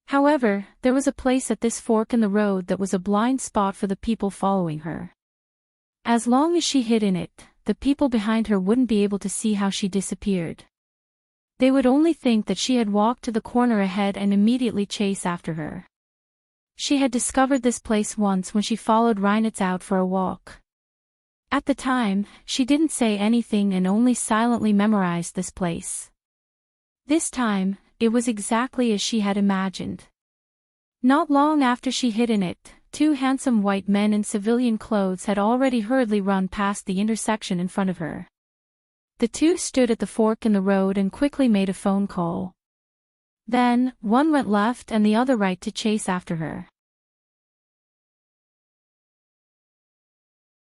However, there was a place at this fork in the road that was a blind spot for the people following her. As long as she hid in it, the people behind her wouldn't be able to see how she disappeared. They would only think that she had walked to the corner ahead and immediately chase after her. She had discovered this place once when she followed Reinitz out for a walk. At the time, she didn't say anything and only silently memorized this place. This time, it was exactly as she had imagined. Not long after she hid in it, two handsome white men in civilian clothes had already hurriedly run past the intersection in front of her. The two stood at the fork in the road and quickly made a phone call. Then, one went left and the other right to chase after her.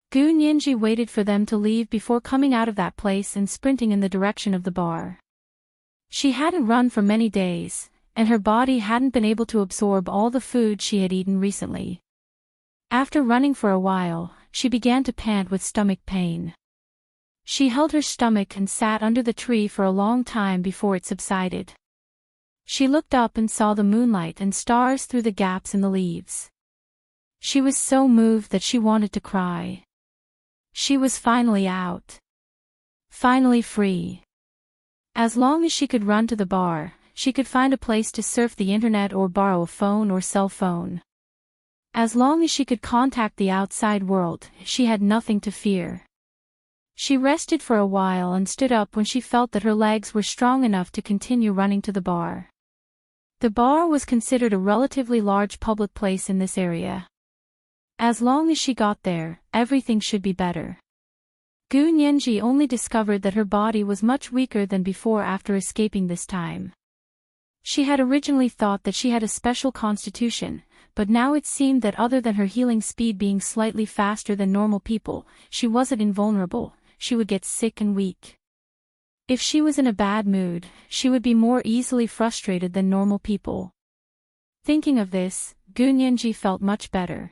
Gu Nianji waited for them to leave before coming out of that place and sprinting in the direction of the bar. She hadn't run for many days, and her body hadn't been able to absorb all the food she had eaten recently. After running for a while, she began to pant with stomach pain. She held her stomach and sat under the tree for a long time before it subsided. She looked up and saw the moonlight and stars through the gaps in the leaves. She was so moved that she wanted to cry. She was finally out. Finally free. As long as she could run to the bar, she could find a place to surf the internet or borrow a phone or cell phone. As long as she could contact the outside world, she had nothing to fear. She rested for a while and stood up when she felt that her legs were strong enough to continue running to the bar. The bar was considered a relatively large public place in this area. As long as she got there, everything should be better. Gu Nianji only discovered that her body was much weaker than before after escaping this time. She had originally thought that she had a special constitution, but now it seemed that other than her healing speed being slightly faster than normal people, she wasn't invulnerable. She would get sick and weak. If she was in a bad mood, she would be more easily frustrated than normal people. Thinking of this, Gu Nianji felt much better.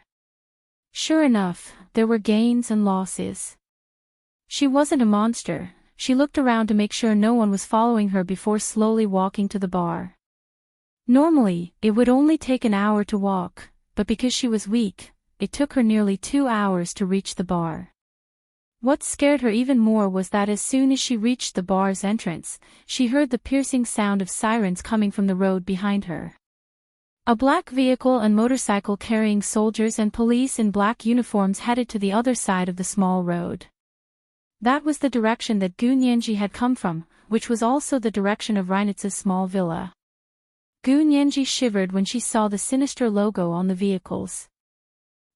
Sure enough, there were gains and losses. She wasn't a monster. She looked around to make sure no one was following her before slowly walking to the bar. Normally, it would only take an hour to walk, but because she was weak, it took her nearly 2 hours to reach the bar. What scared her even more was that as soon as she reached the bar's entrance, she heard the piercing sound of sirens coming from the road behind her. A black vehicle and motorcycle carrying soldiers and police in black uniforms headed to the other side of the small road. That was the direction that Gu Nianji had come from, which was also the direction of Reinitz's small villa. Gu Nianji shivered when she saw the sinister logo on the vehicles.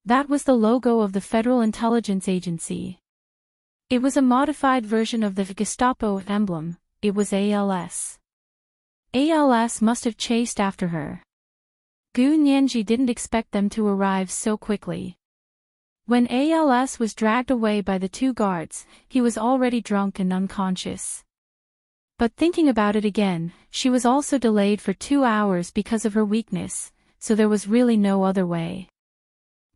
That was the logo of the Federal Intelligence Agency. It was a modified version of the Gestapo emblem. It was ALS. ALS must have chased after her. Gu Nianji didn't expect them to arrive so quickly. When ALS was dragged away by the 2 guards, he was already drunk and unconscious. But thinking about it again, she was also delayed for 2 hours because of her weakness, so there was really no other way.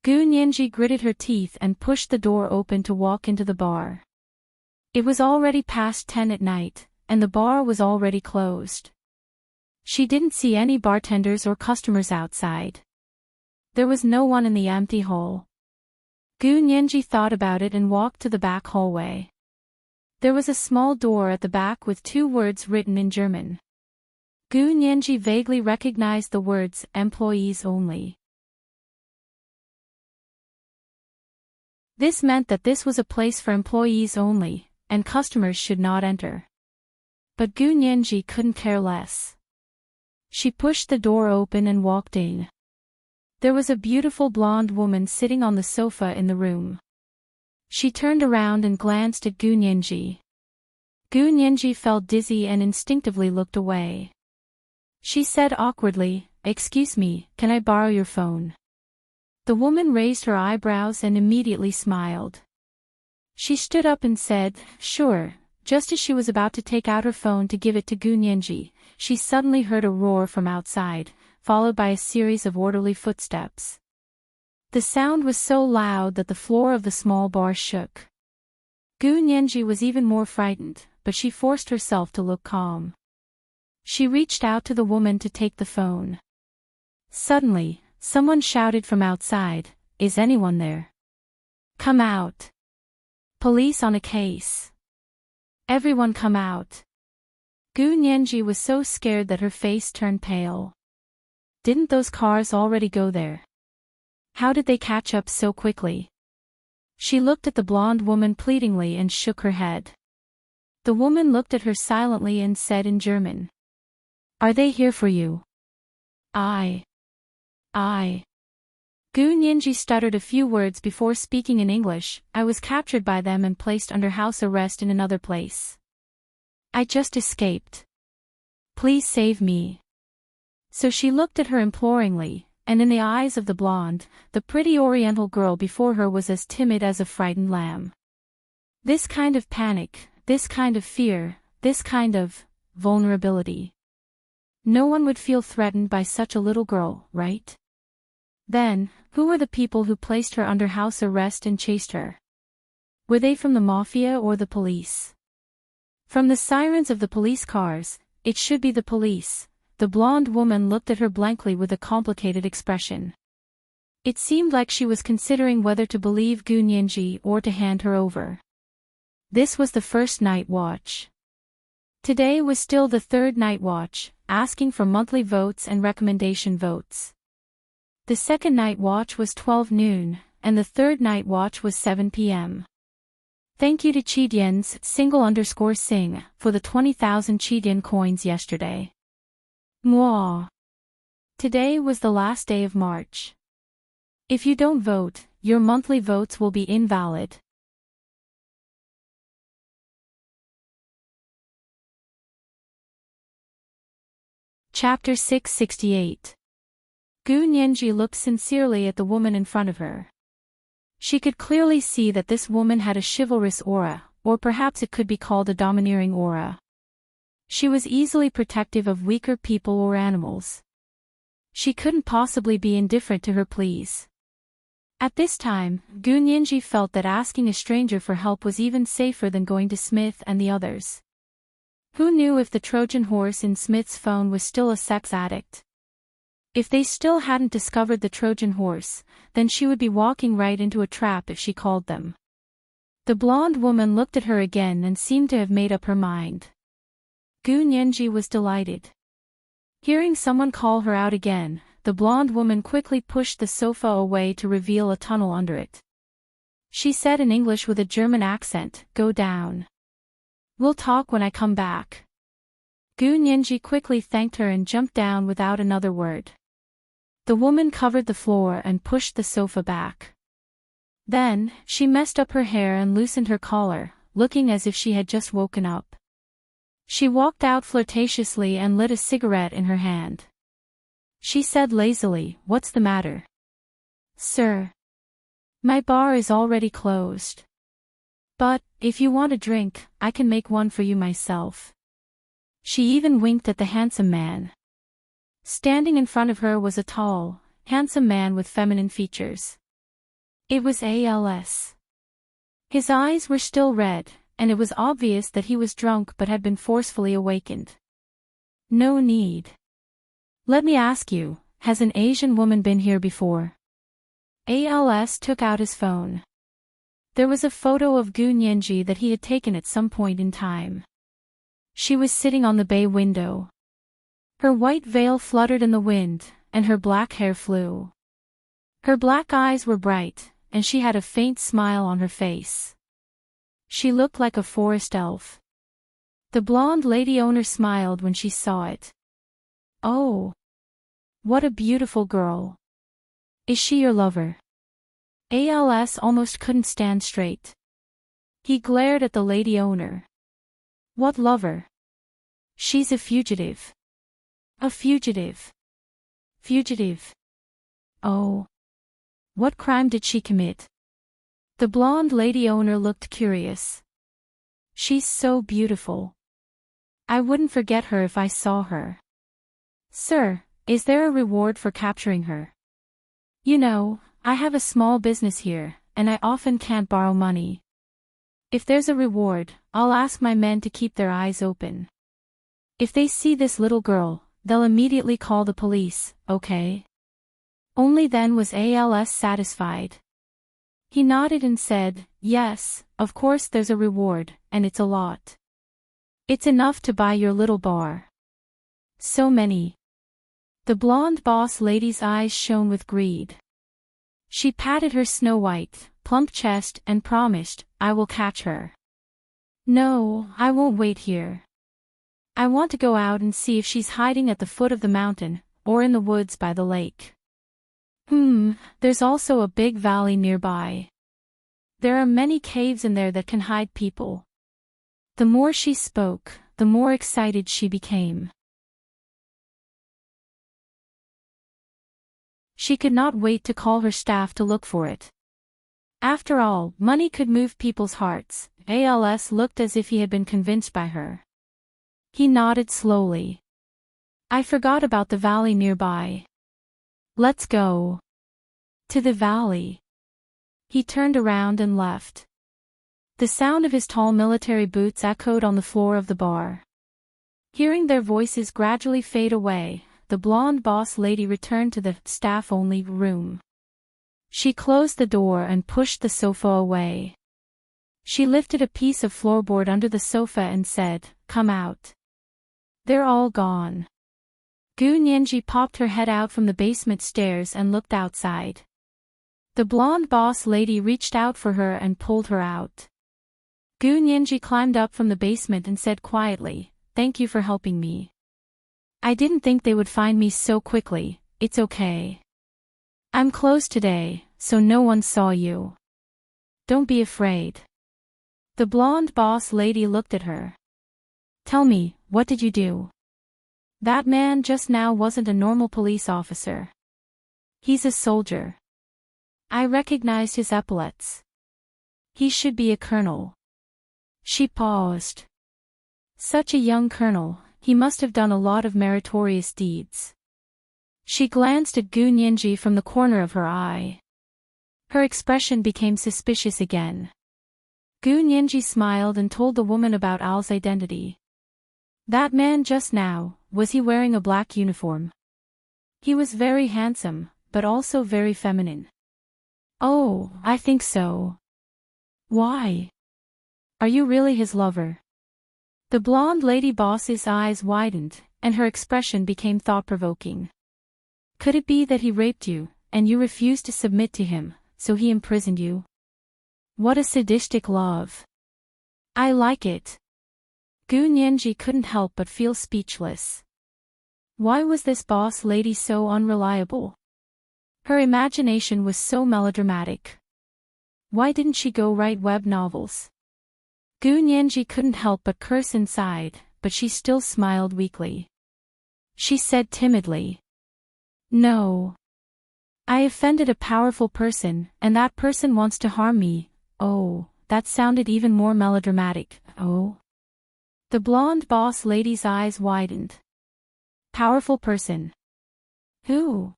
Gu Nianji gritted her teeth and pushed the door open to walk into the bar. It was already past 10 at night, and the bar was already closed. She didn't see any bartenders or customers outside. There was no one in the empty hall. Gu Nianji thought about it and walked to the back hallway. There was a small door at the back with 2 words written in German. Gu Nianji vaguely recognized the words, "Employees only." This meant that this was a place for employees only, and customers should not enter. But Gu Nianji couldn't care less. She pushed the door open and walked in. There was a beautiful blonde woman sitting on the sofa in the room. She turned around and glanced at Gu Nianji. Gu Nianji felt dizzy and instinctively looked away. She said awkwardly, "Excuse me, can I borrow your phone?" The woman raised her eyebrows and immediately smiled. She stood up and said, "Sure." Just as she was about to take out her phone to give it to Gu Nianji, she suddenly heard a roar from outside, followed by a series of orderly footsteps. The sound was so loud that the floor of the small bar shook. Gu Nianji was even more frightened, but she forced herself to look calm. She reached out to the woman to take the phone. Suddenly, someone shouted from outside, "Is anyone there? Come out. Police on a case. Everyone come out." Gu Nianji was so scared that her face turned pale. Didn't those cars already go there? How did they catch up so quickly? She looked at the blonde woman pleadingly and shook her head. The woman looked at her silently and said in German, "Are they here for you?" I. Gu Nianji stuttered a few words before speaking in English. "I was captured by them and placed under house arrest in another place. I just escaped. Please save me." So she looked at her imploringly, and in the eyes of the blonde, the pretty oriental girl before her was as timid as a frightened lamb. This kind of panic, this kind of fear, this kind of vulnerability. No one would feel threatened by such a little girl, right? Then, who were the people who placed her under house arrest and chased her? Were they from the mafia or the police? From the sirens of the police cars, it should be the police. The blonde woman looked at her blankly with a complicated expression. It seemed like she was considering whether to believe Gu Nianji or to hand her over. This was the first night watch. Today was still the third night watch, asking for monthly votes and recommendation votes. The second night watch was 12 noon, and the third night watch was 7 p.m. Thank you to Chidian's _Sing for the 20,000 Chidian coins yesterday. Mwah. Today was the last day of March. If you don't vote, your monthly votes will be invalid. Chapter 668. Gu Nianji looked sincerely at the woman in front of her. She could clearly see that this woman had a chivalrous aura, or perhaps it could be called a domineering aura. She was easily protective of weaker people or animals. She couldn't possibly be indifferent to her pleas. At this time, Gu Nianji felt that asking a stranger for help was even safer than going to Smith and the others. Who knew if the Trojan horse in Smith's phone was still a sex addict? If they still hadn't discovered the Trojan horse, then she would be walking right into a trap if she called them. The blonde woman looked at her again and seemed to have made up her mind. Gu Nianji was delighted. Hearing someone call her out again, the blonde woman quickly pushed the sofa away to reveal a tunnel under it. She said in English with a German accent, "Go down. We'll talk when I come back." Gu Nianji quickly thanked her and jumped down without another word. The woman covered the floor and pushed the sofa back. Then, she messed up her hair and loosened her collar, looking as if she had just woken up. She walked out flirtatiously and lit a cigarette in her hand. She said lazily, "What's the matter?" "Sir, my bar is already closed. But, if you want a drink, I can make one for you myself." She even winked at the handsome man. Standing in front of her was a tall, handsome man with feminine features. It was ALS. His eyes were still red, and it was obvious that he was drunk but had been forcefully awakened. "No need. Let me ask you, has an Asian woman been here before?" ALS took out his phone. There was a photo of Gu Nianji that he had taken at some point in time. She was sitting on the bay window. Her white veil fluttered in the wind, and her black hair flew. Her black eyes were bright, and she had a faint smile on her face. She looked like a forest elf. The blonde lady owner smiled when she saw it. "Oh, what a beautiful girl. Is she your lover?" ALS almost couldn't stand straight. He glared at the lady owner. "What lover? She's a fugitive." "A fugitive? Fugitive? Oh. What crime did she commit?" The blonde lady owner looked curious. "She's so beautiful. I wouldn't forget her if I saw her." "Sir, is there a reward for capturing her? You know, I have a small business here, and I often can't borrow money. If there's a reward, I'll ask my men to keep their eyes open. If they see this little girl, they'll immediately call the police, okay?" Only then was ALS satisfied. He nodded and said, "Yes, of course there's a reward, and it's a lot. It's enough to buy your little bar." "So many." The blonde boss lady's eyes shone with greed. She patted her snow-white, plump chest and promised, "I will catch her. No, I won't wait here. I want to go out and see if she's hiding at the foot of the mountain, or in the woods by the lake. There's also a big valley nearby. There are many caves in there that can hide people." The more she spoke, the more excited she became. She could not wait to call her staff to look for it. After all, money could move people's hearts. ALS looked as if he had been convinced by her. He nodded slowly. "I forgot about the valley nearby. Let's go." To the valley. He turned around and left. The sound of his tall military boots echoed on the floor of the bar. Hearing their voices gradually fade away, the blonde boss lady returned to the staff-only room. She closed the door and pushed the sofa away. She lifted a piece of floorboard under the sofa and said, "Come out." "They're all gone." Gu Nianji popped her head out from the basement stairs and looked outside. The blonde boss lady reached out for her and pulled her out. Gu Nianji climbed up from the basement and said quietly, "Thank you for helping me. I didn't think they would find me so quickly. It's okay. I'm closed today, so no one saw you. Don't be afraid." The blonde boss lady looked at her. "Tell me, what did you do?" "That man just now wasn't a normal police officer. He's a soldier. I recognized his epaulets. He should be a colonel." She paused. Such a young colonel, he must have done a lot of meritorious deeds. She glanced at Gu Nianji from the corner of her eye. Her expression became suspicious again. Gu Nianji smiled and told the woman about Al's identity. "That man just now, was he wearing a black uniform?" He was very handsome, but also very feminine. Oh, I think so. Why? Are you really his lover? The blonde lady boss's eyes widened, and her expression became thought-provoking. Could it be that he raped you, and you refused to submit to him, so he imprisoned you? What a sadistic love. I like it. Gu Nianji couldn't help but feel speechless. Why was this boss lady so unreliable? Her imagination was so melodramatic. Why didn't she go write web novels? Gu Nianji couldn't help but curse inside, but she still smiled weakly. She said timidly, "No. I offended a powerful person, and that person wants to harm me." Oh, that sounded even more melodramatic. Oh. The blonde boss lady's eyes widened. Powerful person. Who?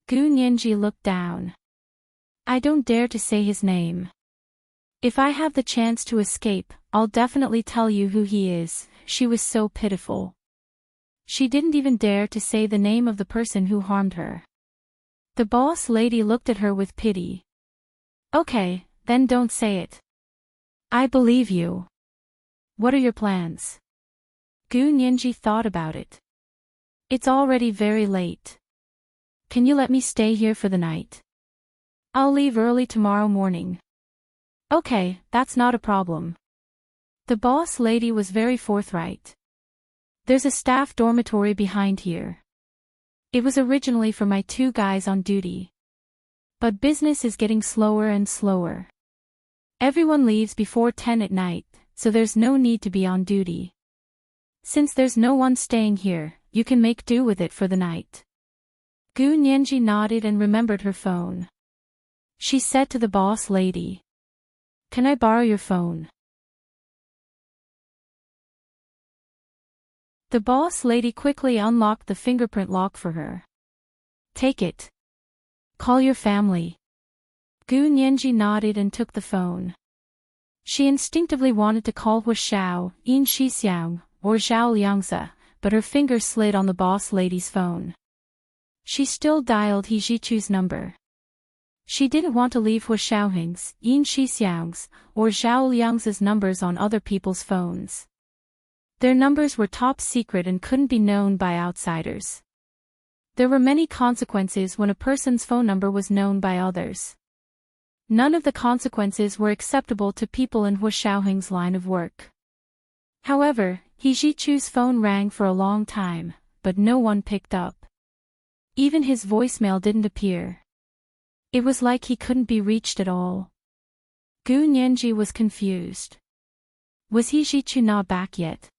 Gu Nianji looked down. I don't dare to say his name. If I have the chance to escape, I'll definitely tell you who he is. She was so pitiful. She didn't even dare to say the name of the person who harmed her. The boss lady looked at her with pity. Okay, then don't say it. I believe you. What are your plans? Gu Nianji thought about it. It's already very late. Can you let me stay here for the night? I'll leave early tomorrow morning. Okay, that's not a problem. The boss lady was very forthright. There's a staff dormitory behind here. It was originally for my 2 guys on duty. But business is getting slower and slower. Everyone leaves before 10 at night, so there's no need to be on duty. Since there's no one staying here, you can make do with it for the night. Gu Nianji nodded and remembered her phone. She said to the boss lady, "Can I borrow your phone?" The boss lady quickly unlocked the fingerprint lock for her. Take it. Call your family. Gu Nianji nodded and took the phone. She instinctively wanted to call Hu Xiao, Yin Shixiang, or Zhao Liangzi, but her finger slid on the boss lady's phone. She still dialed He Jichu's number. She didn't want to leave Hu Xiaoheng's, Yin Shixiang's, or Zhao Liangzi's numbers on other people's phones. Their numbers were top secret and couldn't be known by outsiders. There were many consequences when a person's phone number was known by others. None of the consequences were acceptable to people in Hu Xiaoheng's line of work. However, He Jichu's phone rang for a long time, but no one picked up. Even his voicemail didn't appear. It was like he couldn't be reached at all. Gu Nianji was confused. Was He Jichu not back yet?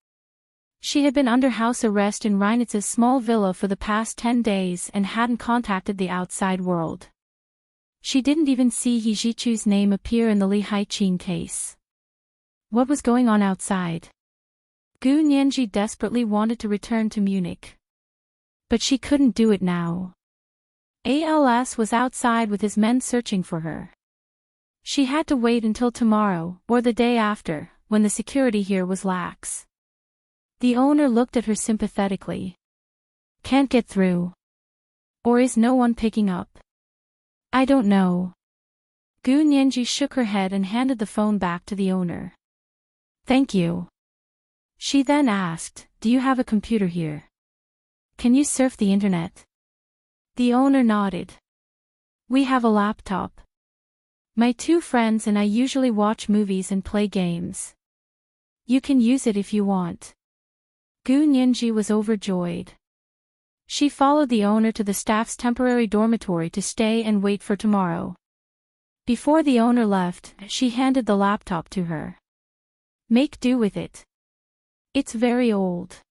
She had been under house arrest in Reinitz's small villa for the past 10 days and hadn't contacted the outside world. She didn't even see He Jichu's name appear in the Li Haiqin case. What was going on outside? Gu Nianji desperately wanted to return to Munich. But she couldn't do it now. ALS was outside with his men searching for her. She had to wait until tomorrow, or the day after, when the security here was lax. The owner looked at her sympathetically. Can't get through. Or is no one picking up? I don't know. Gu Nianji shook her head and handed the phone back to the owner. Thank you. She then asked, do you have a computer here? Can you surf the internet? The owner nodded. We have a laptop. My 2 friends and I usually watch movies and play games. You can use it if you want. Gu Nianji was overjoyed. She followed the owner to the staff's temporary dormitory to stay and wait for tomorrow. Before the owner left, she handed the laptop to her. Make do with it. It's very old.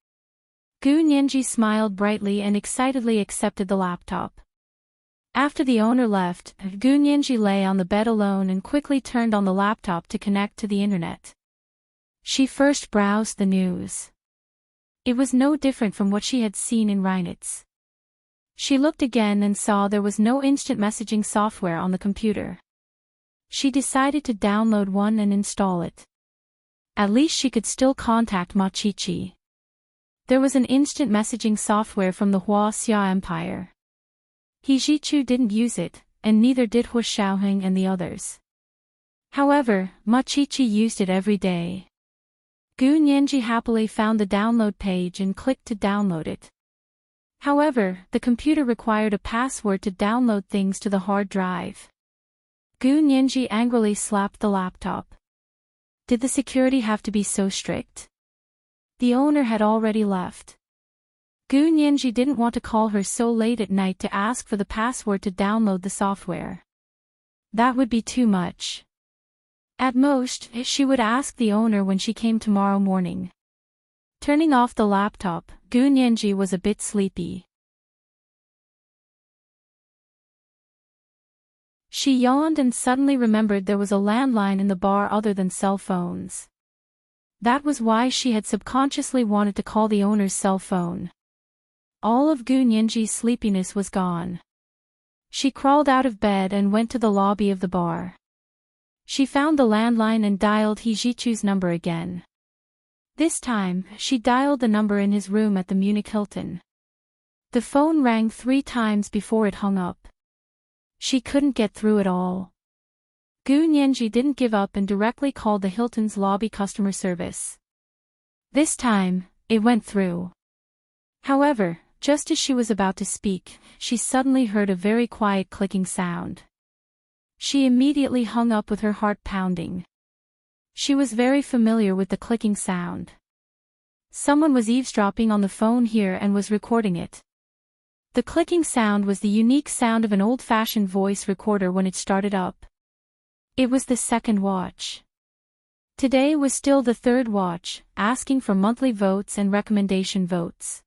Gu Nianji smiled brightly and excitedly accepted the laptop. After the owner left, Gu Nianji lay on the bed alone and quickly turned on the laptop to connect to the internet. She first browsed the news. It was no different from what she had seen in Reinitz. She looked again and saw there was no instant messaging software on the computer. She decided to download one and install it. At least she could still contact Ma Qiqi. There was an instant messaging software from the Xia Empire. He Jichu didn't use it, and neither did Hu Xiaoheng and the others. However, Ma Qiqi used it every day. Gu Nianji happily found the download page and clicked to download it. However, the computer required a password to download things to the hard drive. Gu Nianji angrily slapped the laptop. Did the security have to be so strict? The owner had already left. Gu Nianji didn't want to call her so late at night to ask for the password to download the software. That would be too much. At most, she would ask the owner when she came tomorrow morning. Turning off the laptop, Gu Nianji was a bit sleepy. She yawned and suddenly remembered there was a landline in the bar other than cell phones. That was why she had subconsciously wanted to call the owner's cell phone. All of Gu Nianji's sleepiness was gone. She crawled out of bed and went to the lobby of the bar. She found the landline and dialed He Jichu's number again. This time, she dialed the number in his room at the Munich Hilton. The phone rang 3 times before it hung up. She couldn't get through at all. Gu Nianji didn't give up and directly called the Hilton's lobby customer service. This time, it went through. However, just as she was about to speak, she suddenly heard a very quiet clicking sound. She immediately hung up with her heart pounding. She was very familiar with the clicking sound. Someone was eavesdropping on the phone here and was recording it. The clicking sound was the unique sound of an old-fashioned voice recorder when it started up. It was the second watch. Today was still the third watch, asking for monthly votes and recommendation votes.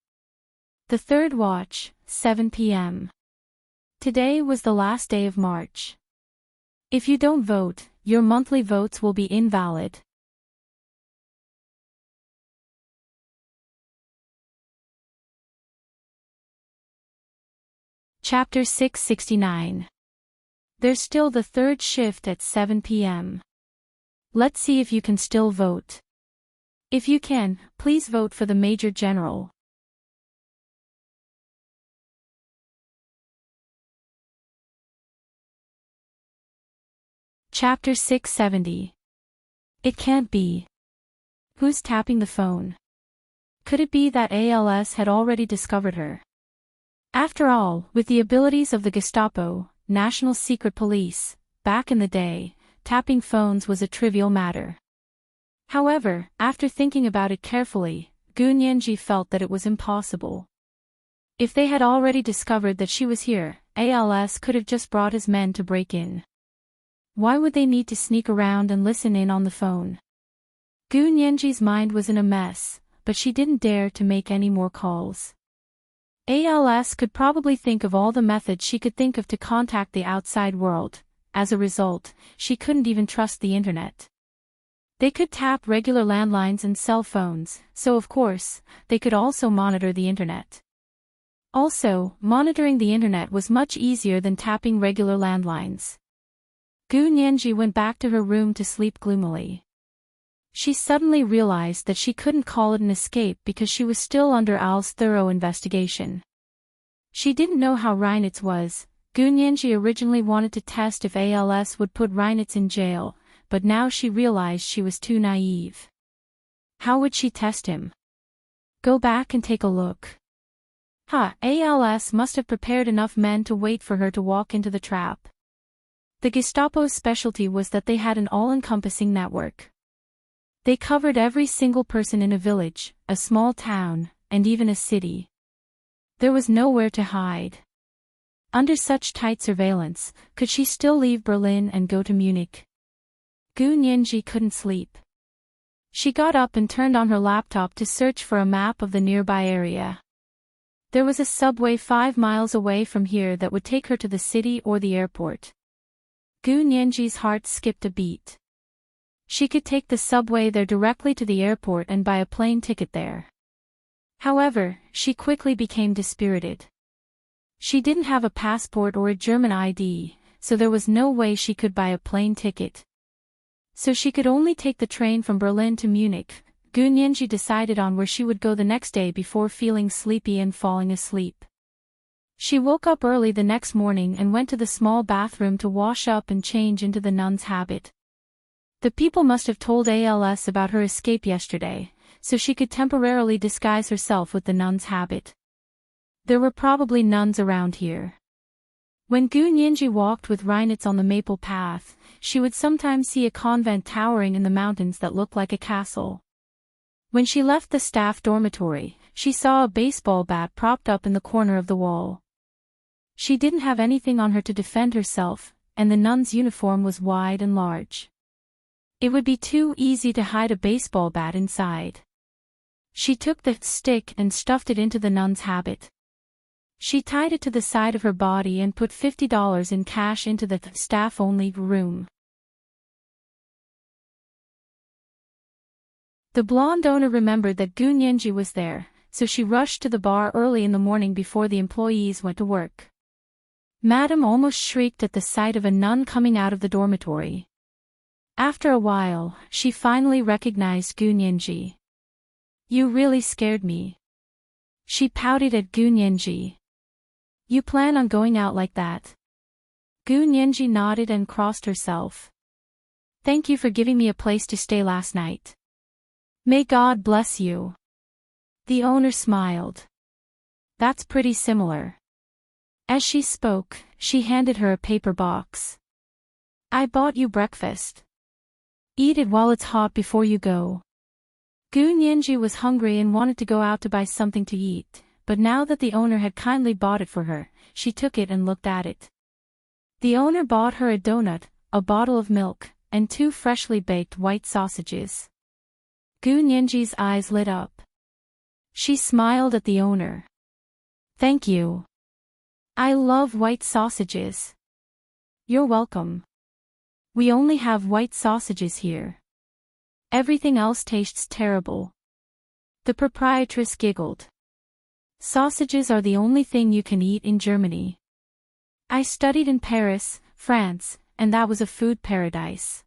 The third watch, 7 p.m. Today was the last day of March. If you don't vote, your monthly votes will be invalid. Chapter 669. There's still the third shift at 7 p.m. Let's see if you can still vote. If you can, please vote for the Major General. Chapter 670. It can't be. Who's tapping the phone? Could it be that ALS had already discovered her? After all, with the abilities of the Gestapo, National Secret Police, back in the day, tapping phones was a trivial matter. However, after thinking about it carefully, Gu Nianji felt that it was impossible. If they had already discovered that she was here, ALS could have just brought his men to break in. Why would they need to sneak around and listen in on the phone? Gu Nianji's mind was in a mess, but she didn't dare to make any more calls. ALS could probably think of all the methods she could think of to contact the outside world. As a result, she couldn't even trust the internet. They could tap regular landlines and cell phones, so of course, they could also monitor the internet. Also, monitoring the internet was much easier than tapping regular landlines. Gu Nianji went back to her room to sleep gloomily. She suddenly realized that she couldn't call it an escape because she was still under Al's thorough investigation. She didn't know how Reinitz was. Gu Nianji originally wanted to test if ALS would put Reinitz in jail, but now she realized she was too naive. How would she test him? Go back and take a look. ALS must have prepared enough men to wait for her to walk into the trap. The Gestapo's specialty was that they had an all-encompassing network. They covered every single person in a village, a small town, and even a city. There was nowhere to hide. Under such tight surveillance, could she still leave Berlin and go to Munich? Gu Nianji couldn't sleep. She got up and turned on her laptop to search for a map of the nearby area. There was a subway 5 miles away from here that would take her to the city or the airport. Gu Nianji's heart skipped a beat. She could take the subway there directly to the airport and buy a plane ticket there. However, she quickly became dispirited. She didn't have a passport or a German ID, so there was no way she could buy a plane ticket. So she could only take the train from Berlin to Munich. Gu Nianji decided on where she would go the next day before feeling sleepy and falling asleep. She woke up early the next morning and went to the small bathroom to wash up and change into the nun's habit. The people must have told ALS about her escape yesterday, so she could temporarily disguise herself with the nun's habit. There were probably nuns around here. When Gu Nianji walked with Reinitz on the maple path, she would sometimes see a convent towering in the mountains that looked like a castle. When she left the staff dormitory, she saw a baseball bat propped up in the corner of the wall. She didn't have anything on her to defend herself, and the nun's uniform was wide and large. It would be too easy to hide a baseball bat inside. She took the stick and stuffed it into the nun's habit. She tied it to the side of her body and put $50 in cash into the staff-only room. The blonde owner remembered that Gu Nianji was there, so she rushed to the bar early in the morning before the employees went to work. Madame almost shrieked at the sight of a nun coming out of the dormitory. After a while, she finally recognized Gu Nianji. "You really scared me." She pouted at Gu Nianji. "You plan on going out like that?" Gu Nianji nodded and crossed herself. "Thank you for giving me a place to stay last night." "May God bless you." The owner smiled. "That's pretty similar." As she spoke, she handed her a paper box. "I bought you breakfast. Eat it while it's hot before you go." Gu Nianji was hungry and wanted to go out to buy something to eat, but now that the owner had kindly bought it for her, she took it and looked at it. The owner bought her a donut, a bottle of milk, and 2 freshly baked white sausages. Gu Nianji's eyes lit up. She smiled at the owner. "Thank you. I love white sausages." "You're welcome. We only have white sausages here. Everything else tastes terrible." The proprietress giggled. "Sausages are the only thing you can eat in Germany. I studied in Paris, France, and that was a food paradise."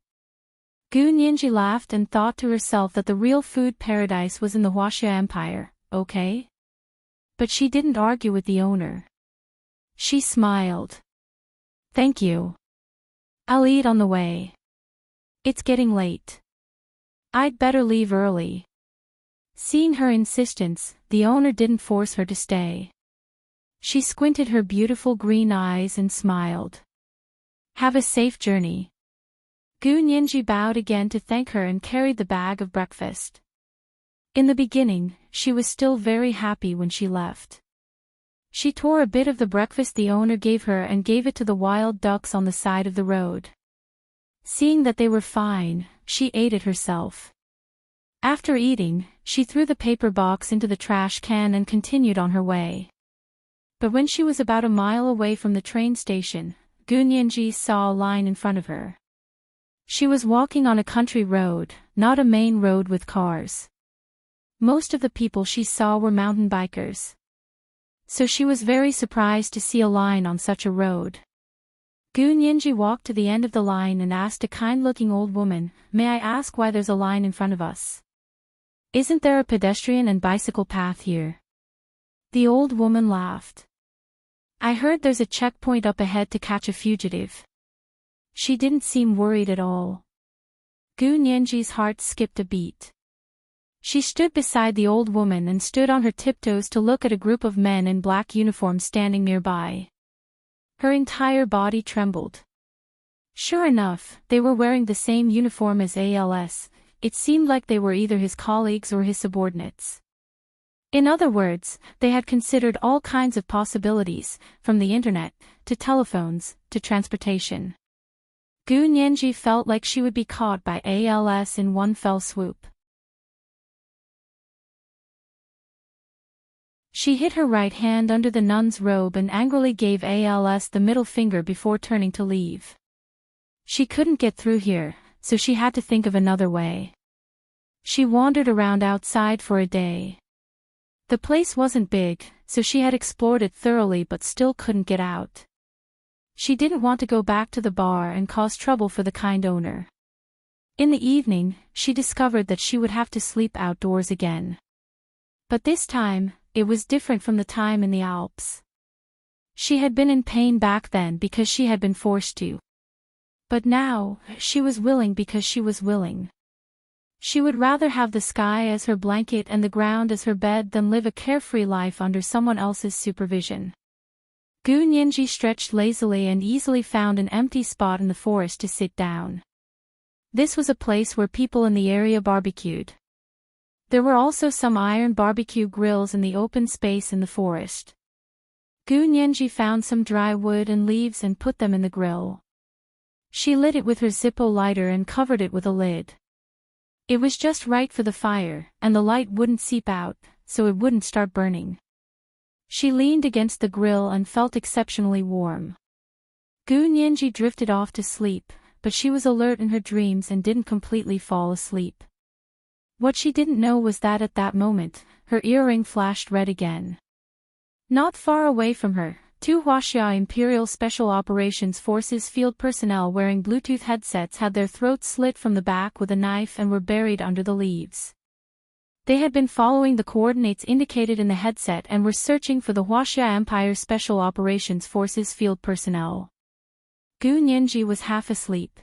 Gu Nianji laughed and thought to herself that the real food paradise was in the Huaxia Empire, okay? But she didn't argue with the owner. She smiled. "Thank you. I'll eat on the way. It's getting late. I'd better leave early." Seeing her insistence, the owner didn't force her to stay. She squinted her beautiful green eyes and smiled. "Have a safe journey." Gu Nianji bowed again to thank her and carried the bag of breakfast. In the beginning, she was still very happy when she left. She tore a bit of the breakfast the owner gave her and gave it to the wild ducks on the side of the road. Seeing that they were fine, she ate it herself. After eating, she threw the paper box into the trash can and continued on her way. But when she was about a mile away from the train station, Gu Nianji saw a line in front of her. She was walking on a country road, not a main road with cars. Most of the people she saw were mountain bikers. So she was very surprised to see a line on such a road. Gu Nianji walked to the end of the line and asked a kind-looking old woman, "May I ask why there's a line in front of us? Isn't there a pedestrian and bicycle path here?" The old woman laughed. "I heard there's a checkpoint up ahead to catch a fugitive." She didn't seem worried at all. Gu Nianji's heart skipped a beat. She stood beside the old woman and stood on her tiptoes to look at a group of men in black uniforms standing nearby. Her entire body trembled. Sure enough, they were wearing the same uniform as ALS. It seemed like they were either his colleagues or his subordinates. In other words, they had considered all kinds of possibilities, from the internet, to telephones, to transportation. Gu Nianji felt like she would be caught by ALS in one fell swoop. She hid her right hand under the nun's robe and angrily gave ALS the middle finger before turning to leave. She couldn't get through here, so she had to think of another way. She wandered around outside for a day. The place wasn't big, so she had explored it thoroughly but still couldn't get out. She didn't want to go back to the bar and cause trouble for the kind owner. In the evening, she discovered that she would have to sleep outdoors again. But this time, it was different from the time in the Alps. She had been in pain back then because she had been forced to. But now, she was willing because she was willing. She would rather have the sky as her blanket and the ground as her bed than live a carefree life under someone else's supervision. Gu Nianji stretched lazily and easily found an empty spot in the forest to sit down. This was a place where people in the area barbecued. There were also some iron barbecue grills in the open space in the forest. Gu Nianji found some dry wood and leaves and put them in the grill. She lit it with her Zippo lighter and covered it with a lid. It was just right for the fire, and the light wouldn't seep out, so it wouldn't start burning. She leaned against the grill and felt exceptionally warm. Gu Nianji drifted off to sleep, but she was alert in her dreams and didn't completely fall asleep. What she didn't know was that at that moment, her earring flashed red again. Not far away from her, two Huaxia Imperial Special Operations Forces field personnel wearing Bluetooth headsets had their throats slit from the back with a knife and were buried under the leaves. They had been following the coordinates indicated in the headset and were searching for the Huaxia Empire Special Operations Forces field personnel. Gu Nianji was half asleep.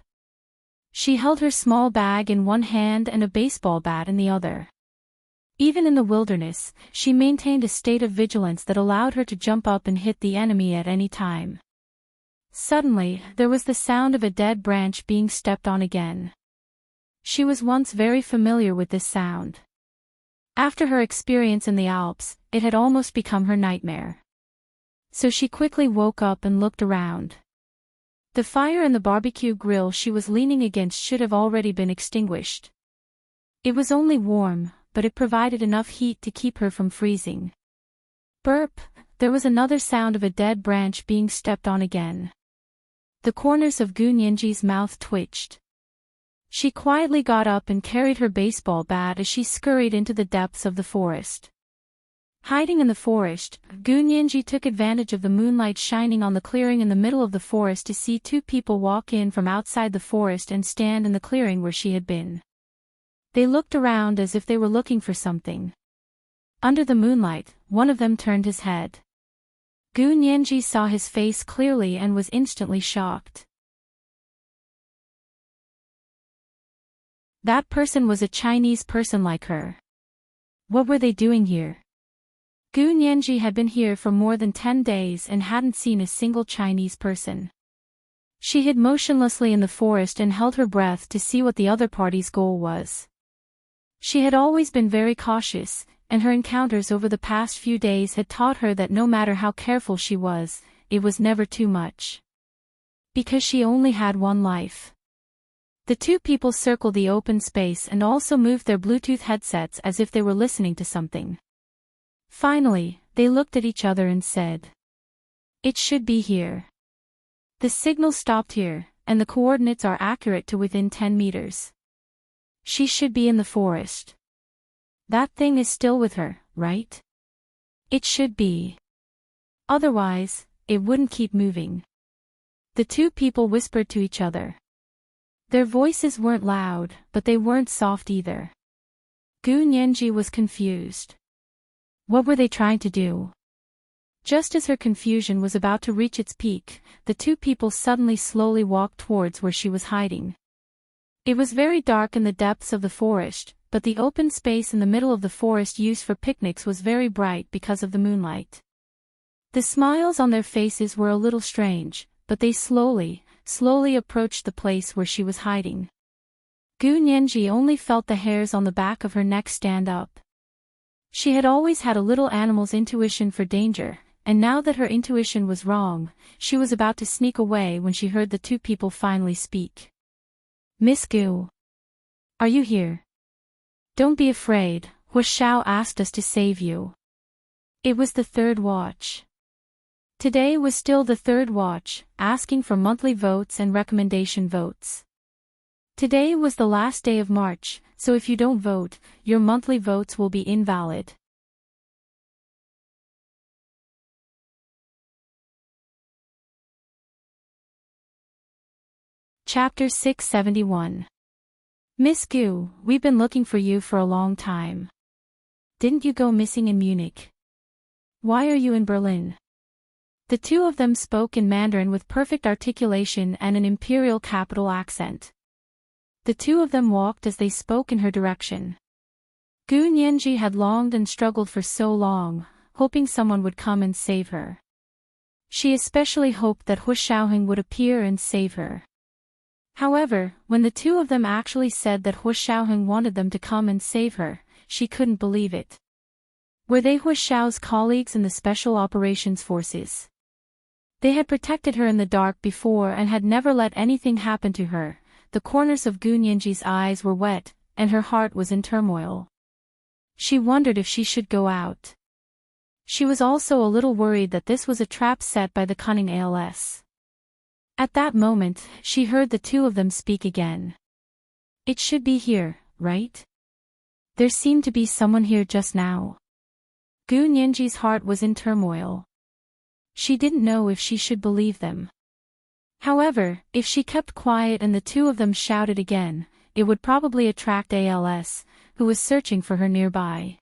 She held her small bag in one hand and a baseball bat in the other. Even in the wilderness, she maintained a state of vigilance that allowed her to jump up and hit the enemy at any time. Suddenly, there was the sound of a dead branch being stepped on again. She was once very familiar with this sound. After her experience in the Alps, it had almost become her nightmare. So she quickly woke up and looked around. The fire in the barbecue grill she was leaning against should have already been extinguished. It was only warm, but it provided enough heat to keep her from freezing. Burp! There was another sound of a dead branch being stepped on again. The corners of Gu Nianji's mouth twitched. She quietly got up and carried her baseball bat as she scurried into the depths of the forest. Hiding in the forest, Gu Nianji took advantage of the moonlight shining on the clearing in the middle of the forest to see two people walk in from outside the forest and stand in the clearing where she had been. They looked around as if they were looking for something. Under the moonlight, one of them turned his head. Gu Nianji saw his face clearly and was instantly shocked. That person was a Chinese person like her. What were they doing here? Gu Nianji had been here for more than 10 days and hadn't seen a single Chinese person. She hid motionlessly in the forest and held her breath to see what the other party's goal was. She had always been very cautious, and her encounters over the past few days had taught her that no matter how careful she was, it was never too much. Because she only had one life. The two people circled the open space and also moved their Bluetooth headsets as if they were listening to something. Finally, they looked at each other and said, "It should be here. The signal stopped here, and the coordinates are accurate to within 10 meters. She should be in the forest. That thing is still with her, right? It should be. Otherwise, it wouldn't keep moving." The two people whispered to each other. Their voices weren't loud, but they weren't soft either. Gu Nianji was confused. What were they trying to do? Just as her confusion was about to reach its peak, the two people suddenly slowly walked towards where she was hiding. It was very dark in the depths of the forest, but the open space in the middle of the forest used for picnics was very bright because of the moonlight. The smiles on their faces were a little strange, but they slowly approached the place where she was hiding. Gu Nianji only felt the hairs on the back of her neck stand up. She had always had a little animal's intuition for danger, and now that her intuition was wrong, she was about to sneak away when she heard the two people finally speak. "Miss Gu. Are you here? Don't be afraid, Hua Xiao asked us to save you." It was the third watch. Today was still the third watch, asking for monthly votes and recommendation votes. Today was the last day of March, so if you don't vote, your monthly votes will be invalid. Chapter 671. Miss Gu, we've been looking for you for a long time. Didn't you go missing in Munich? Why are you in Berlin? The two of them spoke in Mandarin with perfect articulation and an imperial capital accent. The two of them walked as they spoke in her direction. Gu Nianji had longed and struggled for so long, hoping someone would come and save her. She especially hoped that Hu Xiaoheng would appear and save her. However, when the two of them actually said that Hu Xiaoheng wanted them to come and save her, she couldn't believe it. Were they Hu Xiao's colleagues in the Special Operations Forces? They had protected her in the dark before and had never let anything happen to her. The corners of Gu Nianji's eyes were wet, and her heart was in turmoil. She wondered if she should go out. She was also a little worried that this was a trap set by the cunning ALS. At that moment, she heard the two of them speak again. It should be here, right? There seemed to be someone here just now. Gu Nianji's heart was in turmoil. She didn't know if she should believe them. However, if she kept quiet and the two of them shouted again, it would probably attract ALS, who was searching for her nearby.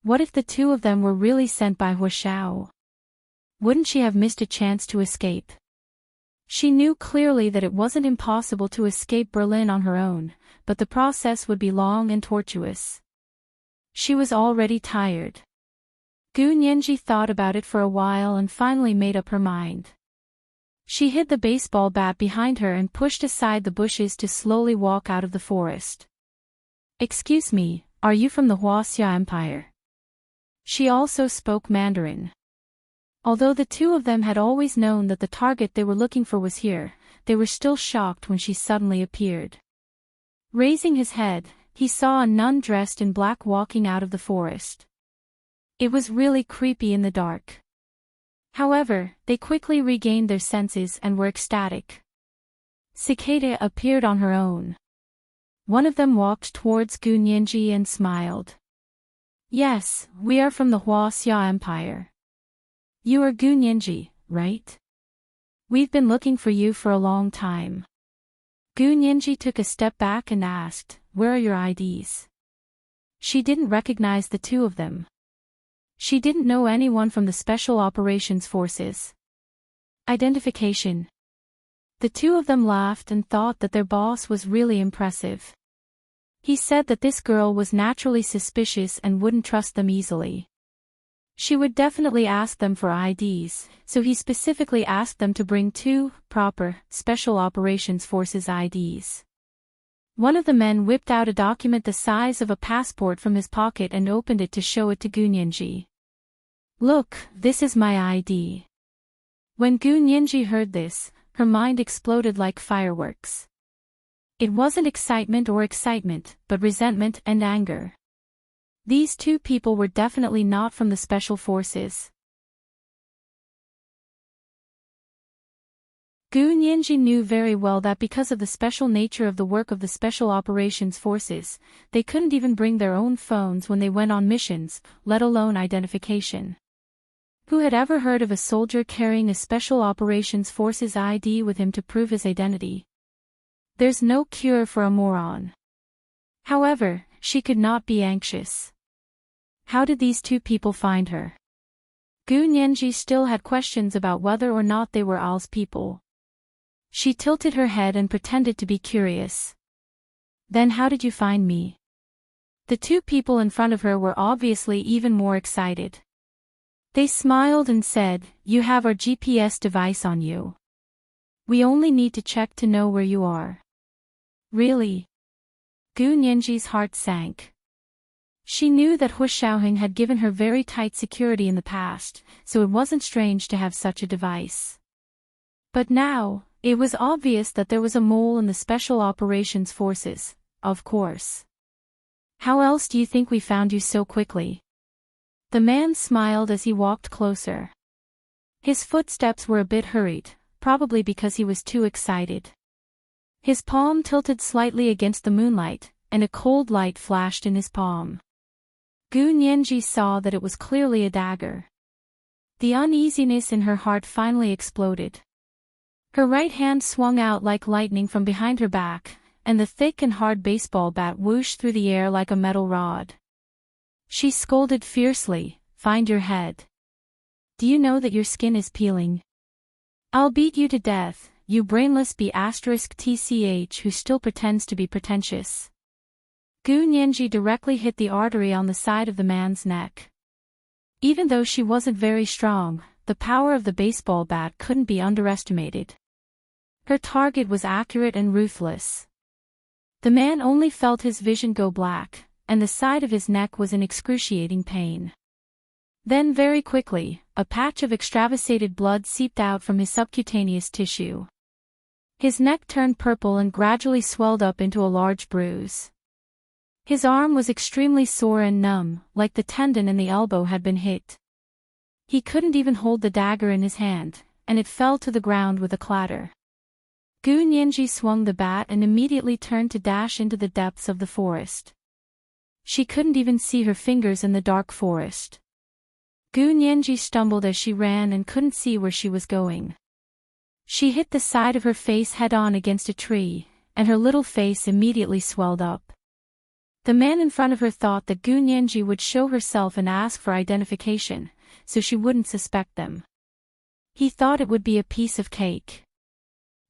What if the two of them were really sent by Hu Xiao? Wouldn't she have missed a chance to escape? She knew clearly that it wasn't impossible to escape Berlin on her own, but the process would be long and tortuous. She was already tired. Gu Nianji thought about it for a while and finally made up her mind. She hid the baseball bat behind her and pushed aside the bushes to slowly walk out of the forest. Excuse me, are you from the Huaxia Empire? She also spoke Mandarin. Although the two of them had always known that the target they were looking for was here, they were still shocked when she suddenly appeared. Raising his head, he saw a nun dressed in black walking out of the forest. It was really creepy in the dark. However, they quickly regained their senses and were ecstatic. Cicada appeared on her own. One of them walked towards Gu Nianji and smiled. Yes, we are from the Huaxia Empire. You are Gu Nianji, right? We've been looking for you for a long time. Gu Nianji took a step back and asked, where are your IDs? She didn't recognize the two of them. She didn't know anyone from the Special Operations Forces. Identification. The two of them laughed and thought that their boss was really impressive. He said that this girl was naturally suspicious and wouldn't trust them easily. She would definitely ask them for IDs, so he specifically asked them to bring two proper Special Operations Forces IDs. One of the men whipped out a document the size of a passport from his pocket and opened it to show it to Gu Nianji. Look, this is my ID. When Gu Nianji heard this, her mind exploded like fireworks. It wasn't excitement, but resentment and anger. These two people were definitely not from the special forces. Gu Nianji knew very well that because of the special nature of the work of the Special Operations Forces, they couldn't even bring their own phones when they went on missions, let alone identification. Who had ever heard of a soldier carrying a Special Operations Forces ID with him to prove his identity? There's no cure for a moron. However, she could not be anxious. How did these two people find her? Gu Nianji still had questions about whether or not they were Al's people. She tilted her head and pretended to be curious. Then how did you find me? The two people in front of her were obviously even more excited. They smiled and said, you have our GPS device on you. We only need to check to know where you are. Really? Gu Nianji's heart sank. She knew that Hu Xiaoheng had given her very tight security in the past, so it wasn't strange to have such a device. But now, it was obvious that there was a mole in the Special Operations Forces, of course. How else do you think we found you so quickly? The man smiled as he walked closer. His footsteps were a bit hurried, probably because he was too excited. His palm tilted slightly against the moonlight, and a cold light flashed in his palm. Gu Nianji saw that it was clearly a dagger. The uneasiness in her heart finally exploded. Her right hand swung out like lightning from behind her back, and the thick and hard baseball bat whooshed through the air like a metal rod. She scolded fiercely, "Find your head. Do you know that your skin is peeling? I'll beat you to death, you brainless B*TCH who still pretends to be pretentious." Gu Nianji directly hit the artery on the side of the man's neck. Even though she wasn't very strong, the power of the baseball bat couldn't be underestimated. Her target was accurate and ruthless. The man only felt his vision go black, and the side of his neck was in excruciating pain. Then very quickly, a patch of extravasated blood seeped out from his subcutaneous tissue. His neck turned purple and gradually swelled up into a large bruise. His arm was extremely sore and numb, like the tendon in the elbow had been hit. He couldn't even hold the dagger in his hand, and it fell to the ground with a clatter. Gu Nianji swung the bat and immediately turned to dash into the depths of the forest. She couldn't even see her fingers in the dark forest. Gu Nianji stumbled as she ran and couldn't see where she was going. She hit the side of her face head-on against a tree, and her little face immediately swelled up. The man in front of her thought that Gu Nianji would show herself and ask for identification, so she wouldn't suspect them. He thought it would be a piece of cake.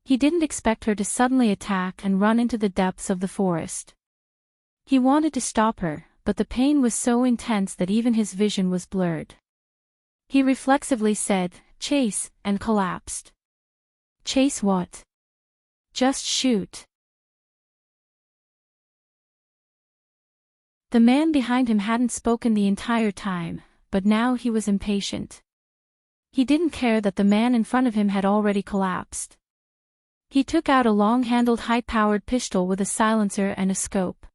He didn't expect her to suddenly attack and run into the depths of the forest. He wanted to stop her, but the pain was so intense that even his vision was blurred. He reflexively said, "Chase," and collapsed. "Chase what? Just shoot." The man behind him hadn't spoken the entire time, but now he was impatient. He didn't care that the man in front of him had already collapsed. He took out a long-handled high-powered pistol with a silencer and a scope.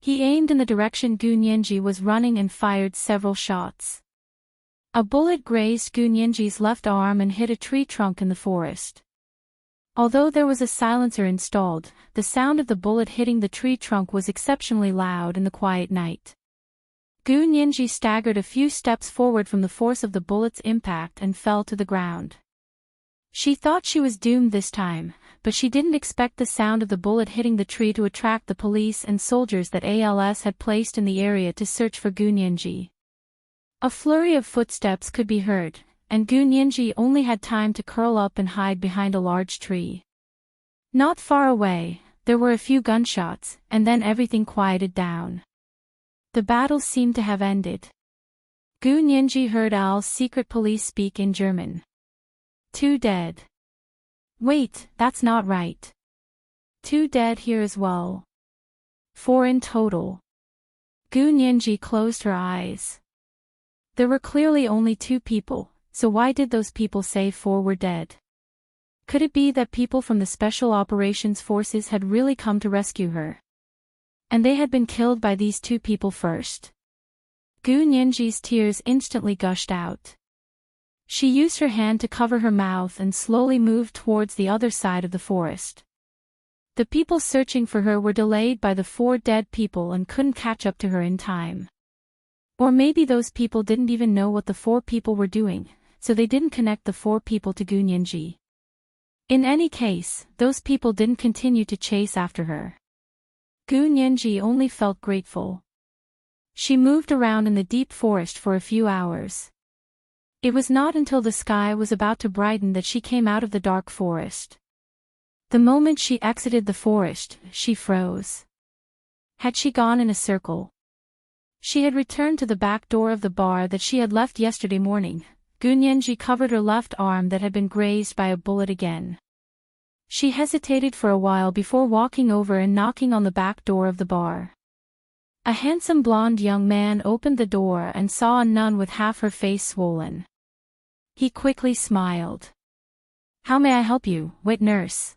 He aimed in the direction Gu Nianji was running and fired several shots. A bullet grazed Gu Nianji's left arm and hit a tree trunk in the forest. Although there was a silencer installed, the sound of the bullet hitting the tree trunk was exceptionally loud in the quiet night. Gu Nianji staggered a few steps forward from the force of the bullet's impact and fell to the ground. She thought she was doomed this time, but she didn't expect the sound of the bullet hitting the tree to attract the police and soldiers that ALS had placed in the area to search for Gu Nianji. A flurry of footsteps could be heard, and Gu Nianji only had time to curl up and hide behind a large tree. Not far away, there were a few gunshots, and then everything quieted down. The battle seemed to have ended. Gu Nianji heard Al's secret police speak in German. 2 dead. Wait, that's not right. 2 dead here as well. 4 in total. Gu Nianji closed her eyes. There were clearly only 2 people, so why did those people say 4 were dead? Could it be that people from the Special Operations Forces had really come to rescue her? And they had been killed by these 2 people first? Gu Nianji's tears instantly gushed out. She used her hand to cover her mouth and slowly moved towards the other side of the forest. The people searching for her were delayed by the 4 dead people and couldn't catch up to her in time. Or maybe those people didn't even know what the 4 people were doing, so they didn't connect the 4 people to Gu Nianji. In any case, those people didn't continue to chase after her. Gu Nianji only felt grateful. She moved around in the deep forest for a few hours. It was not until the sky was about to brighten that she came out of the dark forest. The moment she exited the forest, she froze. Had she gone in a circle? She had returned to the back door of the bar that she had left yesterday morning. Gu Nianji covered her left arm that had been grazed by a bullet again. She hesitated for a while before walking over and knocking on the back door of the bar. A handsome blonde young man opened the door and saw a nun with half her face swollen. He quickly smiled. "How may I help you, wet nurse?"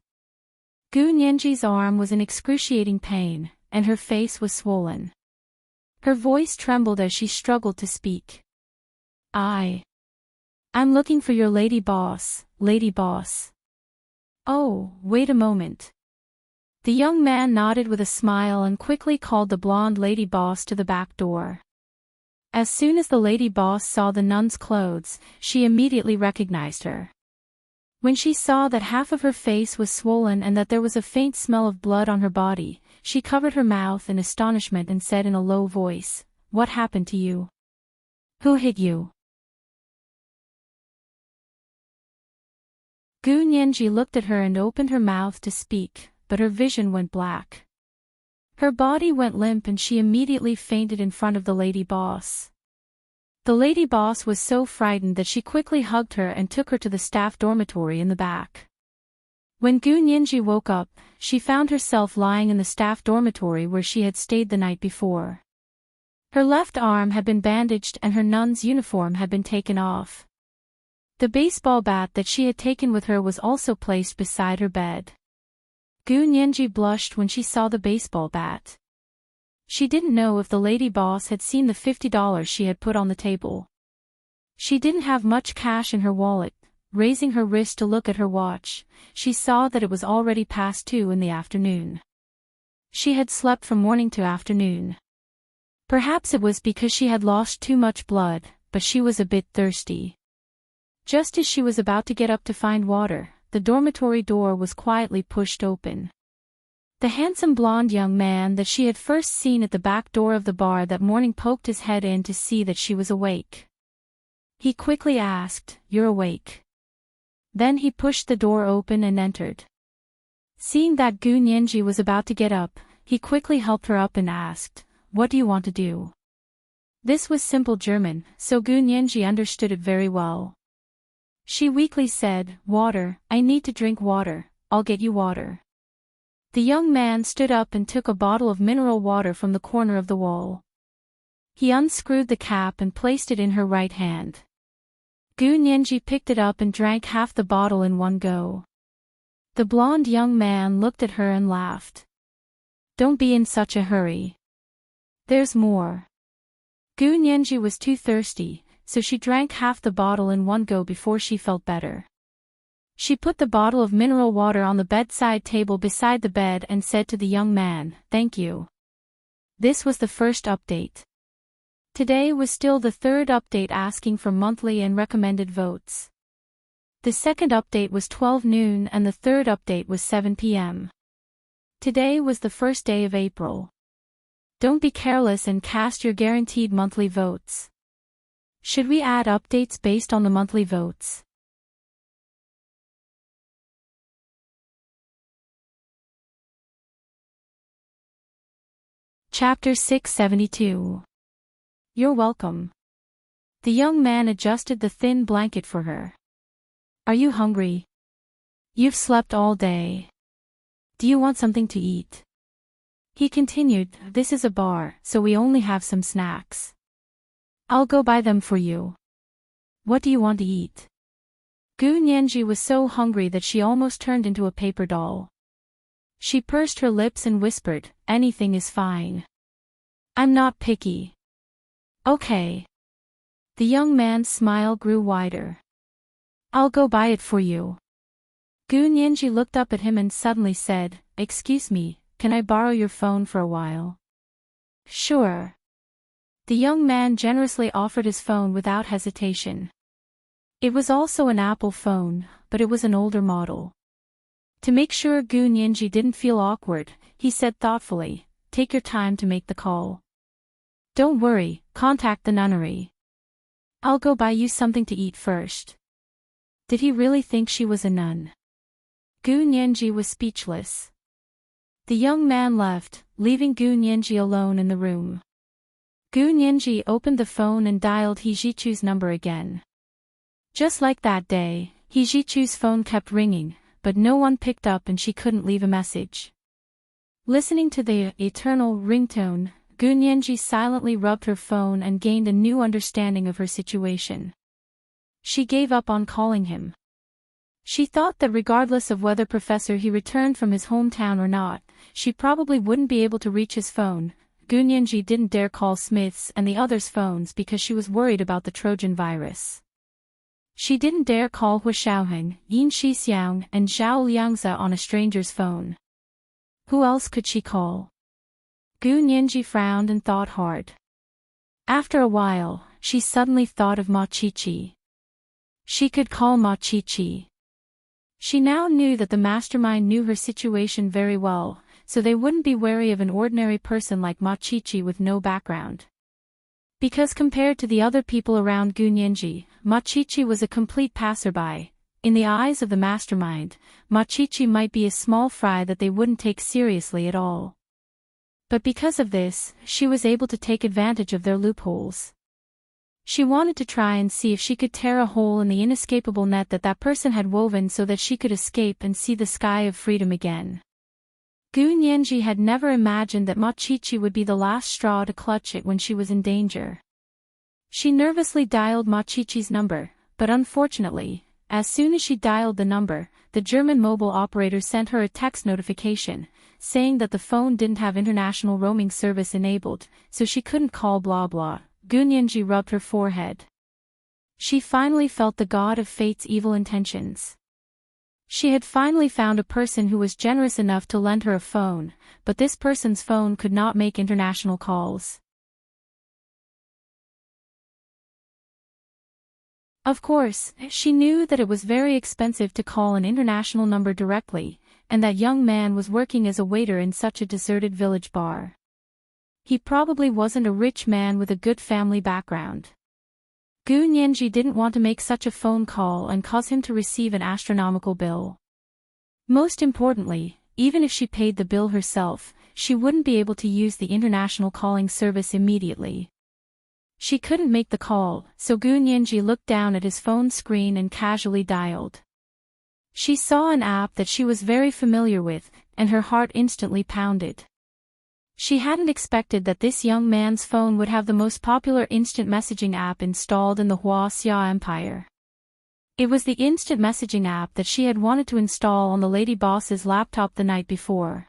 Gu Nianji's arm was in excruciating pain, and her face was swollen. Her voice trembled as she struggled to speak. I'm looking for your lady boss, lady boss." "Oh, wait a moment." The young man nodded with a smile and quickly called the blonde lady boss to the back door. As soon as the lady boss saw the nun's clothes, she immediately recognized her. When she saw that half of her face was swollen and that there was a faint smell of blood on her body, she covered her mouth in astonishment and said in a low voice, "What happened to you? Who hit you?" Gu Nianji looked at her and opened her mouth to speak, but her vision went black. Her body went limp and she immediately fainted in front of the lady boss. The lady boss was so frightened that she quickly hugged her and took her to the staff dormitory in the back. When Gu Nianji woke up, she found herself lying in the staff dormitory where she had stayed the night before. Her left arm had been bandaged and her nun's uniform had been taken off. The baseball bat that she had taken with her was also placed beside her bed. Gu Nianji blushed when she saw the baseball bat. She didn't know if the lady boss had seen the $50 she had put on the table. She didn't have much cash in her wallet. Raising her wrist to look at her watch, she saw that it was already past 2 in the afternoon. She had slept from morning to afternoon. Perhaps it was because she had lost too much blood, but she was a bit thirsty. Just as she was about to get up to find water, the dormitory door was quietly pushed open. The handsome blonde young man that she had first seen at the back door of the bar that morning poked his head in to see that she was awake. He quickly asked, "You're awake?" Then he pushed the door open and entered. Seeing that Gu Nianji was about to get up, he quickly helped her up and asked, "What do you want to do?" This was simple German, so Gu Nianji understood it very well. She weakly said, "Water, I need to drink water, I'll get you water." The young man stood up and took a bottle of mineral water from the corner of the wall. He unscrewed the cap and placed it in her right hand. Gu Nianji picked it up and drank half the bottle in one go. The blonde young man looked at her and laughed. "Don't be in such a hurry. There's more." Gu Nianji was too thirsty, so she drank half the bottle in one go before she felt better. She put the bottle of mineral water on the bedside table beside the bed and said to the young man, "Thank you." This was the first update. Today was still the third update asking for monthly and recommended votes. The second update was 12 noon and the third update was 7 p.m. Today was the first day of April. Don't be careless and cast your guaranteed monthly votes. Should we add updates based on the monthly votes? Chapter 672. You're welcome. The young man adjusted the thin blanket for her. Are you hungry? You've slept all day. Do you want something to eat? He continued, "This is a bar, so we only have some snacks. I'll go buy them for you. What do you want to eat?" Gu Nianji was so hungry that she almost turned into a paper doll. She pursed her lips and whispered, "Anything is fine. I'm not picky." "Okay." The young man's smile grew wider. "I'll go buy it for you." Gu Nianji looked up at him and suddenly said, "Excuse me, can I borrow your phone for a while?" "Sure." The young man generously offered his phone without hesitation. It was also an Apple phone, but it was an older model. To make sure Gu Nianji didn't feel awkward, he said thoughtfully, "Take your time to make the call. Don't worry, contact the nunnery. I'll go buy you something to eat first." Did he really think she was a nun? Gu Nianji was speechless. The young man left, leaving Gu Nianji alone in the room. Gu Nianji opened the phone and dialed He Jichu's number again. Just like that day, He Jichu's phone kept ringing, but no one picked up and she couldn't leave a message. Listening to the eternal ringtone, Gu Nianji silently rubbed her phone and gained a new understanding of her situation. She gave up on calling him. She thought that regardless of whether Professor He returned from his hometown or not, she probably wouldn't be able to reach his phone. Gu Nianji didn't dare call Smith's and the others' phones because she was worried about the Trojan virus. She didn't dare call Hua Xiaoheng, Yin Shixiang and Zhao Liangza on a stranger's phone. Who else could she call? Gu Nianji frowned and thought hard. After a while, she suddenly thought of Ma Qiqi. She could call Ma Qiqi. She now knew that the mastermind knew her situation very well, so they wouldn't be wary of an ordinary person like Machichi with no background. Because compared to the other people around Gunyenji, Machichi was a complete passerby. In the eyes of the mastermind, Machichi might be a small fry that they wouldn't take seriously at all. But because of this, she was able to take advantage of their loopholes. She wanted to try and see if she could tear a hole in the inescapable net that person had woven so that she could escape and see the sky of freedom again. Gunyenji had never imagined that Machichi would be the last straw to clutch it when she was in danger. She nervously dialed Machichi's number, but unfortunately, as soon as she dialed the number, the German mobile operator sent her a text notification, saying that the phone didn't have international roaming service enabled, so she couldn't call blah blah. Gunyenji rubbed her forehead. She finally felt the god of fate's evil intentions. She had finally found a person who was generous enough to lend her a phone, but this person's phone could not make international calls. Of course, she knew that it was very expensive to call an international number directly, and that young man was working as a waiter in such a deserted village bar. He probably wasn't a rich man with a good family background. Gunyenji didn't want to make such a phone call and cause him to receive an astronomical bill. Most importantly, even if she paid the bill herself, she wouldn't be able to use the international calling service immediately. She couldn't make the call, so Gunyenji looked down at his phone screen and casually dialed. She saw an app that she was very familiar with, and her heart instantly pounded. She hadn't expected that this young man's phone would have the most popular instant messaging app installed in the Huaxia Empire. It was the instant messaging app that she had wanted to install on the lady boss's laptop the night before.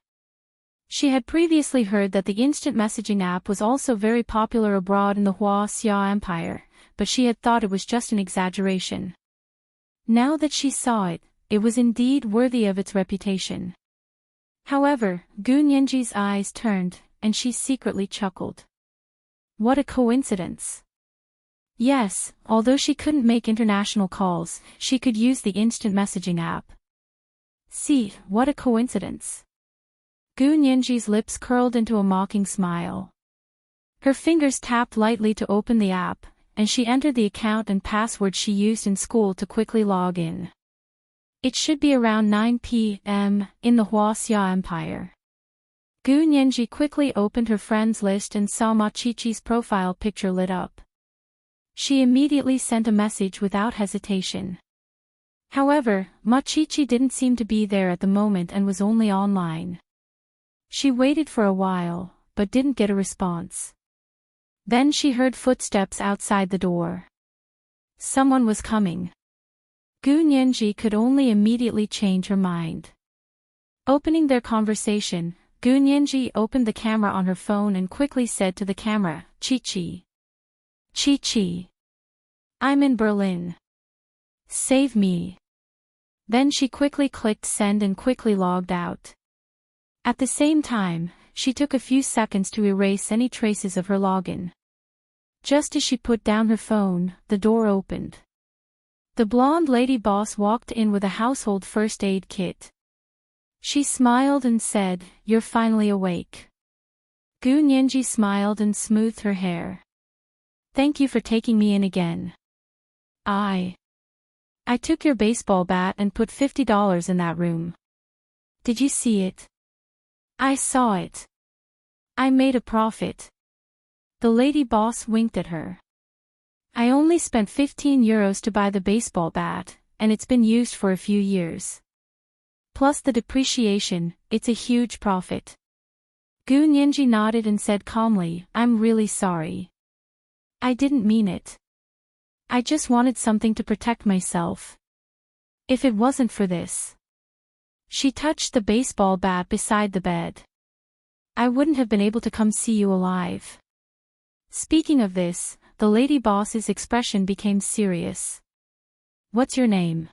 She had previously heard that the instant messaging app was also very popular abroad in the Huaxia Empire, but she had thought it was just an exaggeration. Now that she saw it, it was indeed worthy of its reputation. However, Gunyenji's eyes turned, and she secretly chuckled. What a coincidence! Yes, although she couldn't make international calls, she could use the instant messaging app. See, what a coincidence! Gunyenji's lips curled into a mocking smile. Her fingers tapped lightly to open the app, and she entered the account and password she used in school to quickly log in. It should be around 9 p.m. in the Huaxia Empire. Gunyenji quickly opened her friends list and saw Machichi's profile picture lit up. She immediately sent a message without hesitation. However, Machichi didn't seem to be there at the moment and was only online. She waited for a while, but didn't get a response. Then she heard footsteps outside the door. Someone was coming. Gunyenji could only immediately change her mind. Opening their conversation, Gunyenji opened the camera on her phone and quickly said to the camera, Chi-Chi. Chi-Chi. I'm in Berlin. Save me. Then she quickly clicked send and quickly logged out. At the same time, she took a few seconds to erase any traces of her login. Just as she put down her phone, the door opened. The blonde lady boss walked in with a household first aid kit. She smiled and said, "You're finally awake." Gunyenji smiled and smoothed her hair. "Thank you for taking me in again. I took your baseball bat and put $50 in that room. Did you see it?" "I saw it. I made a profit." The lady boss winked at her. "I only spent €15 to buy the baseball bat, and it's been used for a few years. Plus the depreciation, it's a huge profit." Gunyenji nodded and said calmly, "I'm really sorry. I didn't mean it. I just wanted something to protect myself. If it wasn't for this." She touched the baseball bat beside the bed. "I wouldn't have been able to come see you alive." Speaking of this, the lady boss's expression became serious. "What's your name?"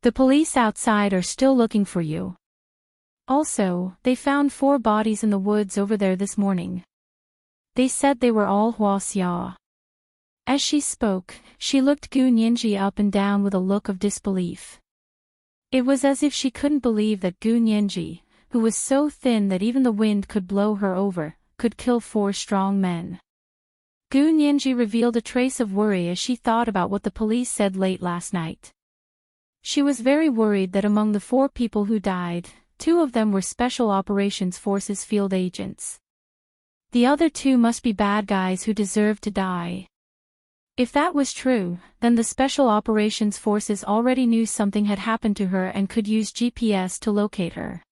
"The police outside are still looking for you. Also, they found 4 bodies in the woods over there this morning. They said they were all Huaxia. As she spoke, she looked Gu Nianji up and down with a look of disbelief. It was as if she couldn't believe that Gu Nianji, who was so thin that even the wind could blow her over, could kill 4 strong men. Gu Nianji revealed a trace of worry as she thought about what the police said late last night. She was very worried that among the 4 people who died, 2 of them were Special Operations Forces field agents. The other 2 must be bad guys who deserved to die. If that was true, then the Special Operations Forces already knew something had happened to her and could use GPS to locate her.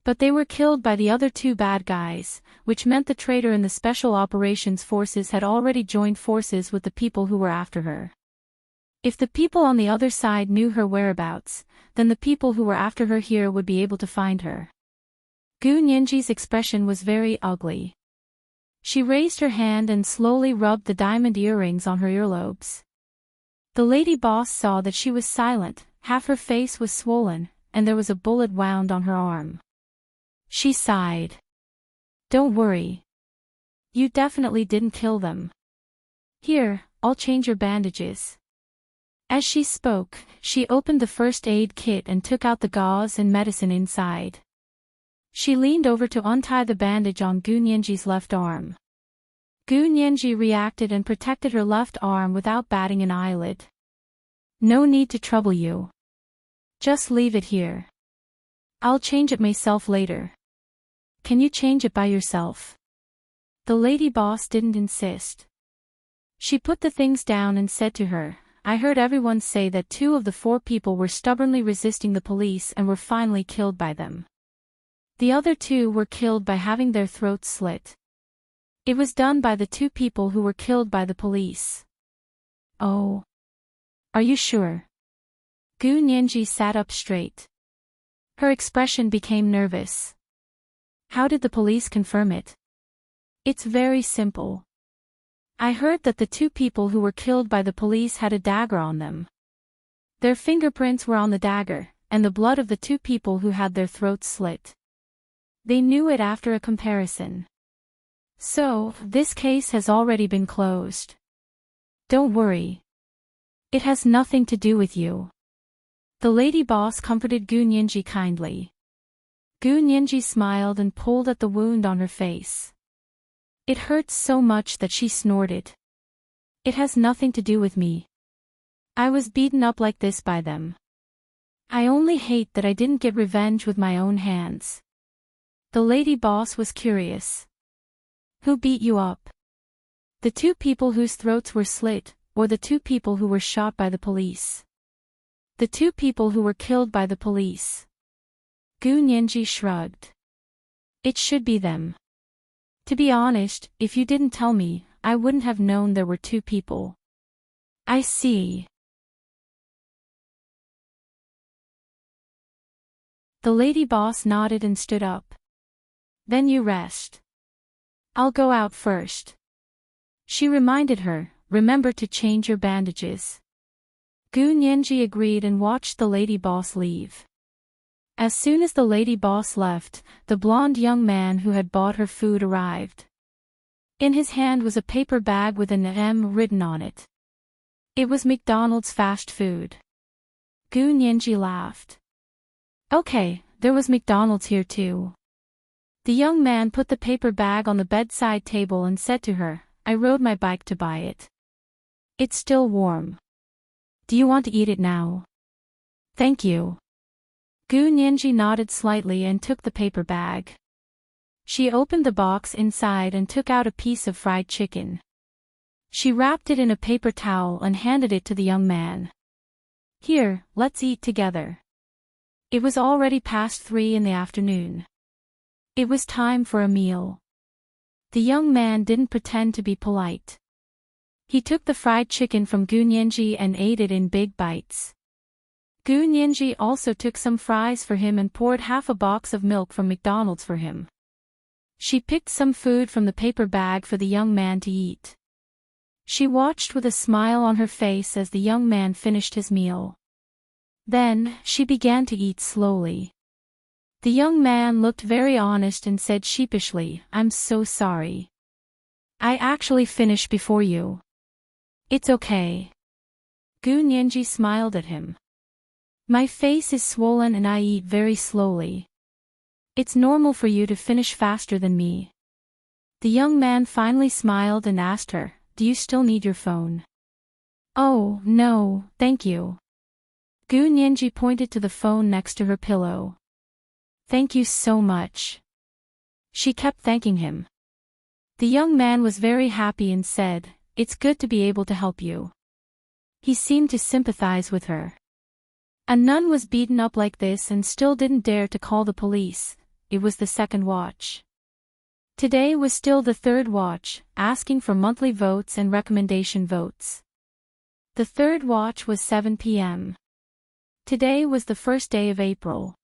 But they were killed by the other 2 bad guys, which meant the traitor in the Special Operations Forces had already joined forces with the people who were after her. If the people on the other side knew her whereabouts, then the people who were after her here would be able to find her. Gu Nianji's expression was very ugly. She raised her hand and slowly rubbed the diamond earrings on her earlobes. The lady boss saw that she was silent, half her face was swollen, and there was a bullet wound on her arm. She sighed. Don't worry. You definitely didn't kill them. Here, I'll change your bandages. As she spoke, she opened the first aid kit and took out the gauze and medicine inside. She leaned over to untie the bandage on Gu Nianji's left arm. Gu Nianji reacted and protected her left arm without batting an eyelid. No need to trouble you. Just leave it here. I'll change it myself later. Can you change it by yourself? The lady boss didn't insist. She put the things down and said to her, I heard everyone say that 2 of the 4 people were stubbornly resisting the police and were finally killed by them. The other 2 were killed by having their throats slit. It was done by the 2 people who were killed by the police. Oh. Are you sure? Gu Nianji sat up straight. Her expression became nervous. How did the police confirm it? It's very simple. I heard that the 2 people who were killed by the police had a dagger on them. Their fingerprints were on the dagger, and the blood of the 2 people who had their throats slit. They knew it after a comparison. So, this case has already been closed. Don't worry. It has nothing to do with you. The lady boss comforted Gu Nianji kindly. Gu Nianji smiled and pulled at the wound on her face. It hurts so much that she snorted. It has nothing to do with me. I was beaten up like this by them. I only hate that I didn't get revenge with my own hands. The lady boss was curious. Who beat you up? The 2 people whose throats were slit, or the 2 people who were shot by the police? The 2 people who were killed by the police. Gu Nianji shrugged. It should be them. To be honest, if you didn't tell me, I wouldn't have known there were 2 people. I see. The lady boss nodded and stood up. Then you rest. I'll go out first. She reminded her, remember to change your bandages. Gu Nianji agreed and watched the lady boss leave. As soon as the lady boss left, the blonde young man who had bought her food arrived. In his hand was a paper bag with an M written on it. It was McDonald's fast food. Gu Nianji laughed. Okay, there was McDonald's here too. The young man put the paper bag on the bedside table and said to her, I rode my bike to buy it. It's still warm. Do you want to eat it now? Thank you. Gu Nianji nodded slightly and took the paper bag. She opened the box inside and took out a piece of fried chicken. She wrapped it in a paper towel and handed it to the young man. Here, let's eat together. It was already past 3 in the afternoon. It was time for a meal. The young man didn't pretend to be polite. He took the fried chicken from Gu Nianji and ate it in big bites. Gu Nianji also took some fries for him and poured half a box of milk from McDonald's for him. She picked some food from the paper bag for the young man to eat. She watched with a smile on her face as the young man finished his meal. Then, she began to eat slowly. The young man looked very honest and said sheepishly, I'm so sorry. I actually finished before you. It's okay. Gu Nianji smiled at him. My face is swollen and I eat very slowly. It's normal for you to finish faster than me. The young man finally smiled and asked her, do you still need your phone? Oh, no, thank you. Gu Nianji pointed to the phone next to her pillow. Thank you so much. She kept thanking him. The young man was very happy and said, it's good to be able to help you. He seemed to sympathize with her. A nun was beaten up like this and still didn't dare to call the police. It was the second watch. Today was still the third watch, asking for monthly votes and recommendation votes. The third watch was 7 p.m. Today was the first day of April.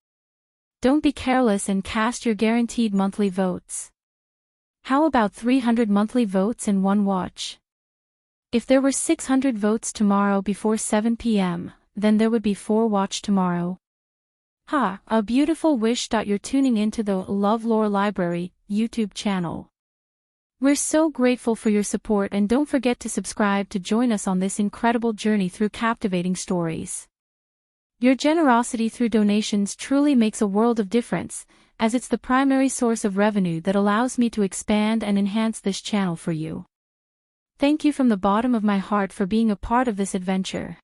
Don't be careless and cast your guaranteed monthly votes. How about 300 monthly votes in one watch? If there were 600 votes tomorrow before 7 p.m., then there would be 4 watch tomorrow. Ha, a beautiful wish. You're tuning into the LoveLore Library YouTube channel. We're so grateful for your support and don't forget to subscribe to join us on this incredible journey through captivating stories. Your generosity through donations truly makes a world of difference, as it's the primary source of revenue that allows me to expand and enhance this channel for you. Thank you from the bottom of my heart for being a part of this adventure.